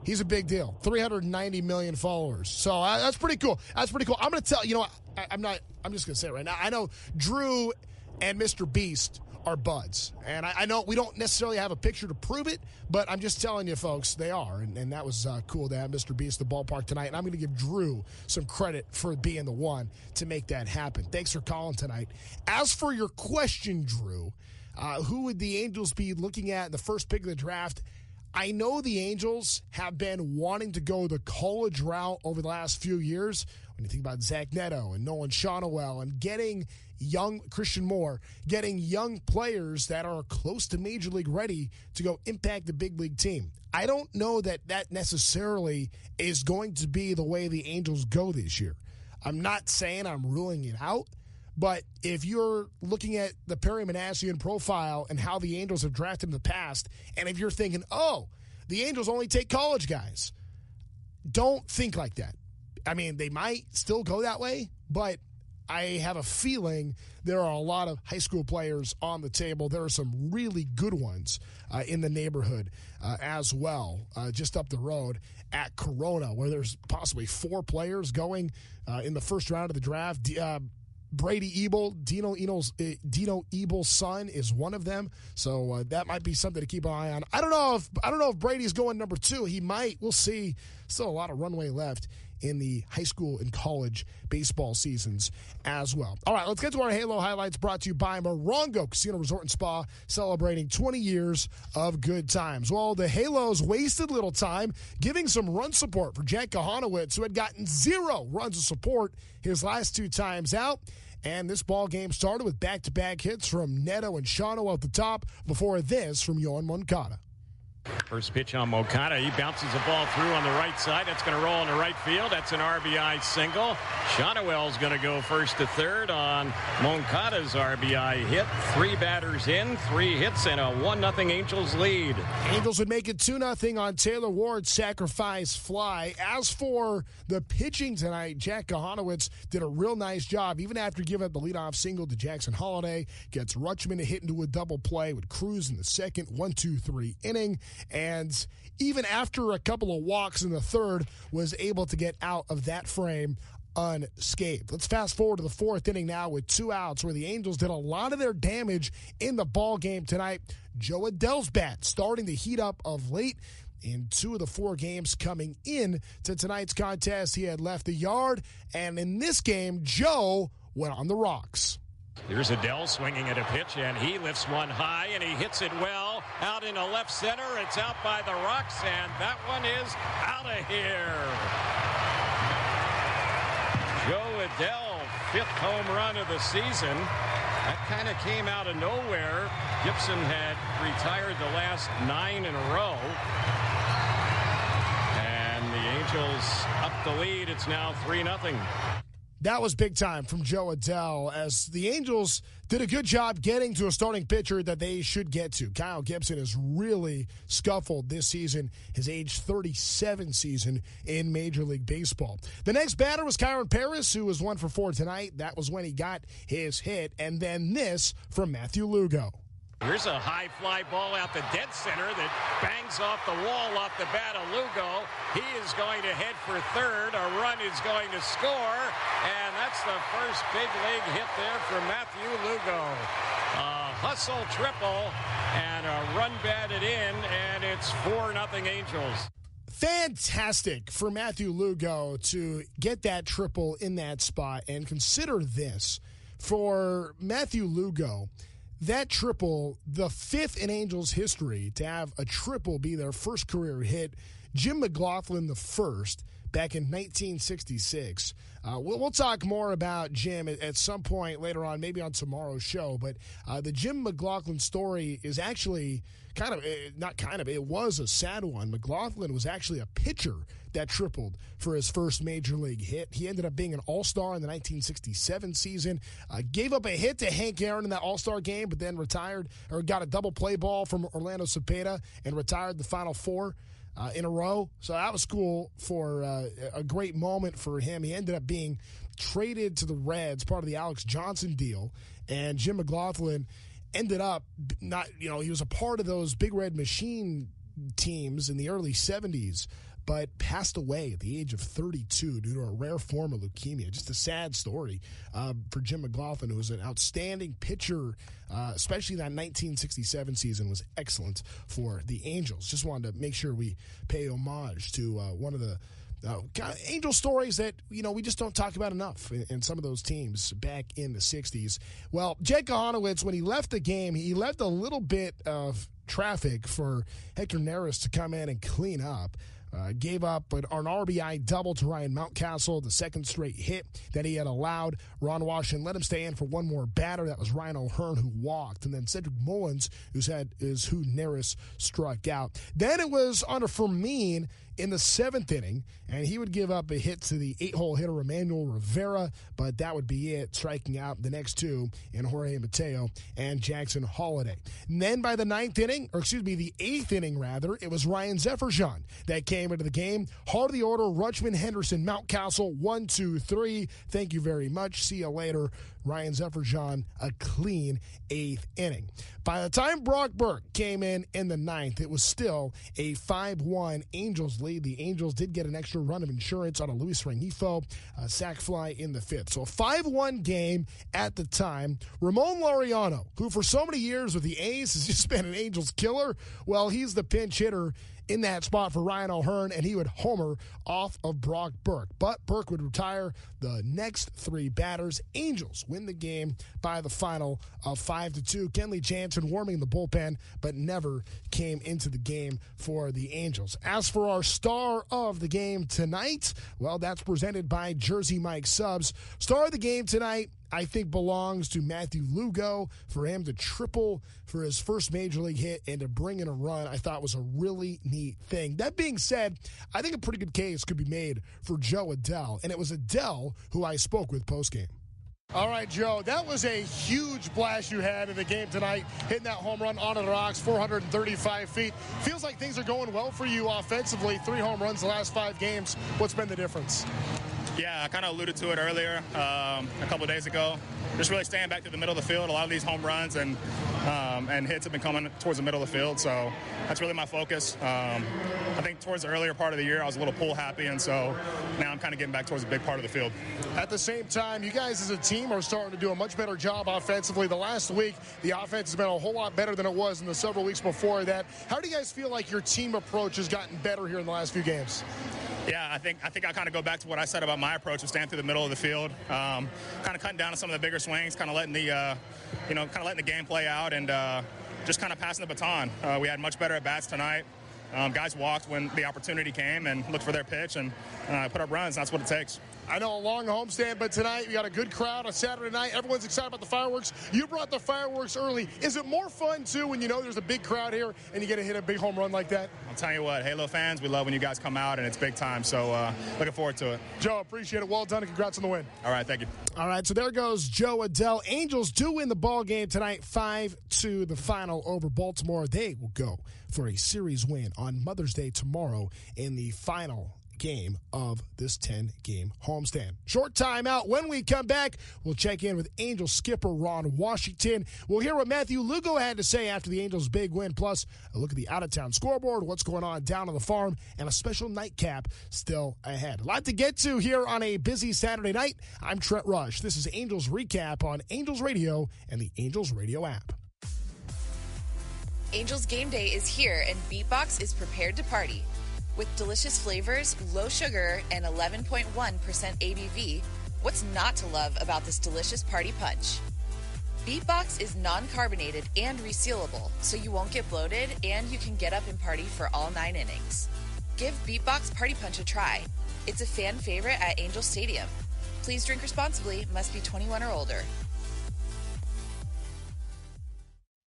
He's a big deal. 390 million followers. So that's pretty cool. I'm going to tell you know what, I'm just going to say it right now. I know Drew and Mr. Beast are buds. And I know we don't necessarily have a picture to prove it, but I'm just telling you, folks, they are. And that was cool to have Mr. Beast at the ballpark tonight. And I'm going to give Drew some credit for being the one to make that happen. Thanks for calling tonight. As for your question, Drew, who would the Angels be looking at in the first pick of the draft? I know the Angels have been wanting to go the college route over the last few years. When you think about Zach Neto and Nolan Shonowell and getting young Christian Moore, getting young players that are close to Major League ready to go impact the big league team. I don't know that necessarily is going to be the way the Angels go this year. I'm not saying I'm ruling it out, but if you're looking at the Perry Manassian profile and how the Angels have drafted in the past, and if you're thinking, oh, the Angels only take college guys, don't think like that. I mean, they might still go that way, but I have a feeling there are a lot of high school players on the table. There are some really good ones in the neighborhood as well, just up the road at Corona, where there's possibly 4 players going in the first round of the draft. Brady Ebel, Dino Ebel's son, is one of them. So that might be something to keep an eye on. I don't know if Brady's going number 2. He might. We'll see. Still a lot of runway left in the high school and college baseball seasons as well. All right, let's get to our Halo highlights, brought to you by Morongo Casino Resort and Spa, celebrating 20 years of good times. Well, the Halos wasted little time giving some run support for Jack Kochanowicz, who had gotten 0 runs of support his last 2 times out. And this ball game started with back-to-back hits from Neto and Shano at the top, before this from Yohan Moncada. First pitch on Moncada. He bounces the ball through on the right side. That's going to roll in the right field. That's an RBI single. Shonowell's going to go first to third on Moncada's RBI hit. 3 batters in, 3 hits, and a 1-0 Angels lead. Angels would make it 2-0 on Taylor Ward's sacrifice fly. As for the pitching tonight, Jack Kochanowicz did a real nice job, even after giving up the leadoff single to Jackson Holiday. Gets Rutschman to hit into a double play with Cruz in the second 1-2-3 inning. And even after a couple of walks in the third, was able to get out of that frame unscathed. Let's fast forward to the 4th inning now with 2 outs, where the Angels did a lot of their damage in the ball game tonight. Joe Adell's bat starting to heat up of late. In 2 of the 4 games coming in to tonight's contest, he had left the yard. And in this game, Joe went on the rocks. Here's Adell swinging at a pitch, and he lifts one high, and he hits it well out into left center. It's out by the rocks, and that one is out of here. Joe Adell, 5th home run of the season. That kind of came out of nowhere. Gibson had retired the last 9 in a row. And the Angels up the lead. It's now 3-0. That was big time from Joe Adell, as the Angels did a good job getting to a starting pitcher that they should get to. Kyle Gibson has really scuffled this season, his age 37 season in Major League Baseball. The next batter was Kyron Paris, who was 1 for 4 tonight. That was when he got his hit. And then this from Matthew Lugo. Here's a high fly ball out the dead center that bangs off the wall off the bat of Lugo. He is going to head for third. A run is going to score, and that's the first big league hit there for Matthew Lugo. A hustle triple and a run batted in, and it's 4-0 Angels. Fantastic for Matthew Lugo to get that triple in that spot. And consider this, for Matthew Lugo, that triple, the 5th in Angels history to have a triple be their first career hit. Jim McLaughlin the first back in 1966. We'll talk more about Jim at some point later on, maybe on tomorrow's show. But the Jim McLaughlin story is actually it was a sad one. McLaughlin was actually a pitcher that tripled for his first major league hit. He ended up being an all-star in the 1967 season. Gave up a hit to Hank Aaron in that all-star game, but then retired, or got a double play ball from Orlando Cepeda and retired the final 4 in a row. So that was cool for a great moment for him. He ended up being traded to the Reds, part of the Alex Johnson deal, and Jim McLaughlin ended up he was a part of those Big Red Machine teams in the early 70s, but passed away at the age of 32 due to a rare form of leukemia. Just a sad story for Jim McLaughlin, who was an outstanding pitcher, especially that 1967 season was excellent for the Angels. Just wanted to make sure we pay homage to one of the Angel stories that, we just don't talk about enough in some of those teams back in the 60s. Well, Jack Kochanowicz, when he left the game, he left a little bit of traffic for Hector Neris to come in and clean up. Gave up an RBI double to Ryan Mountcastle, the second straight hit that he had allowed. Ron Washington let him stay in for one more batter. That was Ryan O'Hearn, who walked. And then Cedric Mullins, who Neris struck out. Then it was on a Fermin in the 7th inning, and he would give up a hit to the 8-hole hitter Emmanuel Rivera, but that would be it, striking out the next 2 in Jorge Mateo and Jackson Holiday. And then by the 8th inning, it was Ryan Zefferson that came into the game. Heart of the order, Rutschman, Henderson, Mountcastle, 1, 2, 3. Thank you very much. See you later. Ryan Zefferson, a clean 8th inning. By the time Brock Burke came in the 9th, it was still a 5-1 Angels lead. The Angels did get an extra run of insurance on a Luis Rengifo sac fly in the 5th. So a 5-1 game at the time. Ramon Laureano, who for so many years with the A's has just been an Angels killer, well, he's the pinch hitter in that spot for Ryan O'Hearn, and he would homer off of Brock Burke. But Burke would retire the next 3 batters. Angels win the game by the final of 5-2. Kenley Jansen warming the bullpen, but never came into the game for the Angels. As for our star of the game tonight, well, that's presented by Jersey Mike Subs. Star of the game tonight, I think, belongs to Matthew Lugo. For him to triple for his first major league hit and to bring in a run, I thought was a really neat thing. That being said, I think a pretty good case could be made for Joe Adell, and it was Adell who I spoke with postgame. All right, Joe, that was a huge blast you had in the game tonight, hitting that home run onto the rocks, 435 feet. Feels like things are going well for you offensively. 3 home runs the last 5 games. What's been the difference? Yeah, I kind of alluded to it earlier a couple of days ago. Just really staying back to the middle of the field. A lot of these home runs and hits have been coming towards the middle of the field, so that's really my focus. I think towards the earlier part of the year, I was a little pull happy, and so now I'm kind of getting back towards a big part of the field. At the same time, you guys as a team are starting to do a much better job offensively. The last week, the offense has been a whole lot better than it was in the several weeks before that. How do you guys feel like your team approach has gotten better here in the last few games? Yeah, I think I kind of go back to what I said about my approach of staying through the middle of the field, kind of cutting down on some of the bigger swings, kind of letting the game play out, and just kind of passing the baton. We had much better at bats tonight. Guys walked when the opportunity came and looked for their pitch and put up runs. That's what it takes. I know a long homestand, but tonight we got a good crowd on Saturday night. Everyone's excited about the fireworks. You brought the fireworks early. Is it more fun, too, when you know there's a big crowd here and you get to hit a big home run like that? I'll tell you what, Halo fans, we love when you guys come out, and it's big time. So looking forward to it. Joe, appreciate it. Well done, and congrats on the win. All right, thank you. All right, so there goes Joe Adell. Angels do win the ball game tonight, 5-2 the final over Baltimore. They will go for a series win on Mother's Day tomorrow in the final game of this 10-game homestand. Short timeout. When we come back, we'll check in with Angels skipper Ron Washington. We'll hear what Matthew Lugo had to say after the Angels' big win, plus a look at the out-of-town scoreboard, what's going on down on the farm, and a special nightcap still ahead. A lot to get to here on a busy Saturday night. I'm Trent Rush. This is Angels Recap on Angels Radio and the Angels Radio app. Angels Game Day is here, and Beatbox is prepared to party. With delicious flavors, low sugar, and 11.1% ABV, what's not to love about this delicious party punch? Beatbox is non-carbonated and resealable, so you won't get bloated and you can get up and party for all 9 innings. Give Beatbox Party Punch a try. It's a fan favorite at Angel Stadium. Please drink responsibly, must be 21 or older.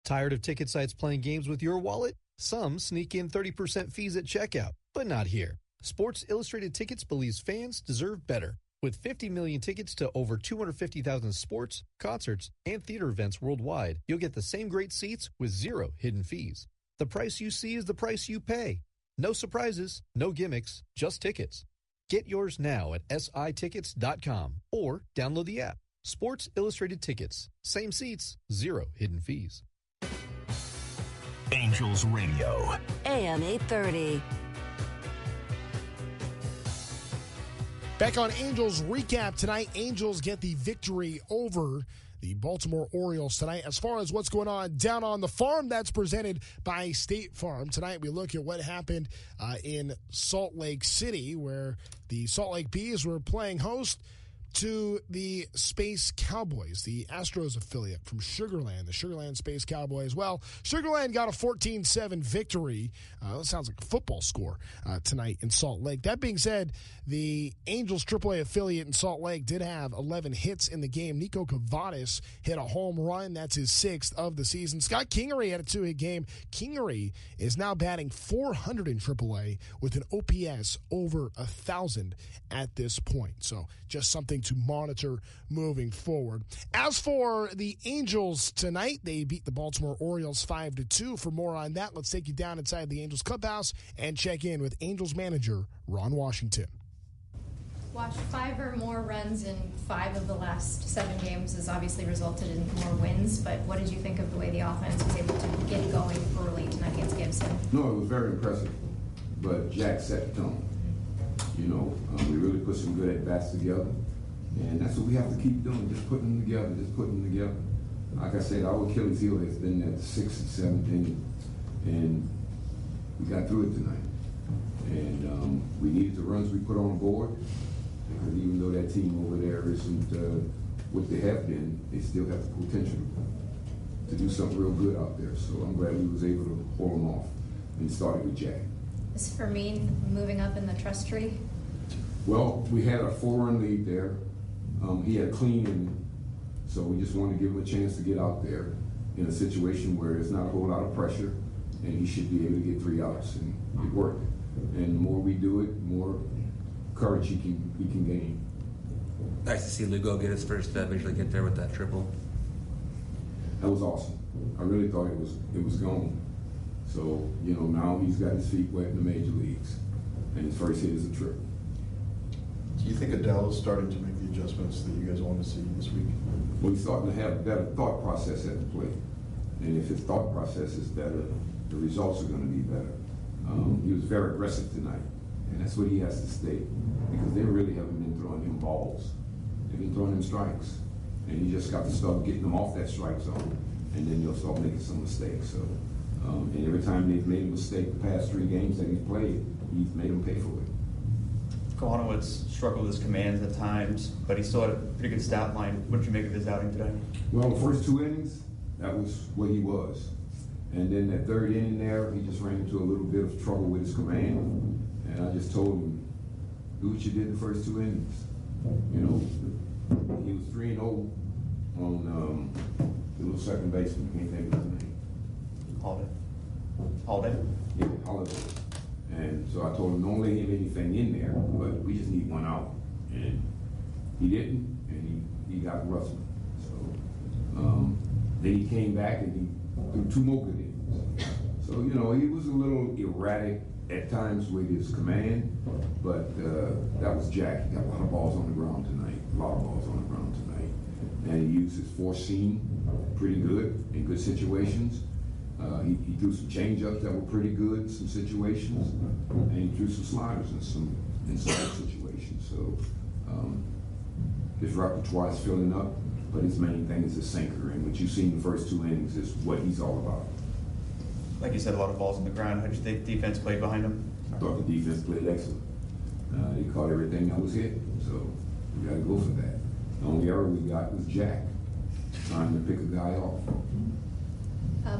Tired of ticket sites playing games with your wallet? Some sneak in 30% fees at checkout, but not here. Sports Illustrated Tickets believes fans deserve better. With 50 million tickets to over 250,000 sports, concerts, and theater events worldwide, you'll get the same great seats with 0 hidden fees. The price you see is the price you pay. No surprises, no gimmicks, just tickets. Get yours now at sitickets.com or download the app. Sports Illustrated Tickets. Same seats, 0 hidden fees. Angels Radio. AM 830. Back on Angels Recap tonight. Angels get the victory over the Baltimore Orioles tonight. As far as what's going on down on the farm, that's presented by State Farm. Tonight we look at what happened in Salt Lake City, where the Salt Lake Bees were playing host to the Space Cowboys, the Astros affiliate from Sugar Land, the Sugar Land Space Cowboys. Well, Sugar Land got a 14-7 victory. That sounds like a football score tonight in Salt Lake. That being said, the Angels AAA affiliate in Salt Lake did have 11 hits in the game. Nico Cavadas hit a home run. That's his 6th of the season. Scott Kingery had a 2-hit game. Kingery is now batting .400 in AAA with an OPS over 1,000 at this point. So just something to monitor moving forward. As for the Angels tonight, they beat the Baltimore Orioles 5-2. For more on that, let's take you down inside the Angels clubhouse and check in with Angels manager Ron Washington. Watch 5 or more runs in 5 of the last 7 games has obviously resulted in more wins, but what did you think of the way the offense was able to get going early tonight against Gibson? No, it was very impressive, but Jack set the tone. You know, we really put some good at-bats together, and that's what we have to keep doing, just putting them together, Like I said, our Achilles heel has been at the 6th and 7th inning, and we got through it tonight. And we needed the runs we put on the board, because even though that team over there isn't what they have been, they still have the potential to do something real good out there. So I'm glad we was able to pull them off, and started with Jack. Is Fermin moving up in the trust tree? Well, we had a 4-run lead there. He had a clean inning, so we just wanted to give him a chance to get out there in a situation where there's not a whole lot of pressure, and he should be able to get 3 outs, and it worked. And the more we do it, the more courage he can gain. Nice to see Lugo get his first major league hit there with that triple. That was awesome. I really thought it was gone. So, you know, now he's got his feet wet in the major leagues, and his first hit is a triple. Do you think Adell is starting to make the adjustments that you guys want to see this week? Well, he's starting to have a better thought process at the plate. And if his thought process is better, the results are going to be better. He was very aggressive tonight, and that's what he has to stay, because they really haven't been throwing him balls. They've been throwing him strikes, and he just got to start getting them off that strike zone, and then you'll start making some mistakes. So, and every time they've made a mistake the past 3 games that he's played, he's made them pay for it. Kochanowicz struggled with his commands at times, but he still had a pretty good stat line. What did you make of his outing today? Well, the first 2 innings, that was what he was. And then that 3rd inning there, he just ran into a little bit of trouble with his command. And I just told him, do what you did the first 2 innings. You know, he was 3-0 on the little second baseman. Can't think of his name. Holiday? Yeah, Holiday. And so I told him, don't let him anything in there, but we just need one out. And he didn't, and he got Russell. So then he came back and he threw 2 more good innings. So, you know, he was a little erratic at times with his command, but that was Jack. He got a lot of balls on the ground tonight, And he used his four-seam pretty good in good situations. He threw some change-ups that were pretty good in some situations, and he threw some sliders in some situations. So his repertoire is filling up, but his main thing is his sinker, and what you've seen the first 2 innings is what he's all about. Like you said, a lot of balls on the ground. How did you think defense played behind him? I thought the defense played excellent. They caught everything that was hit, so we got to go for that. The only error we got was Jack trying to pick a guy off.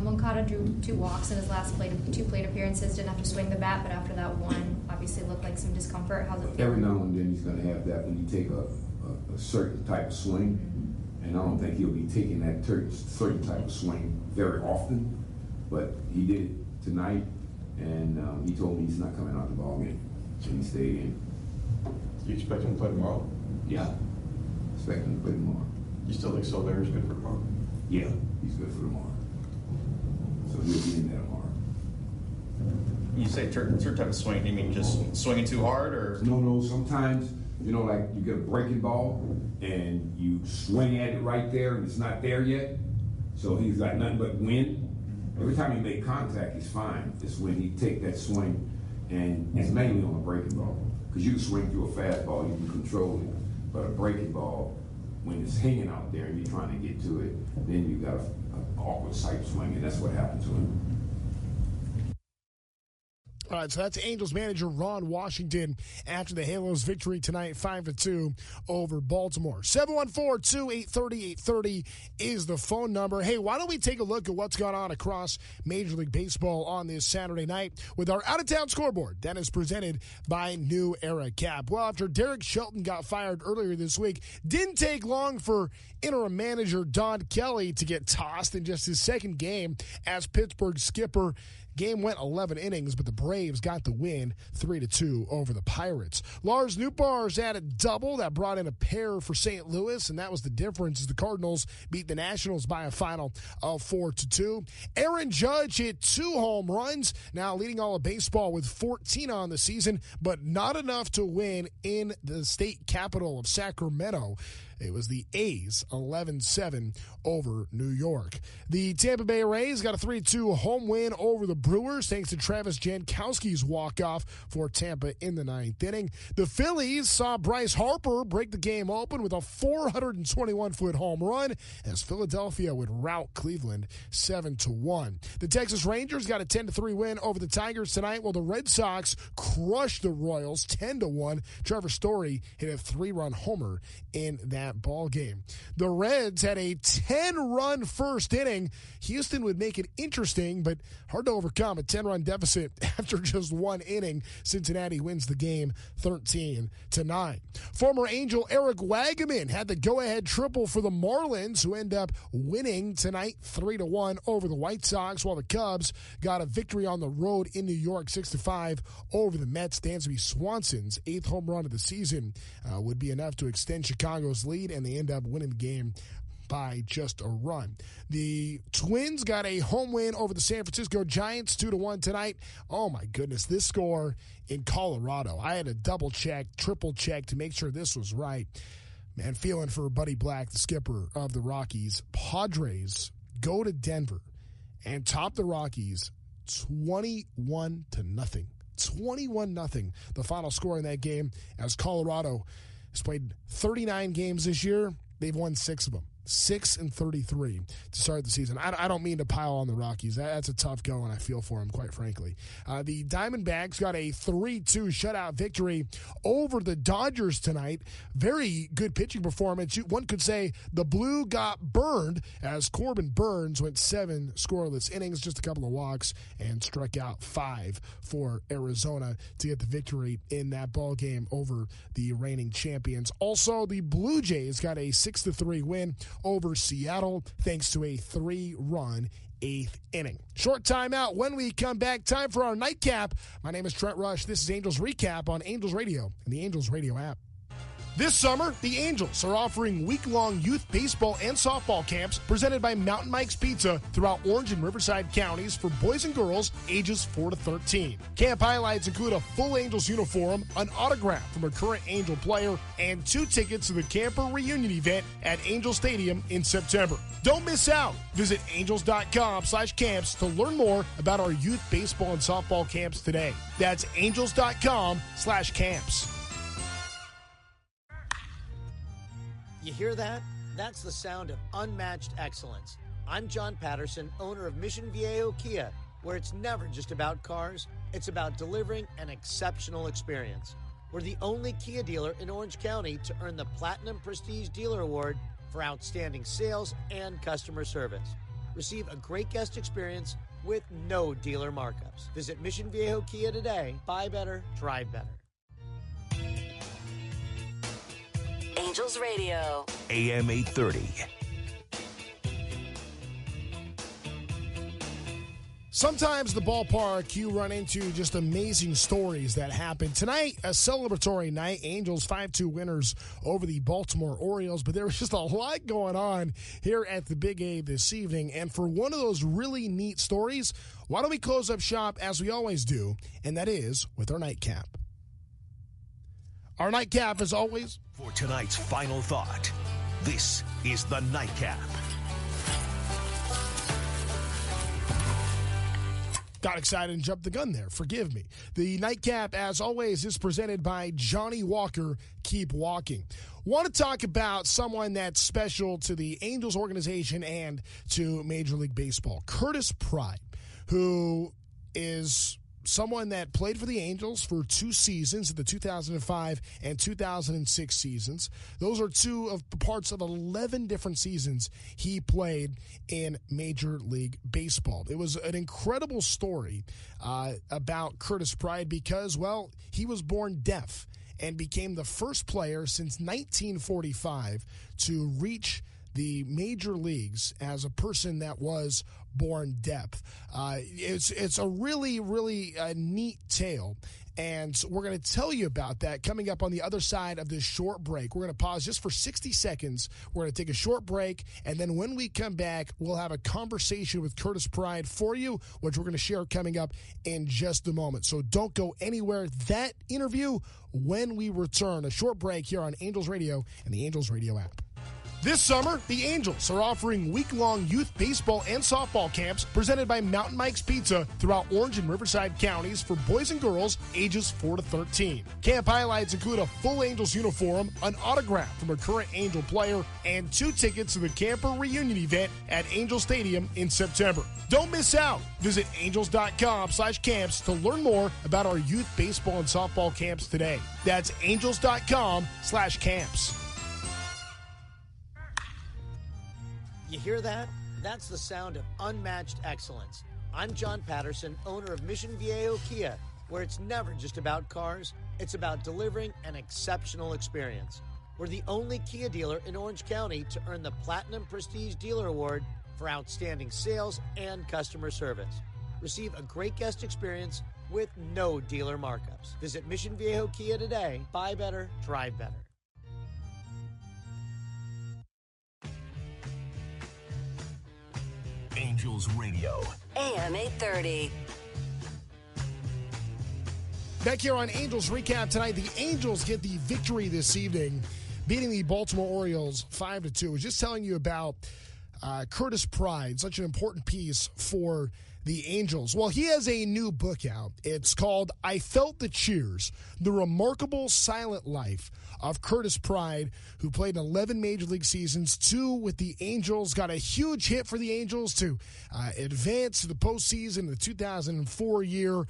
Moncada drew 2 walks in his last 2 plate appearances. Didn't have to swing the bat, but after that one, obviously looked like some discomfort. How's it feel? Every now and then he's going to have that when you take a certain type of swing, and I don't think he'll be taking that certain type of swing very often. But he did it tonight, and he told me he's not coming out the ball game, so he stayed in. Do you expect him to play tomorrow? Yeah, expect him to play tomorrow. You still think Silvera's good for tomorrow? Yeah, he's good for tomorrow. So he'll be in there tomorrow. You say certain type of swing, do you mean just swinging too hard, or? No, sometimes, you know, like you get a breaking ball, and you swing at it right there, and it's not there yet, so he's got nothing but wind. Every time he make contact, he's fine. It's when he take that swing, and it's mainly on a breaking ball. Because you can swing through a fastball, you can control it. But a breaking ball, when it's hanging out there and you're trying to get to it, then you got an awkward sight swing, and that's what happened to him. All right, so that's Angels manager Ron Washington after the Halos' victory tonight, 5-2 over Baltimore. 714-283-830 is the phone number. Hey, why don't we take a look at what's gone on across Major League Baseball on this Saturday night with our out-of-town scoreboard that is presented by New Era Cap. Well, after Derek Shelton got fired earlier this week, didn't take long for interim manager Don Kelly to get tossed in just his second game as Pittsburgh skipper. Game went 11 innings, but the Braves got the win 3-2 over the Pirates. Lars Nootbaars had a double that brought in a pair for St. Louis, and that was the difference as the Cardinals beat the Nationals by a final of 4-2. Aaron Judge hit 2 home runs, now leading all of baseball with 14 on the season, but not enough to win in the state capital of Sacramento. It was the A's 11-7 over New York. The Tampa Bay Rays got a 3-2 home win over the Brewers thanks to Travis Jankowski's walk-off for Tampa in the 9th inning. The Phillies saw Bryce Harper break the game open with a 421-foot home run as Philadelphia would rout Cleveland 7-1. The Texas Rangers got a 10-3 win over the Tigers tonight, while the Red Sox crushed the Royals 10-1. Trevor Story hit a 3-run homer in that ball game. The Reds had a 10-run first inning. Houston would make it interesting, but hard to overcome a 10-run deficit after just 1 inning. Cincinnati wins the game 13-9. Former Angel Eric Wagaman had the go-ahead triple for the Marlins, who end up winning tonight 3-1 over the White Sox, while the Cubs got a victory on the road in New York 6-5 over the Mets. Dansby Swanson's 8th home run of the season would be enough to extend Chicago's lead, and they end up winning the game by just a run. The Twins got a home win over the San Francisco Giants 2-1 tonight. Oh my goodness, this score in Colorado. I had to double check, triple check to make sure this was right. Man, feeling for Buddy Black, the skipper of the Rockies. Padres go to Denver and top the Rockies 21-0. 21-0. The final score in that game, as Colorado has played 39 games this year. They've won 6 of them. 6-33 to start the season. I don't mean to pile on the Rockies. That's a tough go, and I feel for them, quite frankly. The Diamondbacks got a 3-2 shutout victory over the Dodgers tonight. Very good pitching performance. One could say the Blue got burned as Corbin Burns went 7 scoreless innings, just a couple of walks, and struck out 5 for Arizona to get the victory in that ball game over the reigning champions. Also, the Blue Jays got a 6-3 win over Seattle thanks to a 3-run 8th inning. Short timeout. When we come back, time for our nightcap. My name is Trent Rush. This is Angels Recap on Angels Radio and the Angels Radio app. This summer, the Angels are offering week-long youth baseball and softball camps presented by Mountain Mike's Pizza throughout Orange and Riverside counties for boys and girls ages 4 to 13. Camp highlights include a full Angels uniform, an autograph from a current Angel player, and 2 tickets to the camper reunion event at Angel Stadium in September. Don't miss out. Visit angels.com/camps to learn more about our youth baseball and softball camps today. That's angels.com/camps. You hear that? That's the sound of unmatched excellence. I'm John Patterson, owner of Mission Viejo Kia, where it's never just about cars, it's about delivering an exceptional experience. We're the only Kia dealer in Orange County to earn the Platinum Prestige Dealer Award for outstanding sales and customer service. Receive a great guest experience with no dealer markups. Visit Mission Viejo Kia today. Buy better, drive better. Angels Radio. AM 830. Sometimes the ballpark, you run into just amazing stories that happen. Tonight, a celebratory night. Angels 5-2 winners over the Baltimore Orioles. But there was just a lot going on here at the Big A this evening. And for one of those really neat stories, why don't we close up shop as we always do, and that is with our nightcap. Our nightcap, as always. For tonight's final thought, this is the nightcap. Got excited and jumped the gun there. Forgive me. The nightcap, as always, is presented by Johnny Walker. Keep walking. Want to talk about someone that's special to the Angels organization and to Major League Baseball. Curtis Pride, who is someone that played for the Angels for 2 seasons, the 2005 and 2006 seasons. Those are 2 of the parts of 11 different seasons he played in Major League Baseball. It was an incredible story about Curtis Pride because, well, he was born deaf and became the first player since 1945 to reach the major leagues as a person that was born deaf. It's a really, really neat tale, and we're going to tell you about that coming up on the other side of this short break. We're going to pause just for 60 seconds. We're going to take a short break, and then when we come back, we'll have a conversation with Curtis Pride for you, which we're going to share coming up in just a moment. So don't go anywhere. That interview when we return. A short break here on Angels Radio and the Angels Radio app. This summer, the Angels are offering week-long youth baseball and softball camps presented by Mountain Mike's Pizza throughout Orange and Riverside counties for boys and girls ages 4 to 13. Camp highlights include a full Angels uniform, an autograph from a current Angel player, and 2 tickets to the camper reunion event at Angel Stadium in September. Don't miss out. Visit angels.com/camps to learn more about our youth baseball and softball camps today. That's angels.com/camps. You hear that? That's the sound of unmatched excellence. I'm John Patterson, owner of Mission Viejo Kia, where it's never just about cars, it's about delivering an exceptional experience. We're the only Kia dealer in Orange County to earn the Platinum Prestige Dealer Award for outstanding sales and customer service. Receive a great guest experience with no dealer markups. Visit Mission Viejo Kia today. Buy better, drive better. Angels Radio. AM 830. Back here on Angels Recap tonight, the Angels get the victory this evening, beating the Baltimore Orioles 5-2. I was just telling you about Curtis Pride, such an important piece for the Angels. Well, he has a new book out. It's called I Felt the Cheers, The Remarkable Silent Life of Curtis Pride, who played in 11 Major League seasons, 2 with the Angels, got a huge hit for the Angels to advance to the postseason in the 2004 year.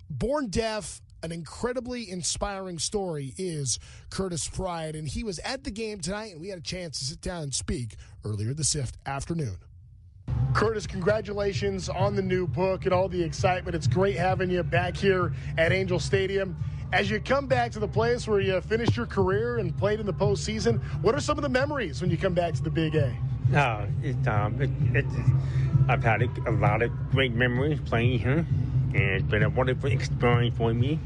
Born deaf, an incredibly inspiring story is Curtis Pride, and he was at the game tonight, and we had a chance to sit down and speak earlier this afternoon. Curtis, congratulations on the new book and all the excitement. It's great having you back here at Angel Stadium. As you come back to the place where you finished your career and played in the postseason, what are some of the memories when you come back to the Big A? I've had a lot of great memories playing here, and it's been a wonderful experience for me.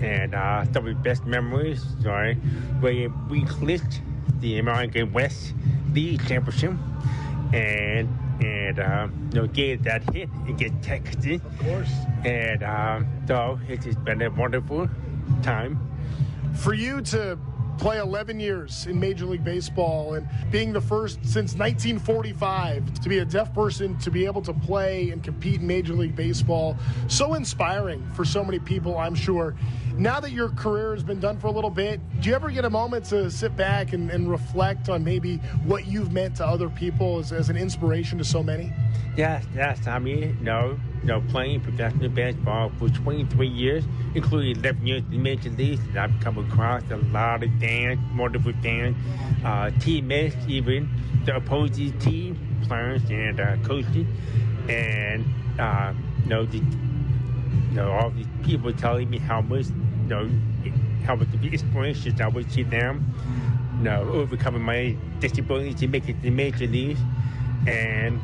And some of the best memories are where we clinched the American West League Championship, and get that hit and get texted. Of course. And so it's just been a wonderful time. For you to play 11 years in Major League Baseball and being the first since 1945 to be a deaf person to be able to play and compete in Major League Baseball, so inspiring for so many people, I'm sure. Now that your career has been done for a little bit, do you ever get a moment to sit back and reflect on maybe what you've meant to other people as an inspiration to so many? Yes. I mean, playing professional baseball for 23 years, including 11 years in Major Leagues, I've come across a lot of fans, wonderful fans, teammates, even the opposing team, players and coaches, and all these people telling me how much of the inspirations I would see them, overcoming my disability to make it to Major Leagues, and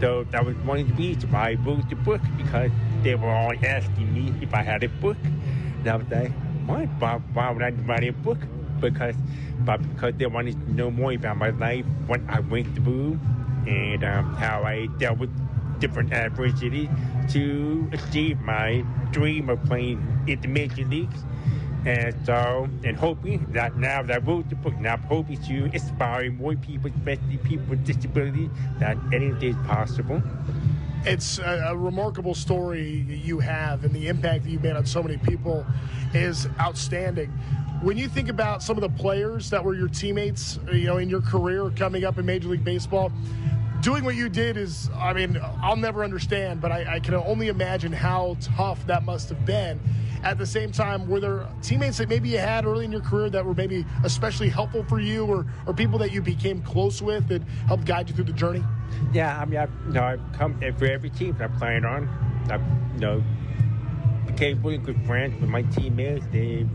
so that was one of the reasons why I wrote the book, because they were all asking me if I had a book. And I was like, what? Why would I write a book? Because they wanted to know more about my life, what I went through, and how I dealt with different adversity to achieve my dream of playing in the Major Leagues. And hoping that now that I wrote the book, now I'm hoping to inspire more people, especially people with disabilities, that anything is possible. It's a remarkable story you have, and the impact that you've made on so many people is outstanding. When you think about some of the players that were your teammates, in your career coming up in Major League Baseball, doing what you did is, I'll never understand, but I can only imagine how tough that must have been. At the same time, were there teammates that maybe you had early in your career that were maybe especially helpful for you, or people that you became close with that helped guide you through the journey? Yeah, I've come for every team that I played on. I became really good friends with my teammates. They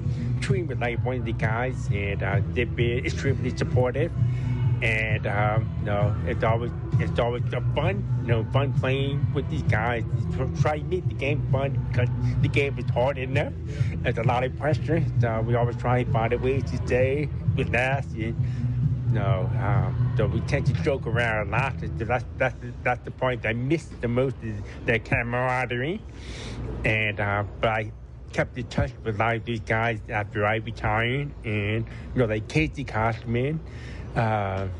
treated me like one of the guys, and they've been extremely supportive. And it's always fun playing with these guys. Try to make the game fun, because the game is hard enough. There's a lot of pressure. So we always try to find a way to stay relaxed. So we tend to joke around a lot. That's the point I miss the most, is the camaraderie. And but I kept in touch with a lot of these guys after I retired, and like Casey Cashman. I've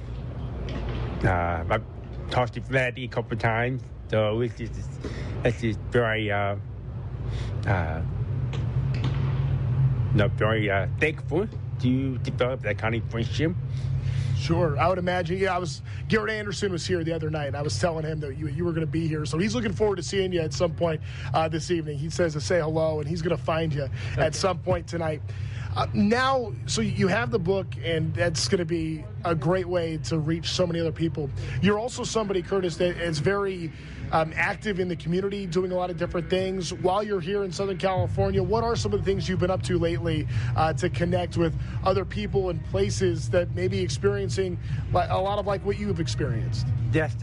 talked to Vladdy a couple of times, so it's just very thankful to develop that kind of friendship. Sure, I would imagine. Yeah, Garrett Anderson was here the other night, and I was telling him that you were going to be here, so he's looking forward to seeing you at some point this evening. He says to say hello, and he's going to find you at some point tonight. Now, so you have the book, and that's going to be a great way to reach so many other people. You're also somebody, Curtis, that is very active in the community, doing a lot of different things. While you're here in Southern California, what are some of the things you've been up to lately to connect with other people and places that may be experiencing a lot of like what you've experienced? Yes.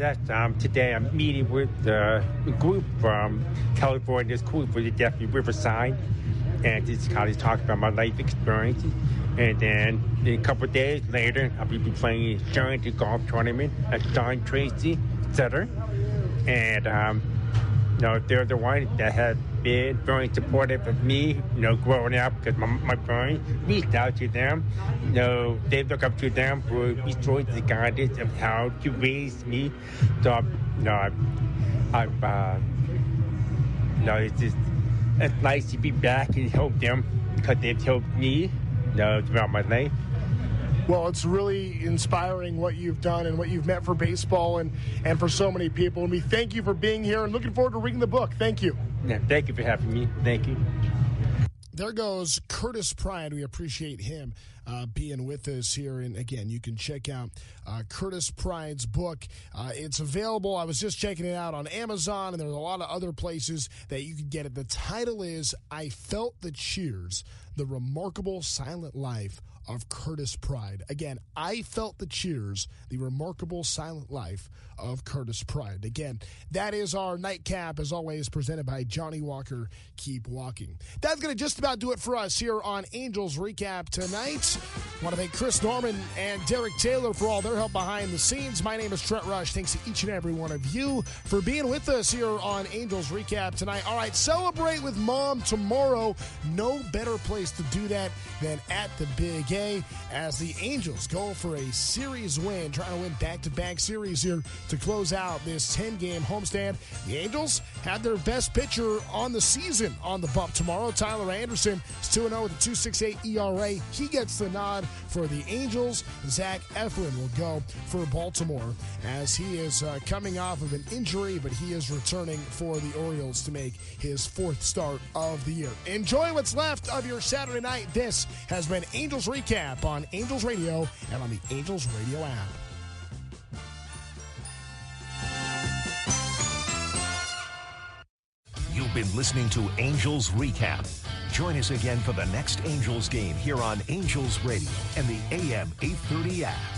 Today I'm meeting with a group from California. It's cool for the deaf in Riverside. And just kind of talk about my life experiences. And then a couple of days later, I'll be playing a giant golf tournament at Don Tracy Center. And they're the one that had been very supportive of me, growing up, because my parents reached out to them. They look up to them for restoring the guidance of how to raise me. So, it's nice to be back and help them because they've helped me, throughout my life. Well, it's really inspiring what you've done and what you've meant for baseball and for so many people. And we thank you for being here and looking forward to reading the book. Thank you. Yeah, thank you for having me. Thank you. There goes Curtis Pride. We appreciate him being with us here. And, again, you can check out Curtis Pride's book. It's available. I was just checking it out on Amazon, and there's a lot of other places that you can get it. The title is I Felt the Cheers, The Remarkable Silent Life of Curtis Pride. Again, I Felt the Cheers, The Remarkable Silent Life of Curtis Pride. Again, that is our nightcap, as always, presented by Johnny Walker. Keep walking. That's going to just about do it for us here on Angels Recap tonight. I want to thank Chris Norman and Derek Taylor for all their help behind the scenes. My name is Trent Rush. Thanks to each and every one of you for being with us here on Angels Recap tonight. All right, celebrate with Mom tomorrow. No better place to do that than at the Big A as the Angels go for a series win, trying to win back-to-back series here to close out this 10-game homestand. The Angels had their best pitcher on the season on the bump tomorrow. Tyler Anderson is 2-0 with a 2.68 ERA. He gets the nod for the Angels. Zach Eflin will go for Baltimore as he is coming off of an injury, but he is returning for the Orioles to make his fourth start of the year. Enjoy what's left of your Saturday night. This has been Angels Recap on Angels Radio and on the Angels Radio app. You've been listening to Angels Recap. Join us again for the next Angels game here on Angels Radio and the AM 830 app.